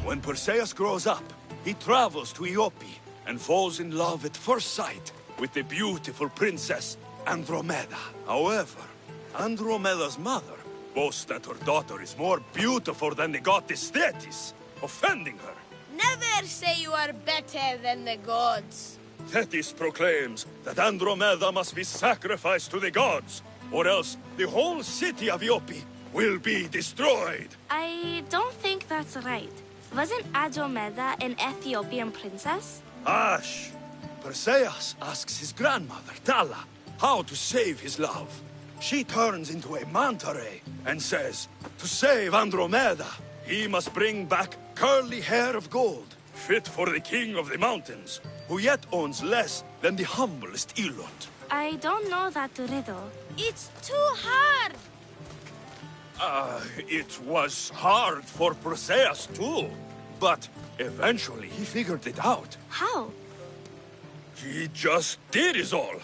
When Perseus grows up, he travels to Iope and falls in love at first sight with the beautiful princess Andromeda. However, Andromeda's mother boasts that her daughter is more beautiful than the goddess Thetis, offending her. Never say you are better than the gods. Thetis proclaims that Andromeda must be sacrificed to the gods, or else the whole city of Iope will be destroyed. I don't think that's right. Wasn't Andromeda an Ethiopian princess? Hush! Perseus asks his grandmother, Thala, how to save his love. She turns into a manta ray and says, to save Andromeda, he must bring back curly hair of gold, fit for the king of the mountains, who yet owns less than the humblest Elot. I don't know that riddle. It's too hard! It was hard for Perseus too, but eventually he figured it out. How? He just did is all.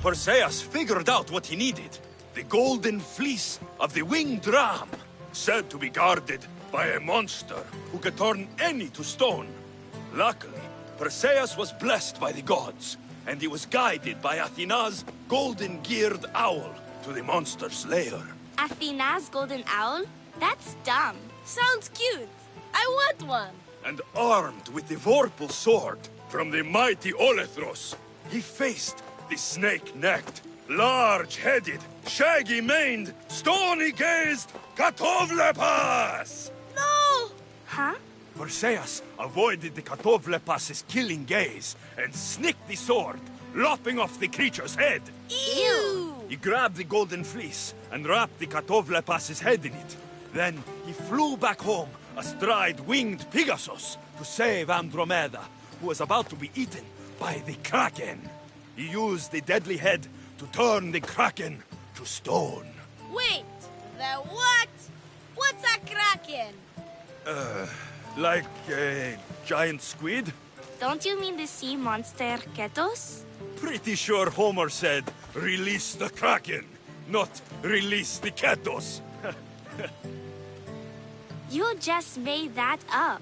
Perseus figured out what he needed. The golden fleece of the winged ram, said to be guarded by a monster who could turn any to stone. Luckily, Perseus was blessed by the gods, and he was guided by Athena's golden-geared owl to the monster's lair. Athena's golden owl? That's dumb. Sounds cute. I want one. And armed with the Vorpal sword from the mighty Olethros, he faced the snake-necked, large-headed, shaggy-maned, stony-gazed Katovlepas! No! Huh? Perseus avoided the Katovlepas' killing gaze and snicked the sword, lopping off the creature's head. Ew! He grabbed the golden fleece and wrapped the Katovlepas' head in it. Then he flew back home astride winged Pegasus to save Andromeda, who was about to be eaten by the Kraken. He used the deadly head to turn the Kraken to stone. Wait, the what? What's a kraken? Like a giant squid? Don't you mean the sea monster Ketos? Pretty sure Homer said, release the Kraken, not release the Ketos. You just made that up.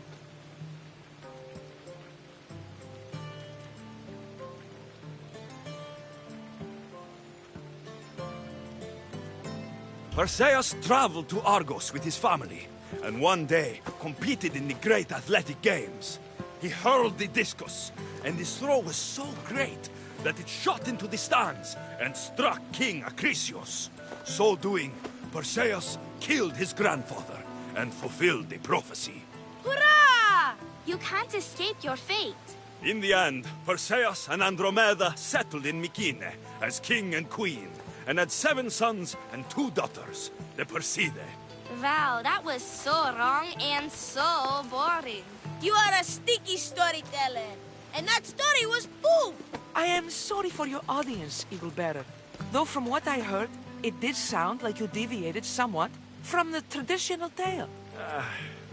Perseus traveled to Argos with his family, and one day competed in the great athletic games. He hurled the discus, and his throw was so great that it shot into the stands and struck King Acrisius. So doing, Perseus killed his grandfather and fulfilled the prophecy. Hurrah! You can't escape your fate. In the end, Perseus and Andromeda settled in Mycenae as king and queen, and had 7 sons and 2 daughters, the Perseidae. Wow, that was so wrong and so boring. You are a sticky storyteller, and that story was poop! I am sorry for your audience, Eagle Bearer. Though from what I heard, it did sound like you deviated somewhat from the traditional tale.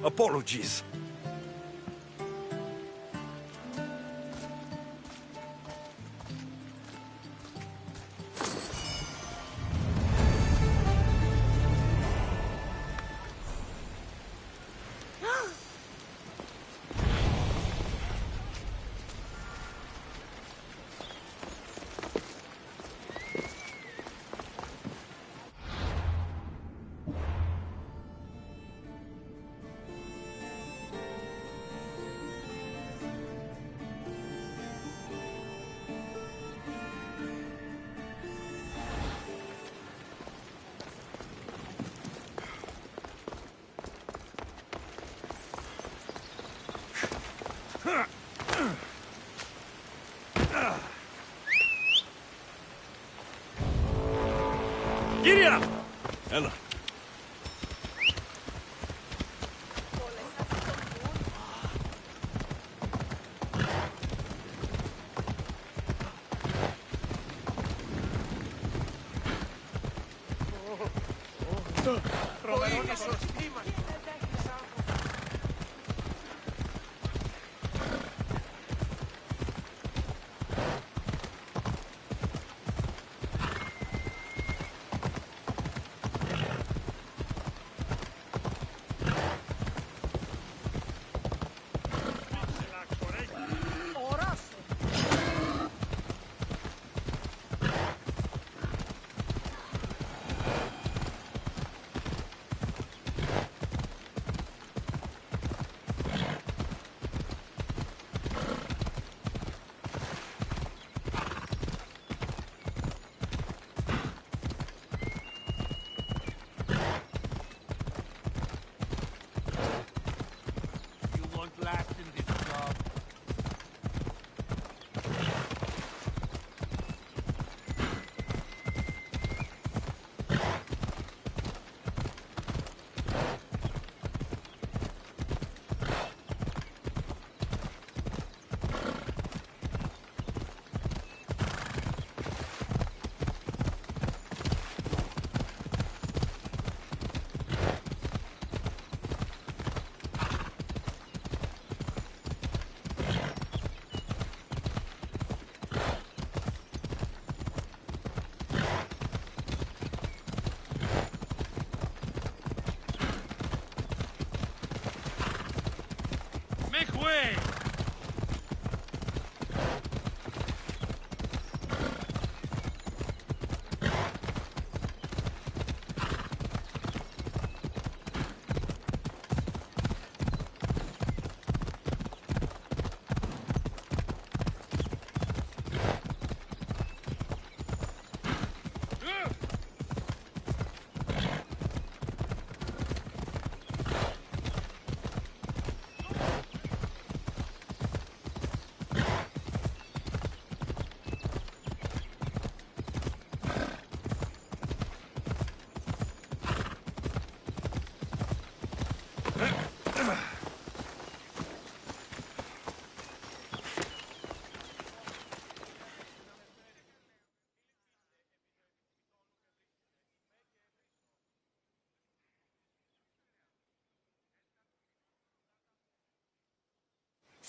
Apologies. Giddy up! Ella.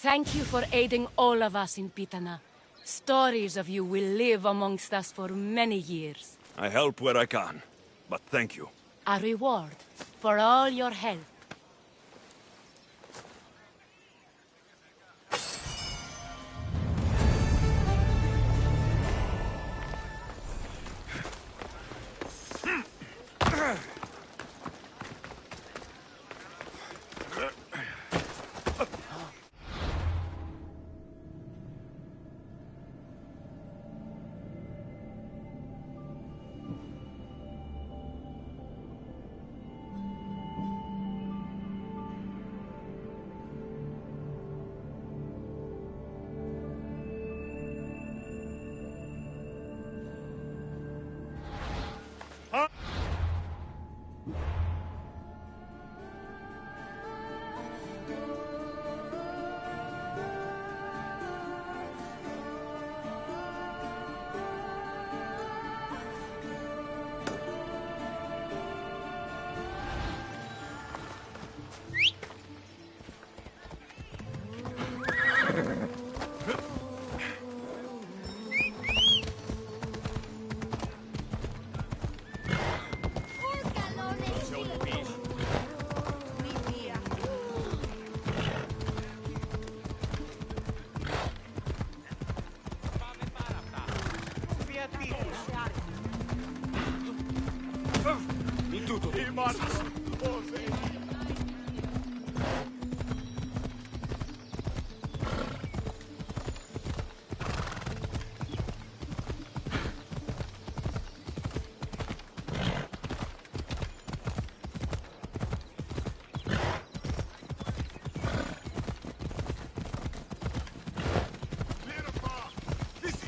Thank you for aiding all of us in Pitana. Stories of you will live amongst us for many years. I help where I can, but thank you. A reward for all your help.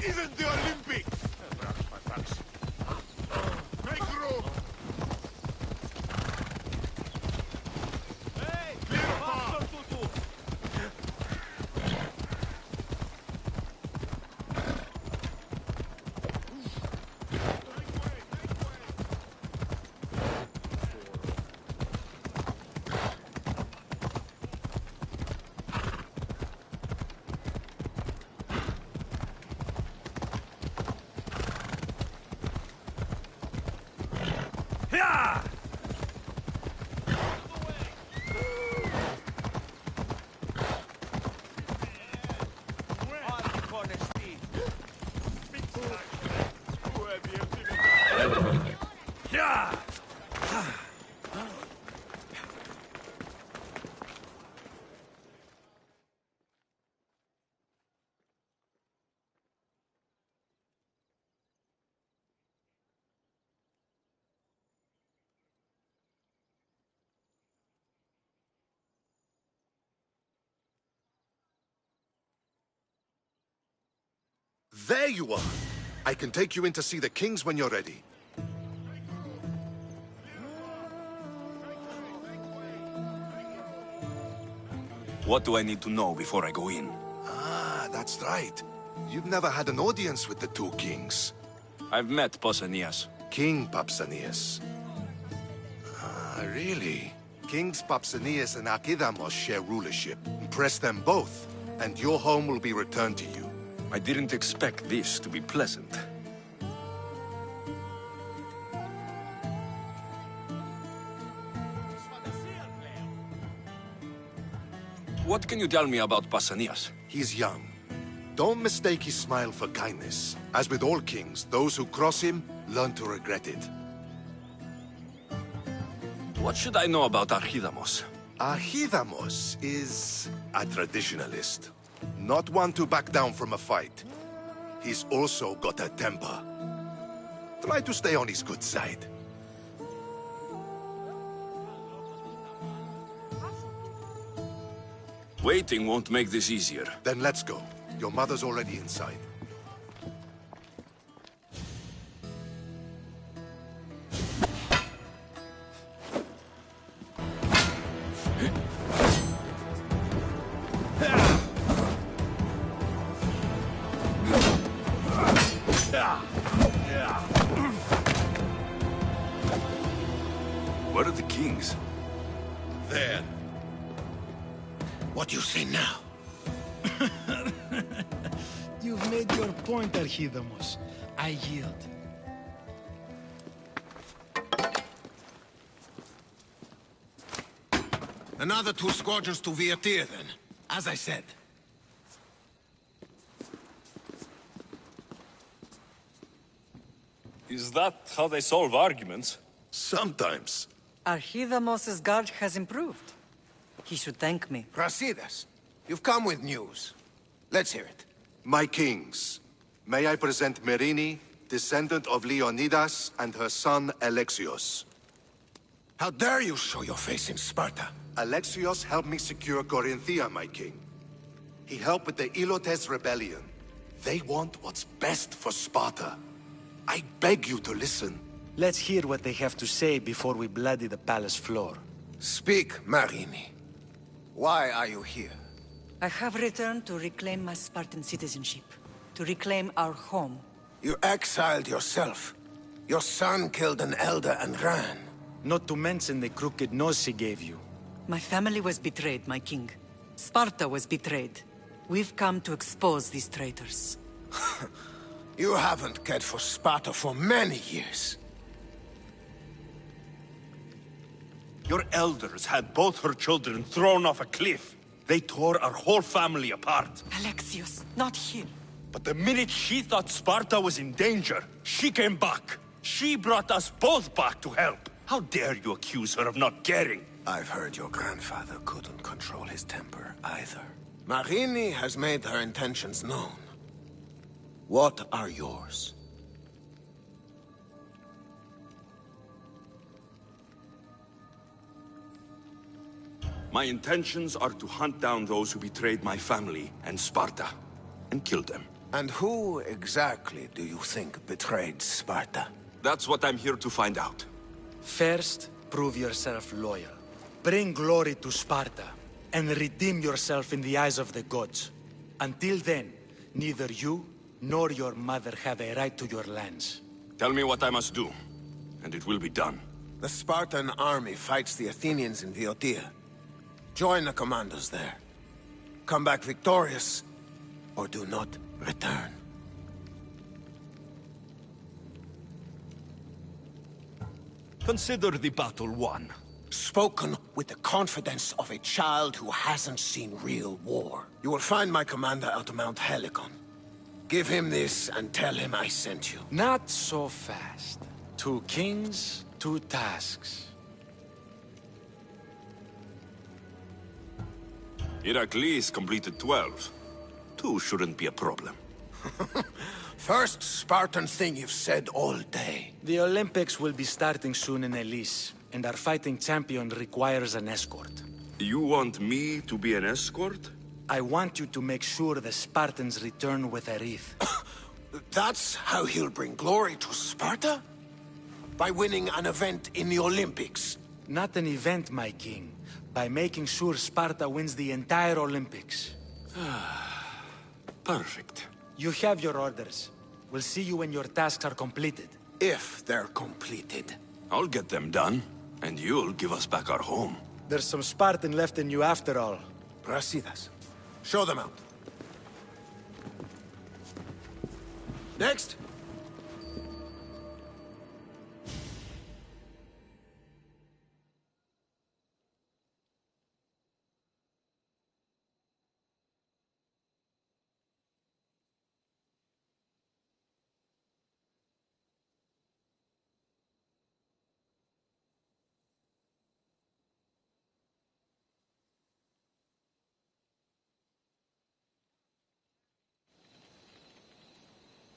Isn't the Olympics! Make room! Hey! Clear path! There you are! I can take you in to see the kings when you're ready. What do I need to know before I go in? Ah, that's right. You've never had an audience with the two kings. I've met Pausanias. King Pausanias. Ah, really? Kings Pausanias and Archidamos share rulership. Impress them both, and your home will be returned to you. I didn't expect this to be pleasant. What can you tell me about Pausanias? He's young. Don't mistake his smile for kindness. As with all kings, those who cross him learn to regret it. What should I know about Archidamos? Archidamos is a traditionalist. Not one to back down from a fight. He's also got a temper. Try to stay on his good side. Waiting won't make this easier. Then let's go. Your mother's already inside. Where are the kings? There. What do you say now? You've made your point, Archidamos. I yield. Another 2 squadrons to Viatir, then. As I said. Is that how they solve arguments? Sometimes. Archidamos's guard has improved. He should thank me. Brasidas, you've come with news. Let's hear it. My kings, may I present Merini, descendant of Leonidas, and her son Alexios. How dare you show your face in Sparta? Alexios helped me secure Corinthia, my king. He helped with the Ilotes rebellion. They want what's best for Sparta. I beg you to listen. Let's hear what they have to say before we bloody the palace floor. Speak, Marini. Why are you here? I have returned to reclaim my Spartan citizenship. To reclaim our home. You exiled yourself. Your son killed an elder and ran. Not to mention the crooked nose he gave you. My family was betrayed, my king. Sparta was betrayed. We've come to expose these traitors. You haven't cared for Sparta for many years. Your elders had both her children thrown off a cliff. They tore our whole family apart. Alexios, not him. But the minute she thought Sparta was in danger, she came back. She brought us both back to help. How dare you accuse her of not caring? I've heard your grandfather couldn't control his temper either. Marini has made her intentions known. What are yours? My intentions are to hunt down those who betrayed my family and Sparta, and kill them. And who exactly do you think betrayed Sparta? That's what I'm here to find out. First, prove yourself loyal. Bring glory to Sparta, and redeem yourself in the eyes of the gods. Until then, neither you nor your mother have a right to your lands. Tell me what I must do, and it will be done. The Spartan army fights the Athenians in Viotia. Join the commandos there. Come back victorious, or do not return. Consider the battle won. Spoken with the confidence of a child who hasn't seen real war. You will find my commander at Mount Helicon. Give him this and tell him I sent you. Not so fast. 2 kings, 2 tasks. Heracles completed 12. 2 shouldn't be a problem. First Spartan thing you've said all day. The Olympics will be starting soon in Elise, and our fighting champion requires an escort. You want me to be an escort? I want you to make sure the Spartans return with a wreath. That's how he'll bring glory to Sparta? By winning an event in the Olympics? Not an event, my king. By making sure Sparta wins the entire Olympics. Perfect. You have your orders. We'll see you when your tasks are completed. If they're completed. I'll get them done, and you'll give us back our home. There's some Spartan left in you after all. Brasidas, show them out. Next.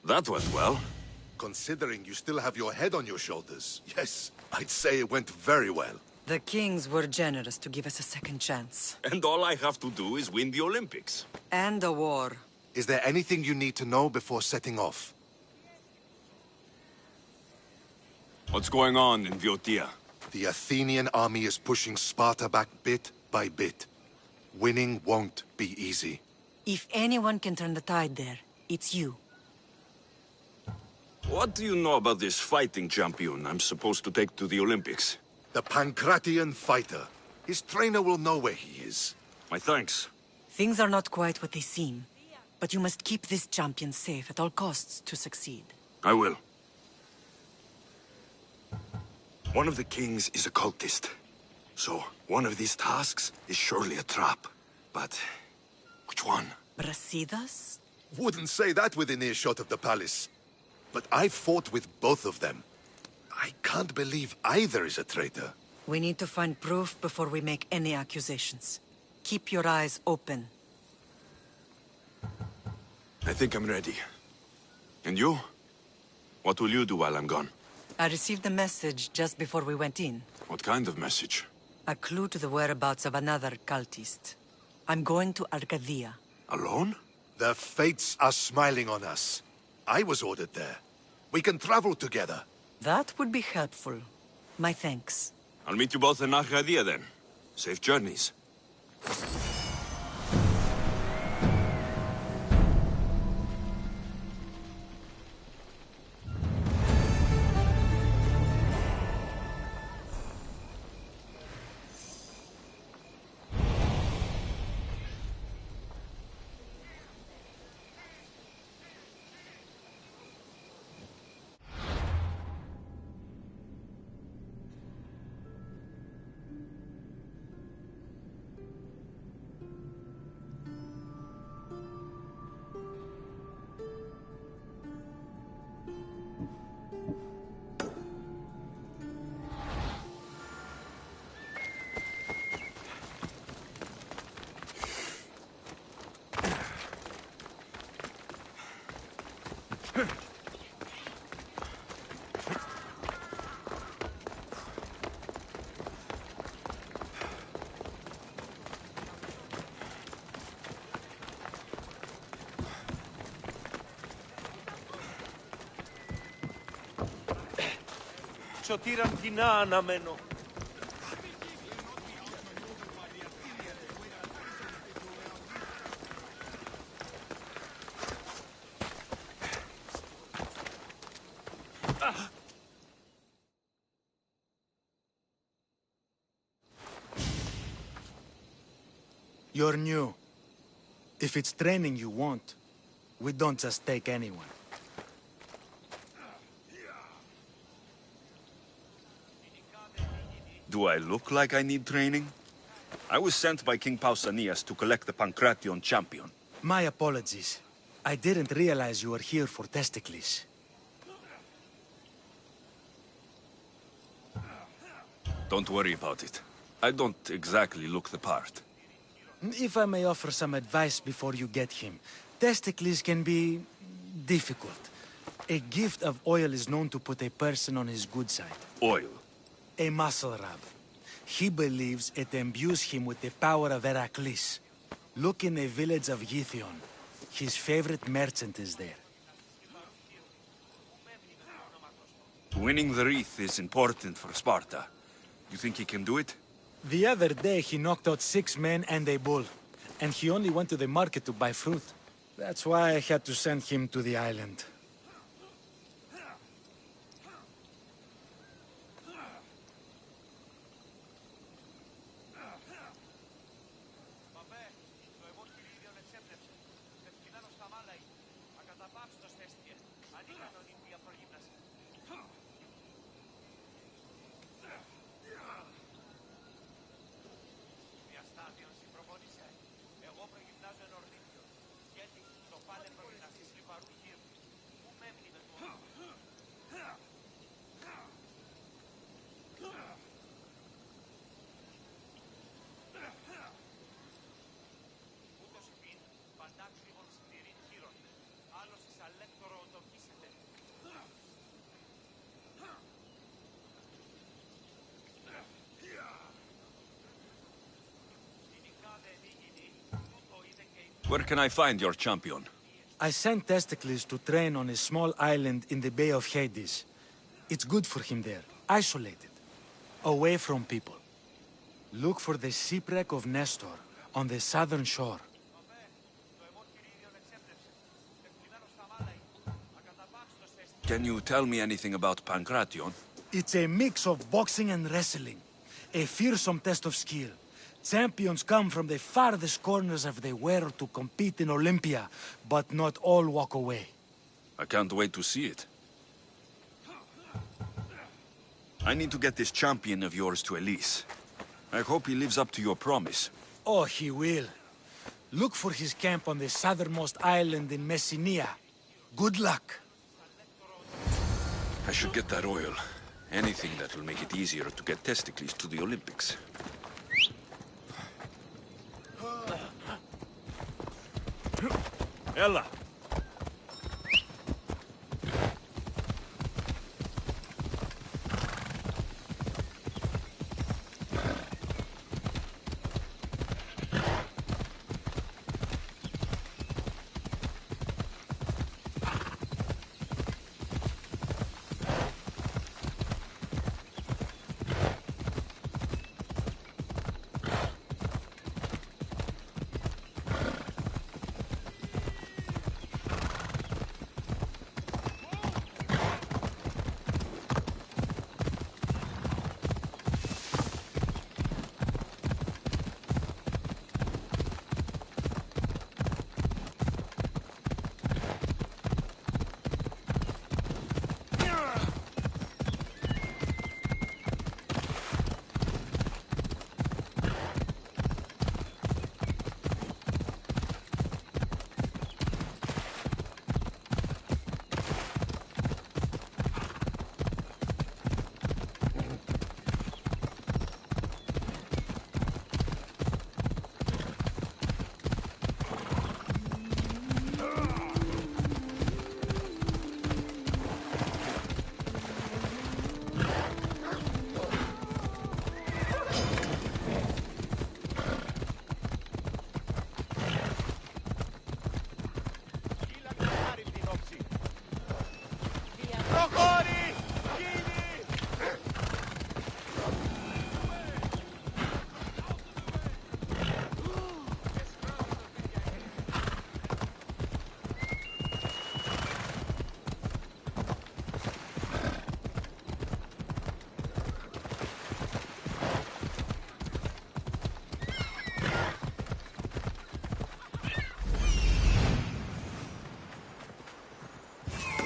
That went well. Considering you still have your head on your shoulders, yes, I'd say it went very well. The kings were generous to give us a second chance. And all I have to do is win the Olympics. And a war. Is there anything you need to know before setting off? What's going on in Viotia? The Athenian army is pushing Sparta back bit by bit. Winning won't be easy. If anyone can turn the tide there, it's you. What do you know about this fighting champion I'm supposed to take to the Olympics? The Pancratian fighter. His trainer will know where he is. My thanks. Things are not quite what they seem, but you must keep this champion safe at all costs to succeed. I will. One of the kings is a cultist. So, one of these tasks is surely a trap. But, which one? Brasidas? Wouldn't say that within earshot of the palace. But I fought with both of them. I can't believe either is a traitor. We need to find proof before we make any accusations. Keep your eyes open. I think I'm ready. And you? What will you do while I'm gone? I received a message just before we went in. What kind of message? A clue to the whereabouts of another cultist. I'm going to Arcadia. Alone? The fates are smiling on us. I was ordered there. We can travel together. That would be helpful. My thanks. I'll meet you both in Arcadia then. Safe journeys. Σωτήραν κοινά αναμένω. You're new. If it's training you want, we don't just take anyone. Do I look like I need training? I was sent by King Pausanias to collect the Pancration champion. My apologies. I didn't realize you were here for Testicles. Don't worry about it. I don't exactly look the part. If I may offer some advice before you get him, Testicles can be difficult. A gift of oil is known to put a person on his good side. Oil? A muscle rub. He believes it imbues him with the power of Heracles. Look in the village of Yithion. His favorite merchant is there. Winning the wreath is important for Sparta. You think he can do it? The other day he knocked out 6 men and a bull. And he only went to the market to buy fruit. That's why I had to send him to the island. Where can I find your champion? I sent Testicles to train on a small island in the Bay of Hades. It's good for him there, isolated, away from people. Look for the shipwreck of Nestor on the southern shore. Can you tell me anything about Pancration? It's a mix of boxing and wrestling. A fearsome test of skill. Champions come from the farthest corners of the world to compete in Olympia, but not all walk away. I can't wait to see it. I need to get this champion of yours to Elise. I hope he lives up to your promise. Oh, he will. Look for his camp on the southernmost island in Messenia. Good luck. I should get that oil. Anything that will make it easier to get Testicles to the Olympics. Ella!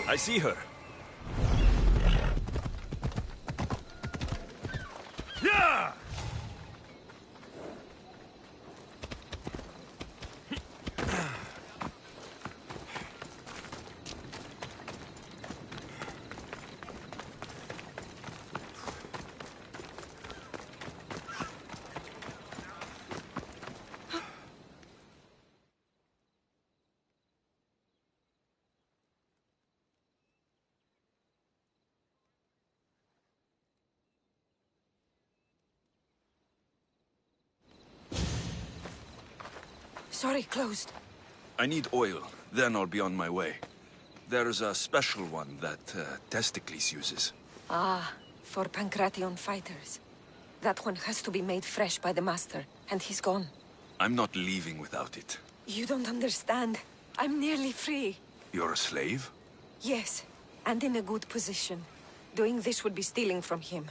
I see her. Yeah! Sorry, closed. I need oil, then I'll be on my way. There's a special one that Testicles uses. Ah, for Pancration fighters. That one has to be made fresh by the master, and he's gone. I'm not leaving without it. You don't understand. I'm nearly free. You're a slave? Yes, and in a good position. Doing this would be stealing from him.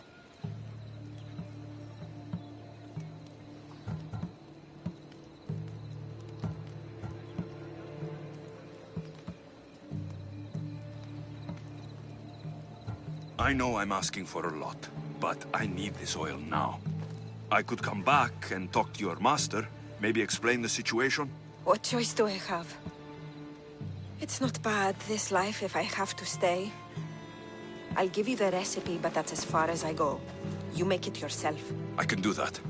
I know I'm asking for a lot, but I need this oil now. I could come back and talk to your master, maybe explain the situation. What choice do I have? It's not bad, this life, if I have to stay. I'll give you the recipe, but that's as far as I go. You make it yourself. I can do that.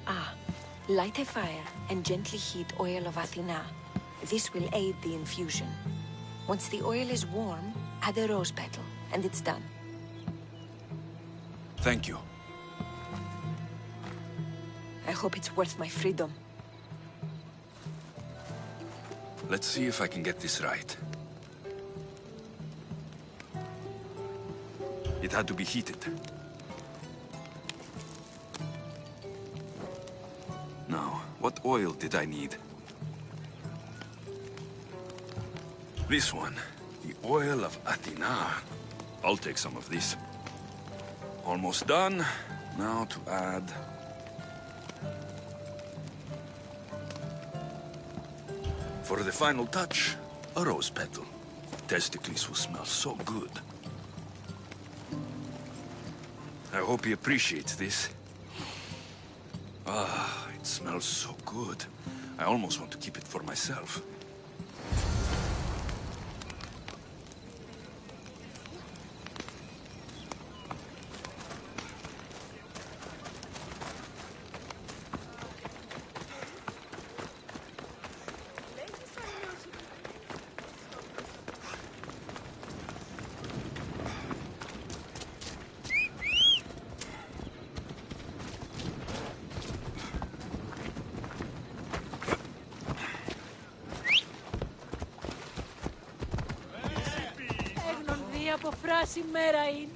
Ah, light a fire and gently heat oil of Athena. This will aid the infusion. Once the oil is warm, add a rose petal, and it's done. Thank you. I hope it's worth my freedom. Let's see if I can get this right. It had to be heated. Now, what oil did I need? This one. The oil of Athena. I'll take some of this. Almost done. Now to add... For the final touch, a rose petal. Testicles will smell so good. I hope he appreciates this. Ah, it smells so good. I almost want to keep it for myself. Έγνον δει από φράση μέρα είναι.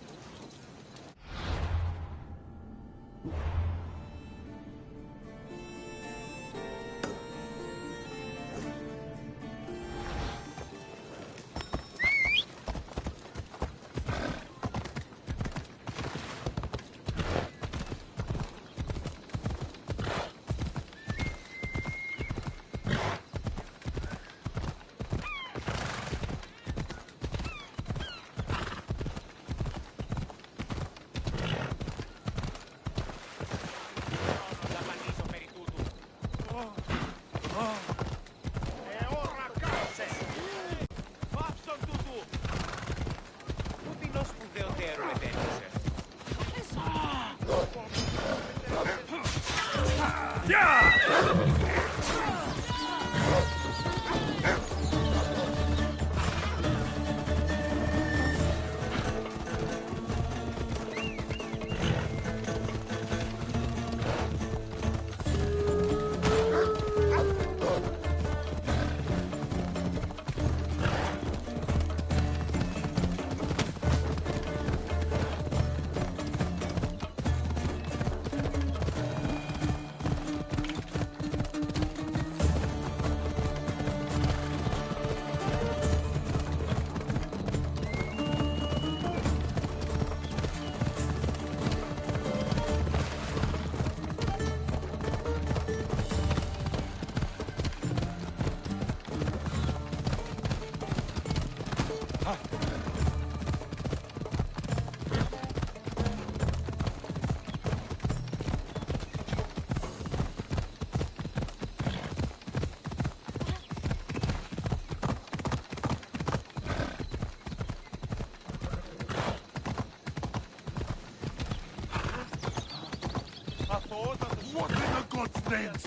What in the God's names?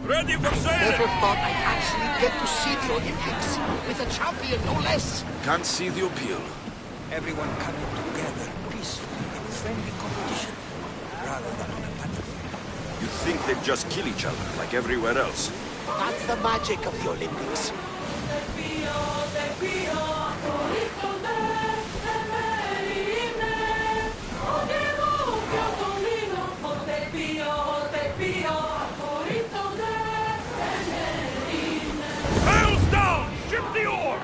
Ready for sailing! Never thought I'd actually get to see the Olympics. With a champion, no less. Can't see the appeal. Everyone coming together peacefully in friendly competition, rather than on a battlefield. You'd think they'd just kill each other, like everywhere else. That's the magic of the Olympics. Sails down! Ship the oars!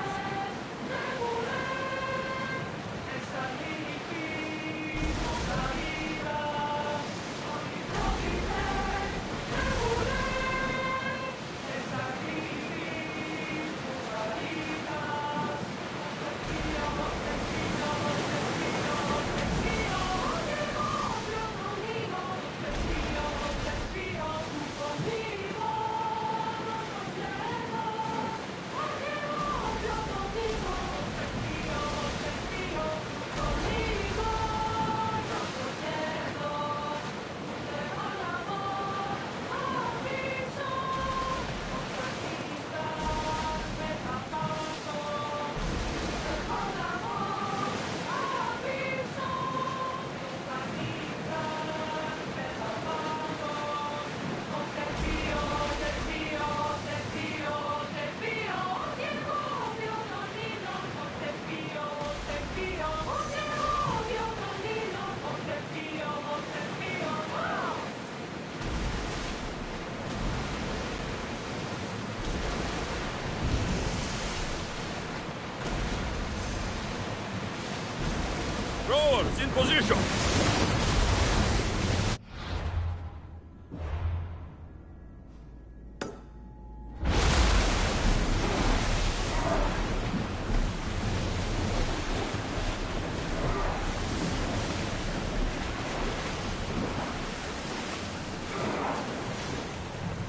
Rowers in position!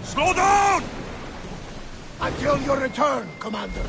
Slow down! Until your return, Commander.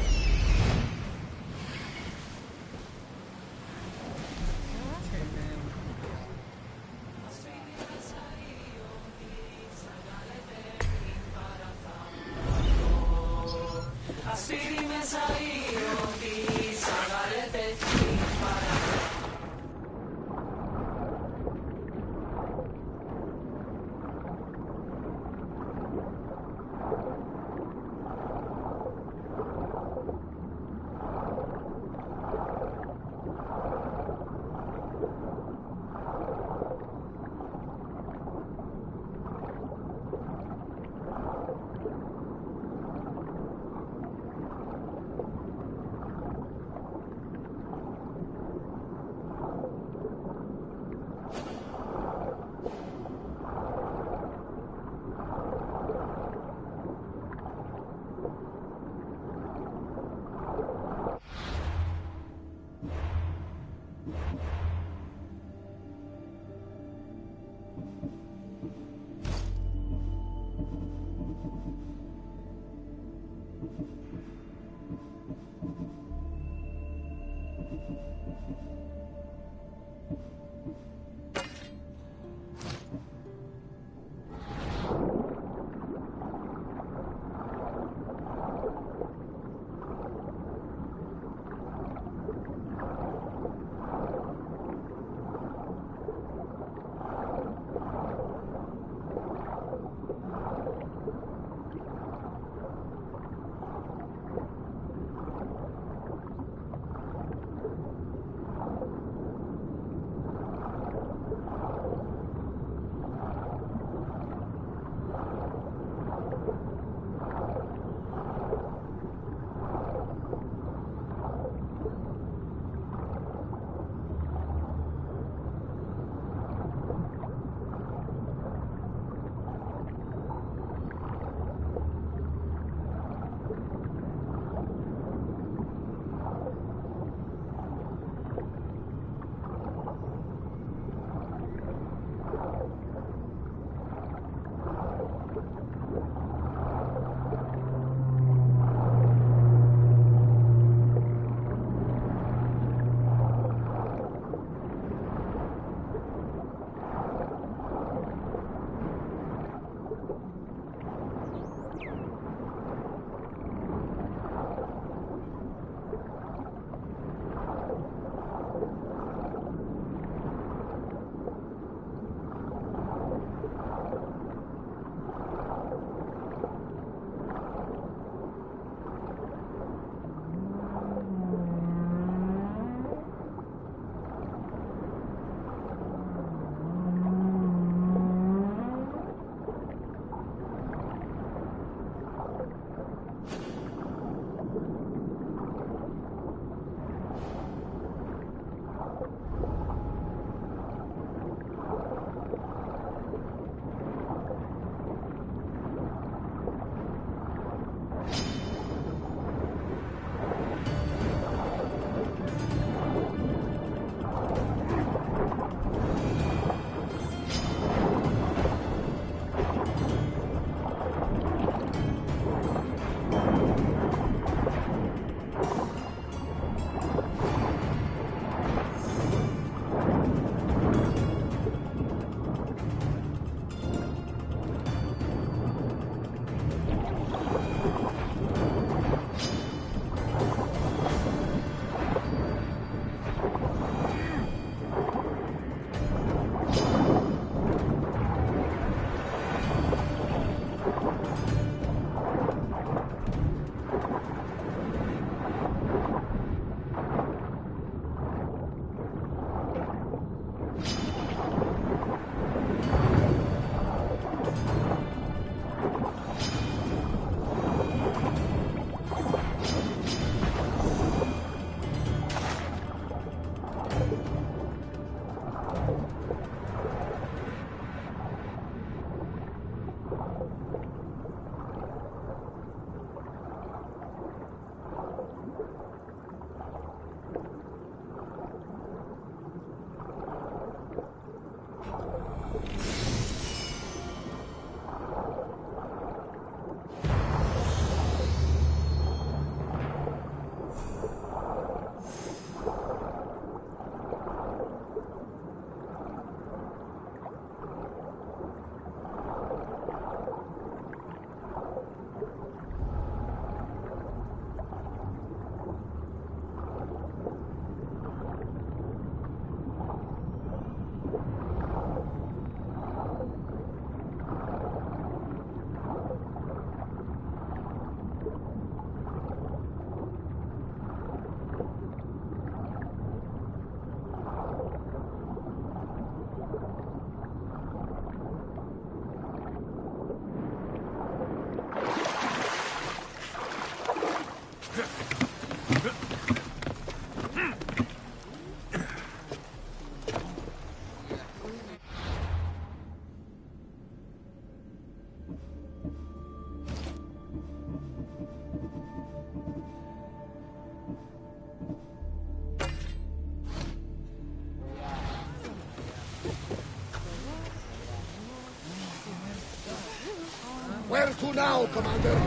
Where to now, Commander?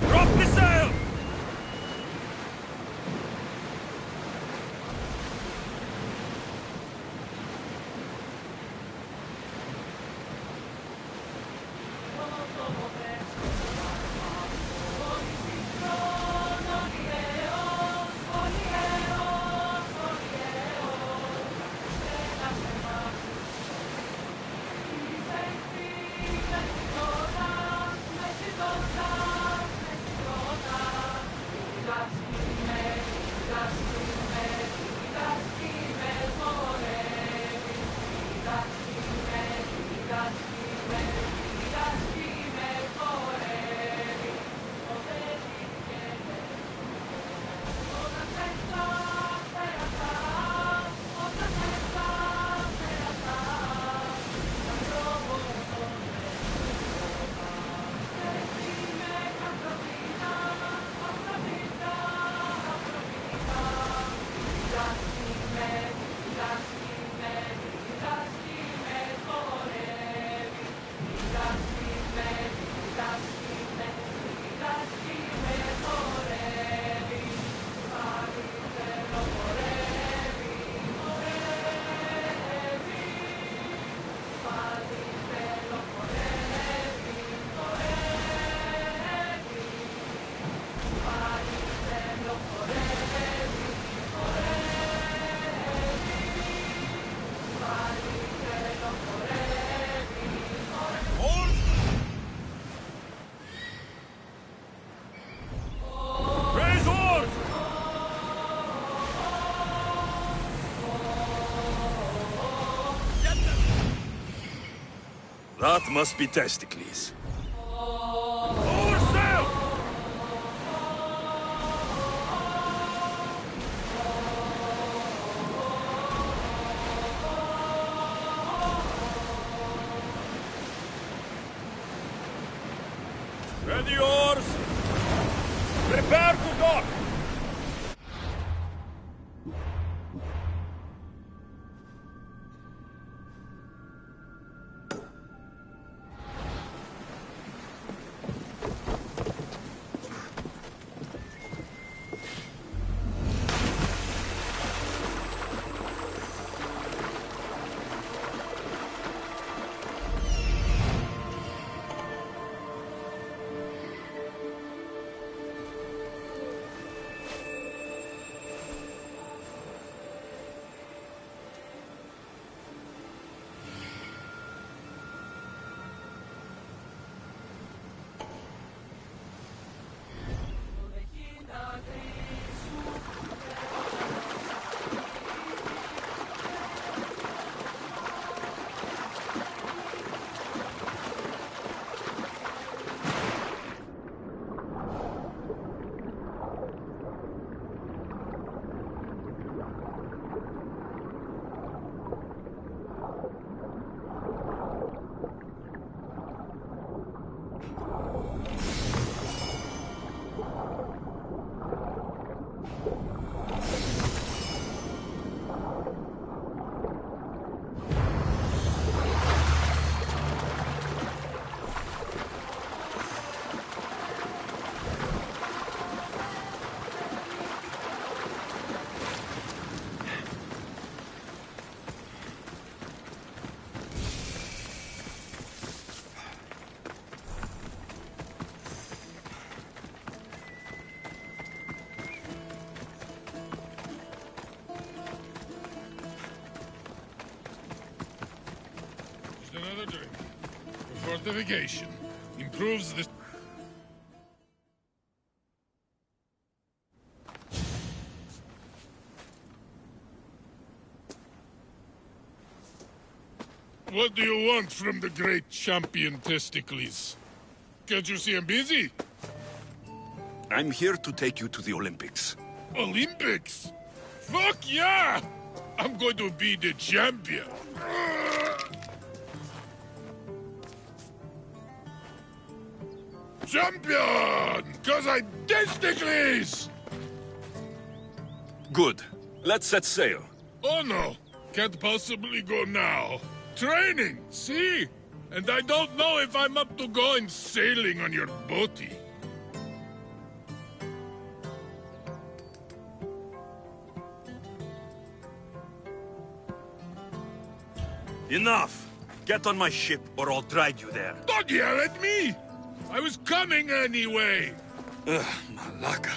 Drop the sail! That must be Testicles. Lower sail! Ready oars! Prepare to dock! Another drink. For fortification. Improves the... What do you want from the great champion Testicles? Can't you see I'm busy? I'm here to take you to the Olympics. Olympics? Fuck yeah! I'm going to be the champion. Champion! Cause I'm Testicles! Good. Let's set sail. Oh no, can't possibly go now. Training, see? And I don't know if I'm up to going sailing on your boaty. Enough! Get on my ship, or I'll drag you there. Don't yell at me! I was coming anyway! Ugh, Malaka.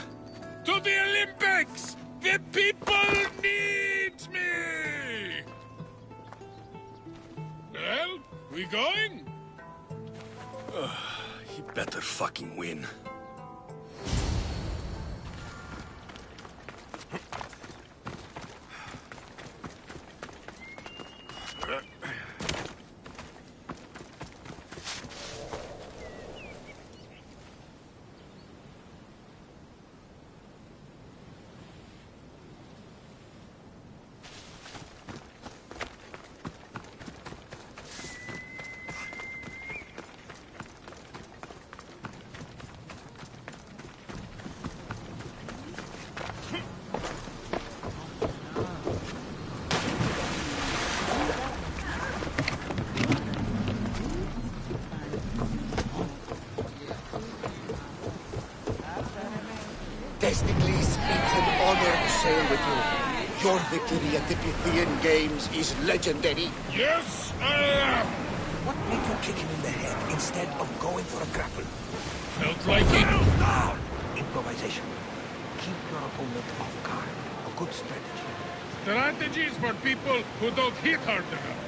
To the Olympics! The people need me! Well, we going? He better fucking win. Testicles, it's an honor to sail with you. Your victory at the Pythian Games is legendary. Yes, I am! What made you kick him in the head instead of going for a grapple? Felt like it. Down! Improvisation. Keep your opponent off guard. A good strategy. Strategies for people who don't hit hard enough.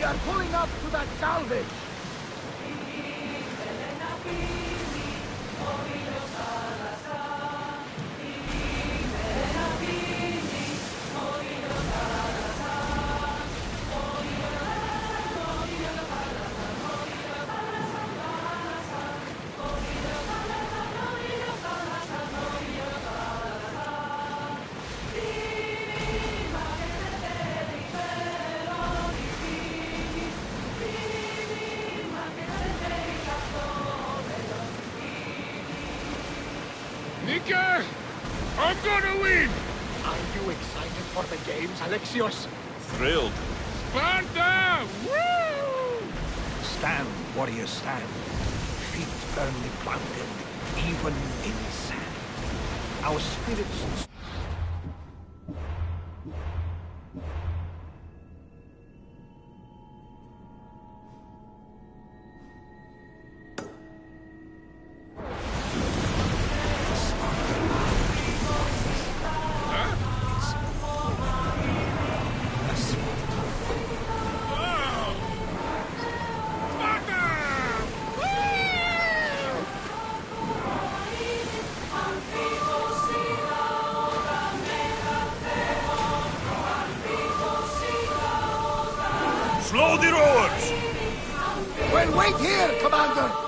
are pulling up to that salvage! Nika! I'm gonna win! Are you excited for the games, Alexios? Thrilled. Sparta! Woo! Stand, warriors, stand. Feet firmly planted, even in sand. Our spirits... Slow the rowers! Well, wait here, Commander!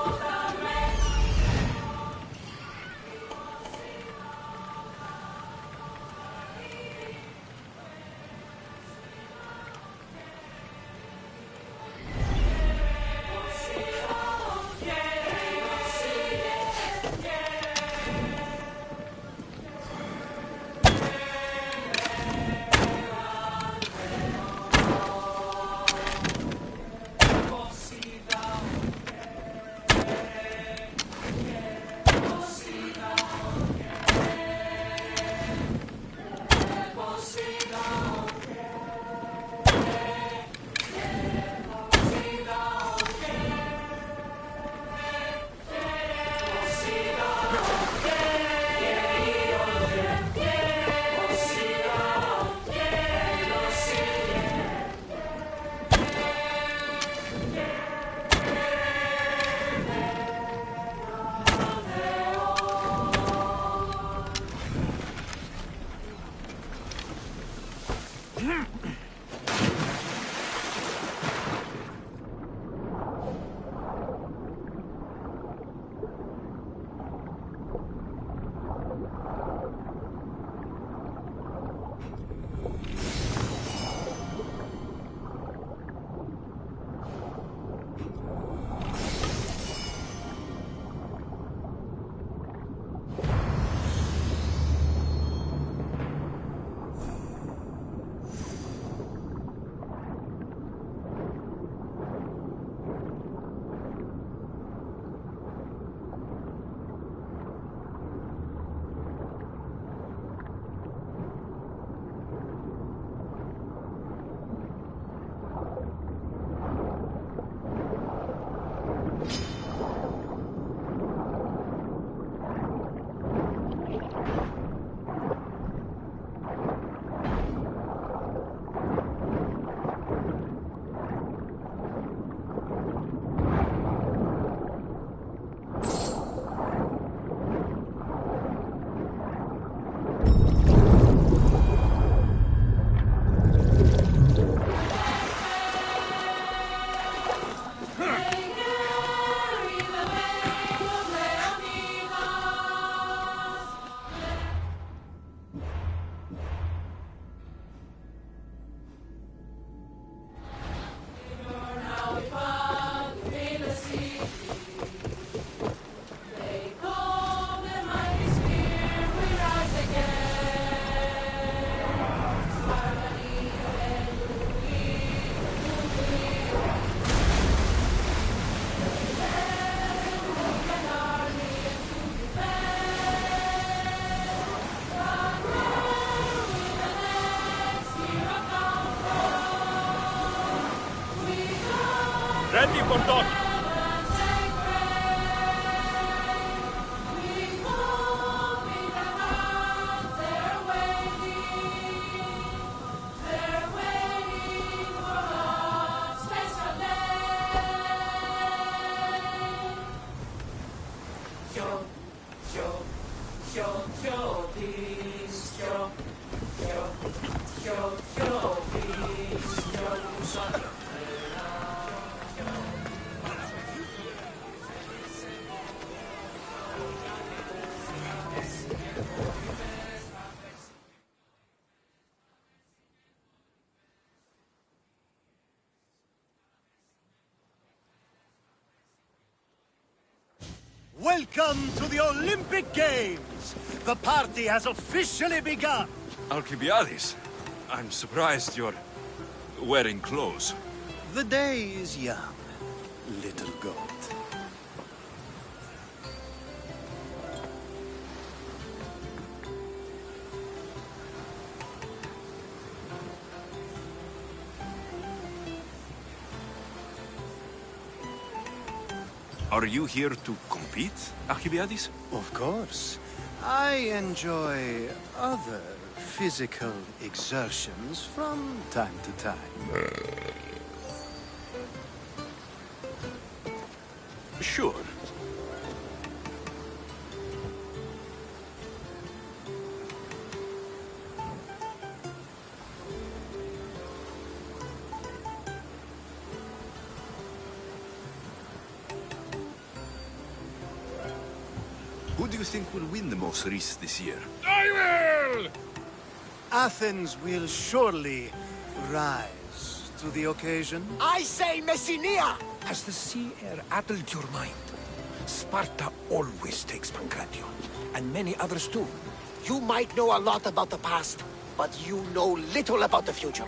Ready for dot! Welcome to the Olympic Games! The party has officially begun! Alcibiades, I'm surprised you're wearing clothes. The day is young, little goat. Are you here to compete, Alcibiades? Of course. I enjoy other physical exertions from time to time. Sure. Who do you think will win the most race this year? I will! Athens will surely rise to the occasion. I say Messinia! Has the sea air addled your mind? Sparta always takes Pancration, and many others too. You might know a lot about the past, but you know little about the future.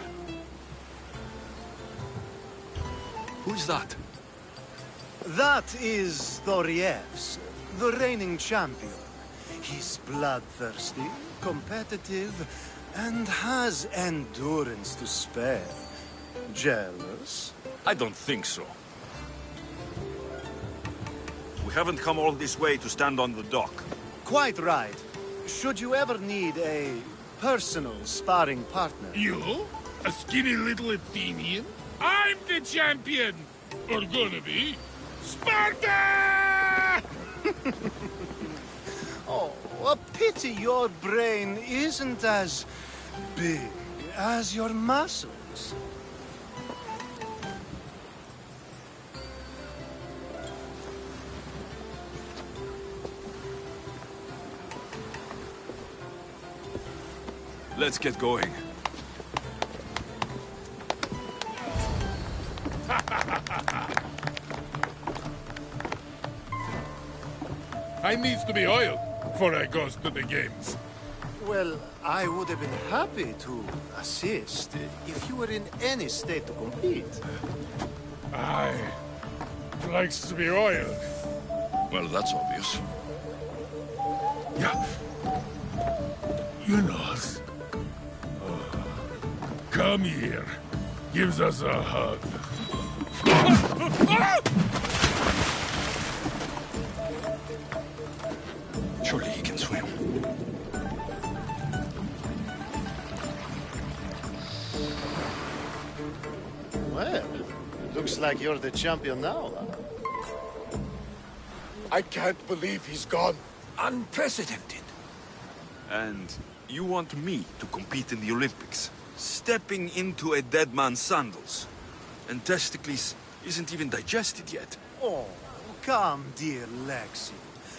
Who's that? That is Thorievs, the reigning champion. He's bloodthirsty, competitive, and has endurance to spare. Jealous? I don't think so. We haven't come all this way to stand on the dock. Quite right. Should you ever need a personal sparring partner... You? A skinny little Athenian? I'm the champion! Or gonna be. Sparta! Oh, a pity your brain isn't as big as your muscles. Let's get going. I needs to be oiled before I goes to the games. Well, I would have been happy to assist if you were in any state to compete. I likes to be oiled. Well, that's obvious. Yeah. You know us. Come here. Gives us a hug. Surely he can swim. Well, looks like you're the champion now. I can't believe he's gone. Unprecedented. And you want me to compete in the Olympics? Stepping into a dead man's sandals. And Testicles isn't even digested yet. Oh, come, dear Lexi.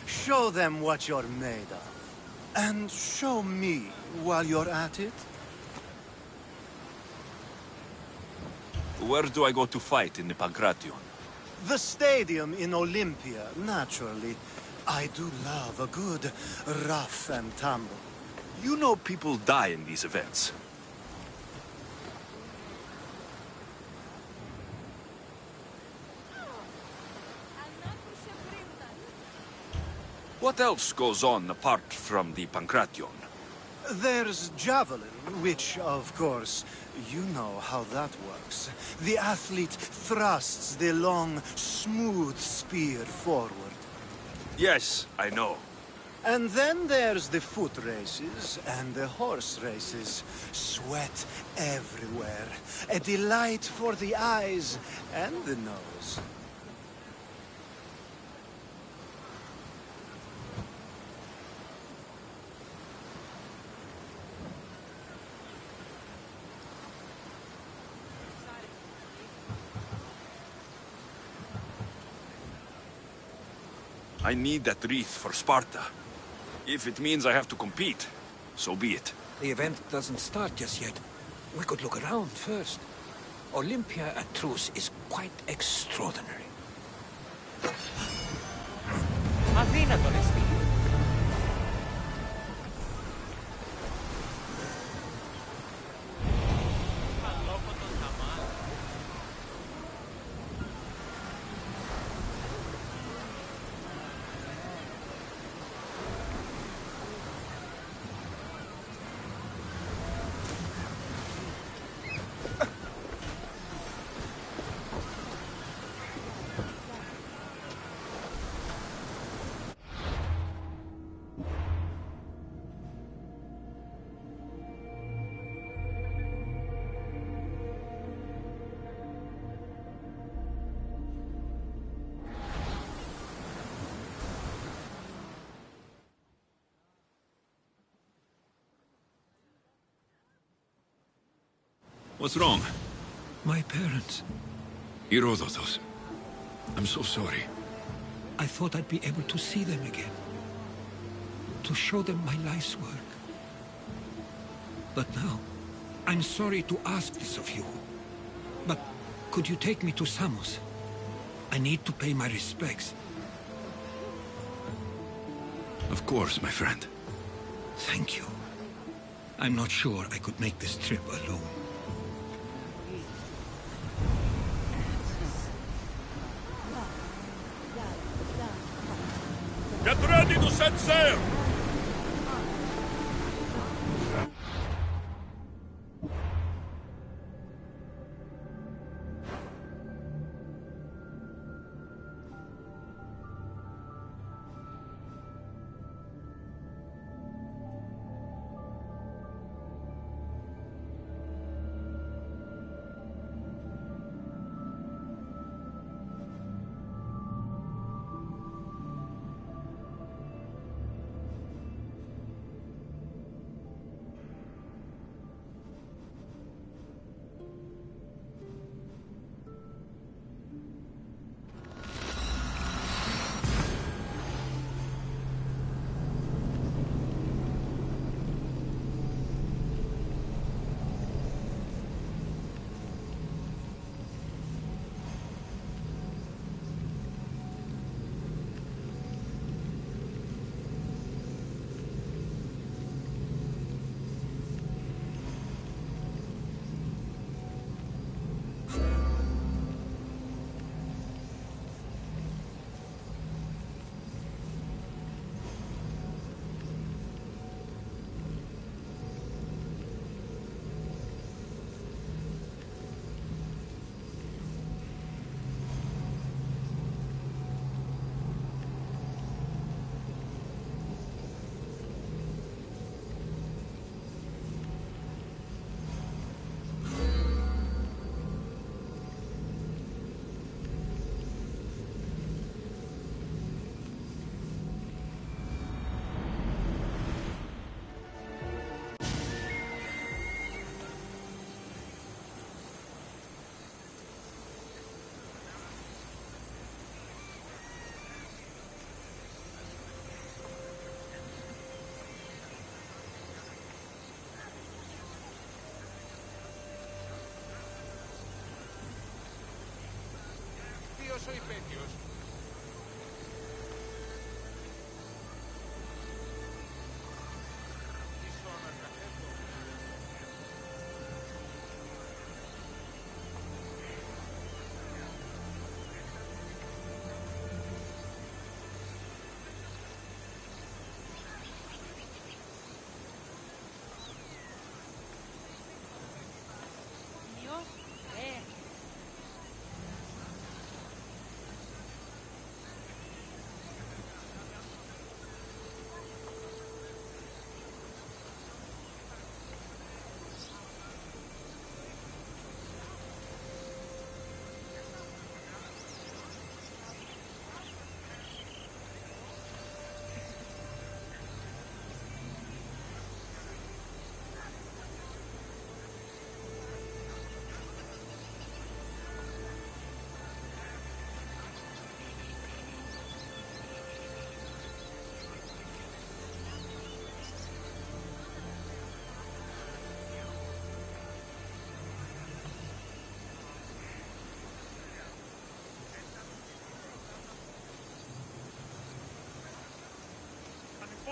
Show them what you're made of. And show me while you're at it. Where do I go to fight in the Pancration? The stadium in Olympia, naturally. I do love a good rough and tumble. You know people die in these events. What else goes on apart from the Pancration? There's javelin, which, of course, you know how that works. The athlete thrusts the long, smooth spear forward. Yes, I know. And then there's the foot races and the horse races. Sweat everywhere. A delight for the eyes and the nose. I need that wreath for Sparta. If it means I have to compete, so be it. The event doesn't start just yet. We could look around first. Olympia at truce is quite extraordinary. Αδύνατο, Λεστή. What's wrong? My parents. Herodotos. I'm so sorry. I thought I'd be able to see them again. To show them my life's work. But now, I'm sorry to ask this of you. But could you take me to Samos? I need to pay my respects. Of course, my friend. Thank you. I'm not sure I could make this trip alone. Get ready to set sail! Ποιος ο υπέτειος?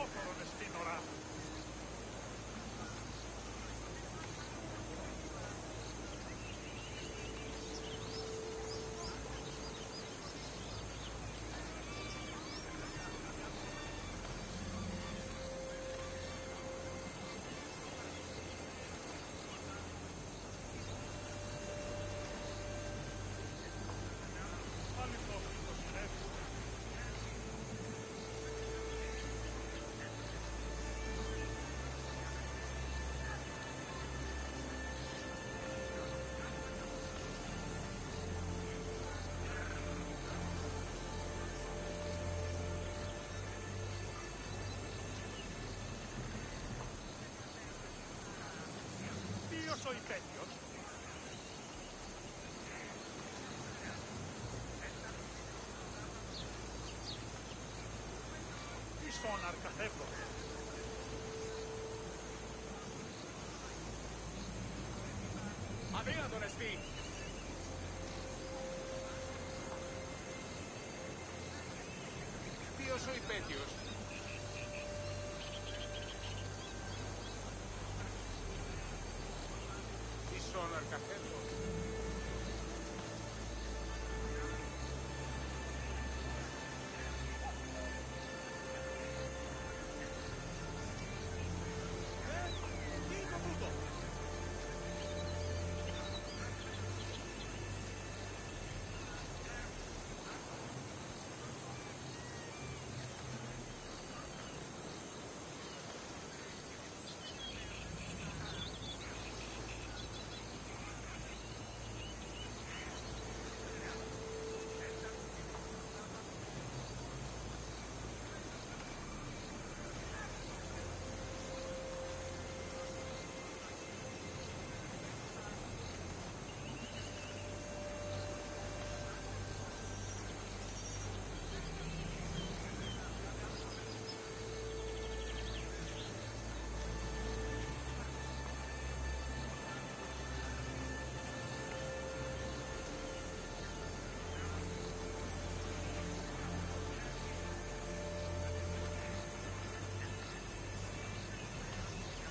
ανυπόφορον εστίν ορά. Ποιος ο υπέτειος? Ίσον αρκαθεύδος. Αδύνατον εστί. Ποιος ο υπέτειος? Ίσον αρκαθεύδος.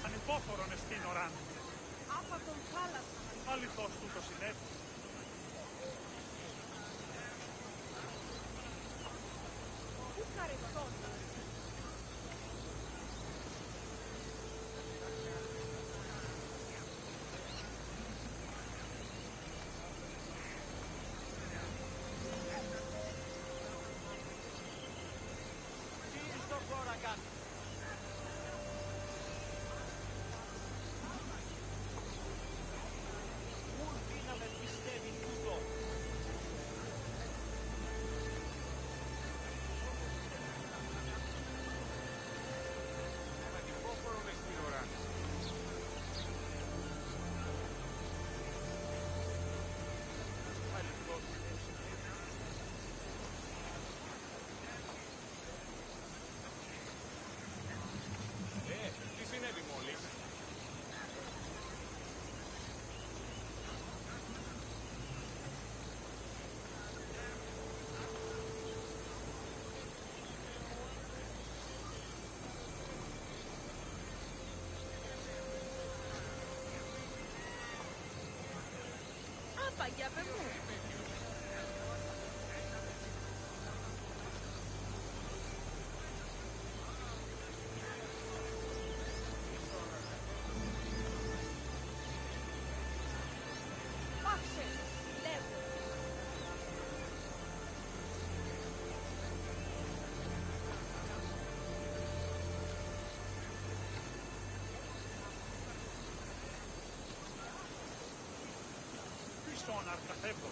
Ανυπόφορον εστίν οράν. Άπα τον θάλασσα. Αληθώς τούτο συνέβη. Πού καρυφών. Τι στο χώρα κάνει. Τι συνέβη μόλις? Άπα για πεμού. Πάψε, λέγω. Ίσον αρκαθεύδος.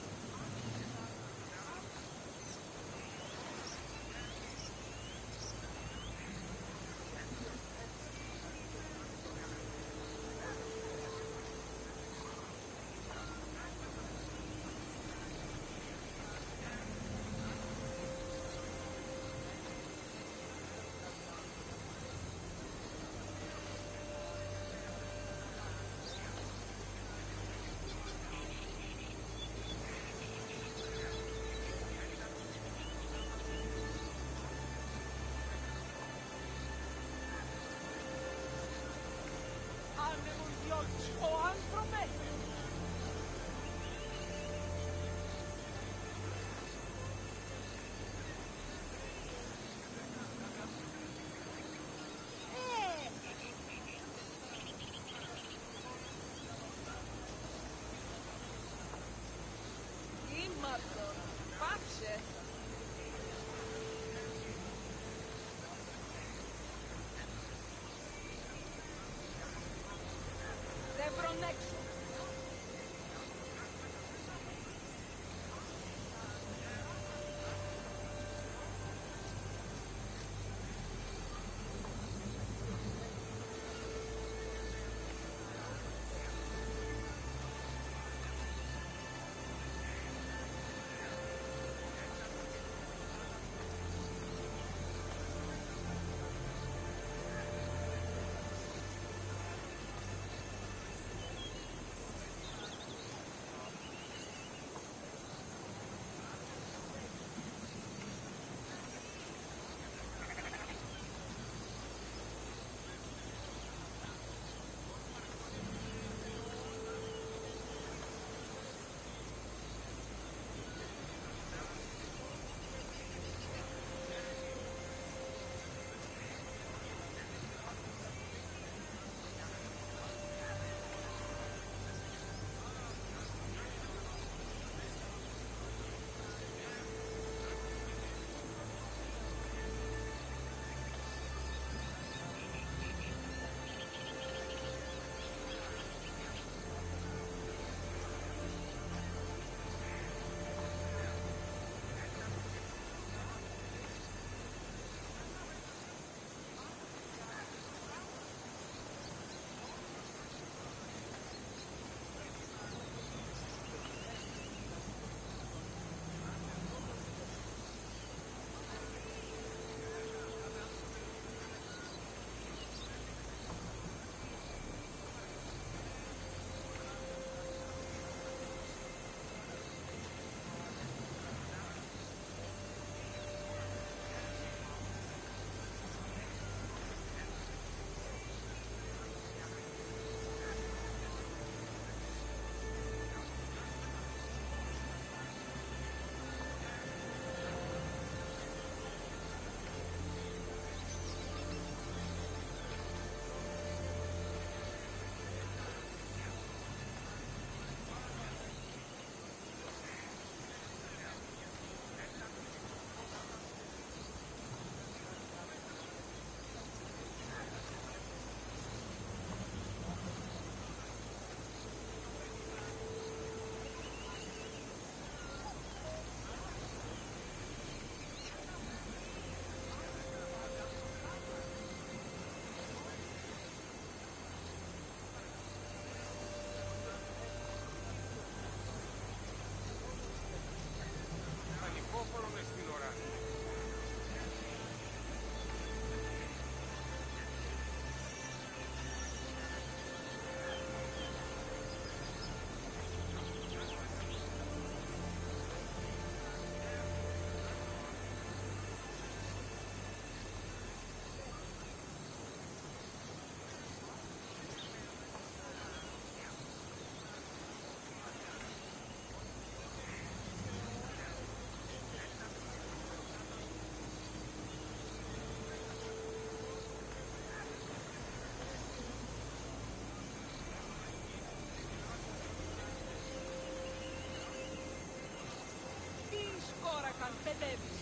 σκόρακαν παιδεύεις.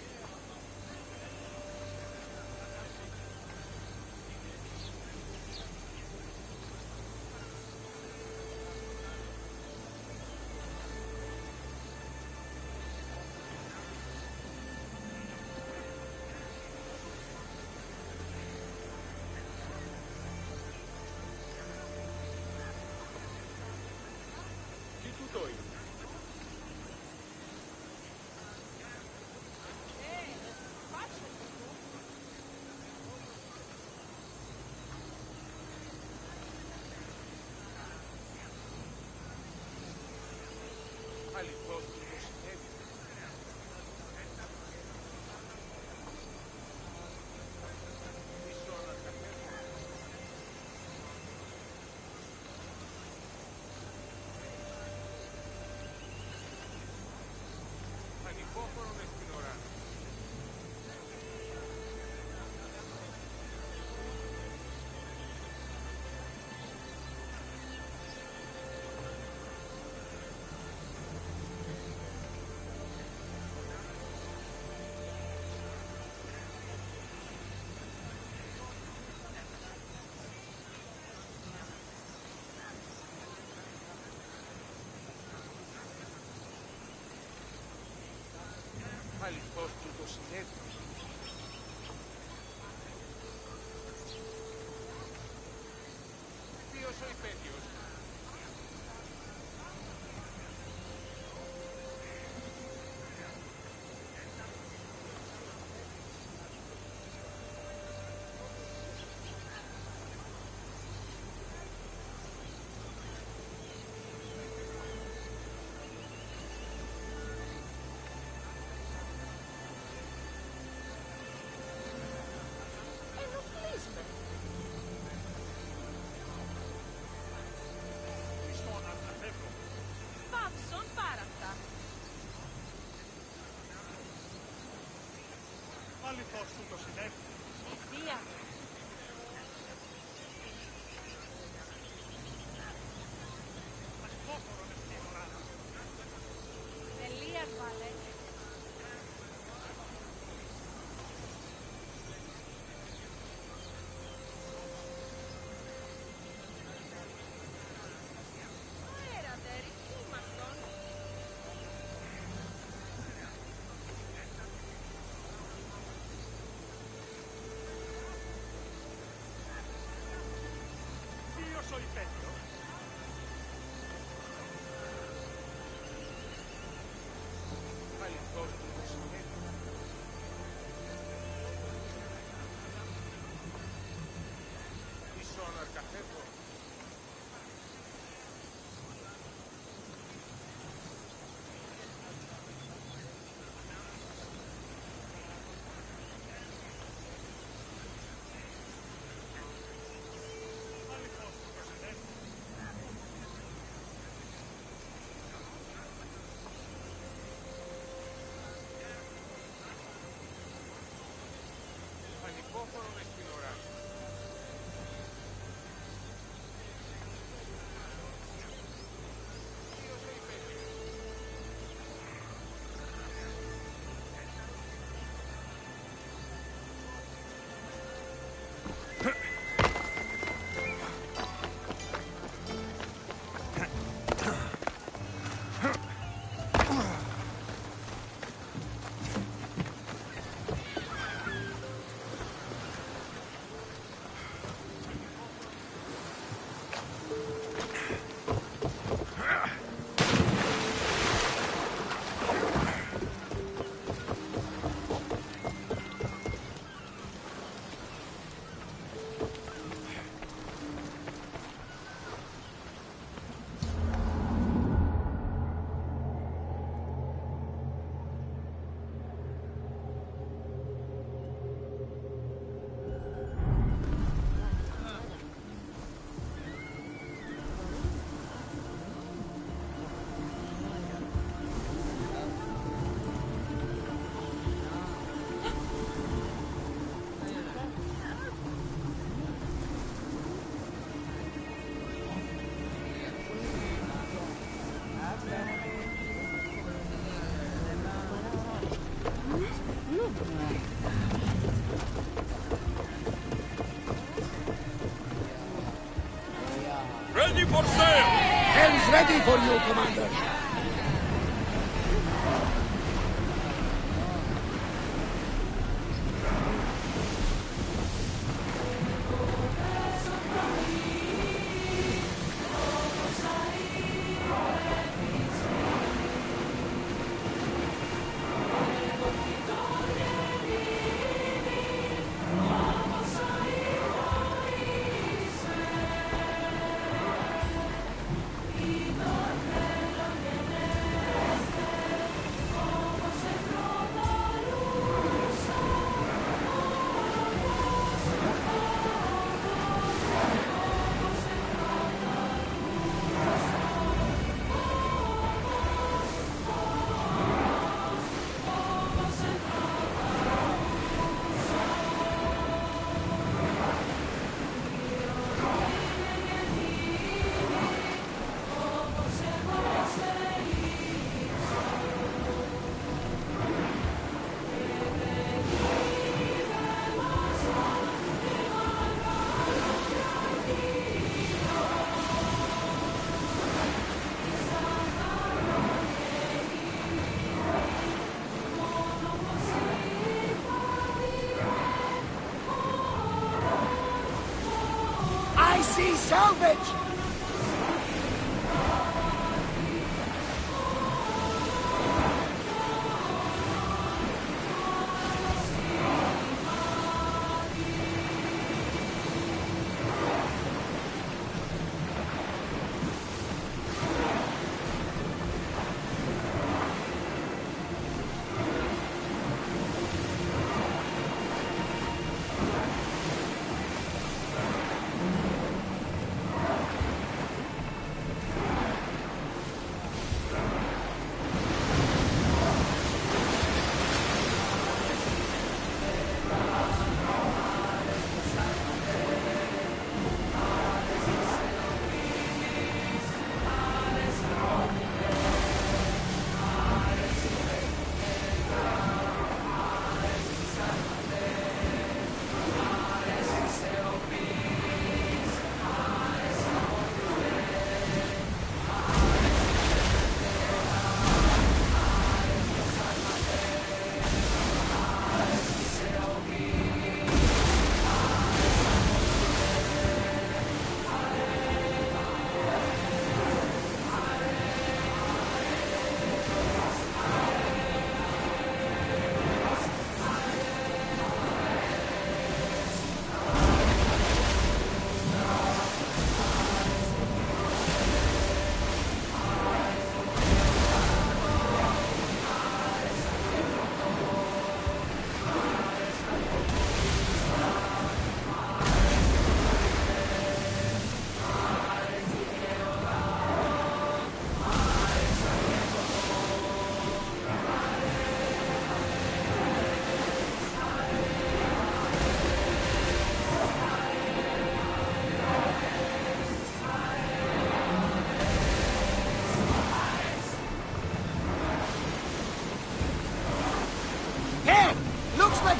Τι τούτο είναι? Αληθώς τούτο συνέβη? Ίσον αρκαθέτω. Ανυπόφορον στην ώρα. Αληθώς τούτο συνέβη? Ποιος ο υπέτειος? Ενοχλείς με. Ίσον αρκαθέτω. Πάψον πάρα αυτά. Αληθώς τούτο συνέβη. Η θεία. Ανυπόφορον στην ώρα. Τελεία βάλε. Αέρα, Τέρι, τι είμαι αυτόν. ready for you, Commander. I see salvage!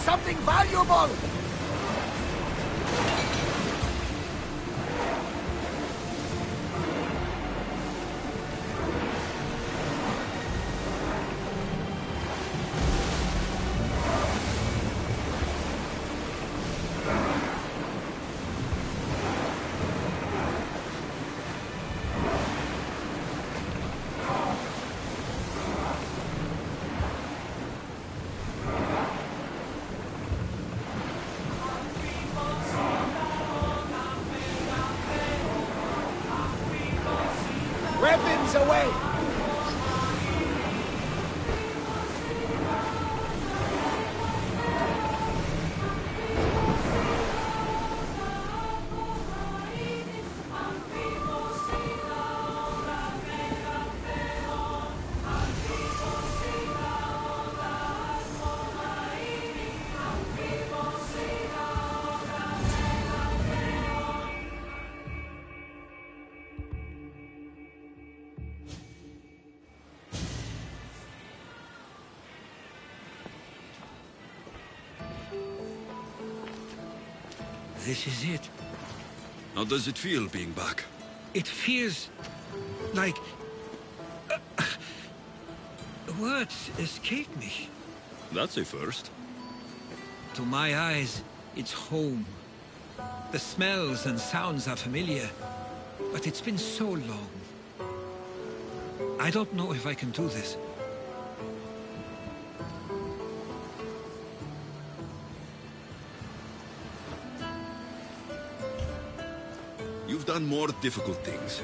Something valuable! Weapons away! This is it. How does it feel being back? It feels Like... words escape me. That's a first. To my eyes, it's home. The smells and sounds are familiar, but it's been so long. I don't know if I can do this. You've done more difficult things.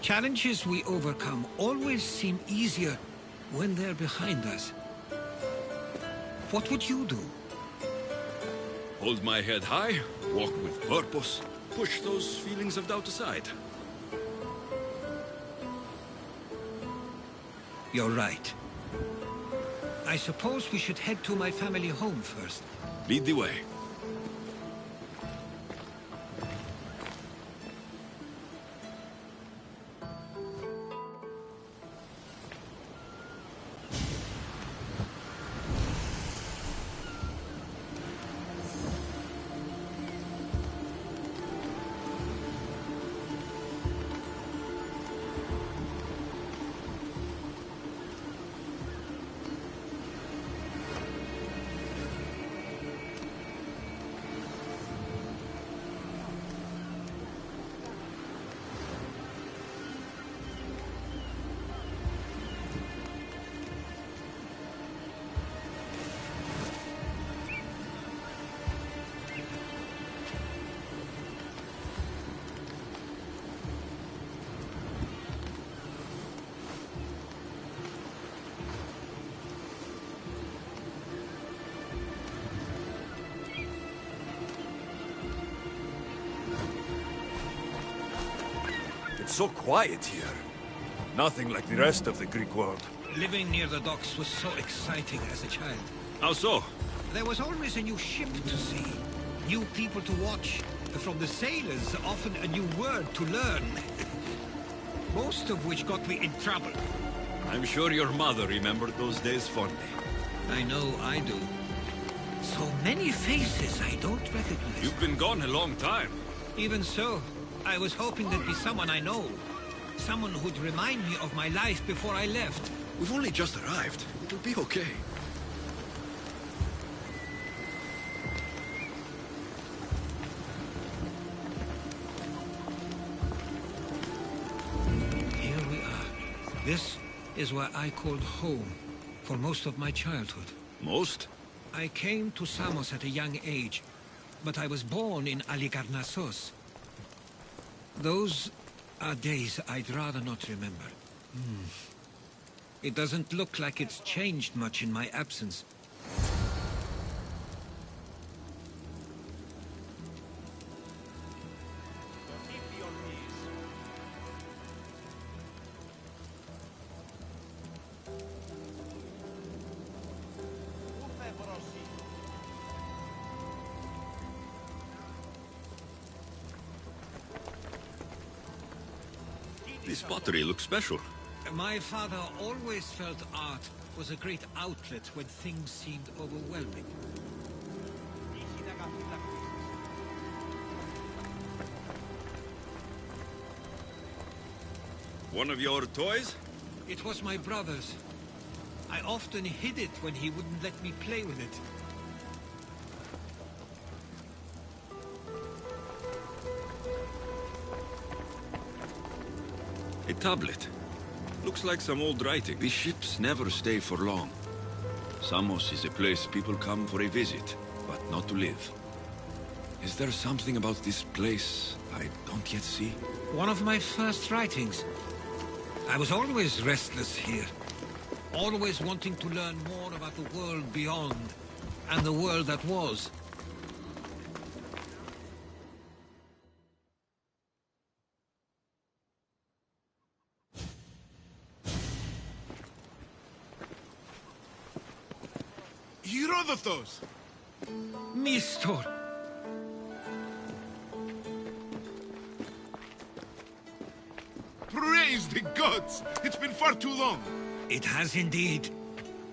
Challenges we overcome always seem easier when they're behind us. What would you do? Hold my head high, walk with purpose, push those feelings of doubt aside. You're right. I suppose we should head to my family home first. Lead the way. It's so quiet here. Nothing like the rest of the Greek world. Living near the docks was so exciting as a child. How so? There was always a new ship to see, new people to watch. From the sailors, often a new word to learn. Most of which got me in trouble. I'm sure your mother remembered those days fondly. I know I do. So many faces I don't recognize. You've been gone a long time. Even so, I was hoping there'd be someone I know. Someone who'd remind me of my life before I left. We've only just arrived. It'll be okay. Here we are. This is where I called home for most of my childhood. Most? I came to Samos at a young age, but I was born in Halikarnassos. Those are days I'd rather not remember. It doesn't look like it's changed much in my absence. This pottery looks special. My father always felt art was a great outlet when things seemed overwhelming. One of your toys? It was my brother's. I often hid it when he wouldn't let me play with it. A tablet. Looks like some old writing. These ships never stay for long. Samos is a place people come for a visit, but not to live. Is there something about this place I don't yet see? One of my first writings. I was always restless here. Always wanting to learn more about the world beyond, and the world that was. Herodotus! Mistor! Praise the gods! It's been far too long! It has indeed.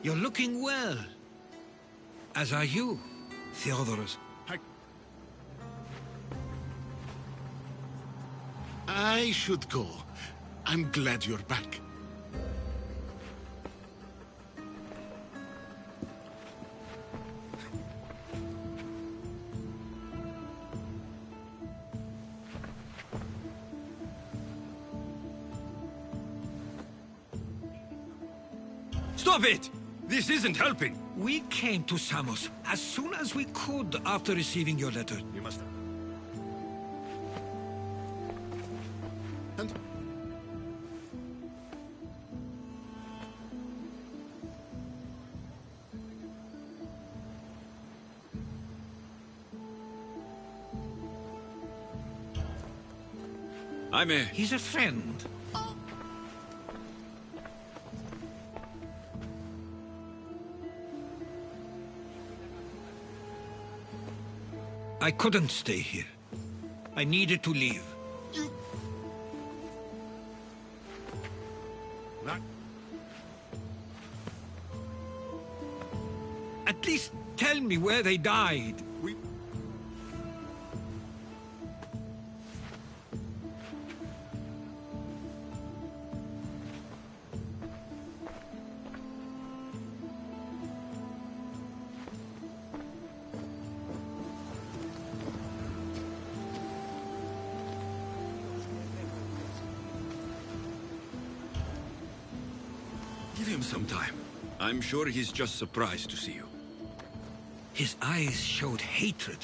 You're looking well. As are you, Theodorus. I should go. I'm glad you're back. Stop it! This isn't helping. We came to Samos as soon as we could after receiving your letter. You must... He's a friend. I couldn't stay here. I needed to leave. At least tell me where they died. Give him some time. I'm sure he's just surprised to see you. His eyes showed hatred.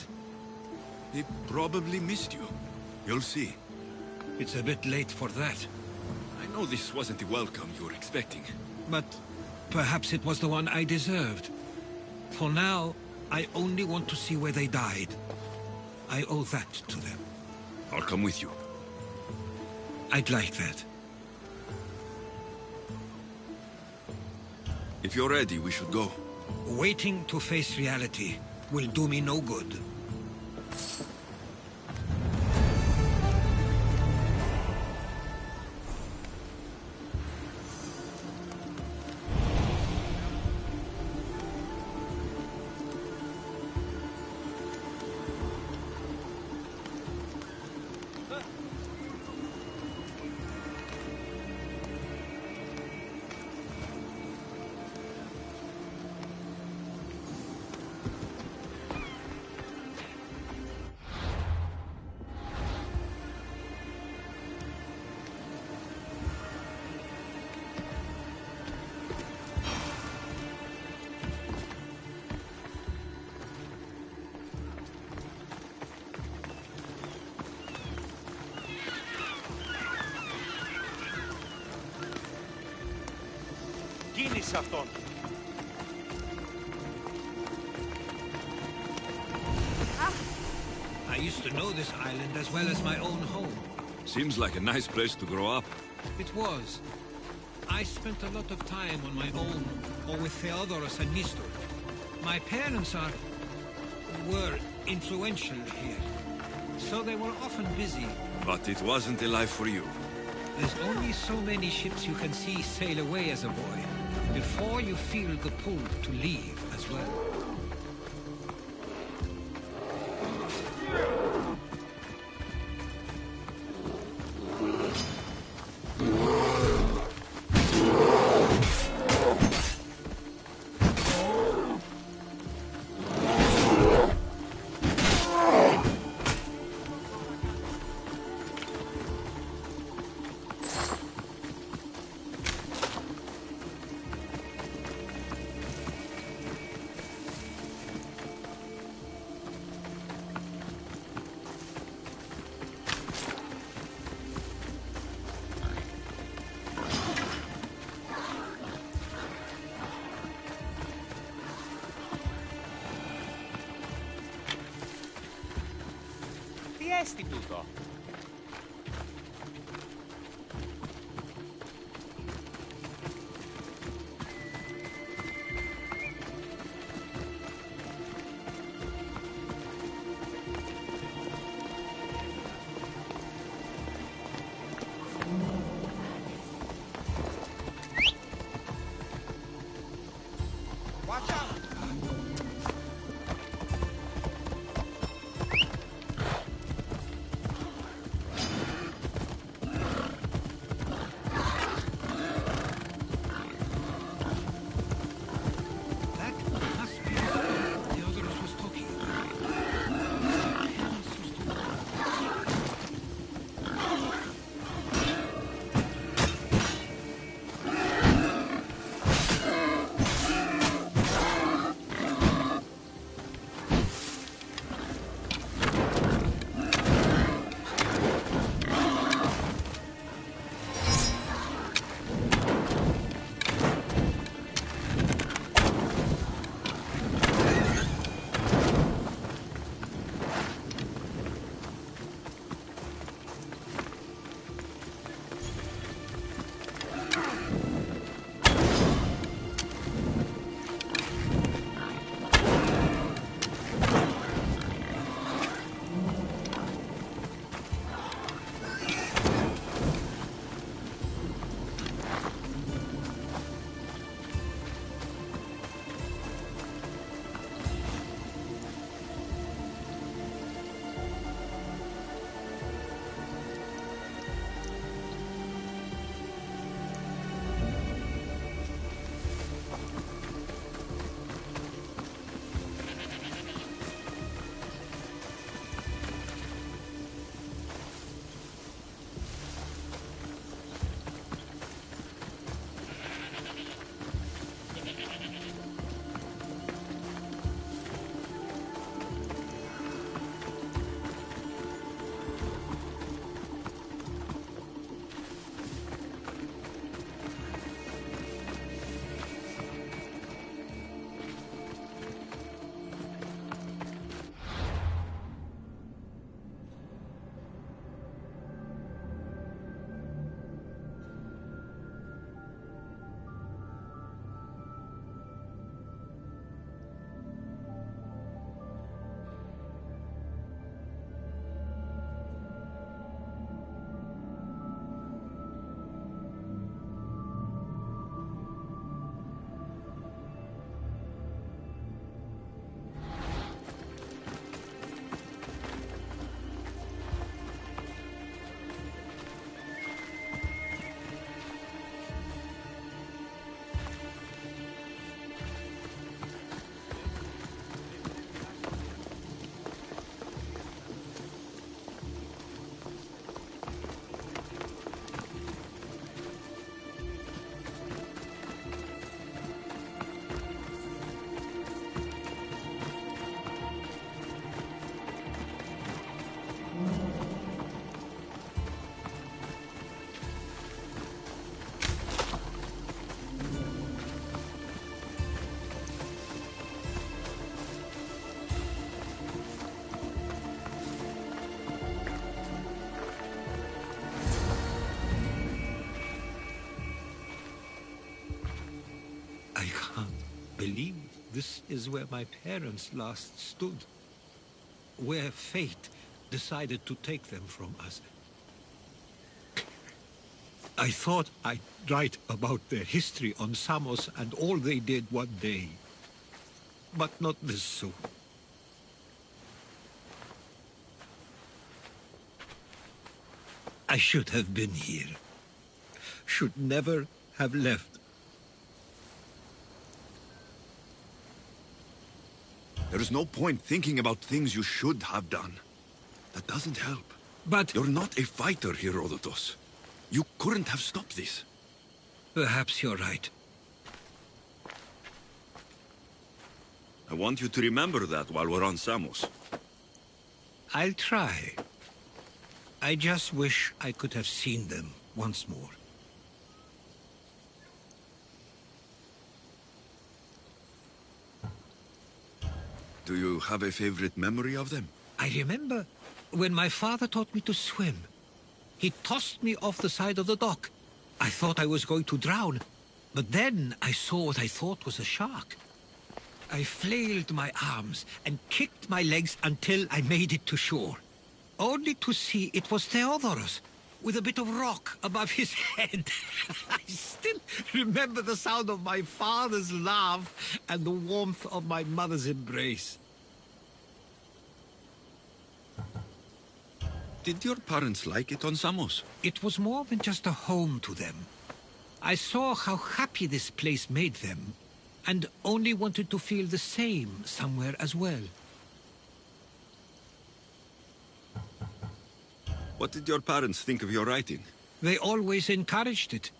He probably missed you. You'll see. It's a bit late for that. I know this wasn't the welcome you were expecting. But perhaps it was the one I deserved. For now, I only want to see where they died. I owe that to them. I'll come with you. I'd like that. If you're ready, we should go. Waiting to face reality will do me no good. Κίνησε αυτόν. I used to know this island as well as my own home. Seems like a nice place to grow up. It was. I spent a lot of time on my own, or with Theodoros and Nistor. My parents were influential here, so they were often busy. But it wasn't a life for you. There's only so many ships you can see sail away as a boy, before you feel the pull to leave as well. Τι έστι τούτο? Watch out! This is where my parents last stood. Where fate decided to take them from us. I thought I'd write about their history on Samos and all they did one day. But not this soon. I should have been here. Should never have left. There is no point thinking about things you should have done. That doesn't help. But... You're not a fighter, Herodotus. You couldn't have stopped this. Perhaps you're right. I want you to remember that while we're on Samos. I'll try. I just wish I could have seen them once more. Do you have a favorite memory of them? I remember when my father taught me to swim. He tossed me off the side of the dock. I thought I was going to drown, but then I saw what I thought was a shark. I flailed my arms and kicked my legs until I made it to shore, only to see it was Theodorus, with a bit of rock above his head. I still remember the sound of my father's laugh and the warmth of my mother's embrace. Did your parents like it on Samos? It was more than just a home to them. I saw how happy this place made them, and only wanted to feel the same somewhere as well. What did your parents think of your writing? They always encouraged it.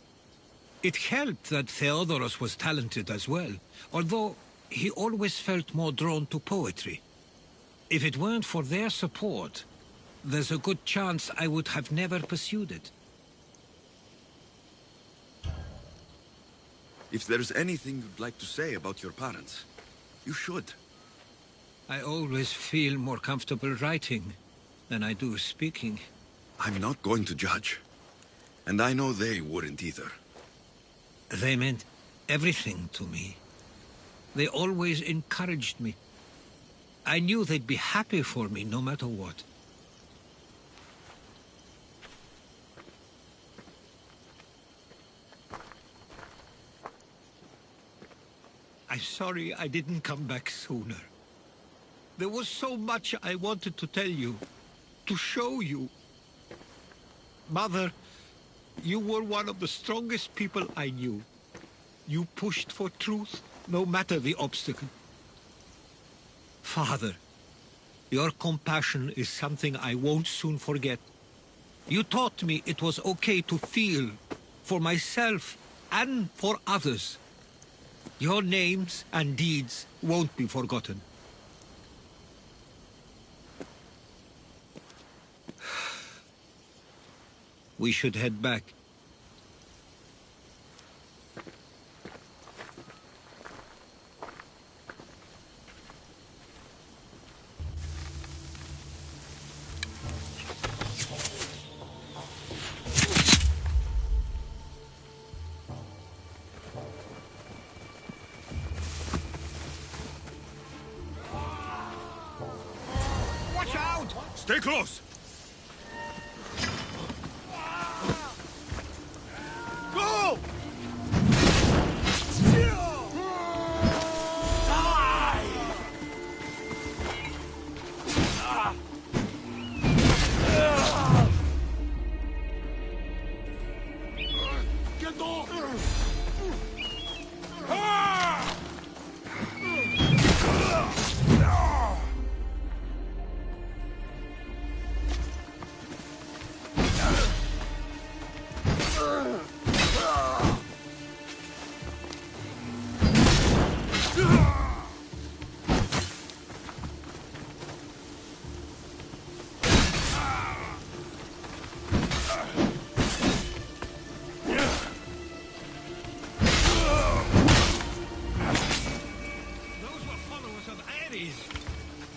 It helped that Theodorus was talented as well, although he always felt more drawn to poetry. If it weren't for their support, there's a good chance I would have never pursued it. If there's anything you'd like to say about your parents, you should. I always feel more comfortable writing than I do speaking. I'm not going to judge. And I know they wouldn't either. They meant everything to me. They always encouraged me. I knew they'd be happy for me no matter what. I'm sorry I didn't come back sooner. There was so much I wanted to tell you, to show you. Mother, you were one of the strongest people I knew. You pushed for truth, no matter the obstacle. Father, your compassion is something I won't soon forget. You taught me it was okay to feel, for myself and for others. Your names and deeds won't be forgotten. We should head back. Watch out! Stay close! Go! Get off!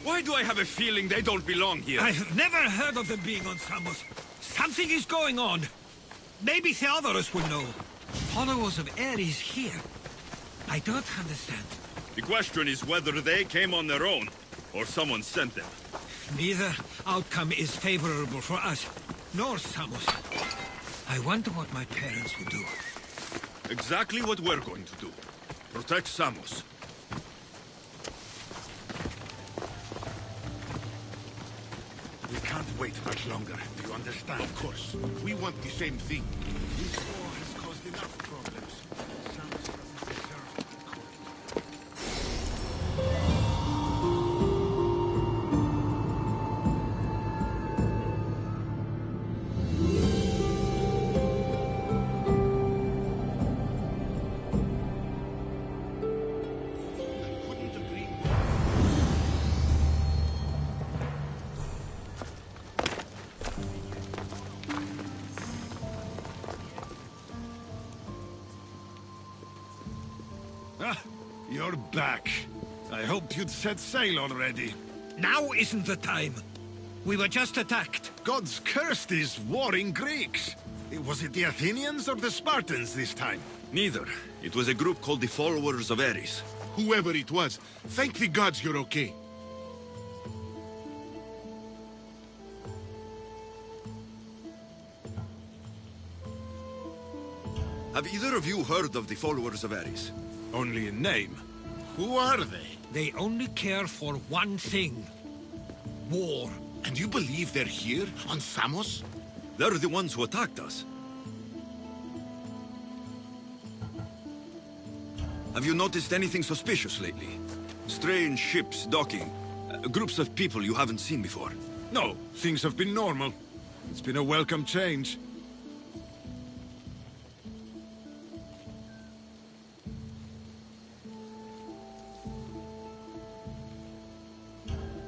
Why do I have a feeling they don't belong here? I've never heard of them being on Samos. Something is going on. Maybe Theodorus will know. Followers of Ares here. I don't understand. The question is whether they came on their own, or someone sent them. Neither outcome is favorable for us, nor Samos. I wonder what my parents would do. Exactly what we're going to do. Protect Samos. We can't wait much longer, do you understand? Of course. We want the same thing. This war has caused enough problems. Samos doesn't deserve to be caught. Ah, you're back. I hoped you'd set sail already. Now isn't the time. We were just attacked. Gods cursed these warring Greeks. Was it the Athenians or the Spartans this time? Neither. It was a group called the Followers of Ares. Whoever it was, thank the gods you're okay. Have either of you heard of the Followers of Ares? Only in name. Who are they? They only care for one thing. War. And you believe they're here, on Samos? They're the ones who attacked us. Have you noticed anything suspicious lately? Strange ships docking. Groups of people you haven't seen before. No, things have been normal. It's been a welcome change.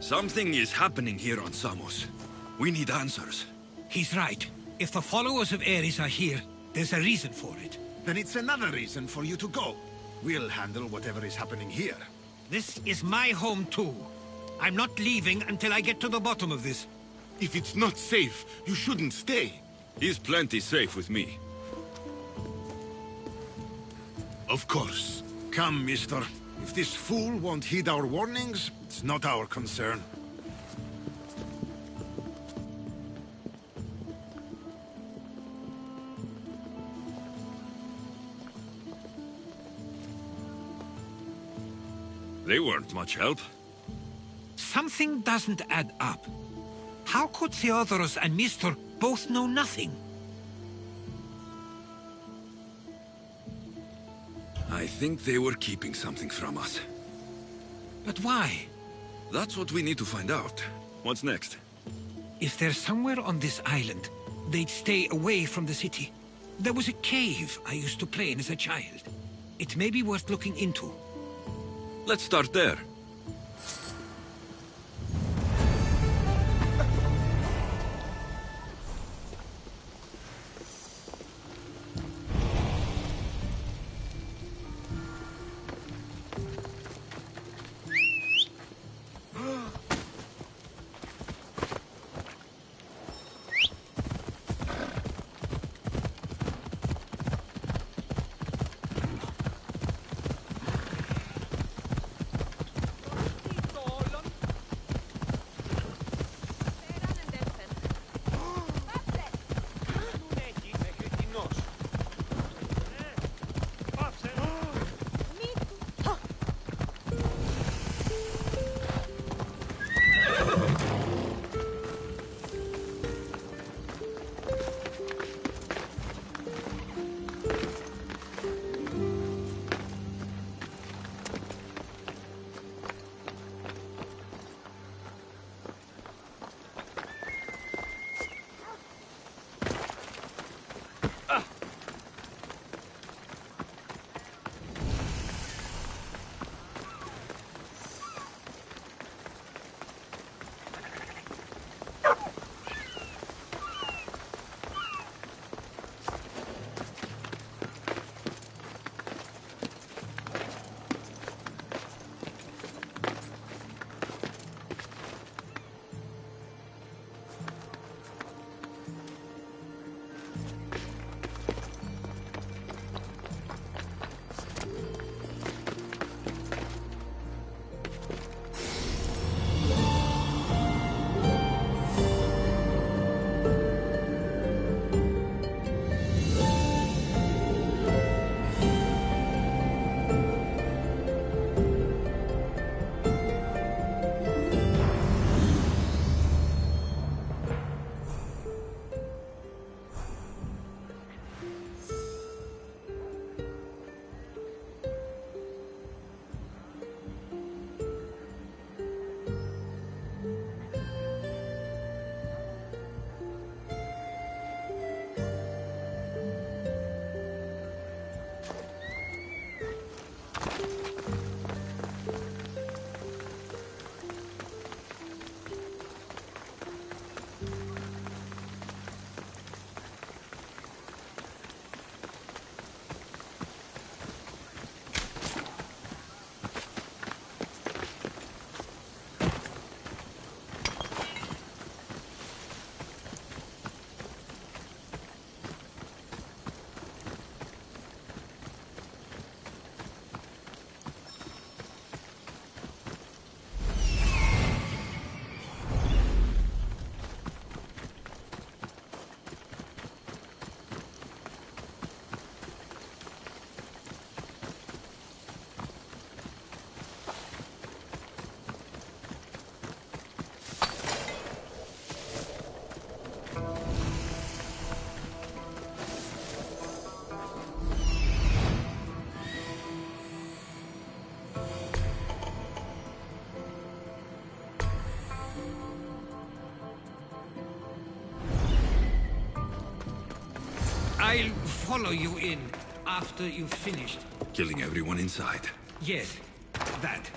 Something is happening here on Samos. We need answers. He's right. If the followers of Ares are here, there's a reason for it. Then it's another reason for you to go. We'll handle whatever is happening here. This is my home too. I'm not leaving until I get to the bottom of this. If it's not safe, you shouldn't stay. He's plenty safe with me. Of course. Come, mister. If this fool won't heed our warnings, it's not our concern. They weren't much help. Something doesn't add up. How could Theodoros and Mistor both know nothing? I think they were keeping something from us. But why? That's what we need to find out. What's next? If they're somewhere on this island, they'd stay away from the city. There was a cave I used to play in as a child. It may be worth looking into. Let's start there. I'll follow you in after you've finished. Killing everyone inside. Yes, that.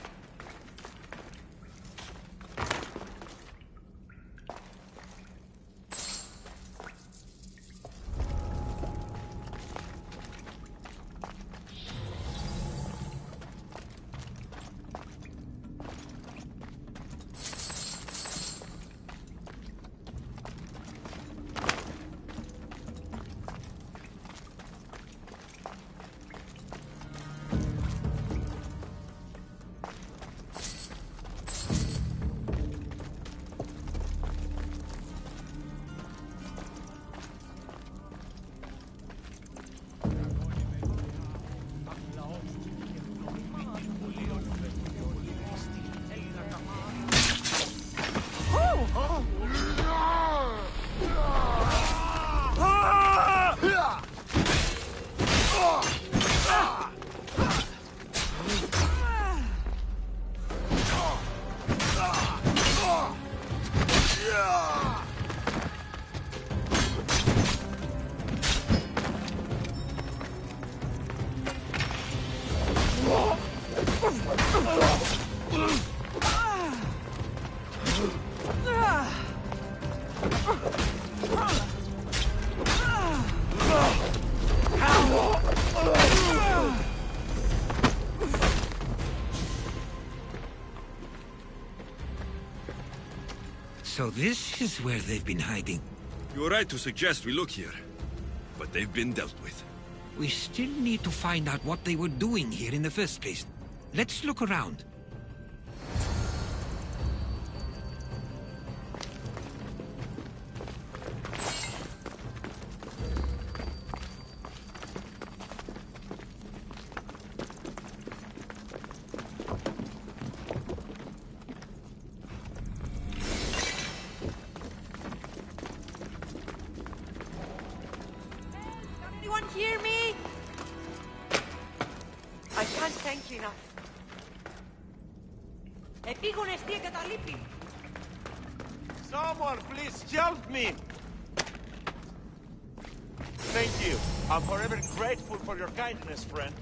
So this is where they've been hiding. You were right to suggest we look here, but they've been dealt with. We still need to find out what they were doing here in the first place. Let's look around. Anyone hear me? I can't thank you enough. Επίγονες τι εγκαταλείπει. Someone, please help me! Thank you. I'm forever grateful for your kindness, friend.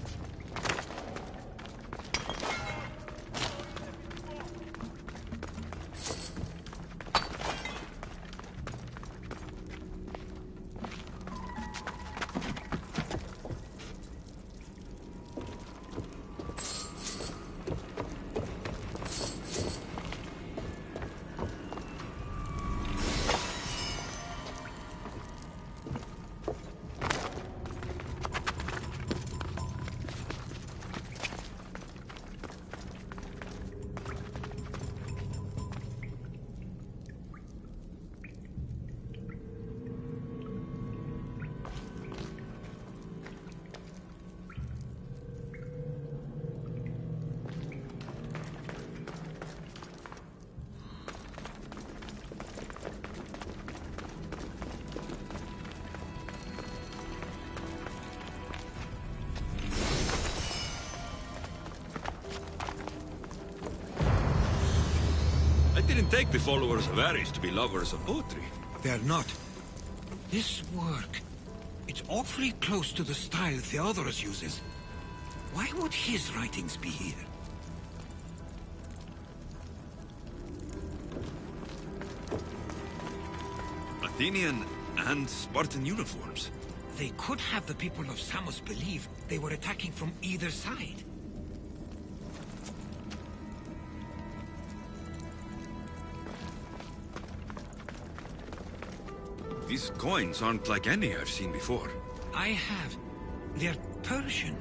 It didn't take the followers of Ares to be lovers of poetry. They're not. This work, it's awfully close to the style Theodorus uses. Why would his writings be here? Athenian and Spartan uniforms. They could have the people of Samos believe they were attacking from either side. These coins aren't like any I've seen before. I have. They're Persian.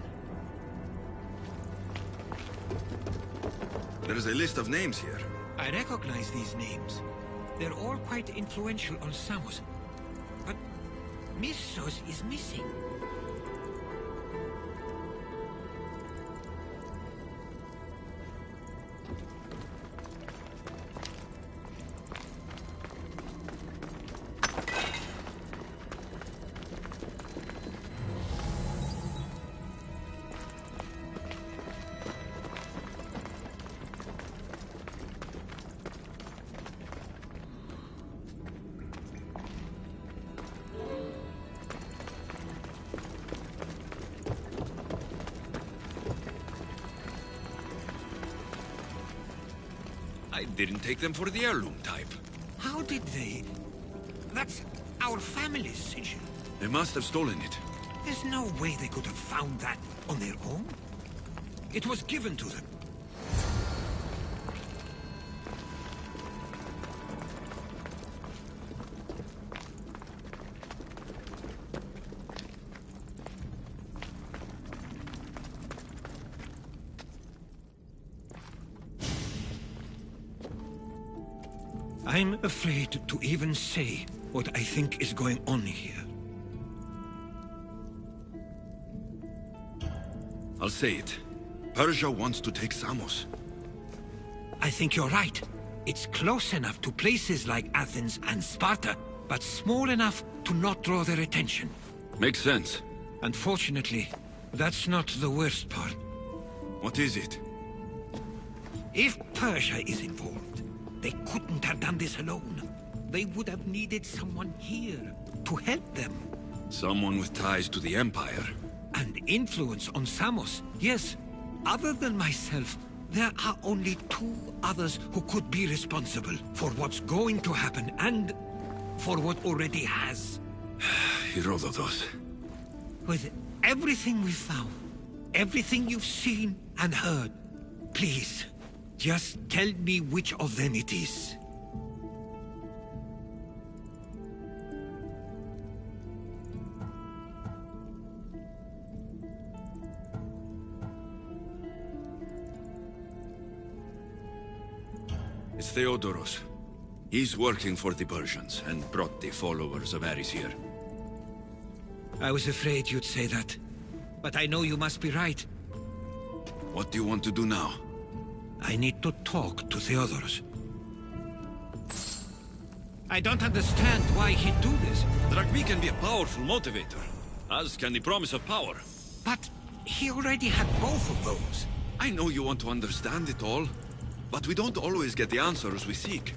There's a list of names here. I recognize these names. They're all quite influential on Samos. But Missos is missing. I didn't take them for the heirloom type. How did they? That's our family's sigil. They must have stolen it. There's no way they could have found that on their own. It was given to them. I'm afraid to even say what I think is going on here. I'll say it. Persia wants to take Samos. I think you're right. It's close enough to places like Athens and Sparta, but small enough to not draw their attention. Makes sense. Unfortunately, that's not the worst part. What is it? If Persia is involved, they couldn't have done this alone. They would have needed someone here to help them. Someone with ties to the Empire. And influence on Samos, yes. Other than myself, there are only 2 others who could be responsible for what's going to happen and for what already has. Herodotus. With everything we've found, everything you've seen and heard, please, just tell me which of them it is. It's Theodoros. He's working for the Persians and brought the followers of Ares here. I was afraid you'd say that. But I know you must be right. What do you want to do now? I need to talk to Theodoros. I don't understand why he'd do this. Drachmi can be a powerful motivator, as can the promise of power. But he already had both of those. I know you want to understand it all, but we don't always get the answers we seek.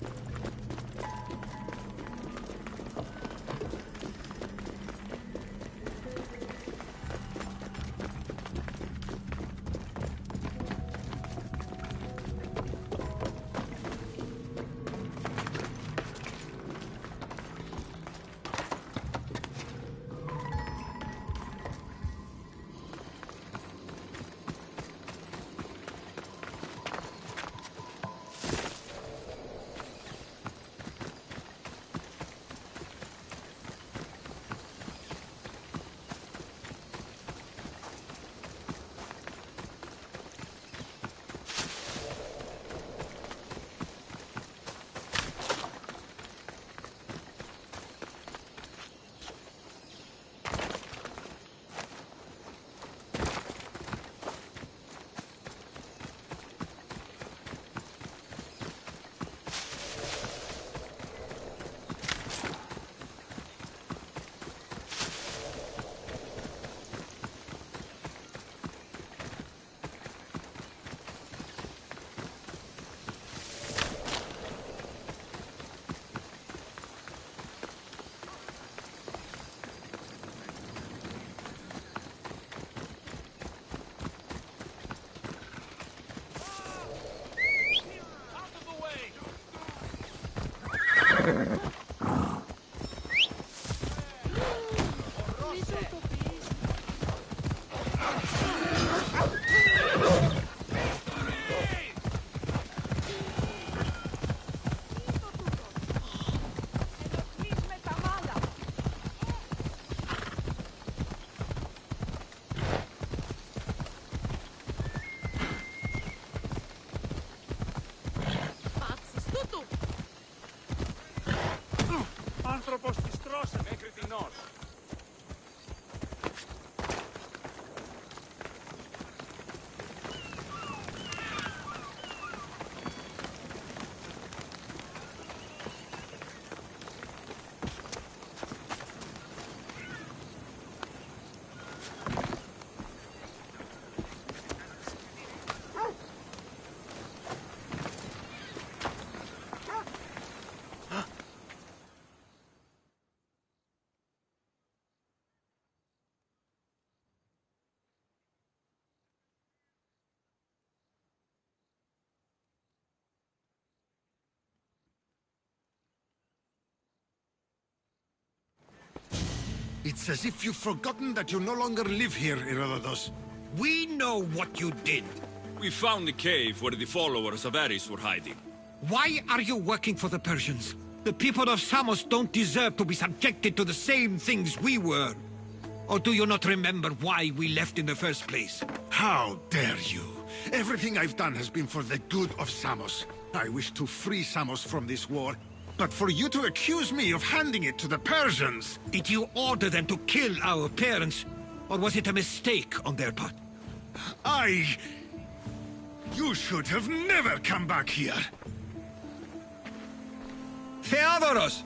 It's as if you've forgotten that you no longer live here, Herodotus. We know what you did. We found the cave where the followers of Ares were hiding. Why are you working for the Persians? The people of Samos don't deserve to be subjected to the same things we were. Or do you not remember why we left in the first place? How dare you! Everything I've done has been for the good of Samos. I wish to free Samos from this war, but for you to accuse me of handing it to the Persians... Did you order them to kill our parents? Or was it a mistake on their part? You should have never come back here! Theodoros!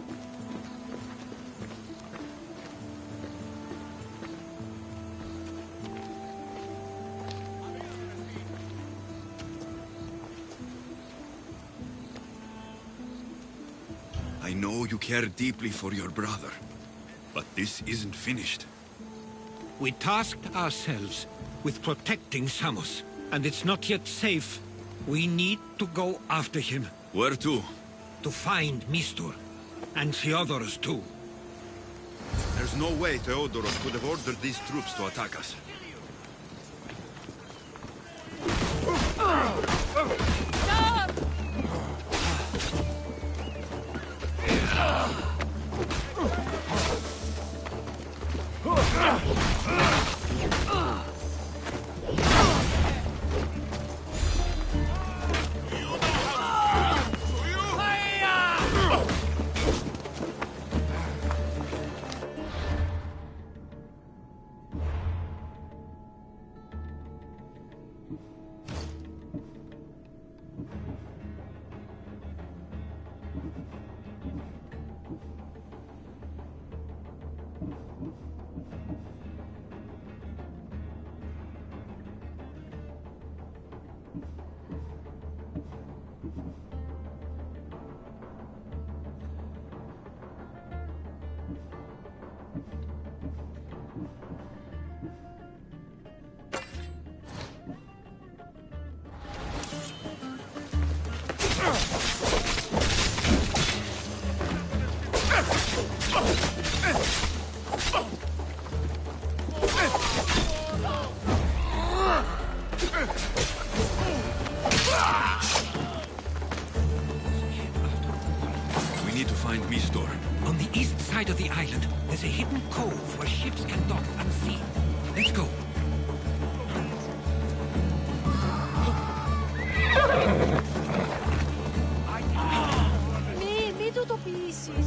I know you care deeply for your brother, but this isn't finished. We tasked ourselves with protecting Samos, and it's not yet safe. We need to go after him. Where to? To find Mistur, and Theodoros too. There's no way Theodoros could have ordered these troops to attack us. We need to find Mistur. On the east side of the island, there's a hidden cove where ships can dock unseen. Let's go. Μη του το πείσεις.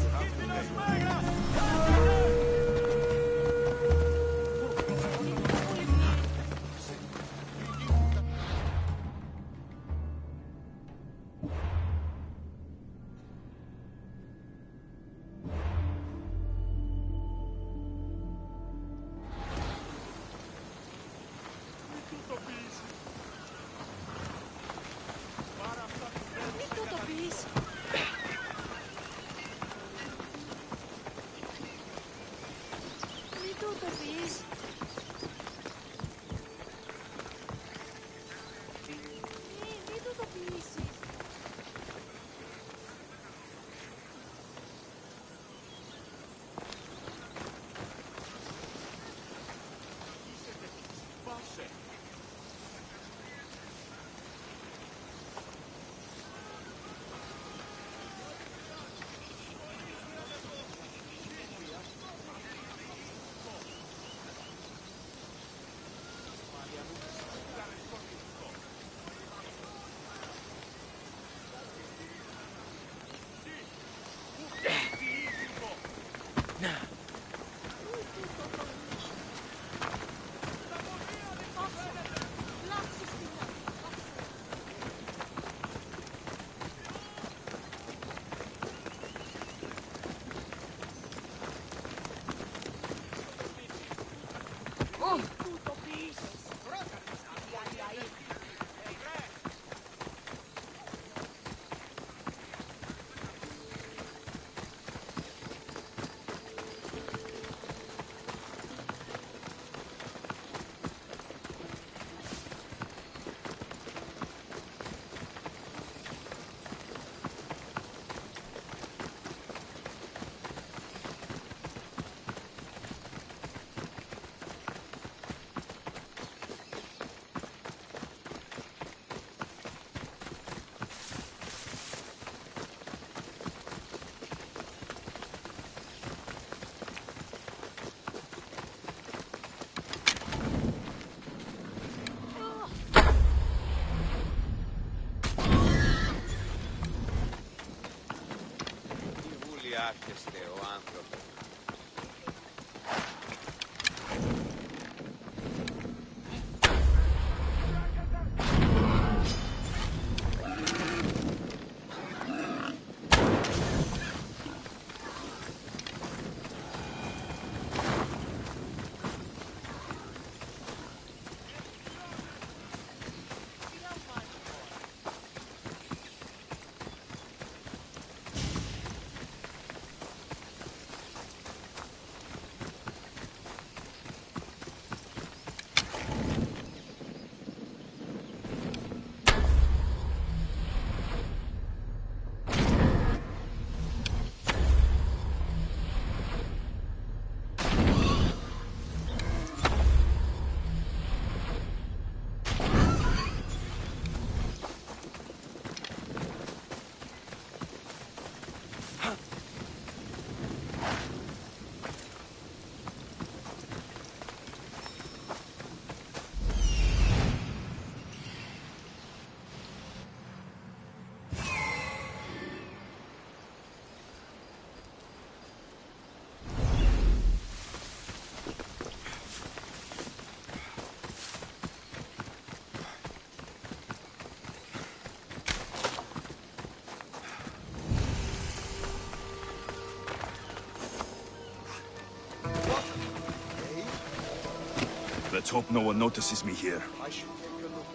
φτιάχτεστε ο άνθρωπος. Let's hope no one notices me here. I should take a look.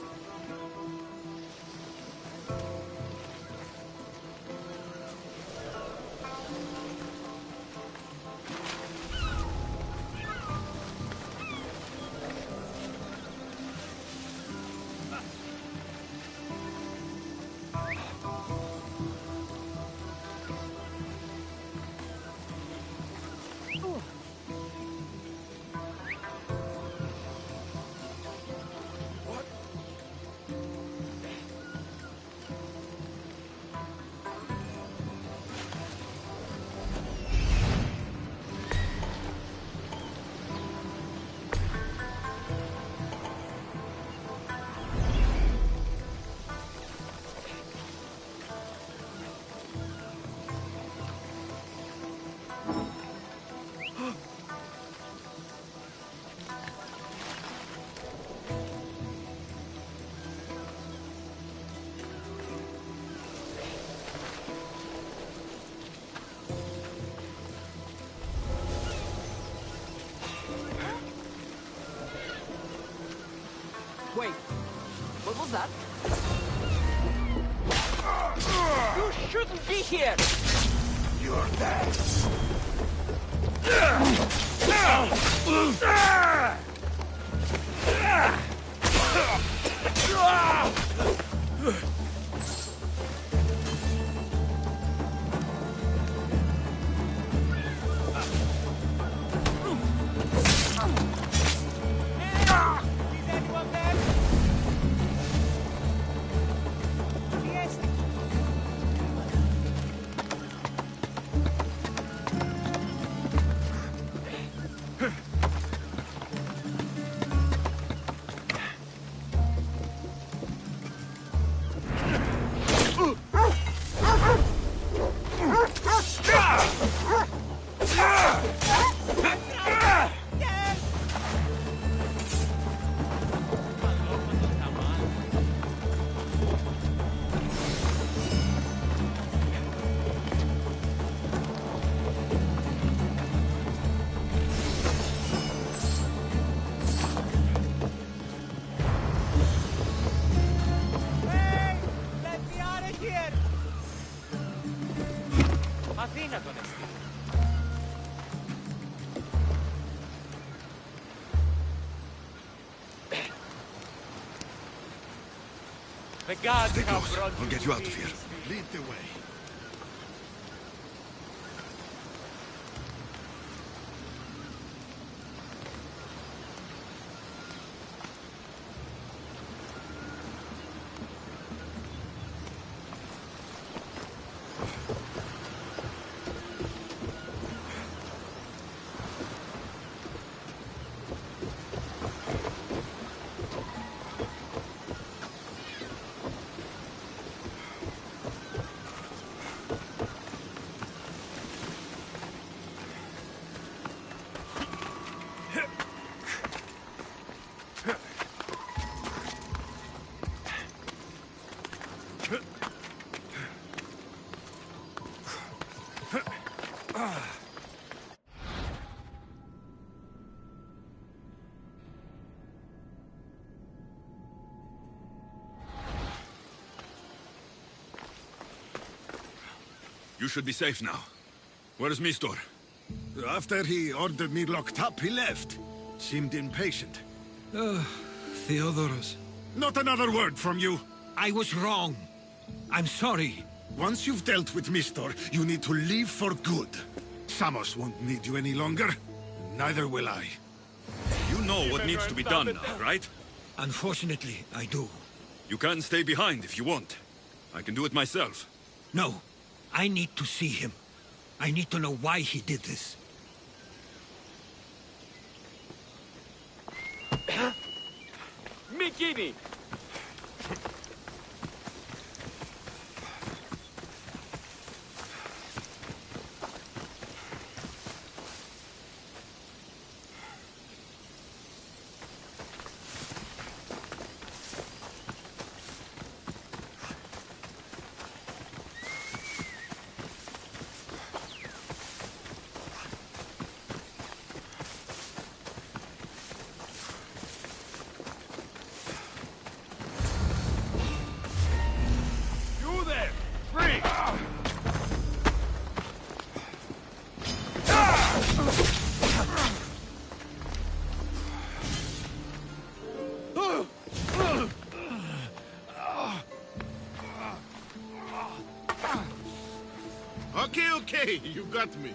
Wait, what was that? You shouldn't be here! You're dead! Αδύνατον εστί. The gods Stay have close. brought I'll get you out of here. Lead the way. You should be safe now. Where's Mistor? After he ordered me locked up, he left. Seemed impatient. Theodoros. Not another word from you. I was wrong. I'm sorry. Once you've dealt with Mistor, you need to leave for good. Samos won't need you any longer. Neither will I. You know what needs to be done now, right? Unfortunately, I do. You can stay behind if you want. I can do it myself. No. I need to see him. I need to know why he did this. Mikini! Okay, you got me.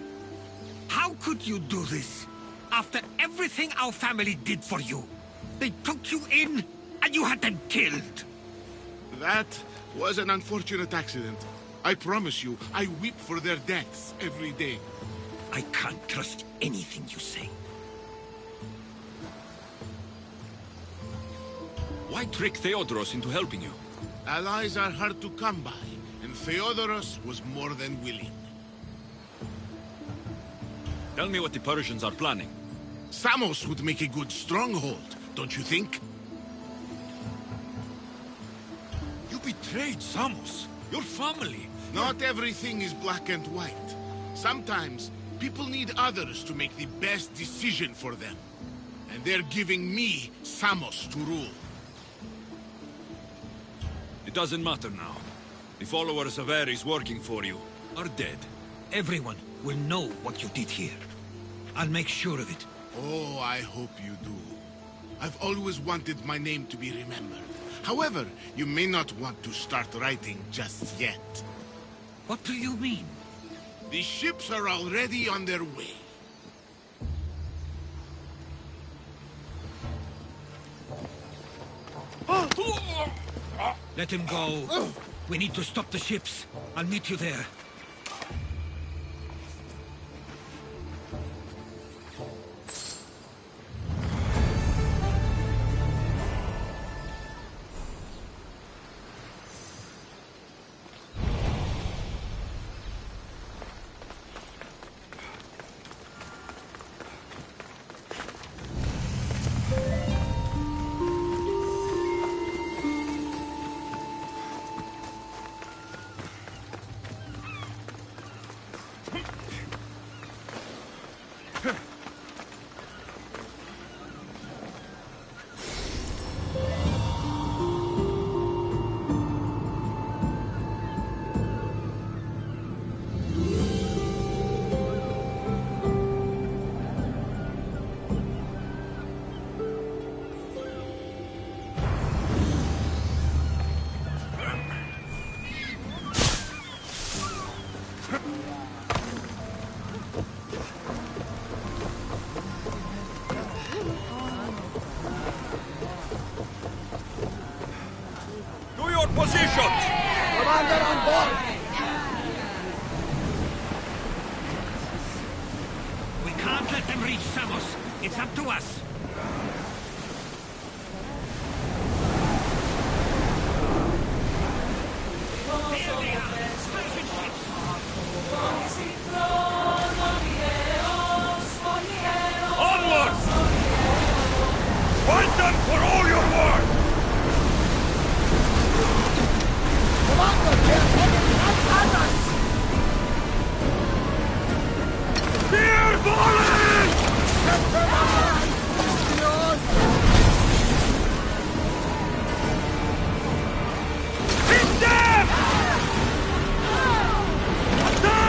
How could you do this? After everything our family did for you. They took you in, and you had them killed. That was an unfortunate accident. I promise you, I weep for their deaths every day. I can't trust anything you say. Why trick Theodoros into helping you? Allies are hard to come by, and Theodoros was more than willing. Tell me what the Persians are planning. Samos would make a good stronghold, don't you think? You betrayed Samos, your family. Not everything is black and white. Sometimes, people need others to make the best decision for them. And they're giving me Samos to rule. It doesn't matter now. The followers of Ares working for you are dead. Everyone will know what you did here. I'll make sure of it. Oh, I hope you do. I've always wanted my name to be remembered. However, you may not want to start writing just yet. What do you mean? The ships are already on their way. Let him go. We need to stop the ships. I'll meet you there. Positions! Commander on board! We can't let them reach Samos. It's up to us. Here they are! Splashing ships! Onwards! Fight them for all you're worth! Fear falling! Hit them! Attack!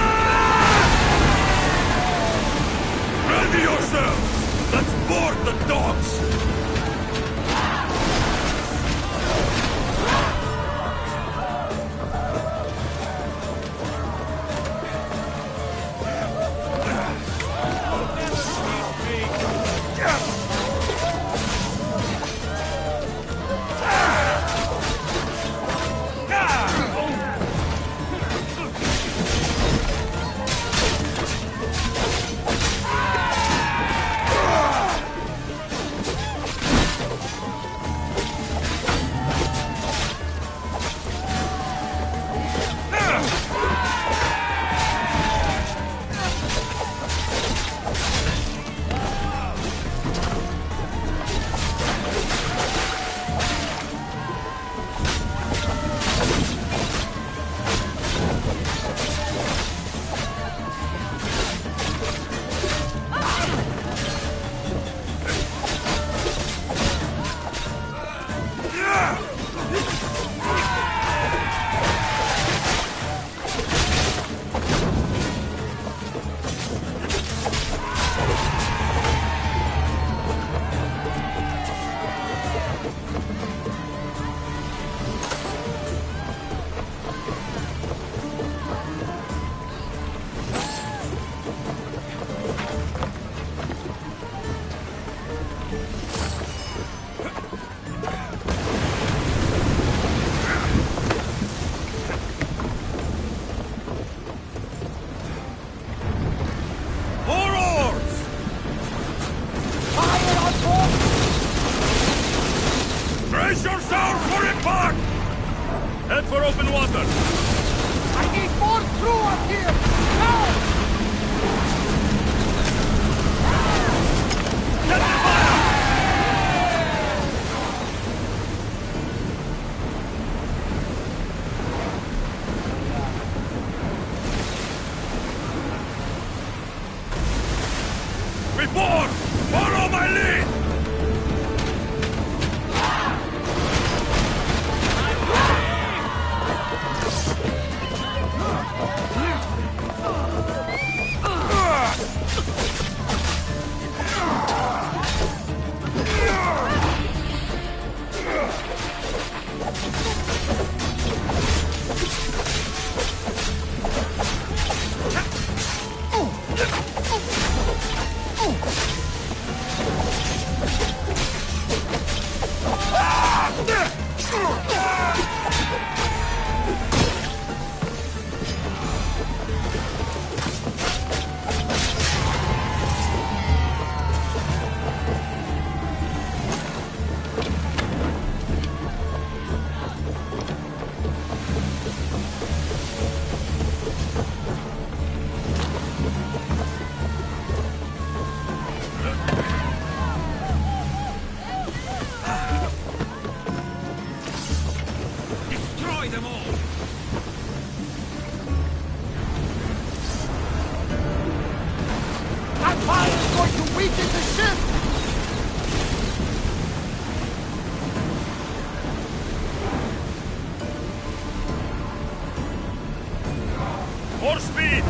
More speed!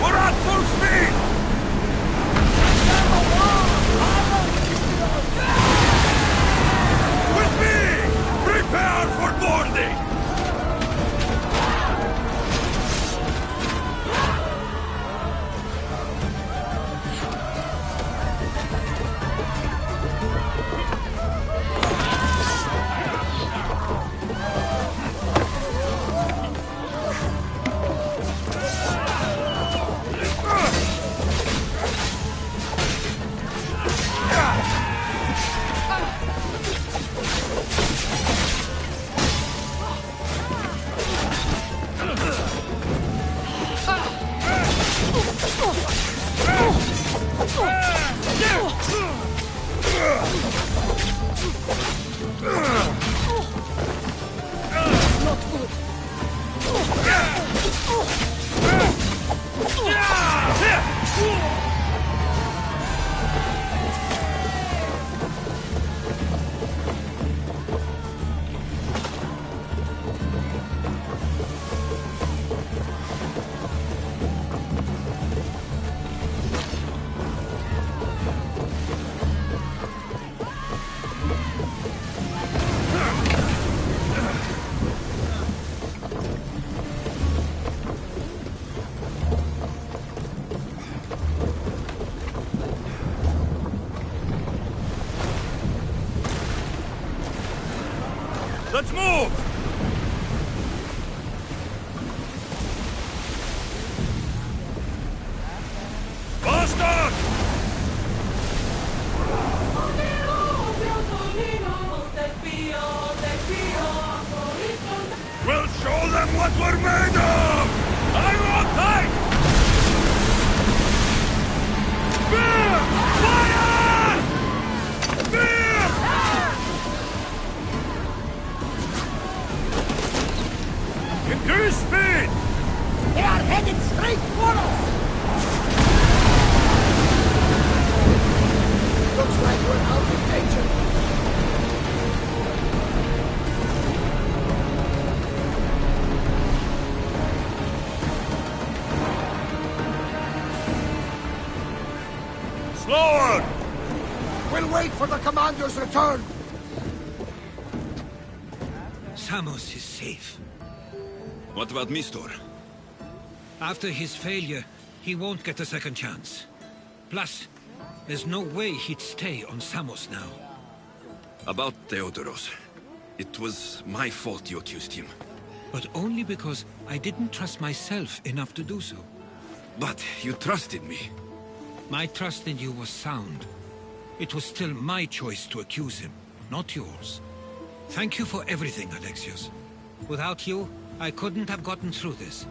We're at full speed! With me! Prepare for boarding! Let's move! Bastard! We'll show them what we're made of! Everyone tight! Spear! Fire! Spear! Increase speed! They are headed straight for us! Looks like we're out of danger. Slower! We'll wait for the commander's return. Samos is safe. What about Mistor? After his failure, he won't get a second chance. Plus, there's no way he'd stay on Samos now. About Theodoros. It was my fault you accused him. But only because I didn't trust myself enough to do so. But you trusted me. My trust in you was sound. It was still my choice to accuse him, not yours. Thank you for everything, Alexios. Without you, I couldn't have gotten through this.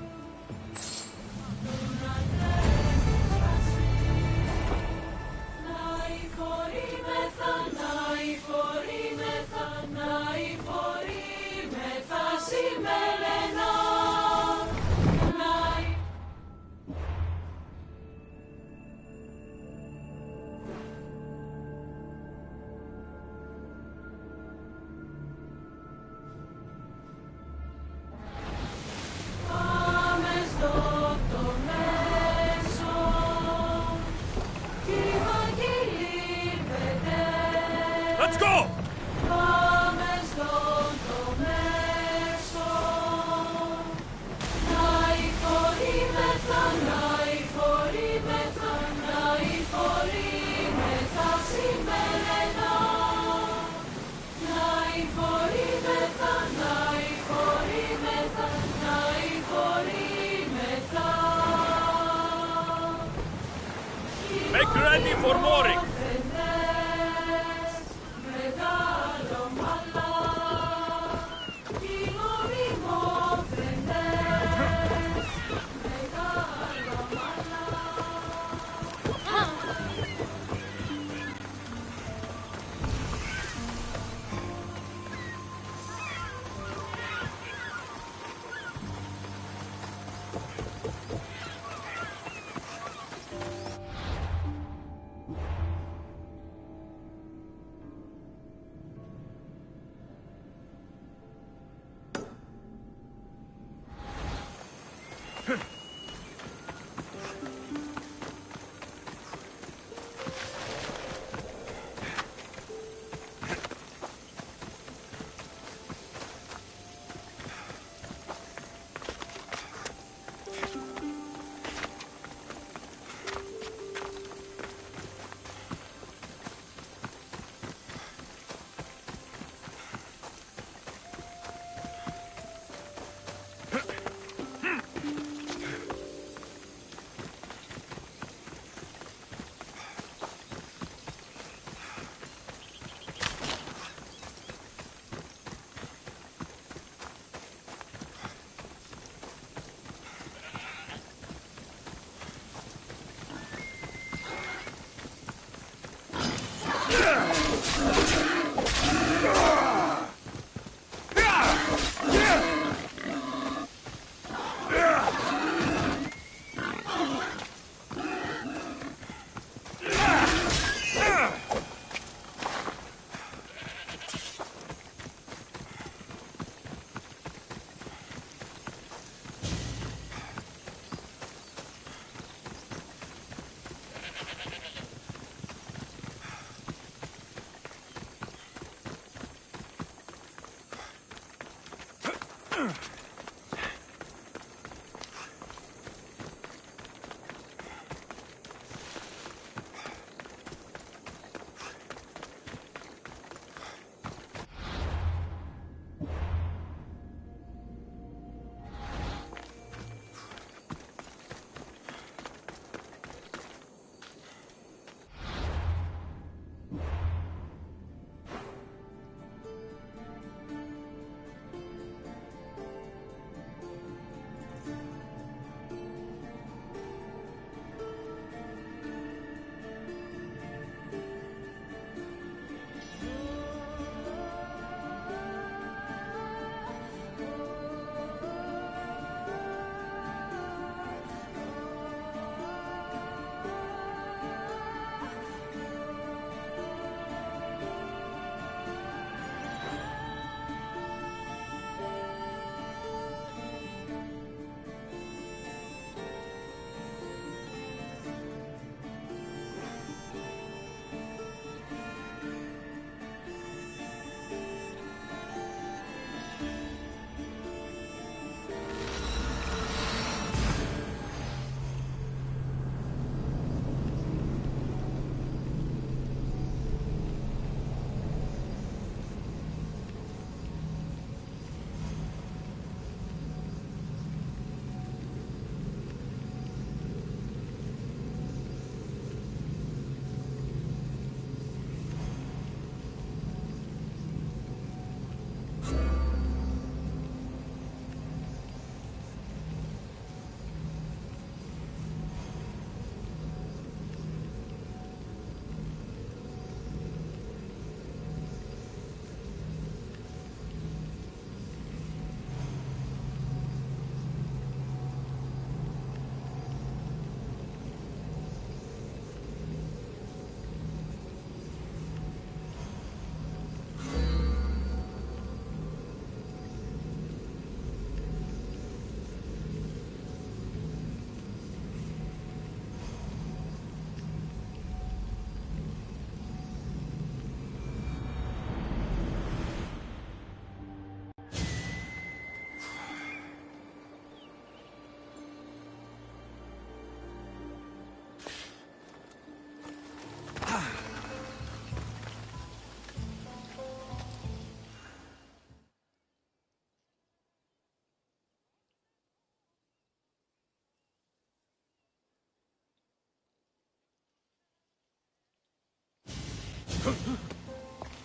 Let's go! Make ready for mooring!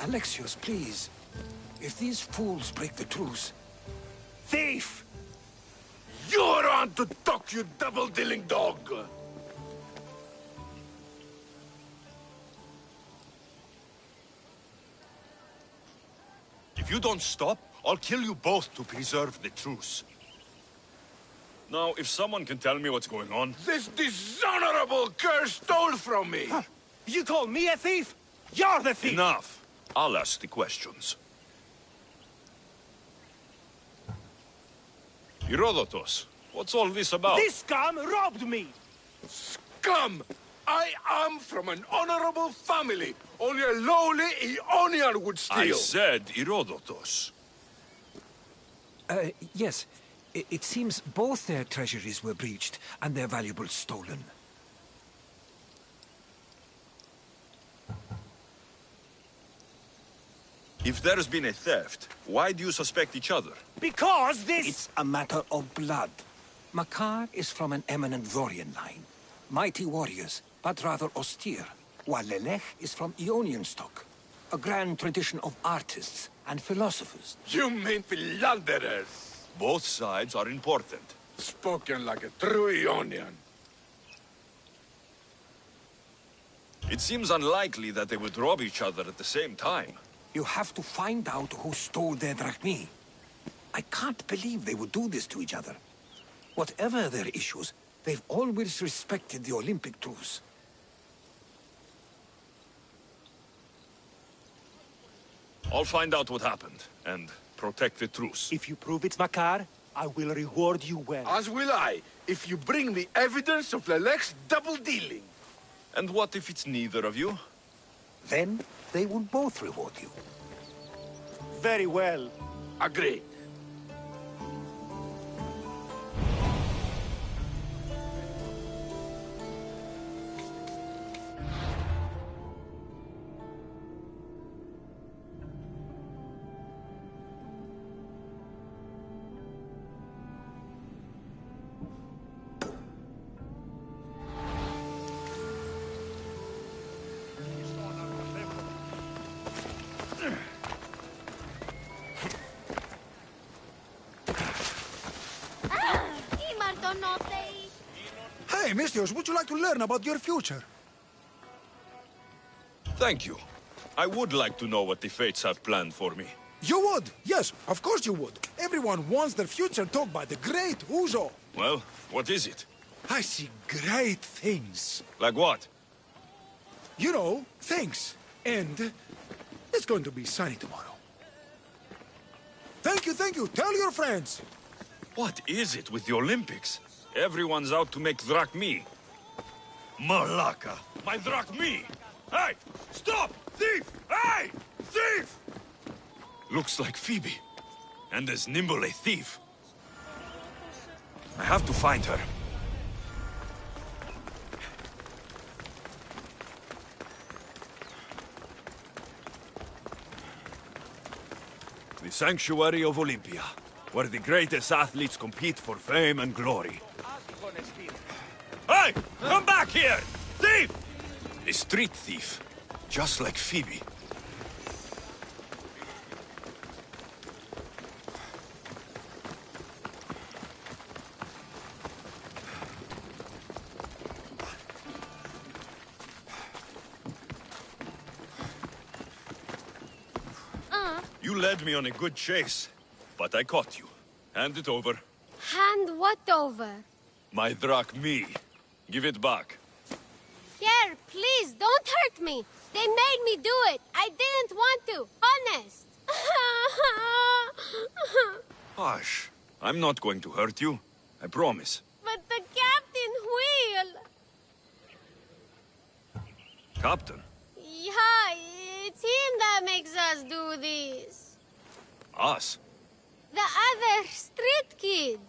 Alexios, please. If these fools break the truce... Thief! You're on to talk, you double-dealing dog! If you don't stop, I'll kill you both to preserve the truce. Now, if someone can tell me what's going on... This dishonorable cur stole from me! Huh. You call me a thief? You're the thief! Enough. I'll ask the questions. Herodotus, What's all this about? This scum robbed me! Scum! I am from an honorable family. Only a lowly Ionian would steal. I said Herodotus. Yes. It seems both their treasuries were breached and their valuables stolen. If there's been a theft, why do you suspect each other? Because this... It's a matter of blood. Makar is from an eminent Dorian line. Mighty warriors, but rather austere. While Lelech is from Ionian stock. A grand tradition of artists and philosophers. You mean philanderers? Both sides are important. Spoken like a true Ionian. It seems unlikely that they would rob each other at the same time. You have to find out who stole their drachmi. I can't believe they would do this to each other. Whatever their issues, they've always respected the Olympic truce. I'll find out what happened, and protect the truce. If you prove it's Makar, I will reward you well. As will I, if you bring me evidence of Lelech's double-dealing. And what if it's neither of you? Then they will both reward you. Very well. Agreed. Hey, Mistios, would you like to learn about your future? Thank you. I would like to know what the fates have planned for me. You would? Yes, of course you would. Everyone wants their future told by the great Uzo. Well, what is it? I see great things. Like what? You know, things. And it's going to be sunny tomorrow. Thank you, thank you. Tell your friends. What is it with the Olympics? Everyone's out to make drachmi. Malaka! My drachmi! Hey! Stop! Thief! Hey! Thief! Looks like Phoebe. And as nimble a thief. I have to find her. The Sanctuary of Olympia, where the greatest athletes compete for fame and glory. Hey! Come back here! Thief! A street thief, just like Phoebe. You led me on a good chase, but I caught you. Hand it over. Hand what over? My drachmi. Give it back. Here, please, don't hurt me. They made me do it. I didn't want to. Honest. Hush. I'm not going to hurt you. I promise. But the captain will. Captain? Yeah, it's him that makes us do this. Us? The other street kids.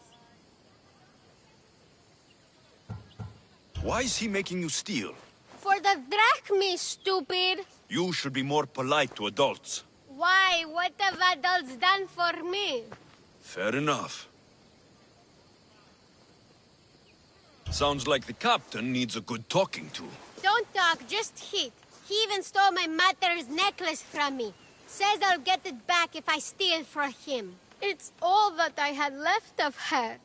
Why is he making you steal? For the drachmi, stupid. You should be more polite to adults. Why? What have adults done for me? Fair enough. Sounds like the captain needs a good talking to. Don't talk, just hit. He even stole my mother's necklace from me. Says I'll get it back if I steal from him. It's all that I had left of her.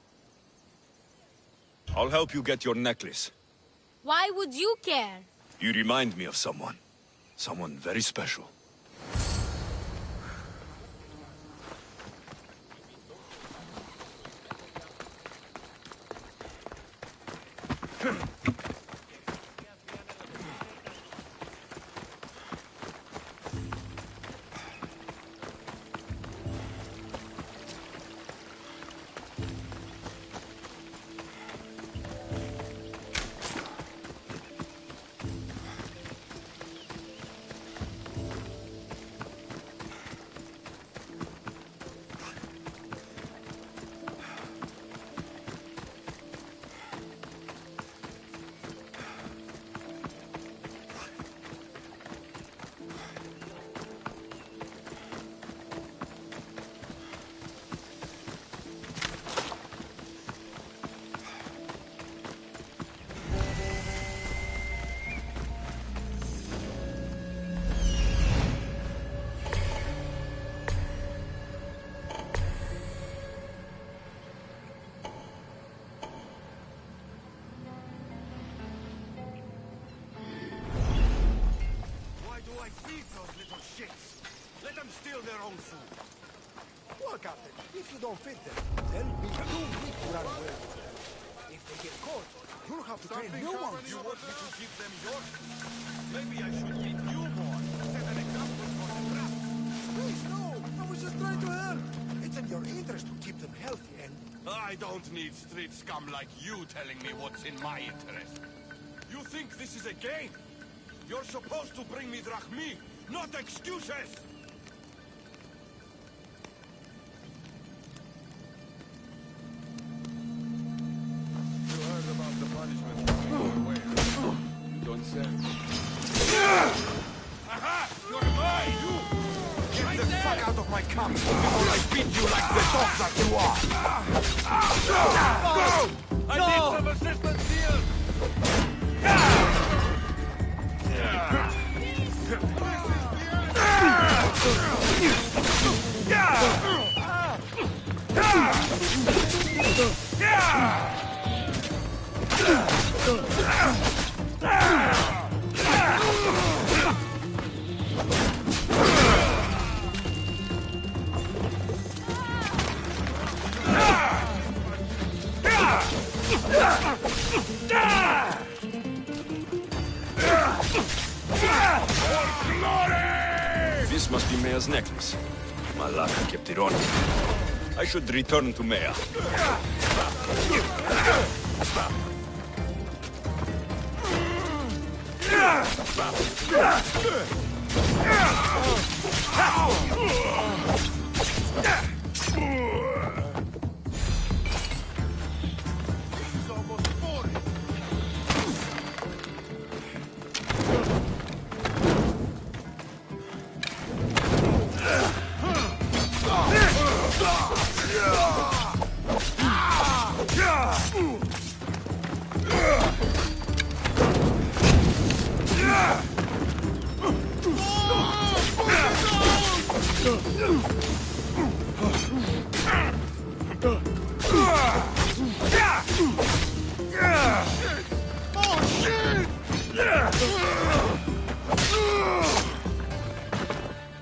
I'll help you get your necklace. Why would you care? You remind me of someone. Someone very special. own food. Well, Captain, if you don't feed them, they'll be too weak to run away. If they get caught, you'll have to train new ones. You want me to give them yours? Maybe I should feed you more. Set an example for the rats. Please, no! I was just trying to help. It's in your interest to keep them healthy and... I don't need street scum like you telling me what's in my interest. You think this is a game? You're supposed to bring me drachmi, not excuses! You heard about the punishment going away. You don't say. Aha! You're mine! You! Get the fuck out of my camp before I beat you like the dog that you are! I need some assistance here! This must be Maya's necklace. Malaka kept it on me. I should return to Maya.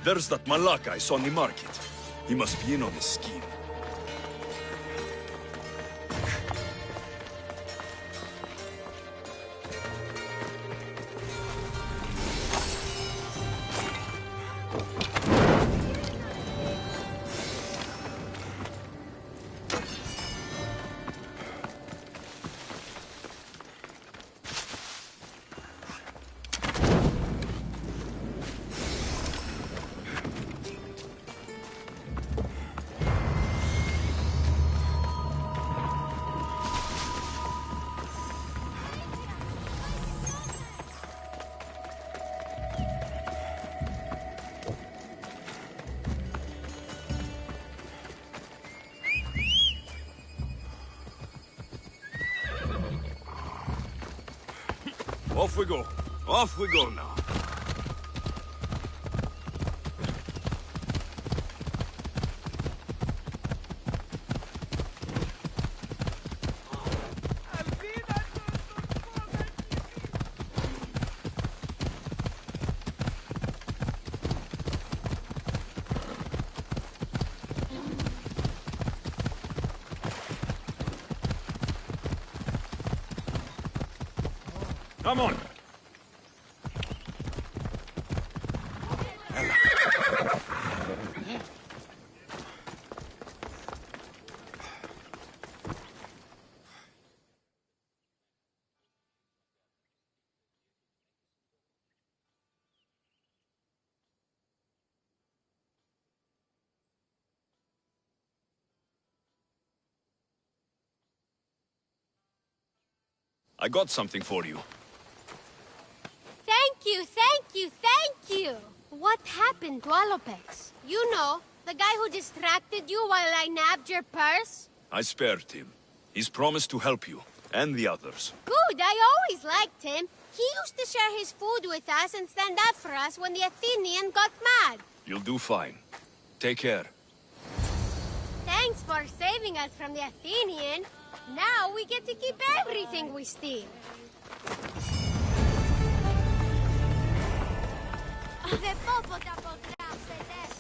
There's that Malaka I saw in the market. He must be in on this scheme. Off we go. Off we go now. Come on. I got something for you. Thank you, thank you, thank you! What happened to Alopex? You know, the guy who distracted you while I nabbed your purse? I spared him. He's promised to help you, and the others. Good, I always liked him. He used to share his food with us and stand up for us when the Athenian got mad. You'll do fine. Take care. Thanks for saving us from the Athenian. Now we get to keep everything we steal. Δεν πω ποτέ από τράπεζες.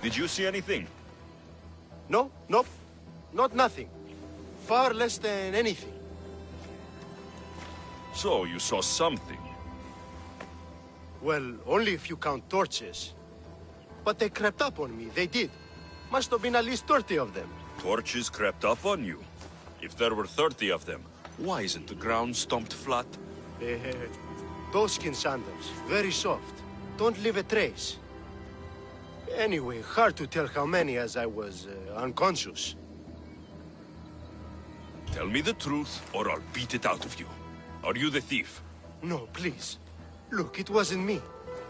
Did you see anything? No, nope. Not nothing. Far less than anything. So, you saw something? Well, only if you count torches. But they crept up on me, they did. Must have been at least 30 of them. Torches crept up on you? If there were 30 of them, why isn't the ground stomped flat? Doeskin sandals, very soft. Don't leave a trace. Anyway, hard to tell how many as I was unconscious. Tell me the truth, or I'll beat it out of you. Are you the thief? No, please. Look, it wasn't me.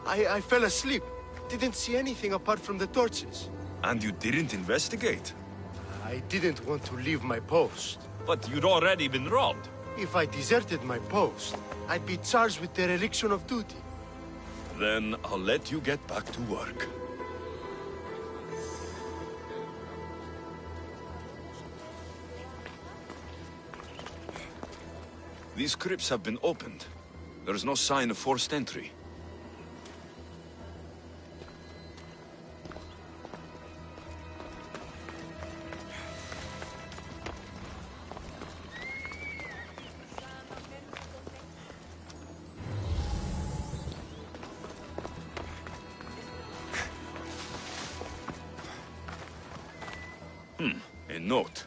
I fell asleep. Didn't see anything apart from the torches. And you didn't investigate? I didn't want to leave my post. But you'd already been robbed. If I deserted my post, I'd be charged with dereliction of duty. Then I'll let you get back to work. These crypts have been opened. There's no sign of forced entry. A note.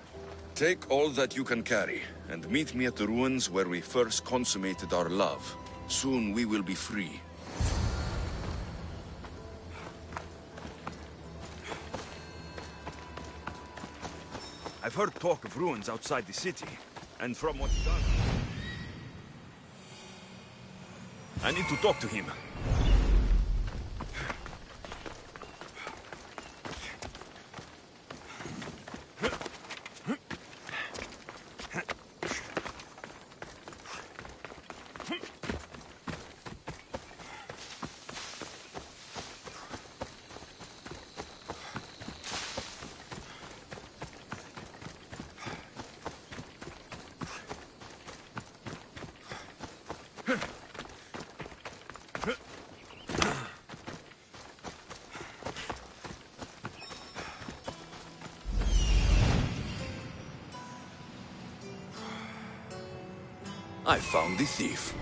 Take all that you can carry, and meet me at the ruins where we first consummated our love. Soon we will be free. I've heard talk of ruins outside the city, and from what's done... I need to talk to him. I found the thief.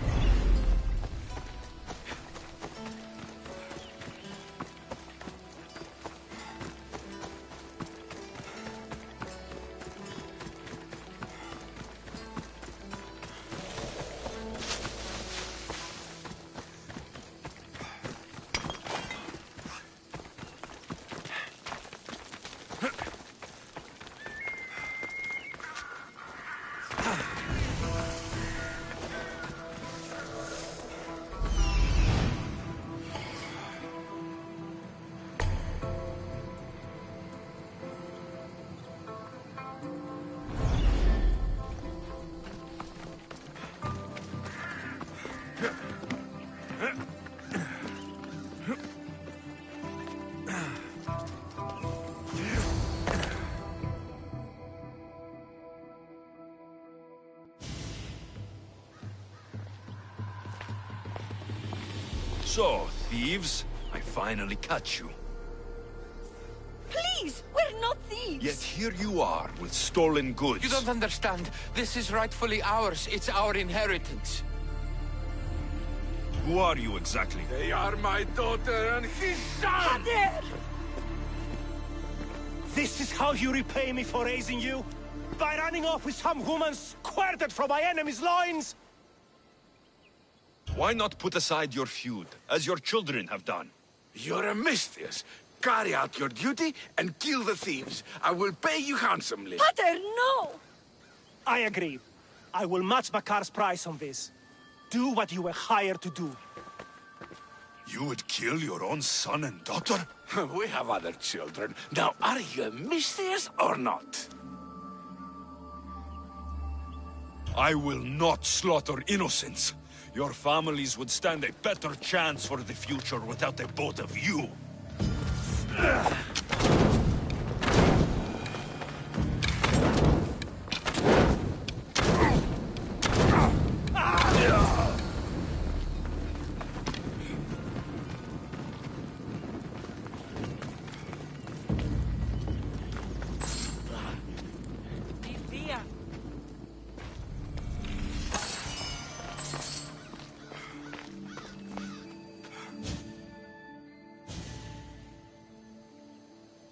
So, thieves, I finally catch you. Please, we're not thieves! Yet here you are, with stolen goods. You don't understand. This is rightfully ours. It's our inheritance. Who are you exactly? They are my daughter and his son! How dare! This is how you repay me for raising you? By running off with some woman squirted from my enemy's loins? Why not put aside your feud, as your children have done? You're a mistress. Carry out your duty and kill the thieves. I will pay you handsomely. Pater, no! I agree. I will match Makar's price on this. Do what you were hired to do. You would kill your own son and daughter? We have other children. Now, are you a mistress or not? I will not slaughter innocents. Your families would stand a better chance for the future without the both of you.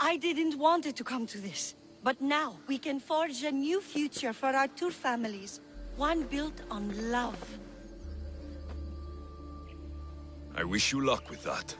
I didn't want it to come to this. But now, we can forge a new future for our two families. One built on love. I wish you luck with that.